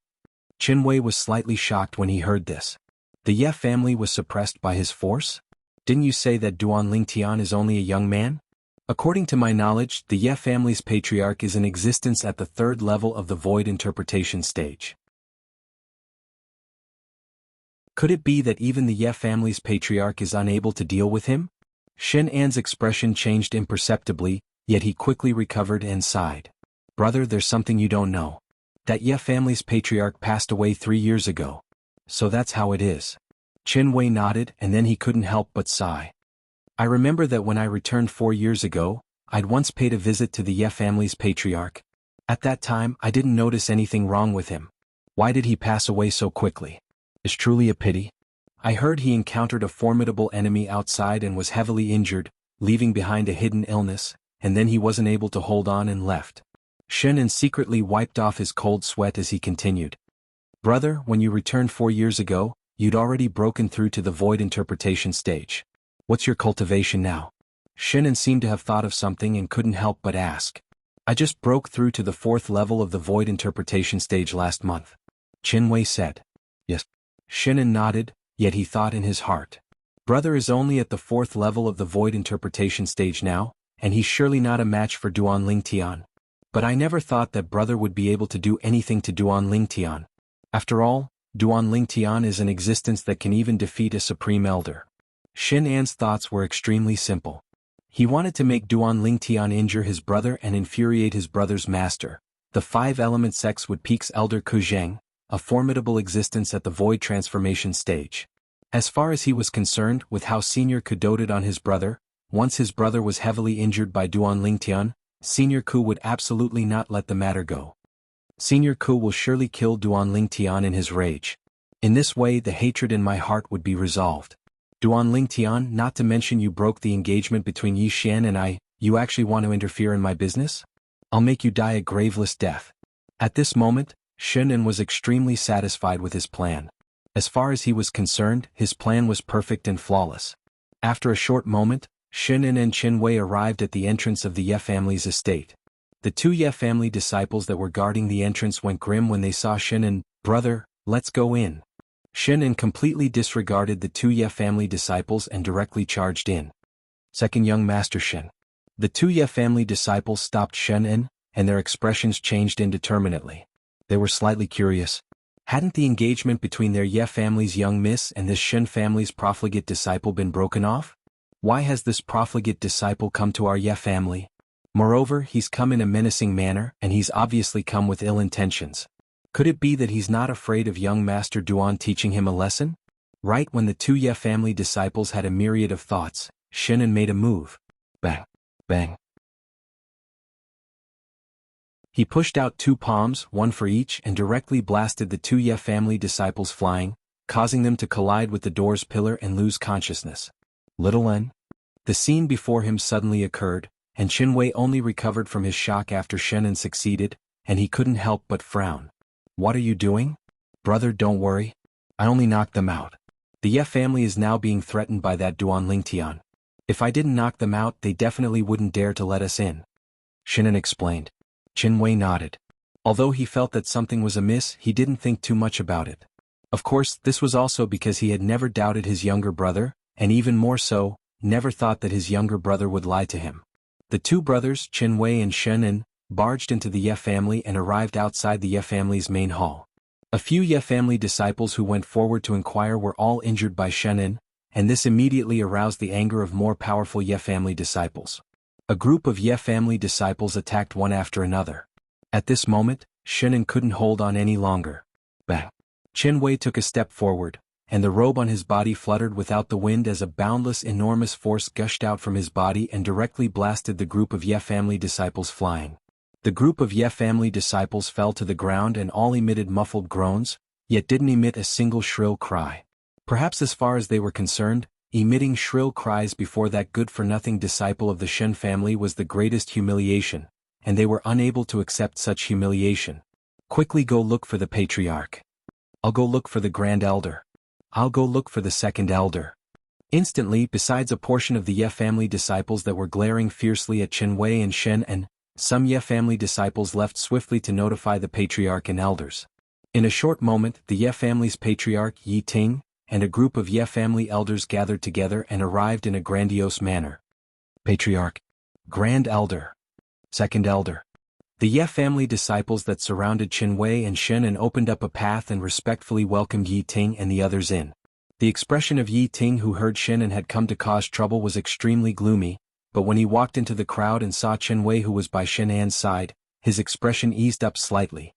Speaker 1: Qin Wei was slightly shocked when he heard this. The Ye family was suppressed by his force? Didn't you say that Duan Lingtian is only a young man? According to my knowledge, the Ye family's patriarch is in existence at the third level of the void interpretation stage. Could it be that even the Ye family's patriarch is unable to deal with him? Shen An's expression changed imperceptibly, yet he quickly recovered and sighed. Brother, there's something you don't know. That Ye family's patriarch passed away 3 years ago. So that's how it is. Qin Wei nodded, and then he couldn't help but sigh. I remember that when I returned 4 years ago, I'd once paid a visit to the Ye family's patriarch. At that time, I didn't notice anything wrong with him. Why did he pass away so quickly? It's truly a pity. I heard he encountered a formidable enemy outside and was heavily injured, leaving behind a hidden illness, and then he wasn't able to hold on and left. Shen secretly wiped off his cold sweat as he continued. Brother, when you returned 4 years ago, you'd already broken through to the void interpretation stage. What's your cultivation now? Shen seemed to have thought of something and couldn't help but ask. I just broke through to the 4th level of the void interpretation stage last month. Qin Wei said. Yes. Shen nodded, yet he thought in his heart. Brother is only at the 4th level of the void interpretation stage now, and he's surely not a match for Duan Lingtian. But I never thought that brother would be able to do anything to Duan Lingtian. After all, Duan Lingtian is an existence that can even defeat a supreme elder. Shen An's thoughts were extremely simple. He wanted to make Duan Lingtian injure his brother and infuriate his brother's master, the five-element sect's Wood Peak's elder Kuzheng, a formidable existence at the void transformation stage. As far as he was concerned with how Senior Ku doted on his brother, once his brother was heavily injured by Duan Lingtian, Senior Ku would absolutely not let the matter go. Senior Ku will surely kill Duan Lingtian in his rage. In this way the hatred in my heart would be resolved. Duan Lingtian, not to mention you broke the engagement between Yi Xian and I, you actually want to interfere in my business? I'll make you die a graveless death. At this moment, Shen was extremely satisfied with his plan. As far as he was concerned, his plan was perfect and flawless. After a short moment, Shen and Qin Wei arrived at the entrance of the Ye family's estate. The 2 Ye family disciples that were guarding the entrance went grim when they saw Shen. Brother, let's go in. Shen completely disregarded the 2 Ye family disciples and directly charged in. Second young master Shen. The 2 Ye family disciples stopped Shen, and their expressions changed indeterminately. They were slightly curious. Hadn't the engagement between their Ye family's young miss and this Shen family's profligate disciple been broken off? Why has this profligate disciple come to our Ye family? Moreover, he's come in a menacing manner, and he's obviously come with ill intentions. Could it be that he's not afraid of young Master Duan teaching him a lesson? Right when the 2 Ye family disciples had a myriad of thoughts, Shen made a move. Bang! Bang! He pushed out 2 palms, one for each, and directly blasted the 2 Ye family disciples flying, causing them to collide with the door's pillar and lose consciousness. Little N. The scene before him suddenly occurred, and Qinwei only recovered from his shock after Shenan succeeded, and he couldn't help but frown. What are you doing? Brother, don't worry. I only knocked them out. The Ye family is now being threatened by that Duan Lingtian. If I didn't knock them out, they definitely wouldn't dare to let us in. Shenan explained. Qinwei nodded. Although he felt that something was amiss, he didn't think too much about it. Of course, this was also because he had never doubted his younger brother, and even more so, never thought that his younger brother would lie to him. The two brothers, Qinwei and Shenan, barged into the Ye family and arrived outside the Ye family's main hall. A few Ye family disciples who went forward to inquire were all injured by Shenan, and this immediately aroused the anger of more powerful Ye family disciples. A group of Ye family disciples attacked one after another. At this moment, Shenan couldn't hold on any longer. Bang! Qinwei took a step forward, and the robe on his body fluttered without the wind as a boundless enormous force gushed out from his body and directly blasted the group of Ye family disciples flying. The group of Ye family disciples fell to the ground and all emitted muffled groans, yet didn't emit a single shrill cry. Perhaps as far as they were concerned, emitting shrill cries before that good-for-nothing disciple of the Shen family was the greatest humiliation, and they were unable to accept such humiliation. Quickly go look for the patriarch. I'll go look for the grand elder. I'll go look for the second elder. Instantly, besides a portion of the Ye family disciples that were glaring fiercely at Qinwei and Shen and some Ye family disciples left swiftly to notify the patriarch and elders. In a short moment, the Ye family's patriarch Yi Ting and a group of Ye family elders gathered together and arrived in a grandiose manner. Patriarch, Grand Elder, Second Elder. The Ye family disciples that surrounded Qinwei and Shen and opened up a path and respectfully welcomed Yi Ting and the others in. The expression of Yi Ting, who heard Shen and had come to cause trouble, was extremely gloomy, but when he walked into the crowd and saw Qinwei, who was by Shen An's side, his expression eased up slightly.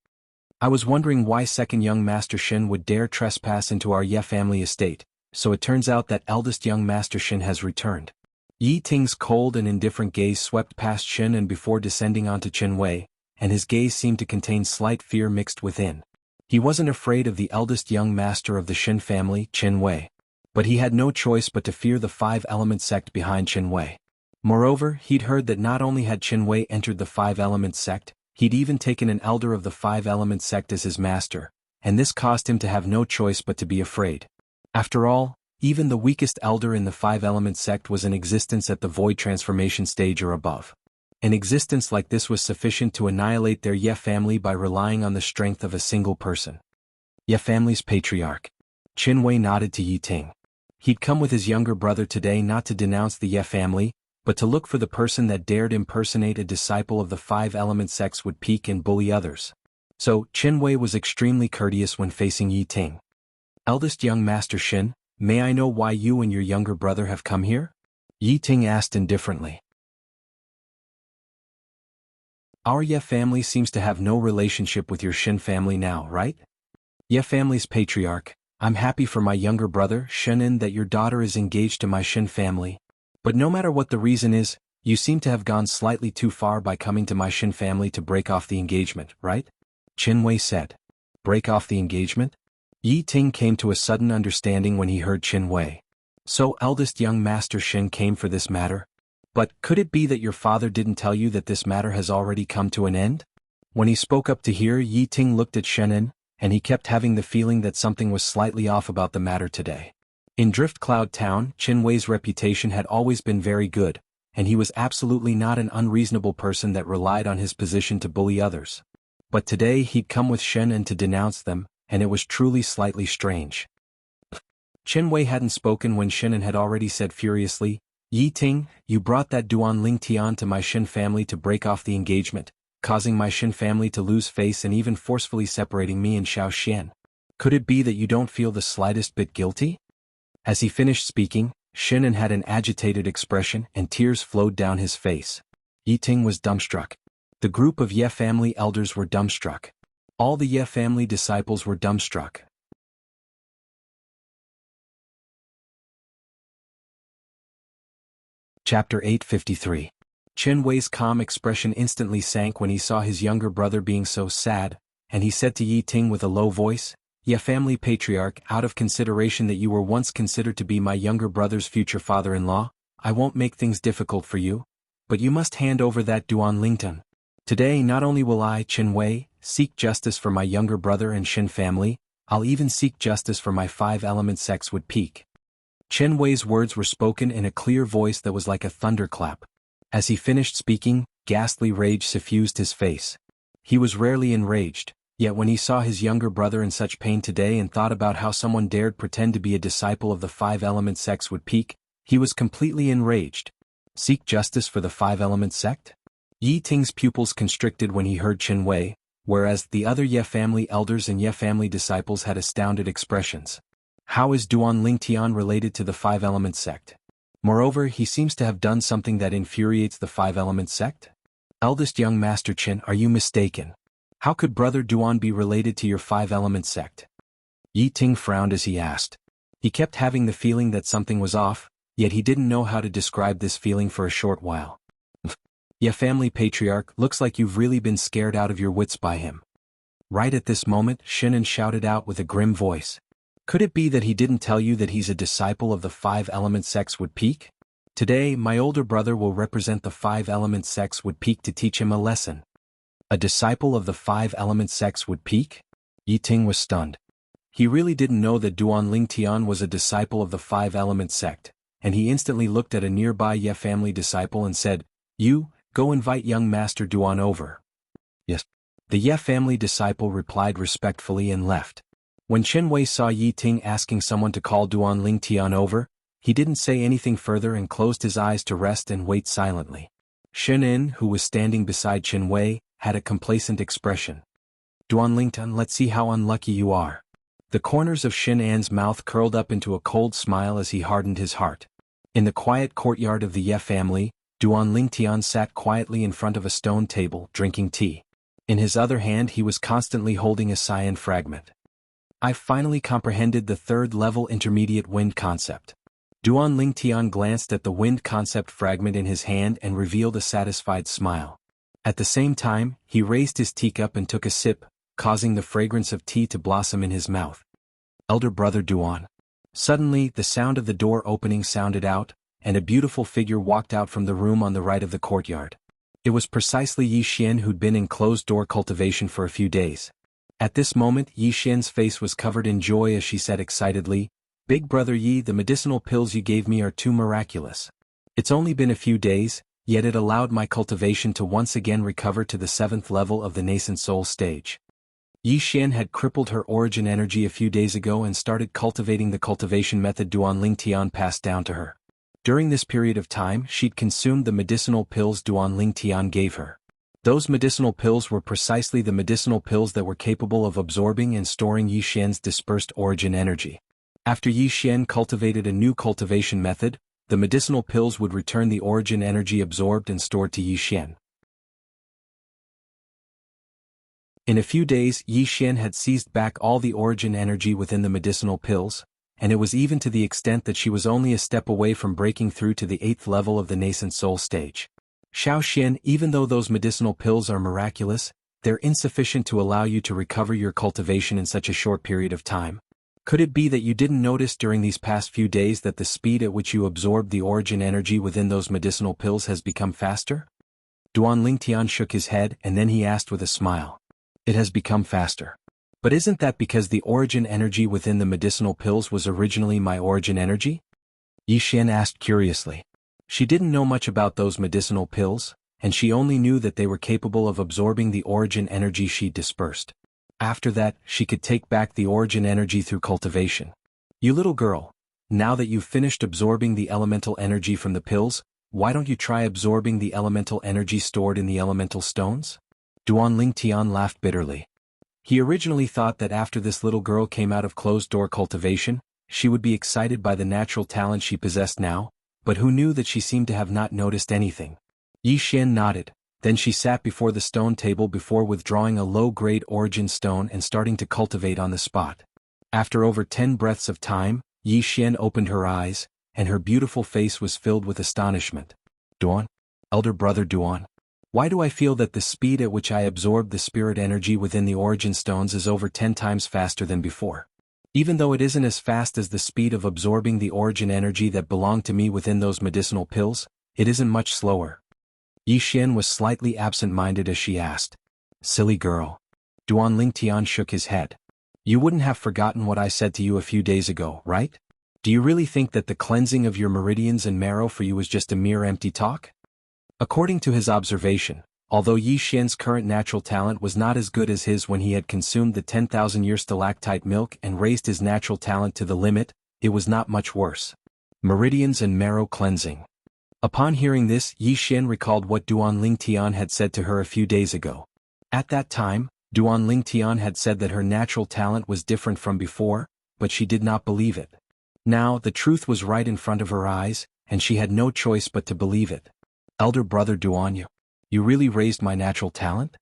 Speaker 1: I was wondering why second young Master Shen would dare trespass into our Ye family estate, so it turns out that eldest young Master Shen has returned. Yi Ting's cold and indifferent gaze swept past Shen and before descending onto Qinwei, and his gaze seemed to contain slight fear mixed within. He wasn't afraid of the eldest young master of the Shen family, Qinwei. But he had no choice but to fear the five-element sect behind Qinwei. Moreover, he'd heard that not only had Qinwei entered the five-element sect, he'd even taken an elder of the five-element sect as his master, and this caused him to have no choice but to be afraid. After all, even the weakest elder in the five-element sect was in existence at the void transformation stage or above. An existence like this was sufficient to annihilate their Ye family by relying on the strength of a single person. Ye family's patriarch. Qinwei nodded to Yi Ting. He'd come with his younger brother today not to denounce the Ye family, but to look for the person that dared impersonate a disciple of the five-element sects would peek and bully others. So, Qinwei was extremely courteous when facing Yi Ting. Eldest young Master Shen, may I know why you and your younger brother have come here? Yi Ting asked indifferently. Our Ye family seems to have no relationship with your Shen family now, right? Ye family's patriarch, I'm happy for my younger brother, Shenan, that your daughter is engaged to my Shen family. But no matter what the reason is, you seem to have gone slightly too far by coming to my Shen family to break off the engagement, right? Qinwei said. Break off the engagement? Yi Ting came to a sudden understanding when he heard Qinwei. So eldest young Master Shen came for this matter? But could it be that your father didn't tell you that this matter has already come to an end? When he spoke up to hear, Yi Ting looked at Shenan, and he kept having the feeling that something was slightly off about the matter today. In Drift Cloud Town, Qinwei's reputation had always been very good, and he was absolutely not an unreasonable person that relied on his position to bully others. But today he'd come with Shenan to denounce them, and it was truly slightly strange. Qinwei hadn't spoken when Shenan had already said furiously, Yi Ting, you brought that Duan Lingtian to my Shen family to break off the engagement, causing my Shen family to lose face and even forcefully separating me and Xiao Xian. Could it be that you don't feel the slightest bit guilty? As he finished speaking, Shenan had an agitated expression and tears flowed down his face. Yi Ting was dumbstruck. The group of Ye family elders were dumbstruck. All the Ye family disciples were dumbstruck. Chapter 853. Qinwei's calm expression instantly sank when he saw his younger brother being so sad, and he said to Yi Ting with a low voice, Ye family patriarch, out of consideration that you were once considered to be my younger brother's future father-in-law, I won't make things difficult for you, but you must hand over that Duan Lington. Today not only will I, Chen Wei, seek justice for my younger brother and Shen family, I'll even seek justice for my five-element Sexwood Peak. Chen Wei's words were spoken in a clear voice that was like a thunderclap. As he finished speaking, ghastly rage suffused his face. He was rarely enraged, yet when he saw his younger brother in such pain today and thought about how someone dared pretend to be a disciple of the five-element Sexwood Peak, he was completely enraged. Seek justice for the five-element sect? Yi Ting's pupils constricted when he heard Chen Wei, whereas the other Ye family elders and Ye family disciples had astounded expressions. How is Duan Lingtian related to the five-element sect? Moreover, he seems to have done something that infuriates the five-element sect? Eldest young Master Chen, are you mistaken? How could Brother Duan be related to your five-element sect? Yi Ting frowned as he asked. He kept having the feeling that something was off, yet he didn't know how to describe this feeling for a short while. Ye family patriarch, looks like you've really been scared out of your wits by him. Right at this moment, Shinan shouted out with a grim voice. Could it be that he didn't tell you that he's a disciple of the five-element Sexwood Peak? Today, my older brother will represent the five-element Sexwood Peak to teach him a lesson. A disciple of the five-element Sexwood Peak? Yi Ting was stunned. He really didn't know that Duan Lingtian was a disciple of the five-element sect, and he instantly looked at a nearby Ye family disciple and said, You, go invite young Master Duan over. Yes. The Ye family disciple replied respectfully and left. When Chen Wei saw Yi Ting asking someone to call Duan Lingtian over, he didn't say anything further and closed his eyes to rest and wait silently. Shen En, who was standing beside Chen Wei, had a complacent expression. Duan Lingtian, let's see how unlucky you are. The corners of Shen An's mouth curled up into a cold smile as he hardened his heart. In the quiet courtyard of the Ye family, Duan Lingtian sat quietly in front of a stone table, drinking tea. In his other hand he was constantly holding a cyan fragment. I've finally comprehended the third-level intermediate wind concept. Duan Lingtian glanced at the wind concept fragment in his hand and revealed a satisfied smile. At the same time, he raised his teacup and took a sip, causing the fragrance of tea to blossom in his mouth. Elder brother Duan. Suddenly, the sound of the door opening sounded out, and a beautiful figure walked out from the room on the right of the courtyard. It was precisely Yi Xian who'd been in closed-door cultivation for a few days. At this moment Yi Xian's face was covered in joy as she said excitedly, Big brother Yi, the medicinal pills you gave me are too miraculous. It's only been a few days, yet it allowed my cultivation to once again recover to the 7th level of the nascent soul stage. Yi Xian had crippled her origin energy a few days ago and started cultivating the cultivation method Duan Lingtian passed down to her. During this period of time, she'd consumed the medicinal pills Duan Lingtian gave her. Those medicinal pills were precisely the medicinal pills that were capable of absorbing and storing Yi Xian's dispersed origin energy. After Yi Xian cultivated a new cultivation method, the medicinal pills would return the origin energy absorbed and stored to Yi Xian. In a few days, Yi Xian had seized back all the origin energy within the medicinal pills, and it was even to the extent that she was only a step away from breaking through to the 8th level of the nascent soul stage. Xiao Xian, even though those medicinal pills are miraculous, they're insufficient to allow you to recover your cultivation in such a short period of time. Could it be that you didn't notice during these past few days that the speed at which you absorbed the origin energy within those medicinal pills has become faster? Duan Lingtian shook his head and then he asked with a smile. It has become faster. But isn't that because the origin energy within the medicinal pills was originally my origin energy? Yi Xian asked curiously. She didn't know much about those medicinal pills, and she only knew that they were capable of absorbing the origin energy she'd dispersed. After that, she could take back the origin energy through cultivation. You little girl, now that you've finished absorbing the elemental energy from the pills, why don't you try absorbing the elemental energy stored in the elemental stones? Duan Lingtian laughed bitterly. He originally thought that after this little girl came out of closed-door cultivation, she would be excited by the natural talent she possessed now, but who knew that she seemed to have not noticed anything. Yi Xian nodded, then she sat before the stone table before withdrawing a low-grade origin stone and starting to cultivate on the spot. After over 10 breaths of time, Yi Xian opened her eyes, and her beautiful face was filled with astonishment. Duan? Elder brother Duan? Why do I feel that the speed at which I absorb the spirit energy within the origin stones is over 10 times faster than before? Even though it isn't as fast as the speed of absorbing the origin energy that belonged to me within those medicinal pills, it isn't much slower. Yi Xian was slightly absent-minded as she asked. Silly girl. Duan Lingtian shook his head. You wouldn't have forgotten what I said to you a few days ago, right? Do you really think that the cleansing of your meridians and marrow for you was just a mere empty talk? According to his observation, although Yi Xian's current natural talent was not as good as his when he had consumed the 10,000-year stalactite milk and raised his natural talent to the limit, it was not much worse. Meridians and marrow cleansing. Upon hearing this, Yi Xian recalled what Duan Lingtian had said to her a few days ago. At that time, Duan Lingtian had said that her natural talent was different from before, but she did not believe it. Now, the truth was right in front of her eyes, and she had no choice but to believe it. Elder brother Duan, you really raised my natural talent?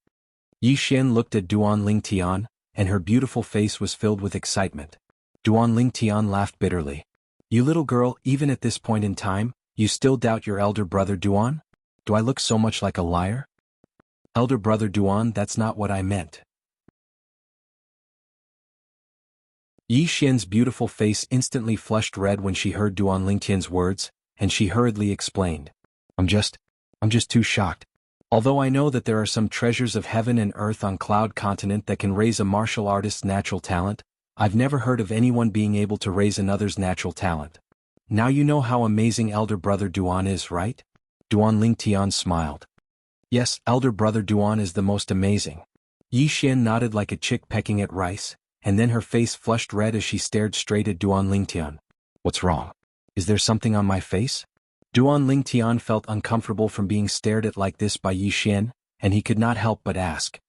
Speaker 1: Yi Xian looked at Duan Lingtian, and her beautiful face was filled with excitement. Duan Lingtian laughed bitterly. You little girl, even at this point in time, you still doubt your elder brother Duan? Do I look so much like a liar? Elder brother Duan, that's not what I meant. Yi Xian's beautiful face instantly flushed red when she heard Duan Lingtian's words, and she hurriedly explained. I'm just too shocked. Although I know that there are some treasures of heaven and earth on Cloud Continent that can raise a martial artist's natural talent, I've never heard of anyone being able to raise another's natural talent. Now you know how amazing elder brother Duan is, right? Duan Lingtian smiled. Yes, elder brother Duan is the most amazing. Yi Xian nodded like a chick pecking at rice, and then her face flushed red as she stared straight at Duan Lingtian. What's wrong? Is there something on my face? Duan Lingtian felt uncomfortable from being stared at like this by Yi Xian, and he could not help but ask.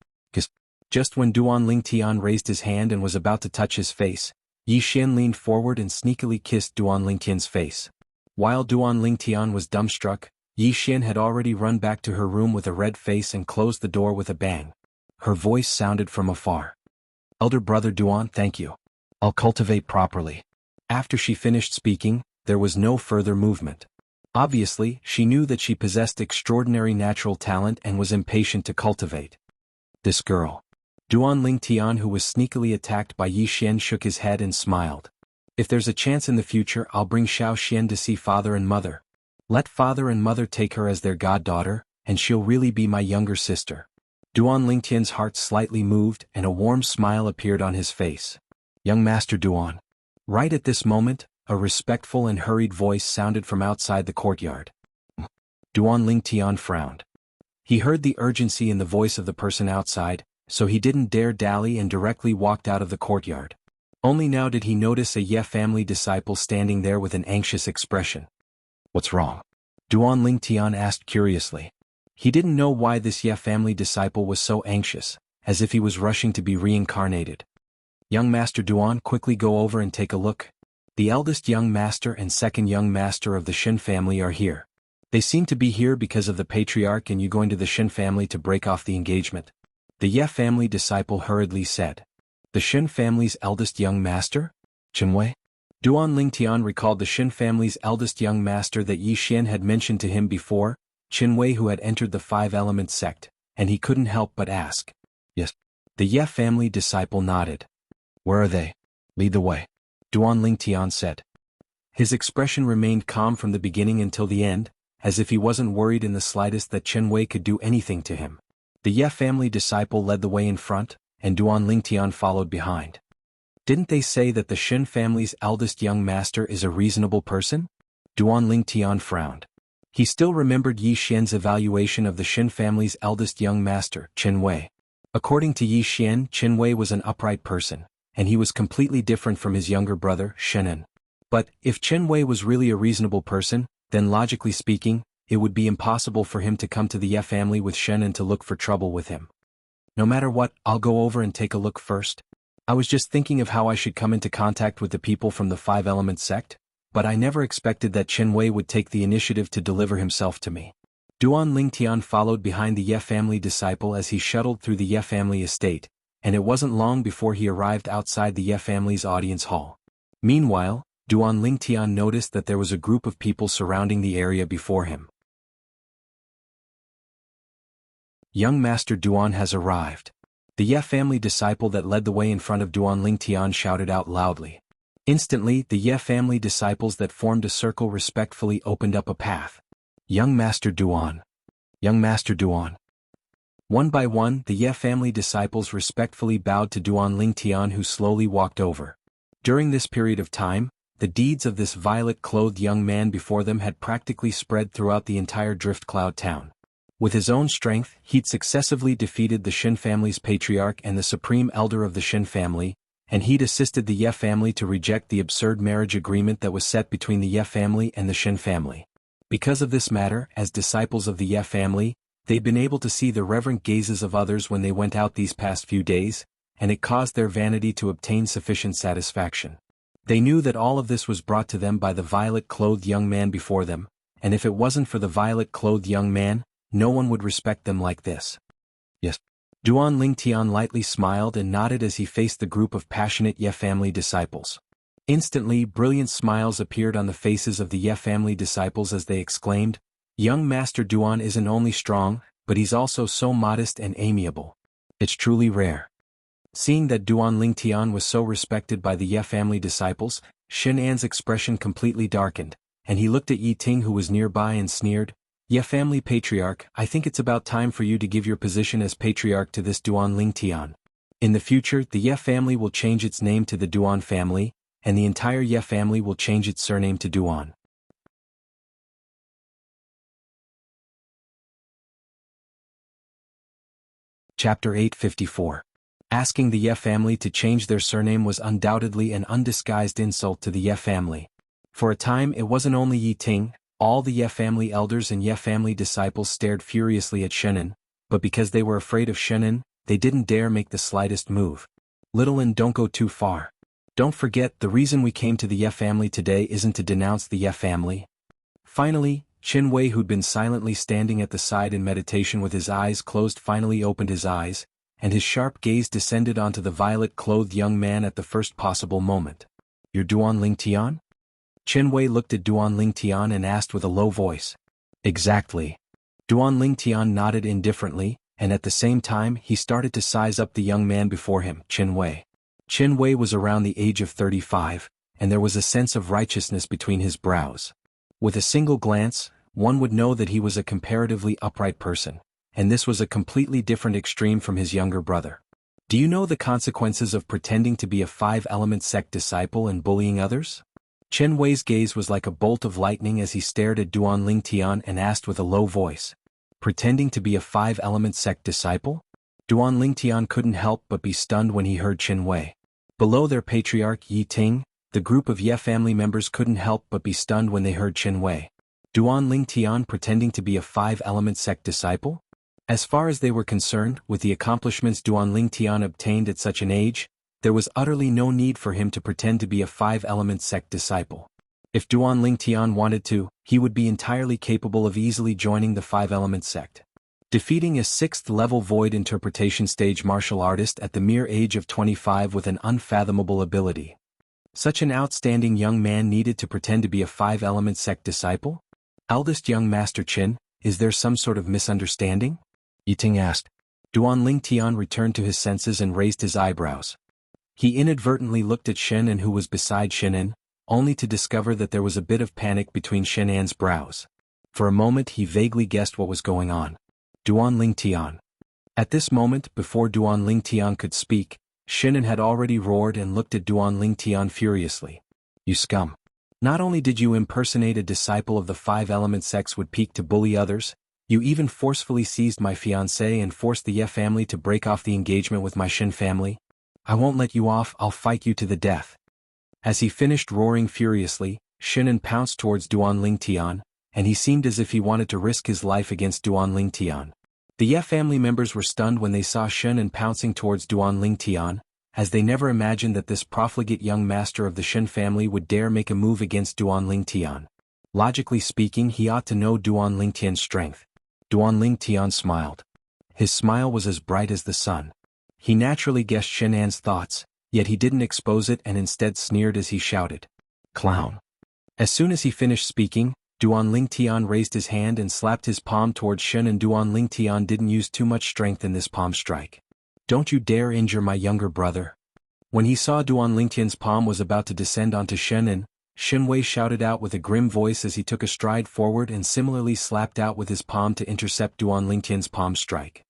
Speaker 1: Just when Duan Lingtian raised his hand and was about to touch his face, Yi Xian leaned forward and sneakily kissed Duan Lingtian's face. While Duan Lingtian was dumbstruck, Yi Xian had already run back to her room with a red face and closed the door with a bang. Her voice sounded from afar. Elder brother Duan, thank you. I'll cultivate properly. After she finished speaking, there was no further movement. Obviously, she knew that she possessed extraordinary natural talent and was impatient to cultivate. This girl. Duan Lingtian, who was sneakily attacked by Yi Xian, shook his head and smiled. If there's a chance in the future, I'll bring Xiao Xian to see father and mother. Let father and mother take her as their goddaughter, and she'll really be my younger sister. Duan Lingtian's heart slightly moved and a warm smile appeared on his face. Young Master Duan. Right at this moment, a respectful and hurried voice sounded from outside the courtyard. Duan Lingtian frowned. He heard the urgency in the voice of the person outside, so he didn't dare dally and directly walked out of the courtyard. Only now did he notice a Ye family disciple standing there with an anxious expression. What's wrong? Duan Lingtian asked curiously. He didn't know why this Ye family disciple was so anxious, as if he was rushing to be reincarnated. Young Master Duan, quickly go over and take a look. The eldest young master and second young master of the Shin family are here. They seem to be here because of the patriarch and you going to the Shin family to break off the engagement. The Ye family disciple hurriedly said. The Shin family's eldest young master? Qinwei? Duan Lingtian recalled the Shin family's eldest young master that Yi Xian had mentioned to him before, Qinwei, who had entered the Five-Element sect, and he couldn't help but ask. Yes. The Ye family disciple nodded. Where are they? Lead the way. Duan Lingtian said. His expression remained calm from the beginning until the end, as if he wasn't worried in the slightest that Qinwei could do anything to him. The Ye family disciple led the way in front, and Duan Lingtian followed behind. Didn't they say that the Shin family's eldest young master is a reasonable person? Duan Lingtian frowned. He still remembered Yi Xian's evaluation of the Shin family's eldest young master, Qinwei. According to Yi Xian, Qinwei was an upright person, and he was completely different from his younger brother, Shenan. But, if Qinwei was really a reasonable person, then logically speaking, it would be impossible for him to come to the Ye family with Shenan to look for trouble with him. No matter what, I'll go over and take a look first. I was just thinking of how I should come into contact with the people from the Five-Element sect, but I never expected that Qinwei would take the initiative to deliver himself to me. Duan Lingtian followed behind the Ye family disciple as he shuttled through the Ye family estate, and it wasn't long before he arrived outside the Ye family's audience hall. Meanwhile, Duan Lingtian noticed that there was a group of people surrounding the area before him. Young Master Duan has arrived. The Ye family disciple that led the way in front of Duan Lingtian shouted out loudly. Instantly, the Ye family disciples that formed a circle respectfully opened up a path. Young Master Duan. Young Master Duan. One by one, the Ye family disciples respectfully bowed to Duan Lingtian, who slowly walked over. During this period of time, the deeds of this violet-clothed young man before them had practically spread throughout the entire Drift Cloud town. With his own strength, he'd successively defeated the Shin family's patriarch and the supreme elder of the Shin family, and he'd assisted the Ye family to reject the absurd marriage agreement that was set between the Ye family and the Shin family. Because of this matter, as disciples of the Ye family, they'd been able to see the reverent gazes of others when they went out these past few days, and it caused their vanity to obtain sufficient satisfaction. They knew that all of this was brought to them by the violet-clothed young man before them, and if it wasn't for the violet-clothed young man, no one would respect them like this. Yes. Duan Lingtian lightly smiled and nodded as he faced the group of passionate Ye family disciples. Instantly, brilliant smiles appeared on the faces of the Ye family disciples as they exclaimed, "Young Master Duan isn't only strong, but he's also so modest and amiable. It's truly rare." Seeing that Duan Lingtian was so respected by the Ye family disciples, Shin An's expression completely darkened, and he looked at Yi Ting, who was nearby, and sneered, "Ye family patriarch, I think it's about time for you to give your position as patriarch to this Duan Lingtian. In the future, the Ye family will change its name to the Duan family, and the entire Ye family will change its surname to Duan." Chapter 854. Asking the Ye family to change their surname was undoubtedly an undisguised insult to the Ye family. For a time it wasn't only Yi Ting, all the Ye family elders and Ye family disciples stared furiously at Shenan, but because they were afraid of Shenan, they didn't dare make the slightest move. "Little and don't go too far. Don't forget, the reason we came to the Ye family today isn't to denounce the Ye family." Finally, Qin Wei, who'd been silently standing at the side in meditation with his eyes closed, finally opened his eyes, and his sharp gaze descended onto the violet-clothed young man at the first possible moment. "You're Duan Lingtian?" Qin Wei looked at Duan Lingtian and asked with a low voice. "Exactly." Duan Lingtian nodded indifferently, and at the same time he started to size up the young man before him, Qin Wei. Qin Wei was around the age of 35, and there was a sense of righteousness between his brows. With a single glance, one would know that he was a comparatively upright person, and this was a completely different extreme from his younger brother. "Do you know the consequences of pretending to be a five-element sect disciple and bullying others?" Qin Wei's gaze was like a bolt of lightning as he stared at Duan Lingtian and asked with a low voice, "Pretending to be a five-element sect disciple?" Duan Lingtian couldn't help but be stunned when he heard Qin Wei. Below their patriarch Yi Ting, the group of Ye family members couldn't help but be stunned when they heard Qin Wei. Duan Lingtian pretending to be a five-element sect disciple? As far as they were concerned, with the accomplishments Duan Lingtian obtained at such an age, there was utterly no need for him to pretend to be a five-element sect disciple. If Duan Lingtian wanted to, he would be entirely capable of easily joining the five-element sect. Defeating a 6th-level void interpretation stage martial artist at the mere age of 25 with an unfathomable ability. Such an outstanding young man needed to pretend to be a five-element sect disciple? Eldest young Master Qin, is there some sort of misunderstanding? Yi Ting asked. Duan Lingtian returned to his senses and raised his eyebrows. He inadvertently looked at Shenan, who was beside Shenan, only to discover that there was a bit of panic between Shenan's brows. For a moment he vaguely guessed what was going on. Duan Lingtian. At this moment, before Duan Lingtian could speak, Shenan had already roared and looked at Duan Lingtian furiously. "You scum. Not only did you impersonate a disciple of the five-element sects would peak to bully others, you even forcefully seized my fiancée and forced the Ye family to break off the engagement with my Shin family. I won't let you off, I'll fight you to the death." As he finished roaring furiously, Shenan pounced towards Duan Lingtian, and he seemed as if he wanted to risk his life against Duan Lingtian. The Ye family members were stunned when they saw Shenan pouncing towards Duan Lingtian, as they never imagined that this profligate young master of the Shin family would dare make a move against Duan Lingtian. Logically speaking, he ought to know Duan Lingtian's strength. Duan Lingtian smiled. His smile was as bright as the sun. He naturally guessed Shenan's thoughts, yet he didn't expose it and instead sneered as he shouted, "Clown." As soon as he finished speaking, Duan Lingtian raised his hand and slapped his palm towards Shen, and Duan Lingtian didn't use too much strength in this palm strike. "Don't you dare injure my younger brother." When he saw Duan Lingtian's palm was about to descend onto Shenan, Wei shouted out with a grim voice as he took a stride forward and similarly slapped out with his palm to intercept Duan Lingtian's palm strike.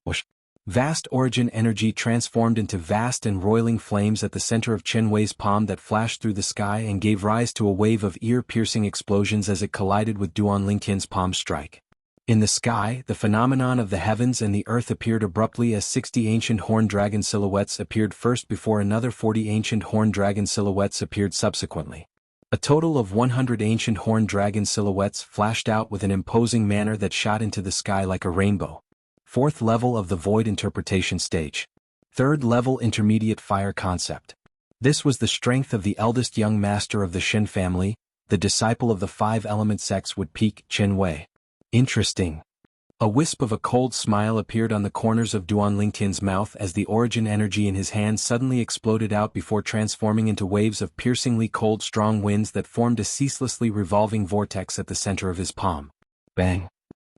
Speaker 1: Whoosh! Vast origin energy transformed into vast and roiling flames at the center of Wei's palm that flashed through the sky and gave rise to a wave of ear-piercing explosions as it collided with Duan Lingtian's palm strike. In the sky, the phenomenon of the heavens and the earth appeared abruptly as 60 ancient horned dragon silhouettes appeared first before another 40 ancient horned dragon silhouettes appeared subsequently. A total of 100 ancient horned dragon silhouettes flashed out with an imposing manner that shot into the sky like a rainbow. 4th level of the Void Interpretation Stage. 3rd level Intermediate Fire Concept. This was the strength of the eldest young master of the Shen family, the disciple of the 5-element sects would peak Wei. Interesting. A wisp of a cold smile appeared on the corners of Duan Lingtian's mouth as the origin energy in his hand suddenly exploded out before transforming into waves of piercingly cold strong winds that formed a ceaselessly revolving vortex at the center of his palm. Bang.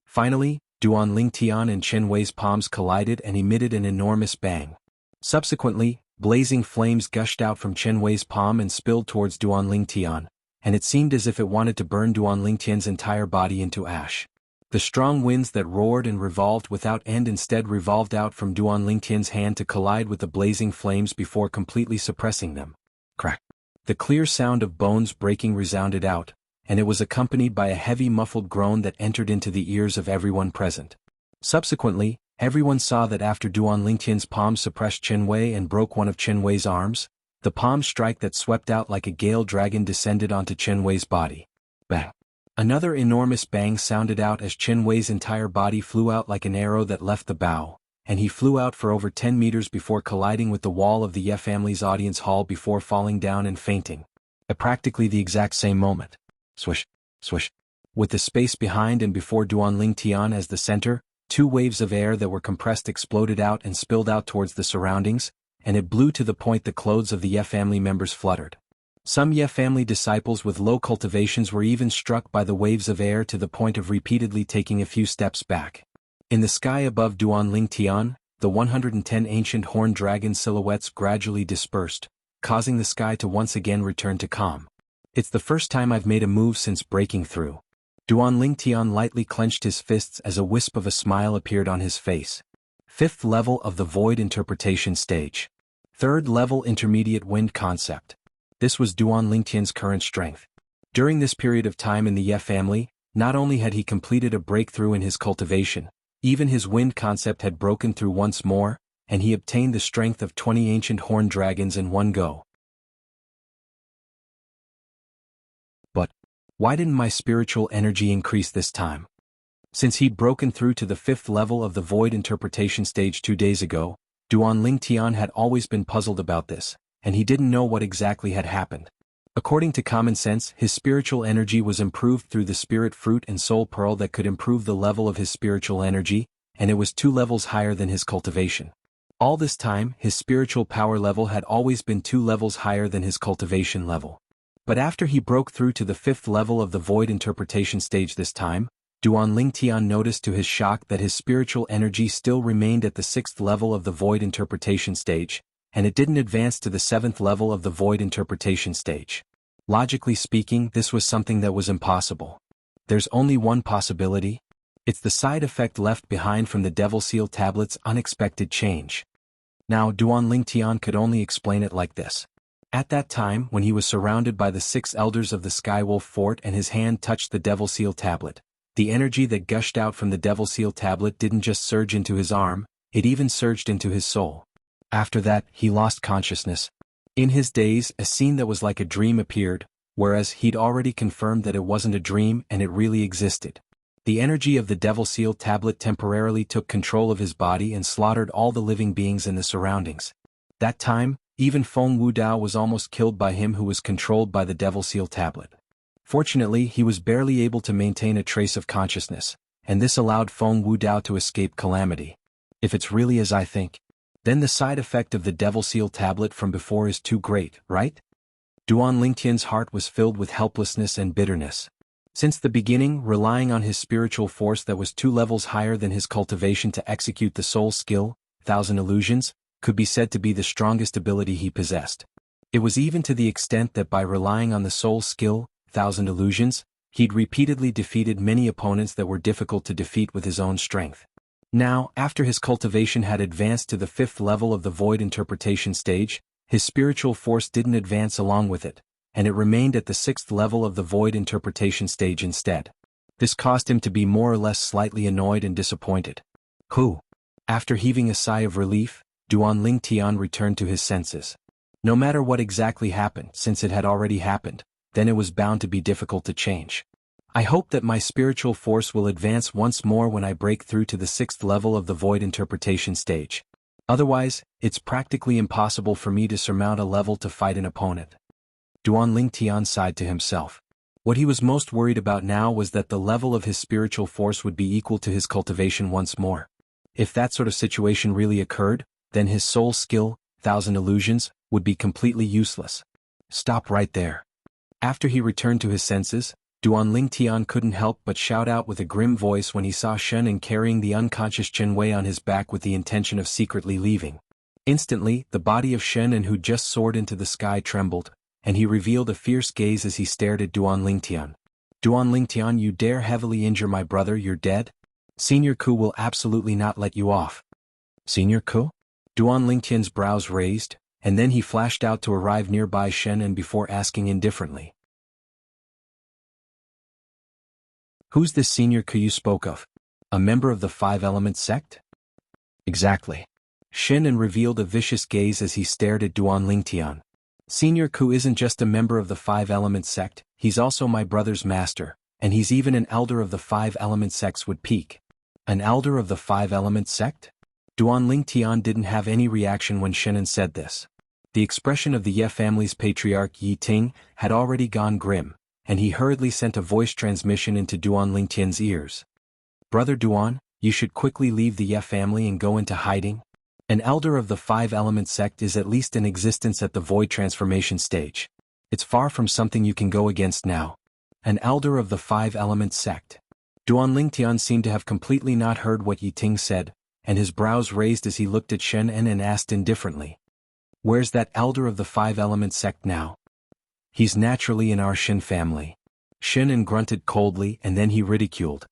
Speaker 1: Finally, Duan Lingtian and Wei's palms collided and emitted an enormous bang. Subsequently, blazing flames gushed out from Wei's palm and spilled towards Duan Lingtian, and it seemed as if it wanted to burn Duan Lingtian's entire body into ash. The strong winds that roared and revolved without end instead revolved out from Duan Lingtian's hand to collide with the blazing flames before completely suppressing them. Crack! The clear sound of bones breaking resounded out, and it was accompanied by a heavy muffled groan that entered into the ears of everyone present. Subsequently, everyone saw that after Duan Lingtian's palm suppressed Wei and broke one of Wei's arms, the palm strike that swept out like a gale dragon descended onto Wei's body. Bang! Another enormous bang sounded out as Wei's entire body flew out like an arrow that left the bow, and he flew out for over 10 meters before colliding with the wall of the Ye family's audience hall before falling down and fainting. At practically the exact same moment. Swish, swish. With the space behind and before Duan Lingtian as the center, 2 waves of air that were compressed exploded out and spilled out towards the surroundings, and it blew to the point the clothes of the Ye family members fluttered. Some Ye family disciples with low cultivations were even struck by the waves of air to the point of repeatedly taking a few steps back. In the sky above Duan Lingtian, the 110 ancient horned dragon silhouettes gradually dispersed, causing the sky to once again return to calm. It's the first time I've made a move since breaking through. Duan Lingtian lightly clenched his fists as a wisp of a smile appeared on his face. 5th level of the Void Interpretation Stage. 3rd level Intermediate Wind Concept. This was Duan Lingtian's current strength. During this period of time in the Ye family, not only had he completed a breakthrough in his cultivation, even his wind concept had broken through once more, and he obtained the strength of 20 ancient horned dragons in one go. But why didn't my spiritual energy increase this time? Since he'd broken through to the 5th level of the Void Interpretation Stage 2 days ago, Duan Lingtian had always been puzzled about this, and he didn't know what exactly had happened. According to common sense, his spiritual energy was improved through the spirit fruit and soul pearl that could improve the level of his spiritual energy, and it was 2 levels higher than his cultivation. All this time, his spiritual power level had always been 2 levels higher than his cultivation level. But after he broke through to the 5th level of the Void Interpretation Stage this time, Duan Lingtian noticed to his shock that his spiritual energy still remained at the 6th level of the Void Interpretation Stage, and it didn't advance to the 7th level of the Void Interpretation Stage. Logically speaking, this was something that was impossible. There's only one possibility. It's the side effect left behind from the Devil Seal Tablet's unexpected change. Now Duan Lingtian could only explain it like this. At that time, when he was surrounded by the 6 elders of the Skywolf Fort and his hand touched the Devil Seal Tablet, the energy that gushed out from the Devil Seal Tablet didn't just surge into his arm, it even surged into his soul. After that, he lost consciousness. In his daze, a scene that was like a dream appeared, whereas he'd already confirmed that it wasn't a dream and it really existed. The energy of the Devil Seal Tablet temporarily took control of his body and slaughtered all the living beings in the surroundings. That time, even Feng Wudao was almost killed by him who was controlled by the Devil Seal Tablet. Fortunately, he was barely able to maintain a trace of consciousness, and this allowed Feng Wudao to escape calamity. If it's really as I think, then the side effect of the Devil Seal Tablet from before is too great, right? Duan Lingtian's heart was filled with helplessness and bitterness. Since the beginning, relying on his spiritual force that was 2 levels higher than his cultivation to execute the soul skill, 1000 Illusions, could be said to be the strongest ability he possessed. It was even to the extent that by relying on the soul skill, Thousand Illusions, he'd repeatedly defeated many opponents that were difficult to defeat with his own strength. Now, after his cultivation had advanced to the 5th level of the void interpretation stage, his spiritual force didn't advance along with it, and it remained at the 6th level of the void interpretation stage instead. This caused him to be more or less slightly annoyed and disappointed. After heaving a sigh of relief, Duan Lingtian returned to his senses. No matter what exactly happened, since it had already happened, then it was bound to be difficult to change. I hope that my spiritual force will advance once more when I break through to the 6th level of the void interpretation stage. Otherwise, it's practically impossible for me to surmount a level to fight an opponent. Duan Lingtian sighed to himself. What he was most worried about now was that the level of his spiritual force would be equal to his cultivation once more. If that sort of situation really occurred, then his soul skill, Thousand Illusions, would be completely useless. Stop right there. After he returned to his senses, Duan Lingtian couldn't help but shout out with a grim voice when he saw Shen carrying the unconscious Chen Wei on his back with the intention of secretly leaving. Instantly, the body of Shen who just soared into the sky trembled, and he revealed a fierce gaze as he stared at Duan Lingtian. Duan Lingtian, you dare heavily injure my brother, you're dead? Senior Ku will absolutely not let you off. Senior Ku? Duan Lingtian's brows raised, and then he flashed out to arrive nearby Shen before asking indifferently. Who's this Senior Ku you spoke of? A member of the Five Elements sect? Exactly. Shen revealed a vicious gaze as he stared at Duan Lingtian. Senior Ku isn't just a member of the Five Elements sect, he's also my brother's master, and he's even an elder of the Five Elements sects would peak. An elder of the Five Elements sect? Duan Lingtian didn't have any reaction when Shen said this. The expression of the Ye family's patriarch Yi Ting had already gone grim, and he hurriedly sent a voice transmission into Duan Lingtian's ears. Brother Duan, you should quickly leave the Ye family and go into hiding. An elder of the Five Elements sect is at least in existence at the void transformation stage. It's far from something you can go against now. An elder of the Five Elements sect. Duan Lingtian seemed to have completely not heard what Yi Ting said, and his brows raised as he looked at Shen and asked indifferently. Where's that elder of the Five Elements sect now? He's naturally in our Shen family. Shen grunted coldly and then he ridiculed.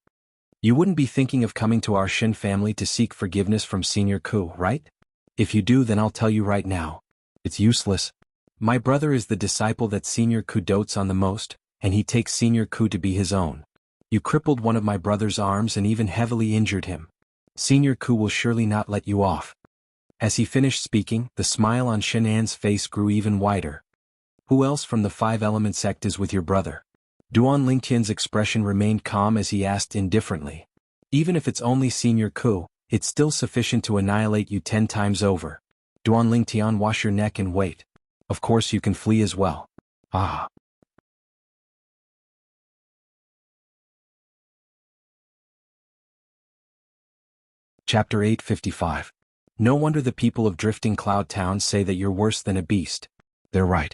Speaker 1: You wouldn't be thinking of coming to our Shen family to seek forgiveness from Senior Ku, right? If you do, then I'll tell you right now. It's useless. My brother is the disciple that Senior Ku dotes on the most, and he takes Senior Ku to be his own. You crippled one of my brother's arms and even heavily injured him. Senior Ku will surely not let you off. As he finished speaking, the smile on Shenan's face grew even wider. Who else from the Five Elements sect is with your brother? Duan Lingtian's expression remained calm as he asked indifferently. Even if it's only Senior Ku, it's still sufficient to annihilate you 10 times over. Duan Lingtian, wash your neck and wait. Of course you can flee as well. Ah. Chapter 855. No wonder the people of Drifting Cloud Town say that you're worse than a beast. They're right.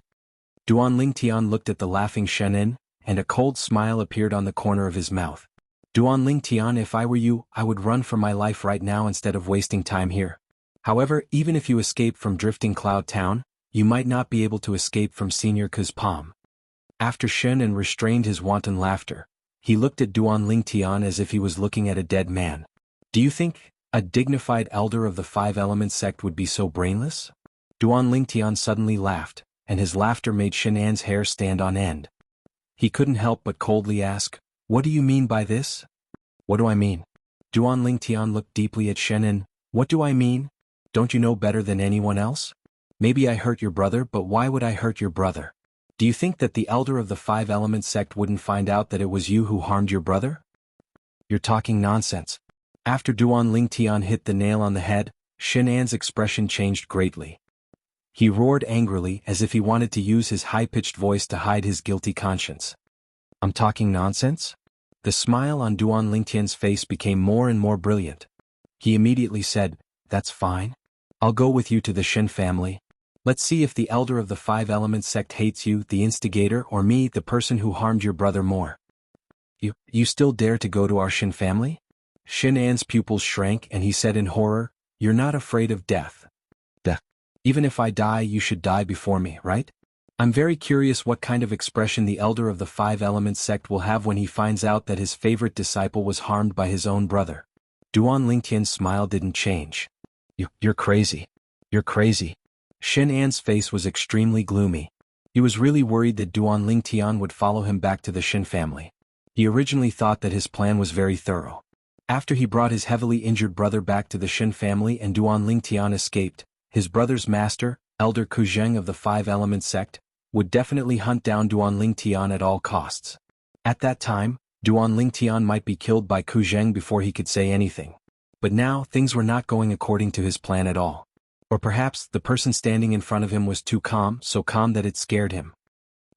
Speaker 1: Duan Lingtian looked at the laughing Shen, and a cold smile appeared on the corner of his mouth. Duan Lingtian, if I were you, I would run for my life right now instead of wasting time here. However, even if you escape from Drifting Cloud Town, you might not be able to escape from Senior Ku's palm. After Shen restrained his wanton laughter, he looked at Duan Lingtian as if he was looking at a dead man. Do you think a dignified elder of the Five Elements sect would be so brainless? Duan Lingtian suddenly laughed, and his laughter made Shenan's hair stand on end. He couldn't help but coldly ask, what do you mean by this? What do I mean? Duan Lingtian looked deeply at Shen. What do I mean? Don't you know better than anyone else? Maybe I hurt your brother, but why would I hurt your brother? Do you think that the elder of the Five Elements sect wouldn't find out that it was you who harmed your brother? You're talking nonsense. After Duan Lingtian hit the nail on the head, Shenan's expression changed greatly. He roared angrily as if he wanted to use his high-pitched voice to hide his guilty conscience. I'm talking nonsense? The smile on Duan Lingtian's face became more and more brilliant. He immediately said, that's fine. I'll go with you to the Shen family. Let's see if the elder of the Five Elements sect hates you, the instigator, or me, the person who harmed your brother, more. You still dare to go to our Shen family? Shenan's pupils shrank and he said in horror, you're not afraid of death. Death. Even if I die, you should die before me, right? I'm very curious what kind of expression the elder of the Five Elements sect will have when he finds out that his favorite disciple was harmed by his own brother. Duan Lingtian's smile didn't change. You're crazy. You're crazy. Xin An's face was extremely gloomy. He was really worried that Duan Lingtian would follow him back to the Xin family. He originally thought that his plan was very thorough. After he brought his heavily injured brother back to the Xin family and Duan Lingtian escaped, his brother's master, Elder Ku Zheng of the Five Elements sect, would definitely hunt down Duan Lingtian at all costs. At that time, Duan Lingtian might be killed by Ku Zheng before he could say anything. But now, things were not going according to his plan at all. Or perhaps, the person standing in front of him was too calm, so calm that it scared him.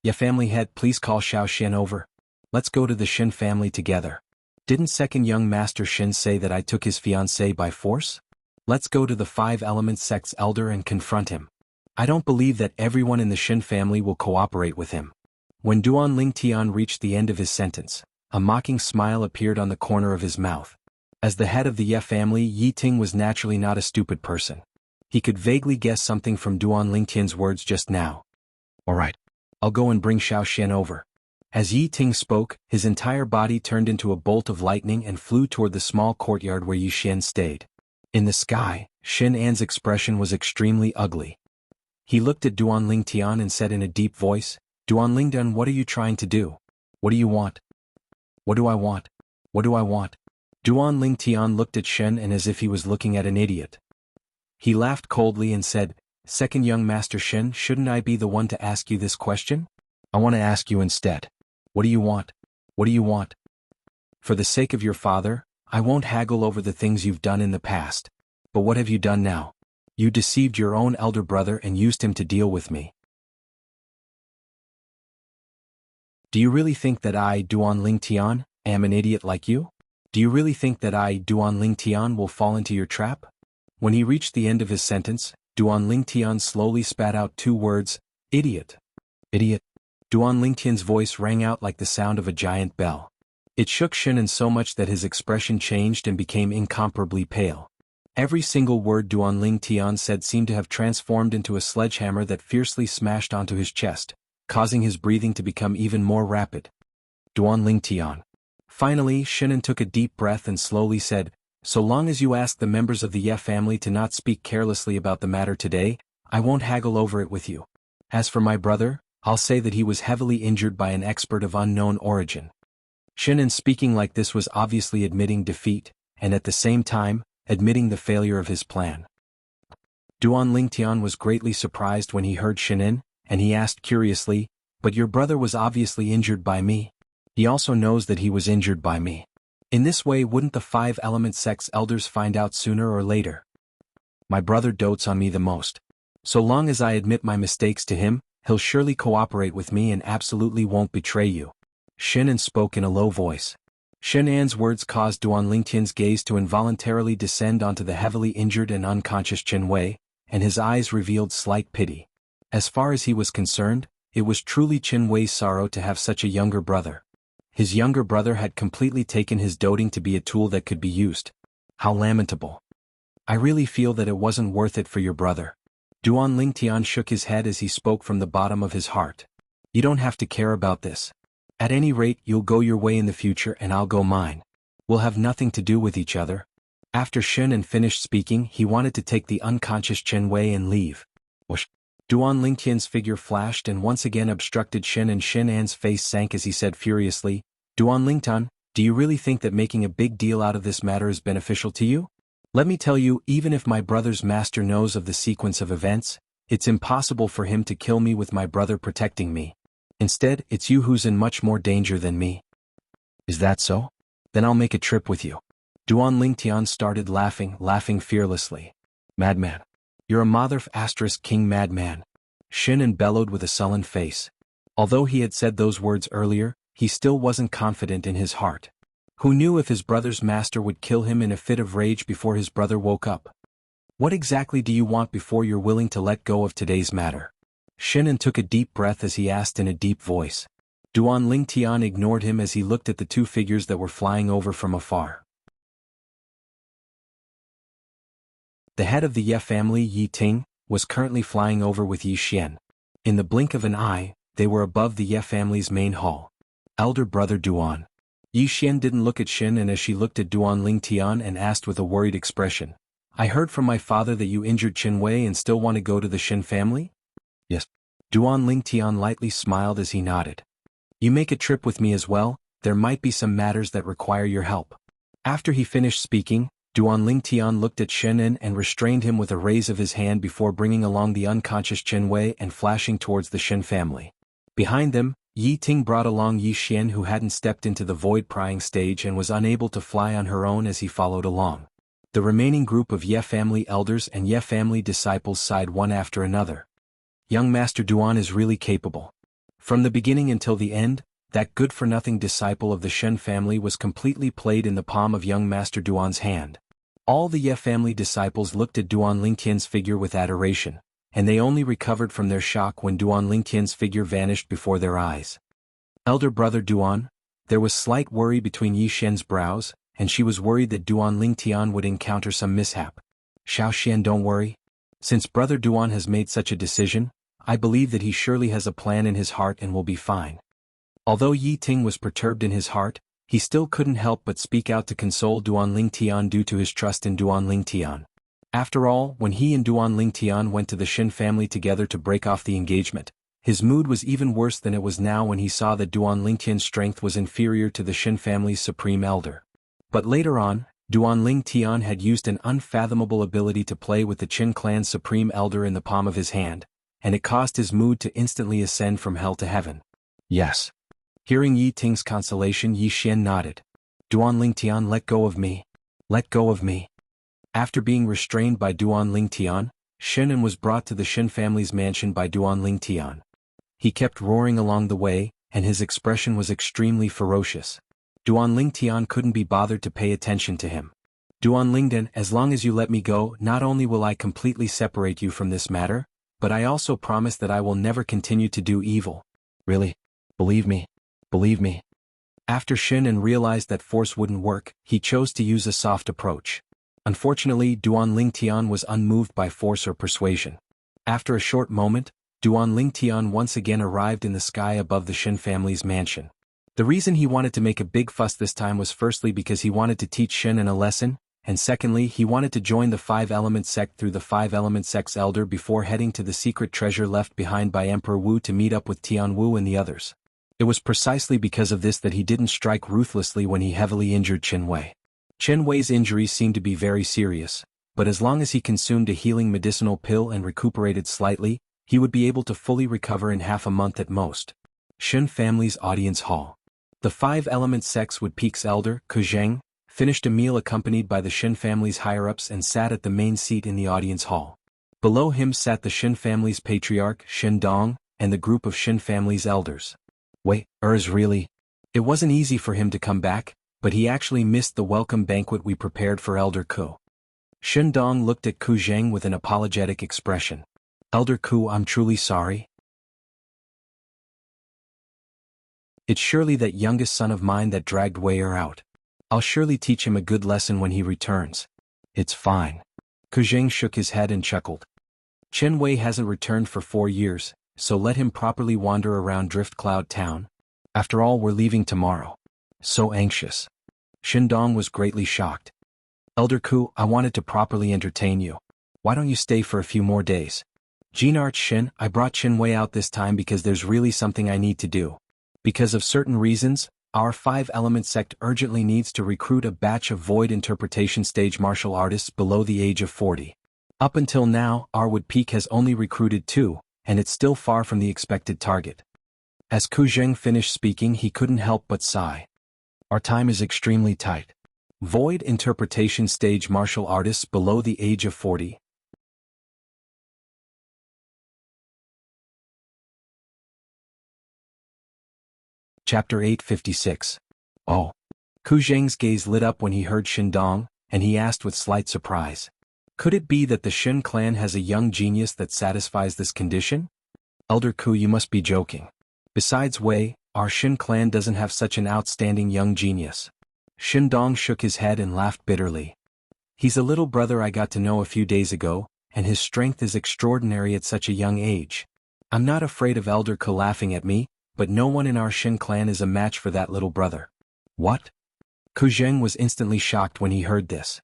Speaker 1: "Ya family head, please call Xiao Xian over. Let's go to the Xin family together. Didn't second young master Xin say that I took his fiancée by force? Let's go to the Five Elements sect's elder and confront him. I don't believe that everyone in the Xin family will cooperate with him." When Duan Lingtian reached the end of his sentence, a mocking smile appeared on the corner of his mouth. As the head of the Ye family, Yi Ting was naturally not a stupid person. He could vaguely guess something from Duan Lingtian's words just now. "Alright. I'll go and bring Xiao Xian over." As Yi Ting spoke, his entire body turned into a bolt of lightning and flew toward the small courtyard where Yi Xian stayed. In the sky, Xin An's expression was extremely ugly. He looked at Duan Lingtian and said in a deep voice, "Duan Lingtian, what are you trying to do? What do you want?" "What do I want? What do I want?" Duan Lingtian looked at Xin and as if he was looking at an idiot. He laughed coldly and said, "Second young master Xin, shouldn't I be the one to ask you this question? I want to ask you instead. What do you want? What do you want? For the sake of your father, I won't haggle over the things you've done in the past. But what have you done now? You deceived your own elder brother and used him to deal with me. Do you really think that I, Duan Lingtian, am an idiot like you? Do you really think that I, Duan Lingtian, will fall into your trap?" When he reached the end of his sentence, Duan Lingtian slowly spat out two words, "Idiot. Idiot." Duan Lingtian's voice rang out like the sound of a giant bell. It shook Xin so much that his expression changed and became incomparably pale. Every single word Duan Lingtian said seemed to have transformed into a sledgehammer that fiercely smashed onto his chest, causing his breathing to become even more rapid. Duan Lingtian. Finally, Shinan took a deep breath and slowly said, "So long as you ask the members of the Ye family to not speak carelessly about the matter today, I won't haggle over it with you. As for my brother, I'll say that he was heavily injured by an expert of unknown origin." Shinan speaking like this was obviously admitting defeat, and at the same time, admitting the failure of his plan. Duan Lingtian was greatly surprised when he heard Shinan, and he asked curiously, "But your brother was obviously injured by me. He also knows that he was injured by me. In this way, wouldn't the Five Elements sect's elders find out sooner or later? My brother dotes on me the most. So long as I admit my mistakes to him, he'll surely cooperate with me and absolutely won't betray you." Shinan spoke in a low voice. Xin An's words caused Duan Lingtian's gaze to involuntarily descend onto the heavily injured and unconscious Chen Wei, and his eyes revealed slight pity. As far as he was concerned, it was truly Chen Wei's sorrow to have such a younger brother. His younger brother had completely taken his doting to be a tool that could be used. How lamentable. "I really feel that it wasn't worth it for your brother." Duan Lingtian shook his head as he spoke from the bottom of his heart. "You don't have to care about this. At any rate, you'll go your way in the future and I'll go mine. We'll have nothing to do with each other." After Shinan finished speaking, he wanted to take the unconscious Chen Wei and leave. Whoosh. Duan Lingtian's figure flashed and once again obstructed Xin, and Xin An's face sank as he said furiously, "Duan Lingtian, do you really think that making a big deal out of this matter is beneficial to you? Let me tell you, even if my brother's master knows of the sequence of events, it's impossible for him to kill me with my brother protecting me. Instead, it's you who's in much more danger than me." "Is that so? Then I'll make a trip with you." Duan Lingtian started laughing fearlessly. "Madman. You're a mother * king madman." Shinan bellowed with a sullen face. Although he had said those words earlier, he still wasn't confident in his heart. Who knew if his brother's master would kill him in a fit of rage before his brother woke up? "What exactly do you want before you're willing to let go of today's matter?" Shinan took a deep breath as he asked in a deep voice. Duan Lingtian ignored him as he looked at the two figures that were flying over from afar. The head of the Ye family, Yi Ting, was currently flying over with Yi Xian. In the blink of an eye, they were above the Ye family's main hall. Elder brother Duan. Yi Xian didn't look at Shin, and as she looked at Duan Lingtian and asked with a worried expression, "I heard from my father that you injured Qin Wei and still want to go to the Shin family?" "Yes." Duan Lingtian lightly smiled as he nodded. "You make a trip with me as well, there might be some matters that require your help." After he finished speaking, Duan Lingtian looked at Shen and restrained him with a raise of his hand before bringing along the unconscious Qin Wei and flashing towards the Shen family. Behind them, Yi Ting brought along Yi Xian, who hadn't stepped into the void prying stage and was unable to fly on her own as he followed along. The remaining group of Ye family elders and Ye family disciples sighed one after another. Young Master Duan is really capable. From the beginning until the end, that good-for-nothing disciple of the Shen family was completely played in the palm of young Master Duan's hand. All the Ye family disciples looked at Duan Lingtian's figure with adoration, and they only recovered from their shock when Duan Lingtian's figure vanished before their eyes. Elder brother Duan, there was slight worry between Yi Xian's brows, and she was worried that Duan Lingtian would encounter some mishap. "Xiao Xian, don't worry. Since brother Duan has made such a decision, I believe that he surely has a plan in his heart and will be fine." Although Yi Ting was perturbed in his heart, he still couldn't help but speak out to console Duan Lingtian due to his trust in Duan Lingtian. After all, when he and Duan Lingtian went to the Shin family together to break off the engagement, his mood was even worse than it was now when he saw that Duan Lingtian's strength was inferior to the Shin family's supreme elder. But later on, Duan Lingtian had used an unfathomable ability to play with the Qin clan's supreme elder in the palm of his hand, and it caused his mood to instantly ascend from hell to heaven. "Yes." Hearing Yi Ting's consolation, Yi Xian nodded. "Duan Lingtian, let go of me. Let go of me." After being restrained by Duan Lingtian, Shen was brought to the Shin family's mansion by Duan Lingtian. He kept roaring along the way, and his expression was extremely ferocious. Duan Lingtian couldn't be bothered to pay attention to him. "Duan Lingdan, as long as you let me go, not only will I completely separate you from this matter, but I also promise that I will never continue to do evil." "Really? Believe me. Believe me." After Shin realized that force wouldn't work, he chose to use a soft approach. Unfortunately, Duan Lingtian was unmoved by force or persuasion. After a short moment, Duan Lingtian once again arrived in the sky above the Shin family's mansion. The reason he wanted to make a big fuss this time was firstly because he wanted to teach Shin a lesson, and secondly he wanted to join the Five-Element sect through the Five-Element sect's elder before heading to the secret treasure left behind by Emperor Wu to meet up with Tian Wu and the others. It was precisely because of this that he didn't strike ruthlessly when he heavily injured Qin Wei. Qin Wei's injuries seemed to be very serious, but as long as he consumed a healing medicinal pill and recuperated slightly, he would be able to fully recover in half a month at most. Shin family's audience hall. The Five-Element sect's Wood Peak's elder, Ku Zheng, finished a meal accompanied by the Shin family's higher-ups and sat at the main seat in the audience hall. Below him sat the Shin family's patriarch, Shin Dong, and the group of Shin family's elders. Wei, is really? It wasn't easy for him to come back, but he actually missed the welcome banquet we prepared for Elder Ku. Shin Dong looked at Ku Zheng with an apologetic expression. "Elder Ku, I'm truly sorry. It's surely that youngest son of mine that dragged Wei'er out. I'll surely teach him a good lesson when he returns." "It's fine." Ku Zheng shook his head and chuckled. "Qin Wei hasn't returned for 4 years, so let him properly wander around Drift Cloud Town. After all, we're leaving tomorrow." "So anxious." Shin Dong was greatly shocked. "Elder Ku, I wanted to properly entertain you. Why don't you stay for a few more days?" "Jinarch Shin, I brought Qin Wei out this time because there's really something I need to do. Because of certain reasons, our Five-Element sect urgently needs to recruit a batch of void interpretation stage martial artists below the age of 40. Up until now, our Wood Peak has only recruited 2, and it's still far from the expected target." As Ku Zheng finished speaking, he couldn't help but sigh. "Our time is extremely tight. Void interpretation stage martial artists below the age of 40. Chapter 856. Oh. Ku Zheng's gaze lit up when he heard Shin Dong, and he asked with slight surprise. Could it be that the Shin clan has a young genius that satisfies this condition? "Elder Ku, you must be joking. Besides Wei, our Shin clan doesn't have such an outstanding young genius." Shin Dong shook his head and laughed bitterly. "He's a little brother I got to know a few days ago, and his strength is extraordinary at such a young age. I'm not afraid of Elder Ku laughing at me, but no one in our Shin clan is a match for that little brother. What? Ku Zheng was instantly shocked when he heard this.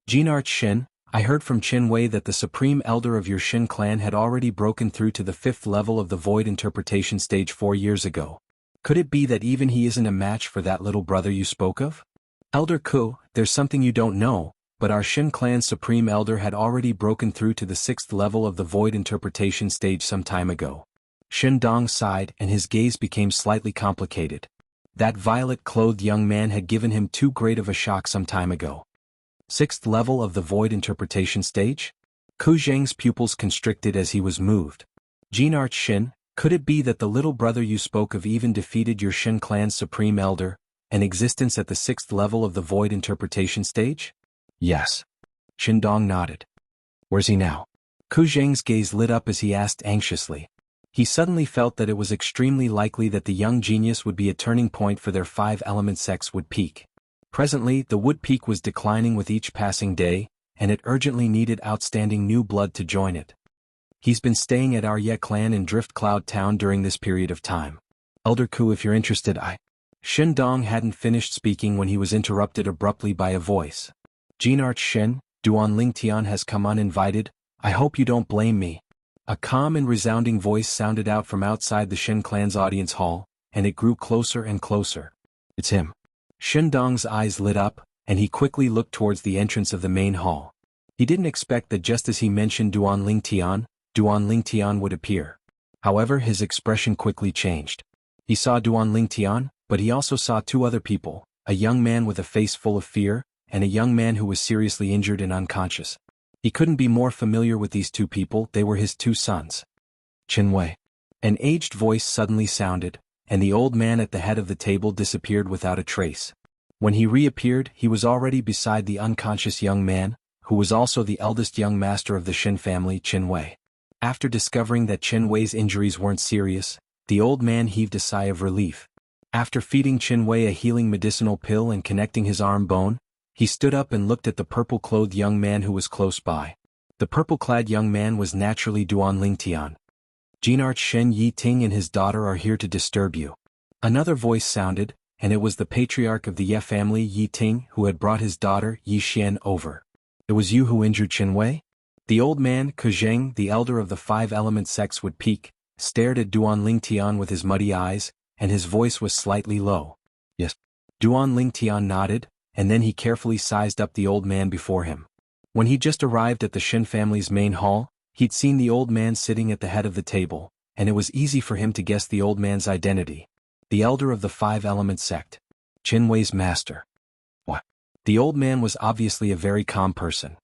Speaker 1: Jinart Shin, I heard from Qin Wei that the supreme elder of your Shin clan had already broken through to the 5th level of the Void Interpretation stage 4 years ago. Could it be that even he isn't a match for that little brother you spoke of? Elder Ku, there's something you don't know, but our Shin clan's supreme elder had already broken through to the 6th level of the Void Interpretation stage some time ago. Shin Dong sighed and his gaze became slightly complicated. That violet-clothed young man had given him too great of a shock some time ago. 6th level of the Void Interpretation stage? Ku Zheng's pupils constricted as he was moved. Jinart Shin, could it be that the little brother you spoke of even defeated your Shin clan's supreme elder, an existence at the 6th level of the Void Interpretation stage? Yes. Shin Dong nodded. Where's he now? Ku Zheng's gaze lit up as he asked anxiously. He suddenly felt that it was extremely likely that the young genius would be a turning point for their 5-element sect's wood peak. Presently, the wood peak was declining with each passing day, and it urgently needed outstanding new blood to join it. He's been staying at our Ye clan in Drift Cloud Town during this period of time. Elder Ku, if you're interested, Shin Dong hadn't finished speaking when he was interrupted abruptly by a voice. Jinart Shin, Duan Lingtian has come uninvited, I hope you don't blame me. A calm and resounding voice sounded out from outside the Shin clan's audience hall, and it grew closer and closer. It's him. Shin Dong's eyes lit up, and he quickly looked towards the entrance of the main hall. He didn't expect that just as he mentioned Duan Lingtian would appear. However, his expression quickly changed. He saw Duan Lingtian, but he also saw 2 other people, a young man with a face full of fear, and a young man who was seriously injured and unconscious. He couldn't be more familiar with these 2 people, they were his 2 sons. Qin Wei. An aged voice suddenly sounded, and the old man at the head of the table disappeared without a trace. When he reappeared, he was already beside the unconscious young man, who was also the eldest young master of the Shin family, Qin Wei. After discovering that Qin Wei's injuries weren't serious, the old man heaved a sigh of relief. After feeding Qin Wei a healing medicinal pill and connecting his arm bone, he stood up and looked at the purple-clothed young man who was close by. The purple-clad young man was naturally Duan Lingtian. Jinart Shen Yi Ting and his daughter are here to disturb you. Another voice sounded, and it was the patriarch of the Ye family Yi Ting who had brought his daughter Yi Xian over. It was you who injured Qin Wei? The old man, Ku Zheng, the elder of the 5-element sects would peek, stared at Duan Lingtian with his muddy eyes, and his voice was slightly low. Yes. Duan Lingtian nodded, and then he carefully sized up the old man before him. When he just arrived at the Shin family's main hall, he'd seen the old man sitting at the head of the table, and it was easy for him to guess the old man's identity. The elder of the 5-element sect. Qin Wei's master. What? The old man was obviously a very calm person.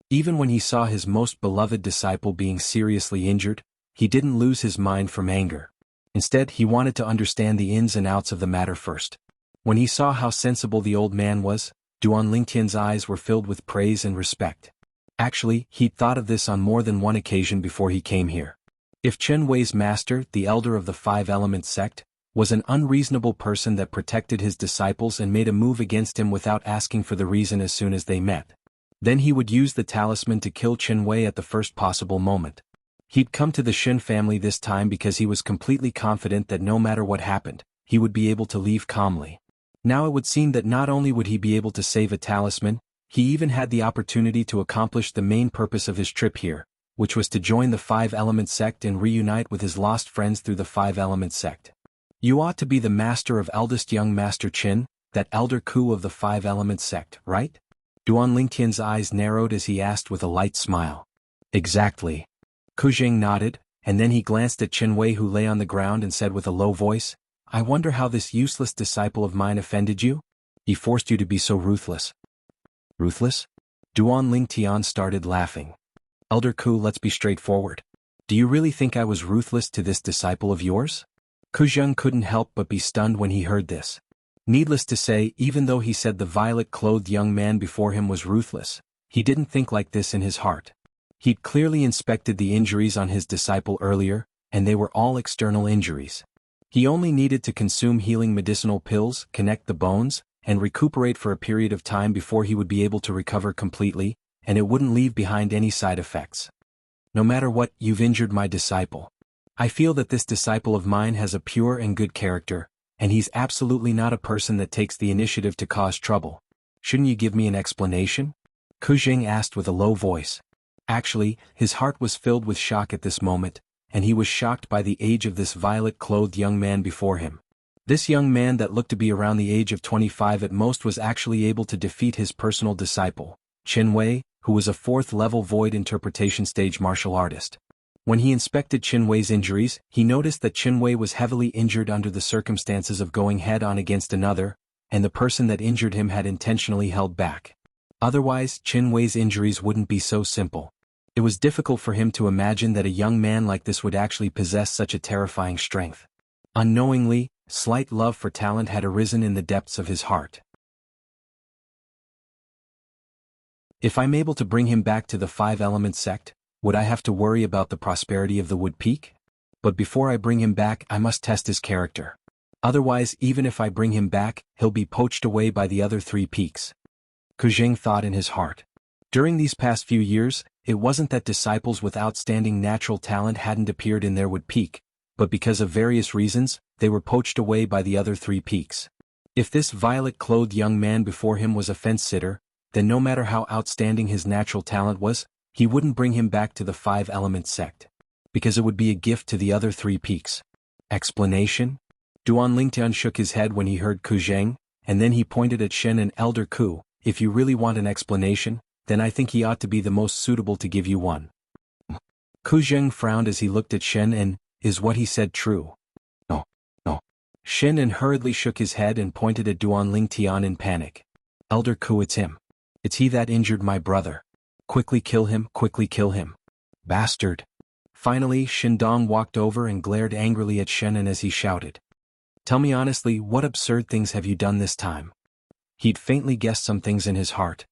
Speaker 1: Even when he saw his most beloved disciple being seriously injured, he didn't lose his mind from anger. Instead, he wanted to understand the ins and outs of the matter first. When he saw how sensible the old man was, Duan Lingtian's eyes were filled with praise and respect. Actually, he'd thought of this on more than one occasion before he came here. If Qin Wei's master, the elder of the 5-element sect, was an unreasonable person that protected his disciples and made a move against him without asking for the reason as soon as they met, then he would use the talisman to kill Qin Wei at the first possible moment. He'd come to the Shin family this time because he was completely confident that no matter what happened, he would be able to leave calmly. Now it would seem that not only would he be able to save a talisman, he even had the opportunity to accomplish the main purpose of his trip here, which was to join the 5-element sect and reunite with his lost friends through the 5-element sect. You ought to be the master of eldest young Master Qin, that elder Ku of the 5-element sect, right? Duan Lingtian's eyes narrowed as he asked with a light smile. Exactly. Ku Zheng nodded, and then he glanced at Qin Wei who lay on the ground and said with a low voice, I wonder how this useless disciple of mine offended you? He forced you to be so ruthless. Ruthless? Duan Lingtian started laughing. Elder Ku, let's be straightforward. Do you really think I was ruthless to this disciple of yours? Ku Zheng couldn't help but be stunned when he heard this. Needless to say, even though he said the violet-clothed young man before him was ruthless, he didn't think like this in his heart. He'd clearly inspected the injuries on his disciple earlier, and they were all external injuries. He only needed to consume healing medicinal pills, connect the bones, and recuperate for a period of time before he would be able to recover completely, and it wouldn't leave behind any side effects. No matter what, you've injured my disciple. I feel that this disciple of mine has a pure and good character, and he's absolutely not a person that takes the initiative to cause trouble. Shouldn't you give me an explanation? Kujing asked with a low voice. Actually, his heart was filled with shock at this moment, and he was shocked by the age of this violet-clothed young man before him. This young man that looked to be around the age of 25 at most was actually able to defeat his personal disciple, Qin Wei, who was a 4th-level void interpretation stage martial artist. When he inspected Qin Wei's injuries, he noticed that Qin Wei was heavily injured under the circumstances of going head-on against another, and the person that injured him had intentionally held back. Otherwise, Qin Wei's injuries wouldn't be so simple. It was difficult for him to imagine that a young man like this would actually possess such a terrifying strength. Unknowingly, slight love for talent had arisen in the depths of his heart. If I'm able to bring him back to the 5-element sect, would I have to worry about the prosperity of the Wood Peak? But before I bring him back, I must test his character. Otherwise, even if I bring him back, he'll be poached away by the other 3 peaks. Kujing thought in his heart. During these past few years, it wasn't that disciples with outstanding natural talent hadn't appeared in their Wood Peak, but because of various reasons, they were poached away by the other 3 peaks. If this violet-clothed young man before him was a fence-sitter, then no matter how outstanding his natural talent was, he wouldn't bring him back to the 5-element sect. Because it would be a gift to the other 3 peaks. Explanation? Duan Lingtian shook his head when he heard Kujing, and then he pointed at Shen and Elder Ku. If you really want an explanation, then I think he ought to be the most suitable to give you one. Kujing frowned as he looked at Shen and, is what he said true? No, no. Shen and hurriedly shook his head and pointed at Duan Lingtian in panic. Elder Ku, it's him. It's he that injured my brother. Quickly kill him, quickly kill him. Bastard. Finally, Shindong walked over and glared angrily at Shen as he shouted. Tell me honestly, what absurd things have you done this time? He'd faintly guessed some things in his heart.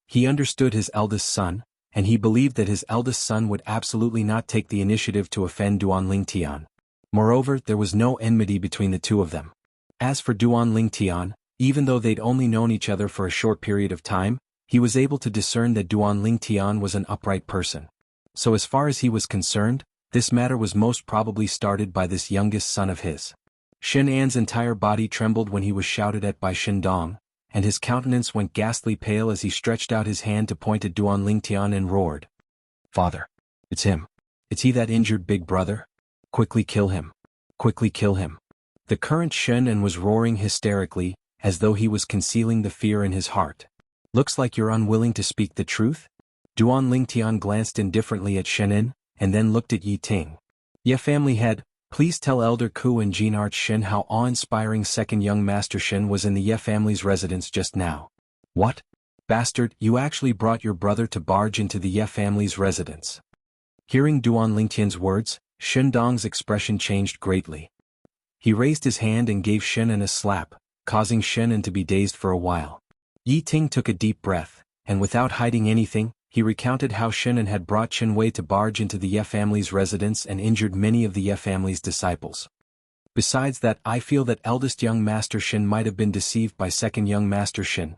Speaker 1: He understood his eldest son, and he believed that his eldest son would absolutely not take the initiative to offend Duan Lingtian. Moreover, there was no enmity between the two of them. As for Duan Lingtian, even though they'd only known each other for a short period of time, he was able to discern that Duan Lingtian was an upright person. So as far as he was concerned, this matter was most probably started by this youngest son of his. Shen An's entire body trembled when he was shouted at by Shindong, and his countenance went ghastly pale as he stretched out his hand to point at Duan Lingtian and roared. Father. It's him. It's he that injured Big Brother. Quickly kill him. Quickly kill him. The current Shen An was roaring hysterically, as though he was concealing the fear in his heart. Looks like you're unwilling to speak the truth? Duan Lingtian glanced indifferently at Shen An, and then looked at Yi Ting. Ye family head, please tell Elder Ku and Jean Arch Shen how awe-inspiring second young Master Shen was in the Ye family's residence just now. What? Bastard, you actually brought your brother to barge into the Ye family's residence. Hearing Duan Lingtian's words, Shindong's expression changed greatly. He raised his hand and gave Shen An a slap, causing Shen An to be dazed for a while. Yi Ting took a deep breath, and without hiding anything, he recounted how Shen An had brought Qin Wei to barge into the Ye family's residence and injured many of the Ye family's disciples. Besides that, I feel that eldest young Master Shen might have been deceived by second young Master Shen.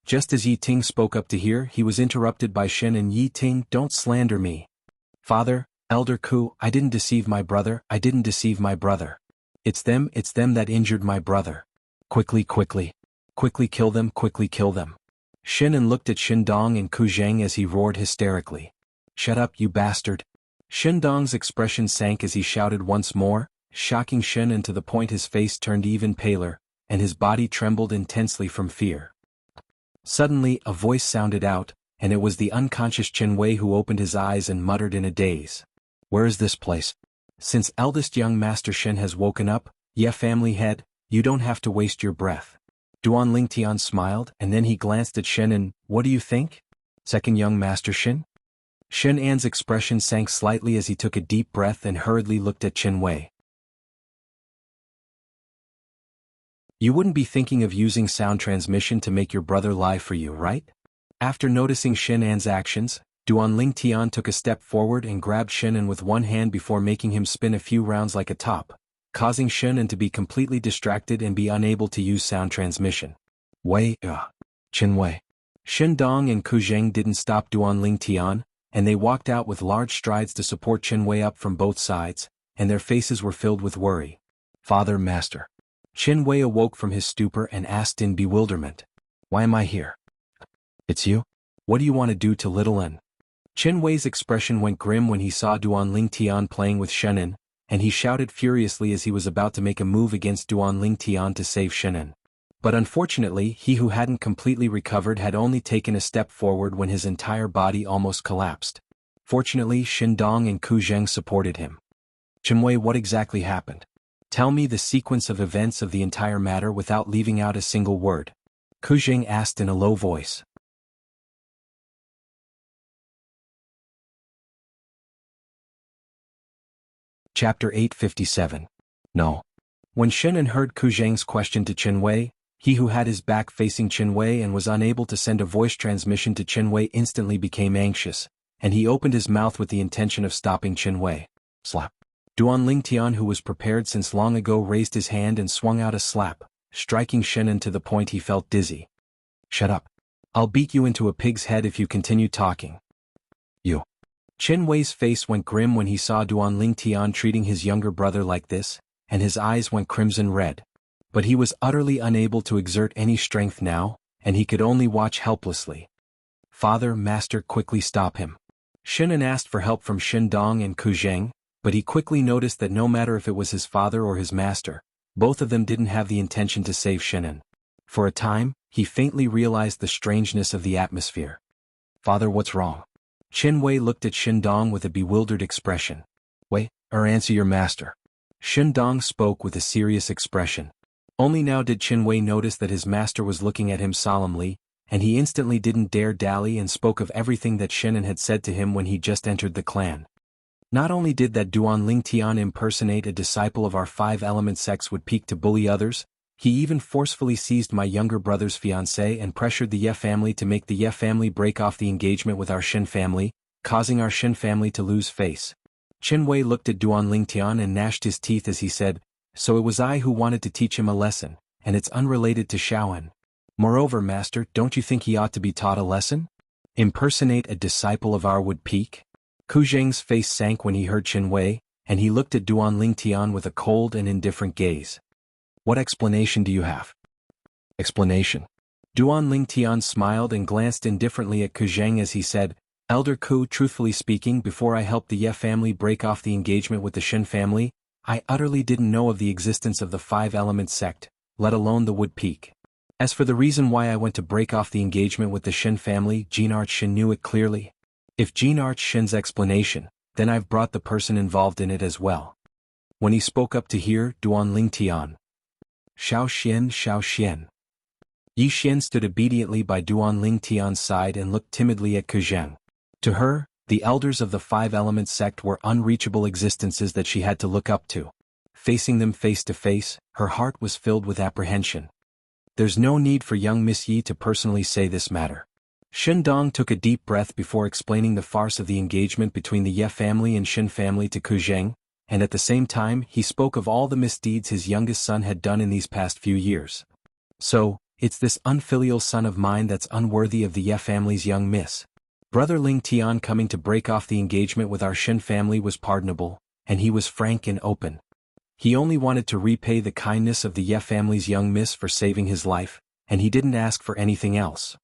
Speaker 1: Just as Yi Ting spoke up to hear, he was interrupted by Shen and Yi Ting, don't slander me. Father, Elder Ku, I didn't deceive my brother, I didn't deceive my brother. It's them that injured my brother. Quickly, quickly. Quickly kill them, quickly kill them. Shen An looked at Shindong and Kujing as he roared hysterically. Shut up, you bastard. Shindong's expression sank as he shouted once more, shocking Shen An to the point his face turned even paler, and his body trembled intensely from fear. Suddenly, a voice sounded out, and it was the unconscious Qin Wei who opened his eyes and muttered in a daze. Where is this place? Since eldest young Master Shen has woken up, Ye family head, you don't have to waste your breath. Duan Lingtian smiled, and then he glanced at Shen An. What do you think? Second young Master Shen? Shen An's expression sank slightly as he took a deep breath and hurriedly looked at Qin Wei. You wouldn't be thinking of using sound transmission to make your brother lie for you, right? After noticing Shen An's actions, Duan Lingtian took a step forward and grabbed Shen An with one hand before making him spin a few rounds like a top, causing Shen An to be completely distracted and be unable to use sound transmission. Wei, Qin Wei. Shen Dong and Ku Zheng didn't stop Duan Tian, and they walked out with large strides to support Qin Wei up from both sides, and their faces were filled with worry. Father, Master. Qin Wei awoke from his stupor and asked in bewilderment. Why am I here? It's you? What do you want to do to little N? Qin Wei's expression went grim when he saw Duan Tian playing with Shenan, and he shouted furiously as he was about to make a move against Duan Tian to save Shenan. But unfortunately, he who hadn't completely recovered had only taken a step forward when his entire body almost collapsed. Fortunately, Shen Dong and Ku Zheng supported him. Qin Wei, what exactly happened? Tell me the sequence of events of the entire matter without leaving out a single word. Ku Zheng asked in a low voice. Chapter 857. No. When Shenan heard Ku Zheng's question to Qin Wei, he who had his back facing Qin Wei and was unable to send a voice transmission to Qin Wei instantly became anxious, and he opened his mouth with the intention of stopping Qin Wei. Slap. Duan Tian, who was prepared since long ago, raised his hand and swung out a slap, striking Shenan to the point he felt dizzy. Shut up. I'll beat you into a pig's head if you continue talking. You. Qin Wei's face went grim when he saw Duan Tian treating his younger brother like this, and his eyes went crimson red. But he was utterly unable to exert any strength now, and he could only watch helplessly. Father, Master, quickly stop him. Shenan asked for help from Shen Dong and Ku Zheng, but he quickly noticed that no matter if it was his father or his master, both of them didn't have the intention to save Shenan. For a time, he faintly realized the strangeness of the atmosphere. Father, what's wrong? Qin Wei looked at Shen Dong with a bewildered expression. Wei, answer your master. Shen Dong spoke with a serious expression. Only now did Qin Wei notice that his master was looking at him solemnly, and he instantly didn't dare dally and spoke of everything that Shenan had said to him when he just entered the clan. Not only did that Duan Tian impersonate a disciple of our five-element sects would peak to bully others, he even forcefully seized my younger brother's fiancée and pressured the Ye family to make the Ye family break off the engagement with our Shen family, causing our Shen family to lose face. Qin Wei looked at Duan Tian and gnashed his teeth as he said, so it was I who wanted to teach him a lesson, and it's unrelated to Shaoan. Moreover, Master, don't you think he ought to be taught a lesson? Impersonate a disciple of our would peak? Ku Zheng's face sank when he heard Qin Wei, and he looked at Duan Tian with a cold and indifferent gaze. What explanation do you have? Explanation. Duan Tian smiled and glanced indifferently at Ku Zheng as he said, Elder Ku, truthfully speaking, before I helped the Ye family break off the engagement with the Shen family, I utterly didn't know of the existence of the five-element sect, let alone the wood peak. As for the reason why I went to break off the engagement with the Shen family, Jinarch Shen knew it clearly. If Jinarch Shen's explanation, then I've brought the person involved in it as well. When he spoke up to hear, Duan Tian. Shao Xian. Yi Xian stood obediently by Duan Tian's side and looked timidly at Ku Zheng. To her, the elders of the five-element sect were unreachable existences that she had to look up to. Facing them face to face, her heart was filled with apprehension. There's no need for young Miss Yi to personally say this matter. Shen Dong took a deep breath before explaining the farce of the engagement between the Ye family and Shen family to Ku Zheng, and at the same time he spoke of all the misdeeds his youngest son had done in these past few years. So, it's this unfilial son of mine that's unworthy of the Ye family's young miss. Brother Tian coming to break off the engagement with our Shen family was pardonable, and he was frank and open. He only wanted to repay the kindness of the Ye family's young miss for saving his life, and he didn't ask for anything else.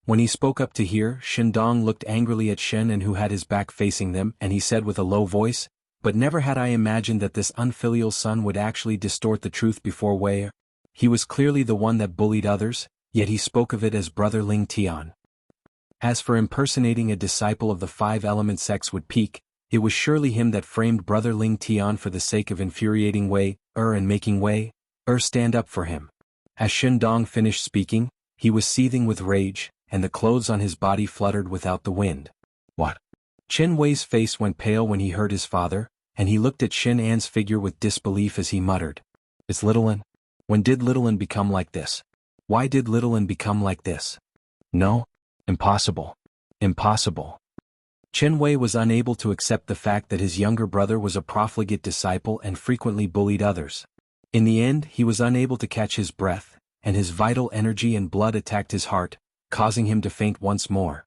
Speaker 1: When he spoke up to hear, Shen Dong looked angrily at Shen and who had his back facing them, and he said with a low voice, but never had I imagined that this unfilial son would actually distort the truth before Wei. He was clearly the one that bullied others, yet he spoke of it as Brother Tian. As for impersonating a disciple of the five-element sects would peak, it was surely him that framed Brother Tian for the sake of infuriating Wei, and making Wei, stand up for him. As Shen Dong finished speaking, he was seething with rage, and the clothes on his body fluttered without the wind. What? Qin Wei's face went pale when he heard his father, and he looked at Shen An's figure with disbelief as he muttered. It's Little An? When did Little An become like this? Why did Little An become like this? No. Impossible. Impossible. Qin Wei was unable to accept the fact that his younger brother was a profligate disciple and frequently bullied others. In the end, he was unable to catch his breath, and his vital energy and blood attacked his heart, causing him to faint once more.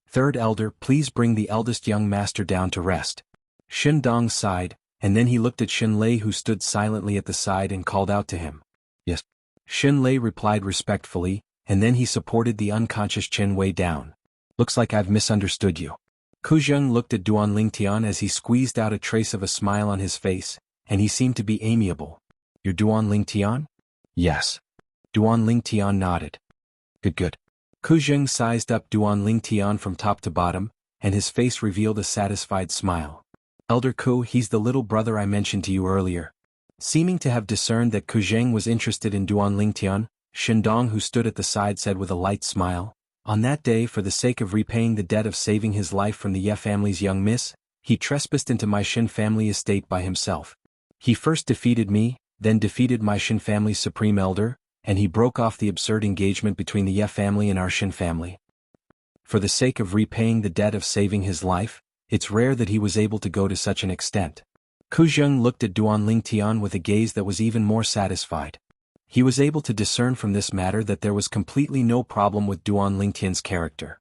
Speaker 1: Third elder, please bring the eldest young master down to rest. Shin Dong sighed, and then he looked at Shin Lei, who stood silently at the side, and called out to him. Yes. Shin Lei replied respectfully, and then he supported the unconscious Chen Wei down. Looks like I've misunderstood you. Ku Zheng looked at Duan Lingtian as he squeezed out a trace of a smile on his face, and he seemed to be amiable. You're Duan Lingtian? Yes. Duan Lingtian nodded. Good. Ku Zheng sized up Duan Lingtian from top to bottom, and his face revealed a satisfied smile. Elder Ku, he's the little brother I mentioned to you earlier. Seeming to have discerned that Ku Zheng was interested in Duan Lingtian, Shin Dong, who stood at the side, said with a light smile, on that day, for the sake of repaying the debt of saving his life from the Ye family's young miss, he trespassed into my Shin family estate by himself. He first defeated me, then defeated my Shin family's supreme elder, and he broke off the absurd engagement between the Ye family and our Shin family. For the sake of repaying the debt of saving his life, it's rare that he was able to go to such an extent. Ku Zheng looked at Duan Lingtian with a gaze that was even more satisfied. He was able to discern from this matter that there was completely no problem with Duan Lingtian's character.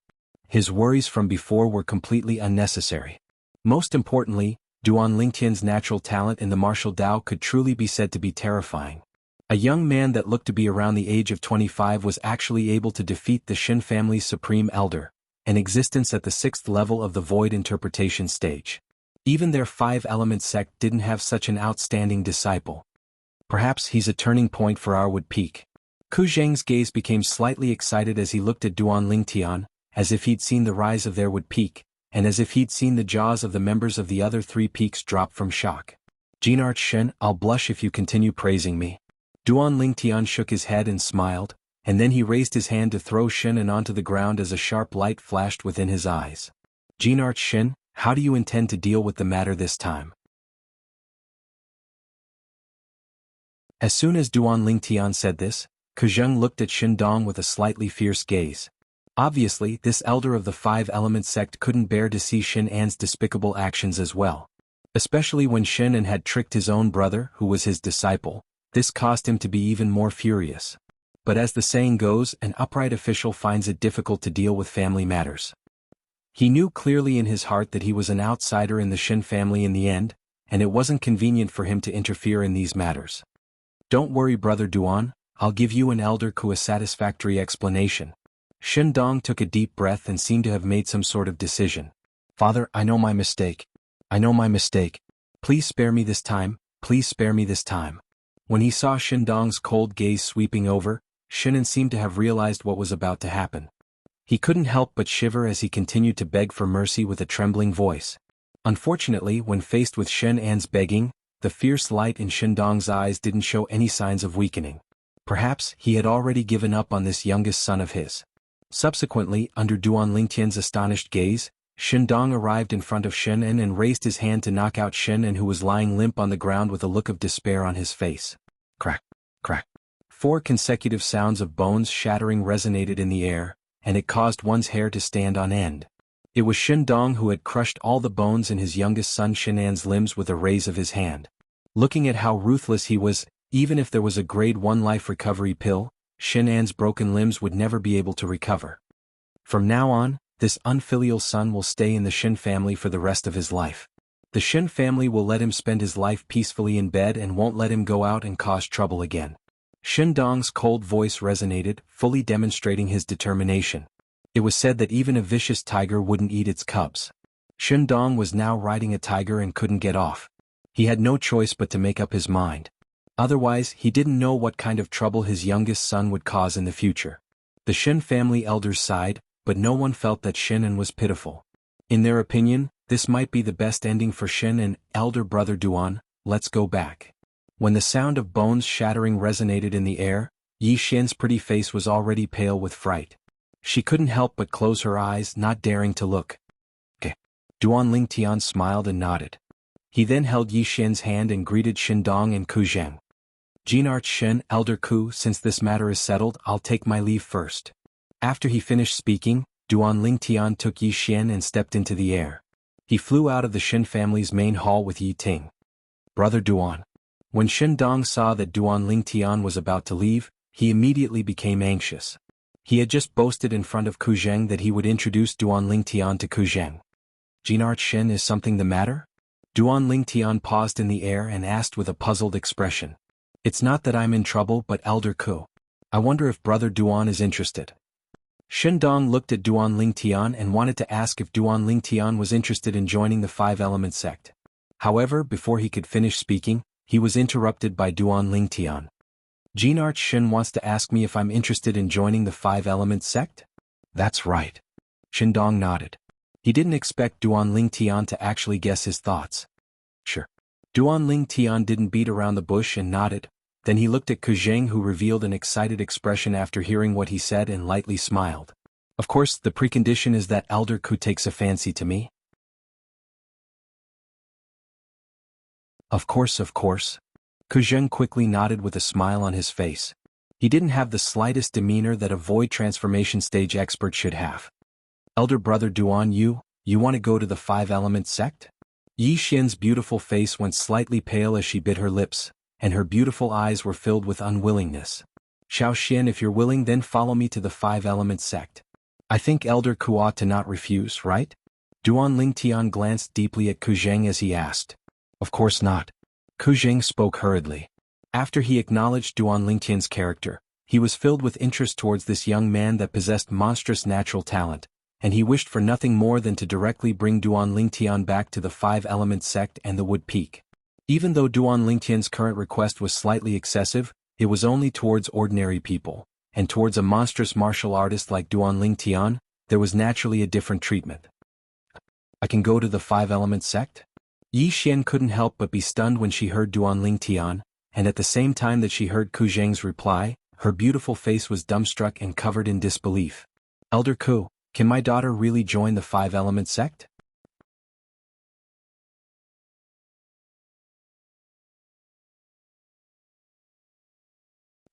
Speaker 1: His worries from before were completely unnecessary. Most importantly, Duan Lingtian's natural talent in the martial Dao could truly be said to be terrifying. A young man that looked to be around the age of 25 was actually able to defeat the Shin family's supreme elder, an existence at the 6th level of the void interpretation stage. Even their 5-element sect didn't have such an outstanding disciple. Perhaps he's a turning point for our Wood Peak. Ku Zheng's gaze became slightly excited as he looked at Duan Lingtian, as if he'd seen the rise of their Wood Peak, and as if he'd seen the jaws of the members of the other 3 peaks drop from shock. Jinarch Shen, I'll blush if you continue praising me. Duan Lingtian shook his head and smiled, and then he raised his hand to throw Shin onto the ground as a sharp light flashed within his eyes. Jinarch Shin, how do you intend to deal with the matter this time? As soon as Duan Lingtian said this, Ku Zheng looked at Shin Dong with a slightly fierce gaze. Obviously, this elder of the 5-element sect couldn't bear to see Shin An's despicable actions as well. Especially when Shin An had tricked his own brother, who was his disciple, this caused him to be even more furious. But as the saying goes, an upright official finds it difficult to deal with family matters. He knew clearly in his heart that he was an outsider in the Shin family in the end, and it wasn't convenient for him to interfere in these matters. Don't worry, brother Duan, I'll give you and Elder Ku a satisfactory explanation. Shin Dong took a deep breath and seemed to have made some sort of decision. Father, I know my mistake. Please spare me this time, please spare me this time. When he saw Shin Dong's cold gaze sweeping over, Shin An seemed to have realized what was about to happen. He couldn't help but shiver as he continued to beg for mercy with a trembling voice. Unfortunately, when faced with Shin An's begging, the fierce light in Shin Dong's eyes didn't show any signs of weakening. Perhaps he had already given up on this youngest son of his. Subsequently, under Duan Lingtian's astonished gaze, Shin Dong arrived in front of Shin An and raised his hand to knock out Shin An, who was lying limp on the ground with a look of despair on his face. Crack, crack. 4 consecutive sounds of bones shattering resonated in the air, and it caused one's hair to stand on end. It was Shin Dong who had crushed all the bones in his youngest son Shin An's limbs with a raise of his hand. Looking at how ruthless he was, even if there was a grade 1 life recovery pill, Shin An's broken limbs would never be able to recover. From now on, this unfilial son will stay in the Shin family for the rest of his life. The Shin family will let him spend his life peacefully in bed and won't let him go out and cause trouble again. Shin Dong's cold voice resonated, fully demonstrating his determination. It was said that even a vicious tiger wouldn't eat its cubs. Shin Dong was now riding a tiger and couldn't get off. He had no choice but to make up his mind. Otherwise, he didn't know what kind of trouble his youngest son would cause in the future. The Shin family elders sighed, but no one felt that Shin An was pitiful. In their opinion, this might be the best ending for Shin and elder brother Duan. Let's go back. When the sound of bones shattering resonated in the air, Yi Xian's pretty face was already pale with fright. She couldn't help but close her eyes, not daring to look. "Okay." Duan Lingtian smiled and nodded. He then held Yi Xian's hand and greeted Shin Dong and Ku Zheng. "Jinarch Shen, Elder Ku, since this matter is settled, I'll take my leave first." After he finished speaking, Duan Lingtian took Yi Xian and stepped into the air. He flew out of the Shin family's main hall with Yi Ting. "Brother Duan." When Shen Dong saw that Duan Lingtian was about to leave, he immediately became anxious. He had just boasted in front of Ku Zheng that he would introduce Duan Lingtian to Ku Zheng. "Jinart Shen, is something the matter?" Duan Lingtian paused in the air and asked with a puzzled expression. "It's not that I'm in trouble, but Elder Ku. I wonder if Brother Duan is interested." Shen Dong looked at Duan Lingtian and wanted to ask if Duan Lingtian was interested in joining the Five-Element sect. However, before he could finish speaking, he was interrupted by Duan Lingtian. "Jinart Shen wants to ask me if I'm interested in joining the Five-Element sect?" "That's right." Shen Dong nodded. He didn't expect Duan Lingtian to actually guess his thoughts. "Sure." Duan Lingtian didn't beat around the bush and nodded. Then he looked at Ku Zheng, who revealed an excited expression after hearing what he said and lightly smiled. "Of course, the precondition is that Elder Ku takes a fancy to me." Of course. Ku Zheng quickly nodded with a smile on his face. He didn't have the slightest demeanor that a void transformation stage expert should have. "Elder Brother Duan, you want to go to the Five-Element sect?" Yi Xian's beautiful face went slightly pale as she bit her lips, and her beautiful eyes were filled with unwillingness. "Xiao Xian, if you're willing, then follow me to the Five-Element sect. I think Elder Ku ought to not refuse, right?" Duan Lingtian glanced deeply at Ku Zheng as he asked. "Of course not." Ku Zheng spoke hurriedly. After he acknowledged Duan Lingtian's character, he was filled with interest towards this young man that possessed monstrous natural talent, and he wished for nothing more than to directly bring Duan Lingtian back to the Five-Element sect and the Wood Peak. Even though Duan Lingtian's current request was slightly excessive, it was only towards ordinary people, and towards a monstrous martial artist like Duan Lingtian, there was naturally a different treatment. "I can go to the Five-Element sect?" Yi Xian couldn't help but be stunned when she heard Duan Lingtian, and at the same time that she heard Ku Zheng's reply, her beautiful face was dumbstruck and covered in disbelief. "Elder Ku, can my daughter really join the Five-Element sect?"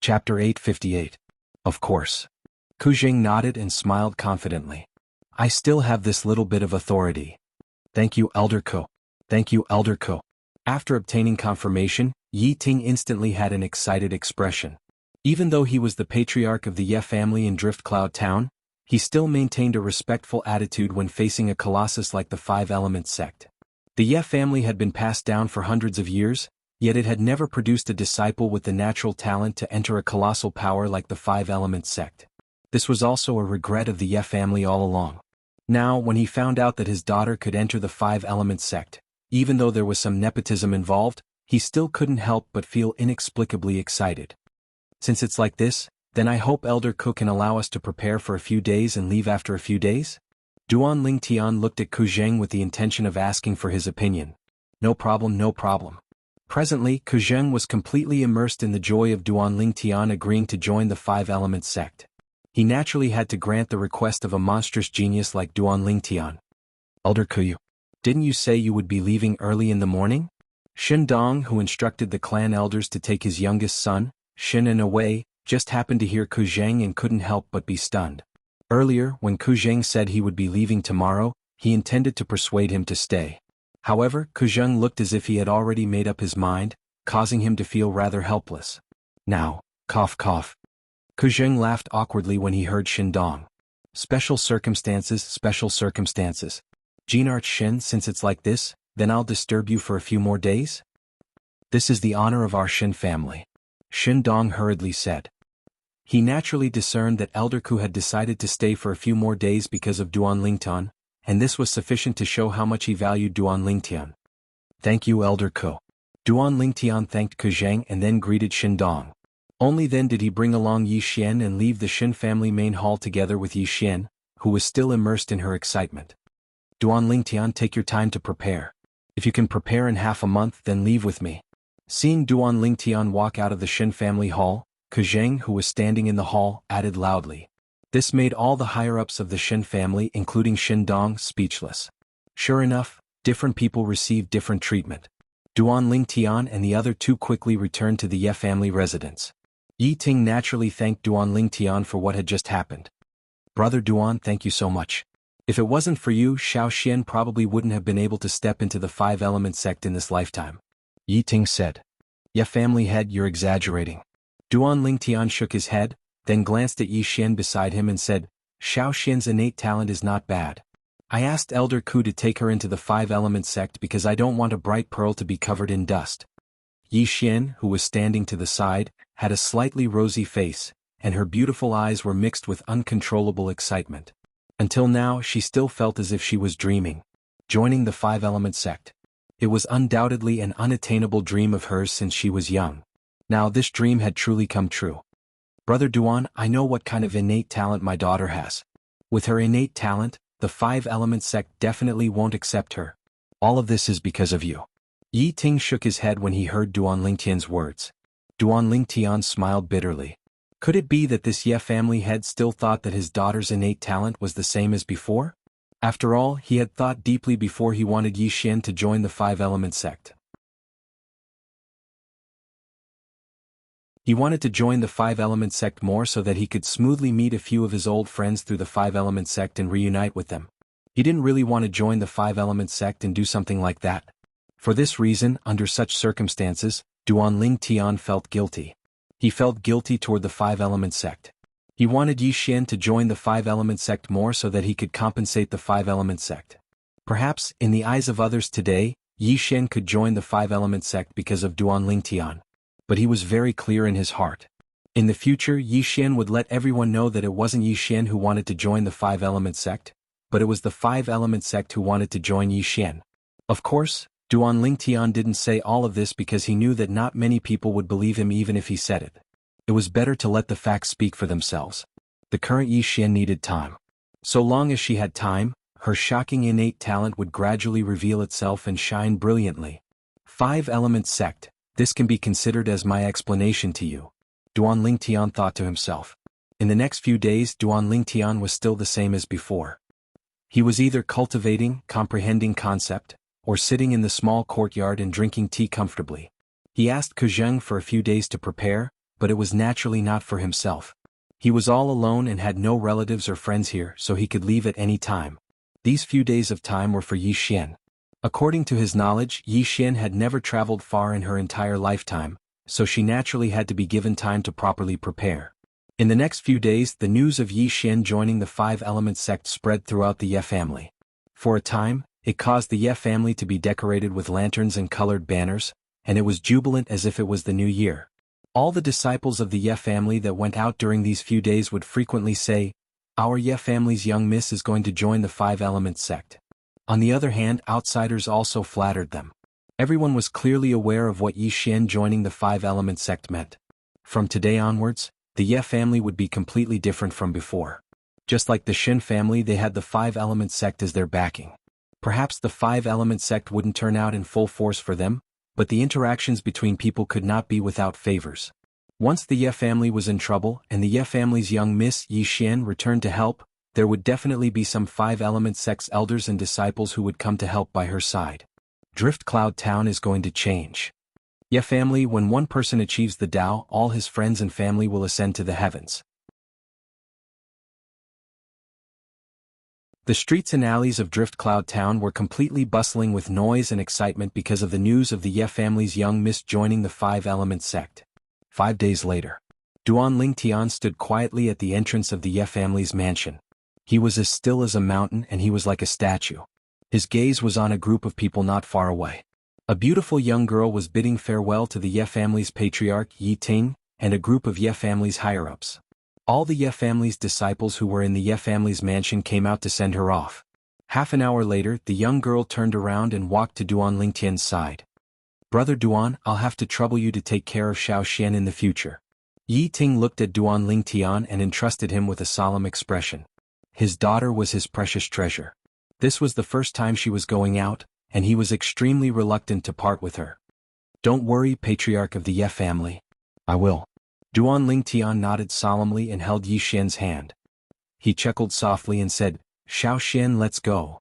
Speaker 1: Chapter 858. Of course. Ku Zheng nodded and smiled confidently. "I still have this little bit of authority. Thank you, Elder Ku. Thank you, Elder Ku." After obtaining confirmation, Yi Ting instantly had an excited expression. Even though he was the patriarch of the Ye family in Drift Cloud Town, he still maintained a respectful attitude when facing a colossus like the Five-Element sect. The Ye family had been passed down for hundreds of years, yet it had never produced a disciple with the natural talent to enter a colossal power like the Five-Element sect. This was also a regret of the Ye family all along. Now, when he found out that his daughter could enter the Five-Element sect, even though there was some nepotism involved, he still couldn't help but feel inexplicably excited. "Since it's like this, then I hope Elder Ku can allow us to prepare for a few days and leave after a few days?" Duan Lingtian looked at Ku Zheng with the intention of asking for his opinion. No problem." Presently, Ku Zheng was completely immersed in the joy of Duan Lingtian agreeing to join the Five-Element sect. He naturally had to grant the request of a monstrous genius like Duan Lingtian. "Elder Ku, didn't you say you would be leaving early in the morning?" Shen Dong, who instructed the clan elders to take his youngest son, Shen away, just happened to hear Ku Zheng and couldn't help but be stunned. Earlier, when Ku Zheng said he would be leaving tomorrow, he intended to persuade him to stay. However, Ku Zheng looked as if he had already made up his mind, causing him to feel rather helpless. "Now, cough." Ku Zheng laughed awkwardly when he heard Shen Dong. Special circumstances. "Jinart Shen, since it's like this, then I'll disturb you for a few more days?" "This is the honor of our Shen family," Shen Dong hurriedly said. He naturally discerned that Elder Ku had decided to stay for a few more days because of Duan Lingtian, and this was sufficient to show how much he valued Duan Lingtian. "Thank you, Elder Ku." Duan Lingtian thanked Ku Zheng and then greeted Shen Dong. Only then did he bring along Yi Xian and leave the Shen family main hall together with Yi Xian, who was still immersed in her excitement. "Duan Lingtian, take your time to prepare. If you can prepare in half a month, then leave with me." Seeing Duan Lingtian walk out of the Shen family hall, Ku Zheng, who was standing in the hall, added loudly. This made all the higher-ups of the Shen family, including Shen Dong, speechless. Sure enough, different people received different treatment. Duan Lingtian and the other two quickly returned to the Ye family residence. Yi Ting naturally thanked Duan Lingtian for what had just happened. "Brother Duan, thank you so much. If it wasn't for you, Xiao Xian probably wouldn't have been able to step into the Five-Element sect in this lifetime," Yi Ting said. "Yeah, family head, you're exaggerating." Duan Lingtian shook his head, then glanced at Yi Xian beside him and said, "Xiao Xian's innate talent is not bad. I asked Elder Ku to take her into the five-element sect because I don't want a bright pearl to be covered in dust." Yi Xian, who was standing to the side, had a slightly rosy face, and her beautiful eyes were mixed with uncontrollable excitement. Until now she still felt as if she was dreaming. Joining the five-element sect. It was undoubtedly an unattainable dream of hers since she was young. Now this dream had truly come true. "Brother Duan, I know what kind of innate talent my daughter has. With her innate talent, the five-element sect definitely won't accept her. All of this is because of you." Yi Ting shook his head when he heard Duan Lingtian's words. Duan Lingtian smiled bitterly. Could it be that this Ye family head still thought that his daughter's innate talent was the same as before? After all, he had thought deeply before he wanted Yi Xian to join the five-element sect. He wanted to join the five-element sect more so that he could smoothly meet a few of his old friends through the five-element sect and reunite with them. He didn't really want to join the five-element sect and do something like that. For this reason, under such circumstances, Duan Lingtian felt guilty. He felt guilty toward the five-element sect. He wanted Yi Xian to join the five-element sect more so that he could compensate the five-element sect. Perhaps, in the eyes of others today, Yi Xian could join the five-element sect because of Duan Lingtian. But he was very clear in his heart. In the future, Yi Xian would let everyone know that it wasn't Yi Xian who wanted to join the five-element sect, but it was the five-element sect who wanted to join Yi Xian. Of course, Duan Lingtian didn't say all of this because he knew that not many people would believe him even if he said it. It was better to let the facts speak for themselves. The current Yi Xian needed time. So long as she had time, her shocking innate talent would gradually reveal itself and shine brilliantly. Five-element sect, this can be considered as my explanation to you. Duan Lingtian thought to himself. In the next few days Duan Lingtian was still the same as before. He was either cultivating, comprehending concept, or sitting in the small courtyard and drinking tea comfortably. He asked Kuzheng for a few days to prepare, but it was naturally not for himself. He was all alone and had no relatives or friends here, so he could leave at any time. These few days of time were for Yi Xian. According to his knowledge, Yi Xian had never traveled far in her entire lifetime, so she naturally had to be given time to properly prepare. In the next few days the news of Yi Xian joining the five-element sect spread throughout the Ye family. For a time, it caused the Ye family to be decorated with lanterns and colored banners, and it was jubilant as if it was the new year. All the disciples of the Ye family that went out during these few days would frequently say, "Our Ye family's young miss is going to join the five-element sect." On the other hand, outsiders also flattered them. Everyone was clearly aware of what Yi Xian joining the five-element sect meant. From today onwards, the Ye family would be completely different from before. Just like the Shin family, they had the five-element sect as their backing. Perhaps the five-element sect wouldn't turn out in full force for them, but the interactions between people could not be without favors. Once the Ye family was in trouble and the Ye family's young miss Yi Xian returned to help, there would definitely be some five-element sect's elders and disciples who would come to help by her side. Drift Cloud Town is going to change. Ye family, when one person achieves the Tao, all his friends and family will ascend to the heavens. The streets and alleys of Drift Cloud Town were completely bustling with noise and excitement because of the news of the Ye family's young miss joining the five-element sect. 5 days later, Duan Lingtian stood quietly at the entrance of the Ye family's mansion. He was as still as a mountain and he was like a statue. His gaze was on a group of people not far away. A beautiful young girl was bidding farewell to the Ye family's patriarch Yi Ting, and a group of Ye family's higher-ups. All the Ye family's disciples who were in the Ye family's mansion came out to send her off. Half an hour later, the young girl turned around and walked to Duan Lingtian's side. "Brother Duan, I'll have to trouble you to take care of Xiao Xian in the future." Yi Ting looked at Duan Lingtian and entrusted him with a solemn expression. His daughter was his precious treasure. This was the first time she was going out, and he was extremely reluctant to part with her. "Don't worry, patriarch of the Ye family. I will." Duan Lingtian nodded solemnly and held Yi Xian's hand. He chuckled softly and said, "Xiao Xian, let's go."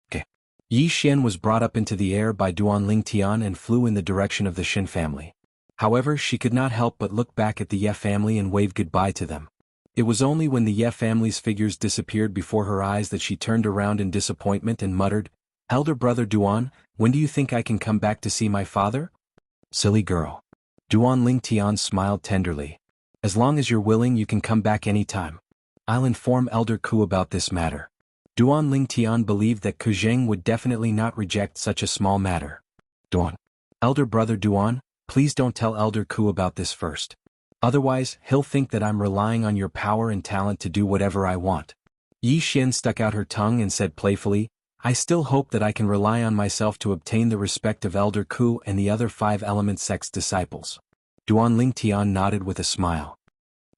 Speaker 1: Okay. Yi Xian was brought up into the air by Duan Lingtian and flew in the direction of the Shin family. However, she could not help but look back at the Ye family and wave goodbye to them. It was only when the Ye family's figures disappeared before her eyes that she turned around in disappointment and muttered, "Elder brother Duan, when do you think I can come back to see my father?" "Silly girl. Duan Ling Tian smiled tenderly. As long as you're willing, you can come back anytime. I'll inform Elder Ku about this matter. Duan Ling Tian believed that Ku Zheng would definitely not reject such a small matter. Duan. Elder brother Duan, please don't tell Elder Ku about this first. Otherwise, he'll think that I'm relying on your power and talent to do whatever I want. Yi Xian stuck out her tongue and said playfully, I still hope that I can rely on myself to obtain the respect of Elder Ku and the other 5 Element Sect's disciples. Duan Ling Tian nodded with a smile.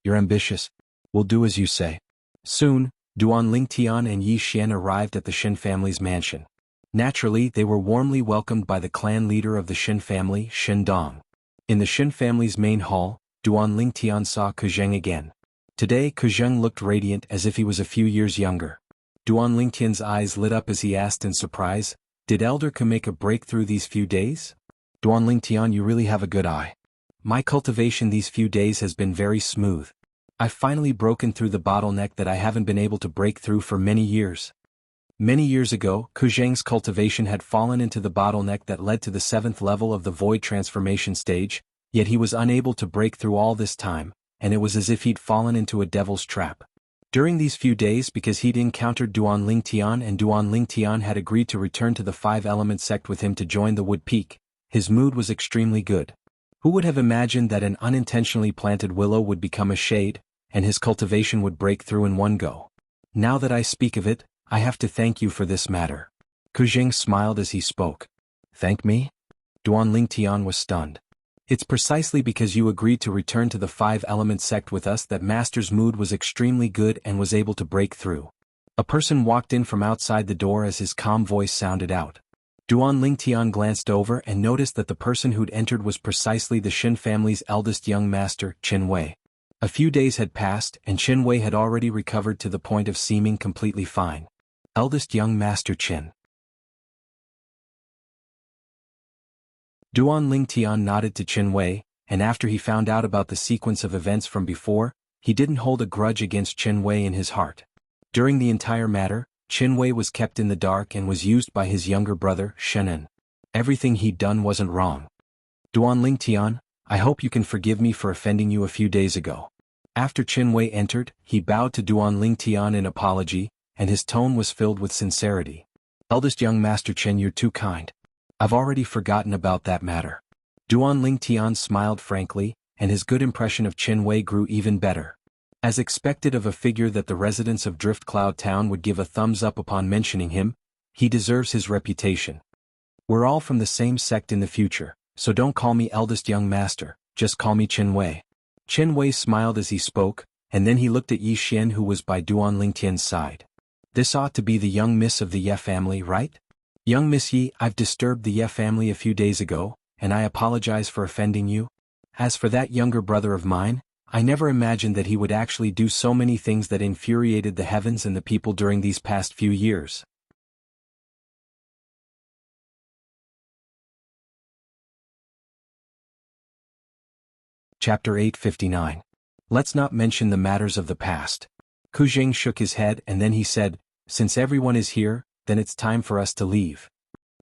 Speaker 1: You're ambitious. We'll do as you say. Soon, Duan Ling Tian and Yi Xian arrived at the Shin family's mansion. Naturally, they were warmly welcomed by the clan leader of the Shin family, Shin Dong. In the Shin family's main hall, Duan Ling Tian saw Ku Zheng again. Today Ku Zheng looked radiant as if he was a few years younger. Duan Ling Tian's eyes lit up as he asked in surprise, Did Elder Ku make a breakthrough these few days? Duan Ling Tian, you really have a good eye. My cultivation these few days has been very smooth. I've finally broken through the bottleneck that I haven't been able to break through for many years. Many years ago, Ku Zheng's cultivation had fallen into the bottleneck that led to the 7th level of the void transformation stage, yet he was unable to break through all this time, and it was as if he'd fallen into a devil's trap. During these few days, because he'd encountered Duan Ling Tian and Duan Ling Tian had agreed to return to the 5 Element sect with him to join the Wood Peak, his mood was extremely good. Who would have imagined that an unintentionally planted willow would become a shade, and his cultivation would break through in one go? Now that I speak of it, I have to thank you for this matter. Ku Zheng smiled as he spoke. Thank me? Duan Ling Tian was stunned. It's precisely because you agreed to return to the 5 Element sect with us that Master's mood was extremely good and was able to break through. A person walked in from outside the door as his calm voice sounded out. Duan Ling Tian glanced over and noticed that the person who'd entered was precisely the Shin family's eldest young master, Qin Wei. A few days had passed and Qin Wei had already recovered to the point of seeming completely fine. Eldest young master Qin. Duan Ling Tian nodded to Qin Wei, and after he found out about the sequence of events from before, he didn't hold a grudge against Qin Wei in his heart. During the entire matter, Qin Wei was kept in the dark and was used by his younger brother, Shenan. Everything he'd done wasn't wrong. Duan Ling Tian, I hope you can forgive me for offending you a few days ago. After Qin Wei entered, he bowed to Duan Ling Tian in apology, and his tone was filled with sincerity. Eldest young master Qin, you're too kind. I've already forgotten about that matter. Duan Ling Tian smiled frankly, and his good impression of Qin Wei grew even better. As expected of a figure that the residents of Drift Cloud Town would give a thumbs up upon mentioning him, he deserves his reputation. We're all from the same sect in the future, so don't call me eldest young master, just call me Qin Wei. Qin Wei smiled as he spoke, and then he looked at Yi Xian who was by Duan Ling Tian's side. This ought to be the young miss of the Ye family, right? Young Miss Yi, I've disturbed the Ye family a few days ago, and I apologize for offending you. As for that younger brother of mine, I never imagined that he would actually do so many things that infuriated the heavens and the people during these past few years. Chapter 859. Let's not mention the matters of the past. Ku Zheng shook his head and then he said, Since everyone is here, then it's time for us to leave.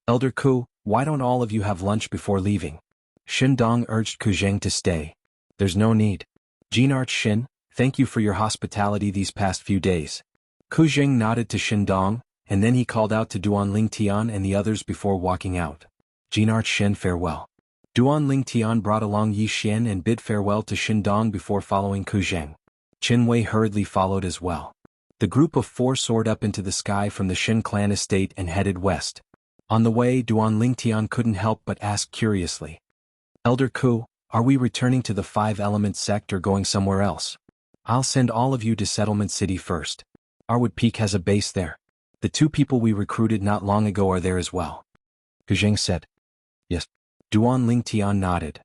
Speaker 1: Elder Ku, why don't all of you have lunch before leaving? Shin Dong urged Ku Zheng to stay. There's no need. Jinarch Shin, thank you for your hospitality these past few days. Ku Zheng nodded to Shin Dong, and then he called out to Duan Ling Tian and the others before walking out. Jinarch Shin, farewell. Duan Ling Tian brought along Yi Xian and bid farewell to Shin Dong before following Ku Zheng. Qin Wei hurriedly followed as well. The group of 4 soared up into the sky from the Shin clan estate and headed west. On the way, Duan Ling Tian couldn't help but ask curiously. Elder Ku, are we returning to the 5 Element sect or going somewhere else? I'll send all of you to Settlement City first. Arwood Peak has a base there. The 2 people we recruited not long ago are there as well. Ku Zheng said. Yes. Duan Ling Tian nodded.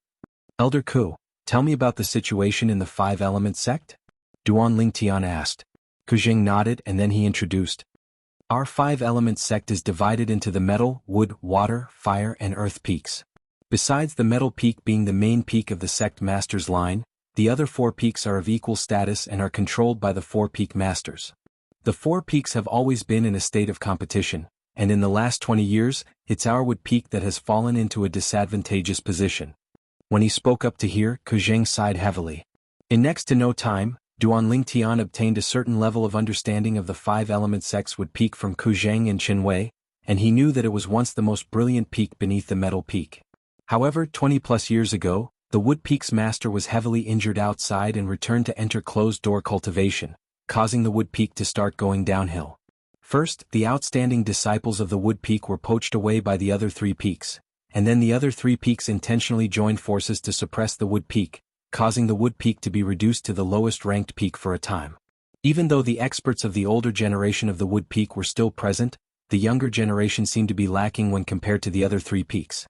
Speaker 1: Elder Ku, tell me about the situation in the 5 Element sect? Duan Ling Tian asked. Ku Zheng nodded and then he introduced. Our 5 Element sect is divided into the metal, wood, water, fire and earth peaks. Besides the metal peak being the main peak of the sect master's line, the other 4 peaks are of equal status and are controlled by the 4 peak masters. The 4 peaks have always been in a state of competition, and in the last 20 years, it's our wood peak that has fallen into a disadvantageous position. When he spoke up to hear, Ke Zheng sighed heavily. In next to no time, Duan Lingtian obtained a certain level of understanding of the five-element sects wood peak from Ke Zheng and Qin Wei, and he knew that it was once the most brilliant peak beneath the metal peak. However, 20-plus years ago, the wood peak's master was heavily injured outside and returned to enter closed-door cultivation, causing the wood peak to start going downhill. First, the outstanding disciples of the wood peak were poached away by the other three peaks, and then the other three peaks intentionally joined forces to suppress the wood peak, causing the wood peak to be reduced to the lowest-ranked peak for a time. Even though the experts of the older generation of the wood peak were still present, the younger generation seemed to be lacking when compared to the other three peaks.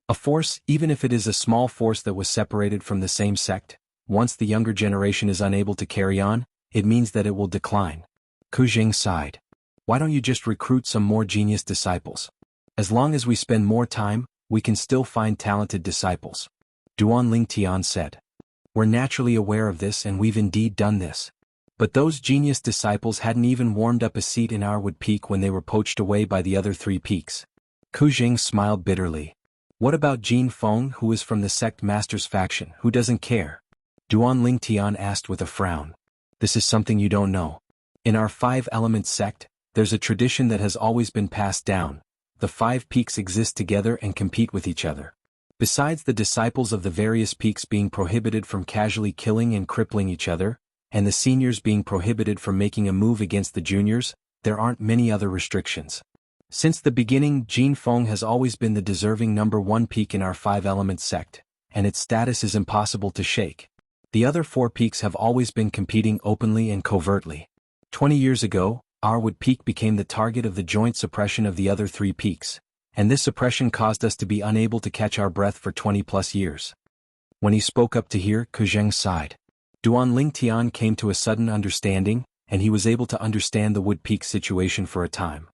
Speaker 1: A force, even if it is a small force that was separated from the same sect, once the younger generation is unable to carry on, it means that it will decline. Ke Zheng sighed. Why don't you just recruit some more genius disciples? As long as we spend more time, we can still find talented disciples. Duan Lingtian said. We're naturally aware of this and we've indeed done this. But those genius disciples hadn't even warmed up a seat in our wood peak when they were poached away by the other three peaks. Ke Zheng smiled bitterly. What about Jin Feng, who is from the sect master's faction, who doesn't care? Duan Lingtian asked with a frown. This is something you don't know. In our five-element sect, there's a tradition that has always been passed down. The five peaks exist together and compete with each other. Besides the disciples of the various peaks being prohibited from casually killing and crippling each other, and the seniors being prohibited from making a move against the juniors, there aren't many other restrictions. Since the beginning, Jin Feng has always been the deserving number one peak in our five-element sect, and its status is impossible to shake. The other four peaks have always been competing openly and covertly. 20 years ago, our wood peak became the target of the joint suppression of the other three peaks, and this suppression caused us to be unable to catch our breath for 20-plus years. When he spoke up to hear, Ke Zheng sighed. Duan Lingtian came to a sudden understanding, and he was able to understand the wood peak situation for a time.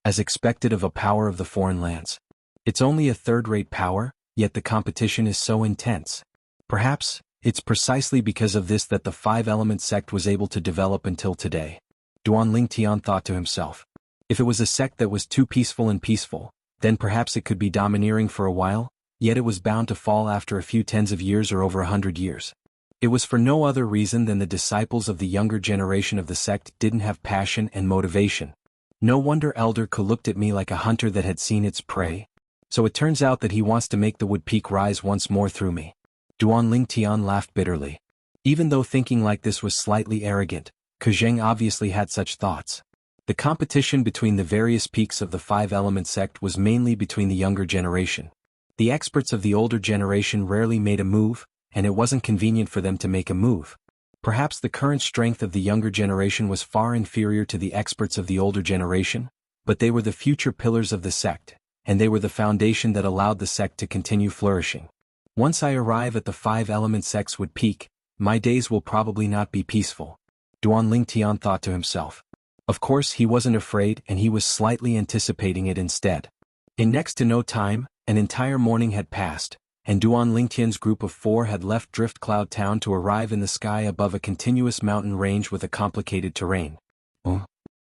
Speaker 1: As expected of a power of the foreign lands. It's only a third-rate power, yet the competition is so intense. Perhaps, it's precisely because of this that the five-element sect was able to develop until today. Duan Lingtian thought to himself. If it was a sect that was too peaceful, then perhaps it could be domineering for a while, yet it was bound to fall after a few tens of years or over 100 years. It was for no other reason than the disciples of the younger generation of the sect didn't have passion and motivation. No wonder Elder Ke looked at me like a hunter that had seen its prey. So it turns out that he wants to make the wood peak rise once more through me. Duan Lingtian laughed bitterly. Even though thinking like this was slightly arrogant, Ke Zheng obviously had such thoughts. The competition between the various peaks of the five-element sect was mainly between the younger generation. The experts of the older generation rarely made a move, and it wasn't convenient for them to make a move. Perhaps the current strength of the younger generation was far inferior to the experts of the older generation, but they were the future pillars of the sect, and they were the foundation that allowed the sect to continue flourishing. Once I arrive at the five-element sect's wood peak, my days will probably not be peaceful. Duan Lingtian thought to himself. Of course he wasn't afraid and he was slightly anticipating it instead. In next to no time, an entire morning had passed, and Duan Lingtian's group of four had left Drift Cloud Town to arrive in the sky above a continuous mountain range with a complicated terrain.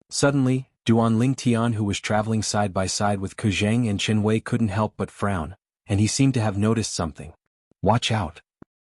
Speaker 1: Suddenly, Duan Lingtian, who was traveling side by side with Ke Zheng and Qin Wei, couldn't help but frown, and he seemed to have noticed something. Watch out!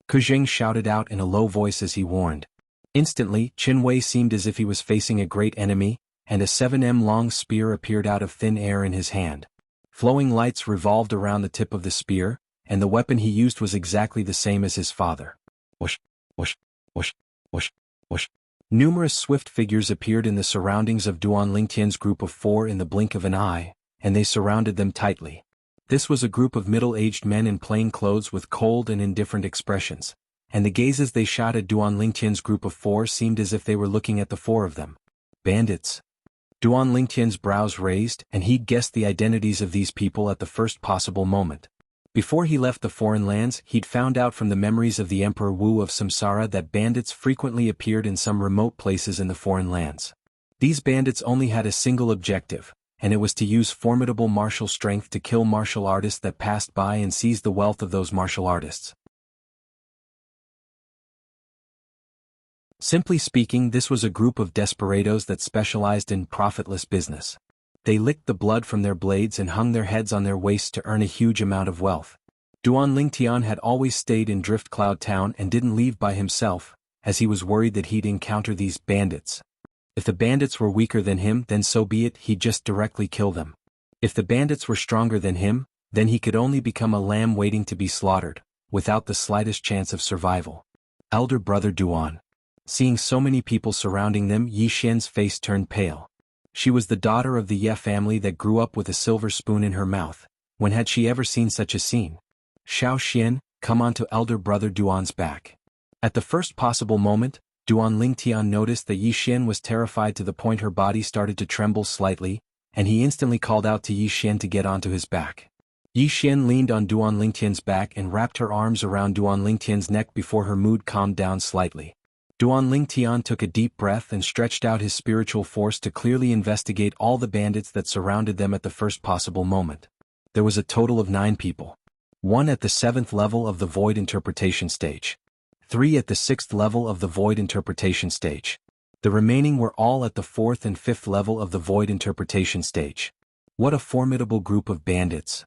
Speaker 1: Ke Zheng shouted out in a low voice as he warned. Instantly, Qin Wei seemed as if he was facing a great enemy, and a 7m-long spear appeared out of thin air in his hand. Flowing lights revolved around the tip of the spear, and the weapon he used was exactly the same as his father. Whoosh, whoosh, whoosh, whoosh, whoosh. Numerous swift figures appeared in the surroundings of Duan Lingtian's group of four in the blink of an eye, and they surrounded them tightly. This was a group of middle-aged men in plain clothes with cold and indifferent expressions, and the gazes they shot at Duan Lingtian's group of four seemed as if they were looking at the four of them. Bandits. Duan Lingtian's brows raised, and he guessed the identities of these people at the first possible moment. Before he left the foreign lands, he'd found out from the memories of the Emperor Wu of Samsara that bandits frequently appeared in some remote places in the foreign lands. These bandits only had a single objective, and it was to use formidable martial strength to kill martial artists that passed by and seize the wealth of those martial artists. Simply speaking, this was a group of desperados that specialized in profitless business. They licked the blood from their blades and hung their heads on their waists to earn a huge amount of wealth. Duan Lingtian had always stayed in Drift Cloud Town and didn't leave by himself, as he was worried that he'd encounter these bandits. If the bandits were weaker than him, then so be it, he'd just directly kill them. If the bandits were stronger than him, then he could only become a lamb waiting to be slaughtered, without the slightest chance of survival. Elder brother Duan. Seeing so many people surrounding them, Yi Xian's face turned pale. She was the daughter of the Ye family that grew up with a silver spoon in her mouth. When had she ever seen such a scene? Xiao Xian, come onto elder brother Duan's back. At the first possible moment, Duan Lingtian noticed that Yi Xian was terrified to the point her body started to tremble slightly, and he instantly called out to Yi Xian to get onto his back. Yi Xian leaned on Duan Lingtian's back and wrapped her arms around Duan Lingtian's neck before her mood calmed down slightly. Duan Lingtian took a deep breath and stretched out his spiritual force to clearly investigate all the bandits that surrounded them at the first possible moment. There was a total of 9 people. 1 at the 7th level of the Void Interpretation stage. 3 at the 6th level of the Void Interpretation stage. The remaining were all at the 4th and 5th level of the Void Interpretation stage. What a formidable group of bandits.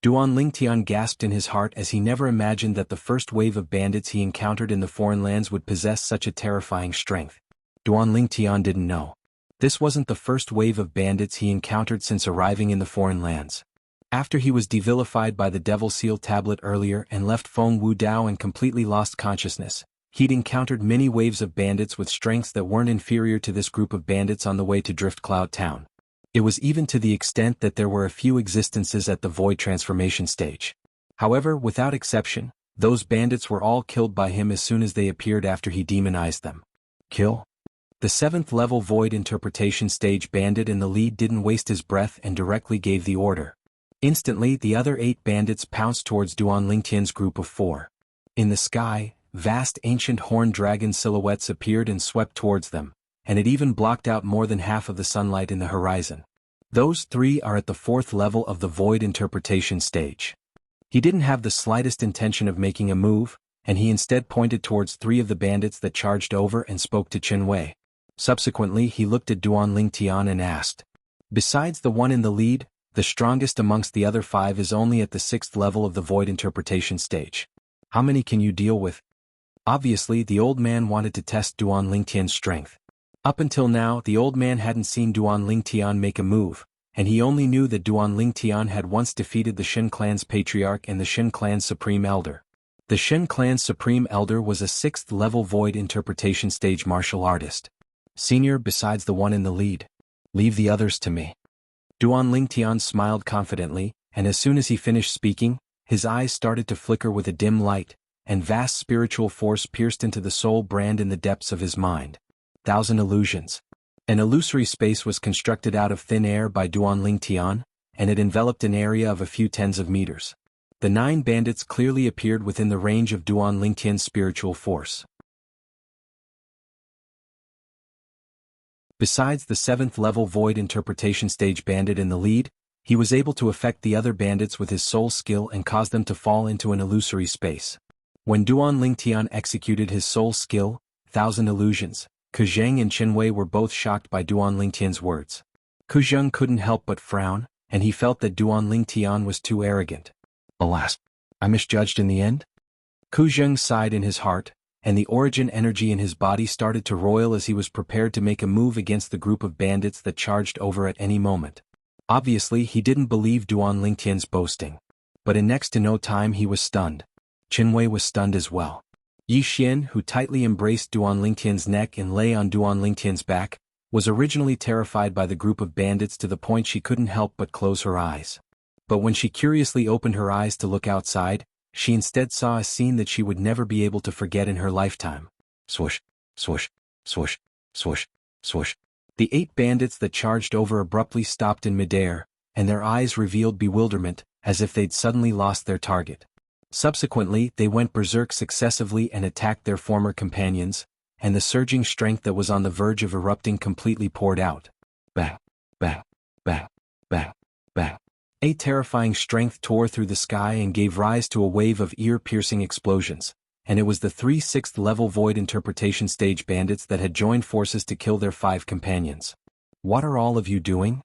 Speaker 1: Duan Lingtian gasped in his heart as he never imagined that the first wave of bandits he encountered in the foreign lands would possess such a terrifying strength. Duan Lingtian didn't know. This wasn't the first wave of bandits he encountered since arriving in the foreign lands. After he was devilified by the Devil Seal tablet earlier and left Feng Wudao and completely lost consciousness, he'd encountered many waves of bandits with strengths that weren't inferior to this group of bandits on the way to Drift Cloud Town. It was even to the extent that there were a few existences at the Void Transformation stage. However, without exception, those bandits were all killed by him as soon as they appeared after he demonized them. Kill? The 7th level Void Interpretation stage bandit in the lead didn't waste his breath and directly gave the order. Instantly, the other 8 bandits pounced towards Duan Lingtian's group of 4. In the sky, vast ancient horned dragon silhouettes appeared and swept towards them, and it even blocked out more than half of the sunlight in the horizon. Those 3 are at the 4th level of the Void Interpretation stage. He didn't have the slightest intention of making a move, and he instead pointed towards 3 of the bandits that charged over and spoke to Qin Wei. Subsequently, he looked at Duan Lingtian and asked, "Besides the one in the lead, the strongest amongst the other 5 is only at the 6th level of the Void Interpretation stage. How many can you deal with?" Obviously, the old man wanted to test Duan Lingtian's strength. Up until now, the old man hadn't seen Duan Lingtian make a move, and he only knew that Duan Lingtian had once defeated the Shin clan's patriarch and the Shin clan's supreme elder. The Shin clan's supreme elder was a 6th level Void Interpretation stage martial artist. Senior besides the one in the lead. Leave the others to me. Duan Lingtian smiled confidently, and as soon as he finished speaking, his eyes started to flicker with a dim light, and vast spiritual force pierced into the soul brand in the depths of his mind. 1,000 illusions. An illusory space was constructed out of thin air by Duan Lingtian, and it enveloped an area of a few tens of meters. The 9 bandits clearly appeared within the range of Duan Lingtian's spiritual force. Besides the 7th level Void Interpretation stage bandit in the lead, he was able to affect the other bandits with his soul skill and cause them to fall into an illusory space. When Duan Lingtian executed his soul skill, 1,000 illusions, Kuzheng and Qin Wei were both shocked by Duan Lingtian's words. Kuzheng couldn't help but frown, and he felt that Duan Lingtian was too arrogant. Alas, I misjudged in the end? Kuzheng sighed in his heart, and the origin energy in his body started to roil as he was prepared to make a move against the group of bandits that charged over at any moment. Obviously, he didn't believe Duan Lingtian's boasting. But in next to no time he was stunned. Qin Wei was stunned as well. Yi Xian, who tightly embraced Duan Lingtian's neck and lay on Duan Lingtian's back, was originally terrified by the group of bandits to the point she couldn't help but close her eyes. But when she curiously opened her eyes to look outside, she instead saw a scene that she would never be able to forget in her lifetime. Swoosh, swoosh, swoosh, swoosh, swoosh. The 8 bandits that charged over abruptly stopped in midair, and their eyes revealed bewilderment, as if they'd suddenly lost their target. Subsequently, they went berserk successively and attacked their former companions, and the surging strength that was on the verge of erupting completely poured out. Bang, bang, bang, bang, bang. A terrifying strength tore through the sky and gave rise to a wave of ear-piercing explosions, and it was the 3 6th level Void Interpretation stage bandits that had joined forces to kill their 5 companions. What are all of you doing?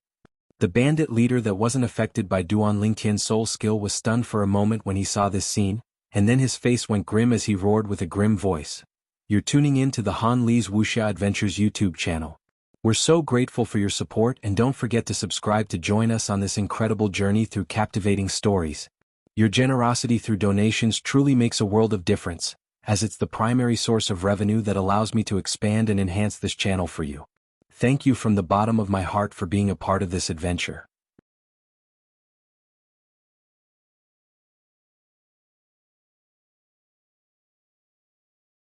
Speaker 1: The bandit leader that wasn't affected by Duan Lingtian's soul skill was stunned for a moment when he saw this scene, and then his face went grim as he roared with a grim voice. You're tuning in to the Han Li's Wuxia Adventures YouTube channel. We're so grateful for your support, and don't forget to subscribe to join us on this incredible journey through captivating stories. Your generosity through donations truly makes a world of difference, as it's the primary source of revenue that allows me to expand and enhance this channel for you. Thank you from the bottom of my heart for being a part of this adventure.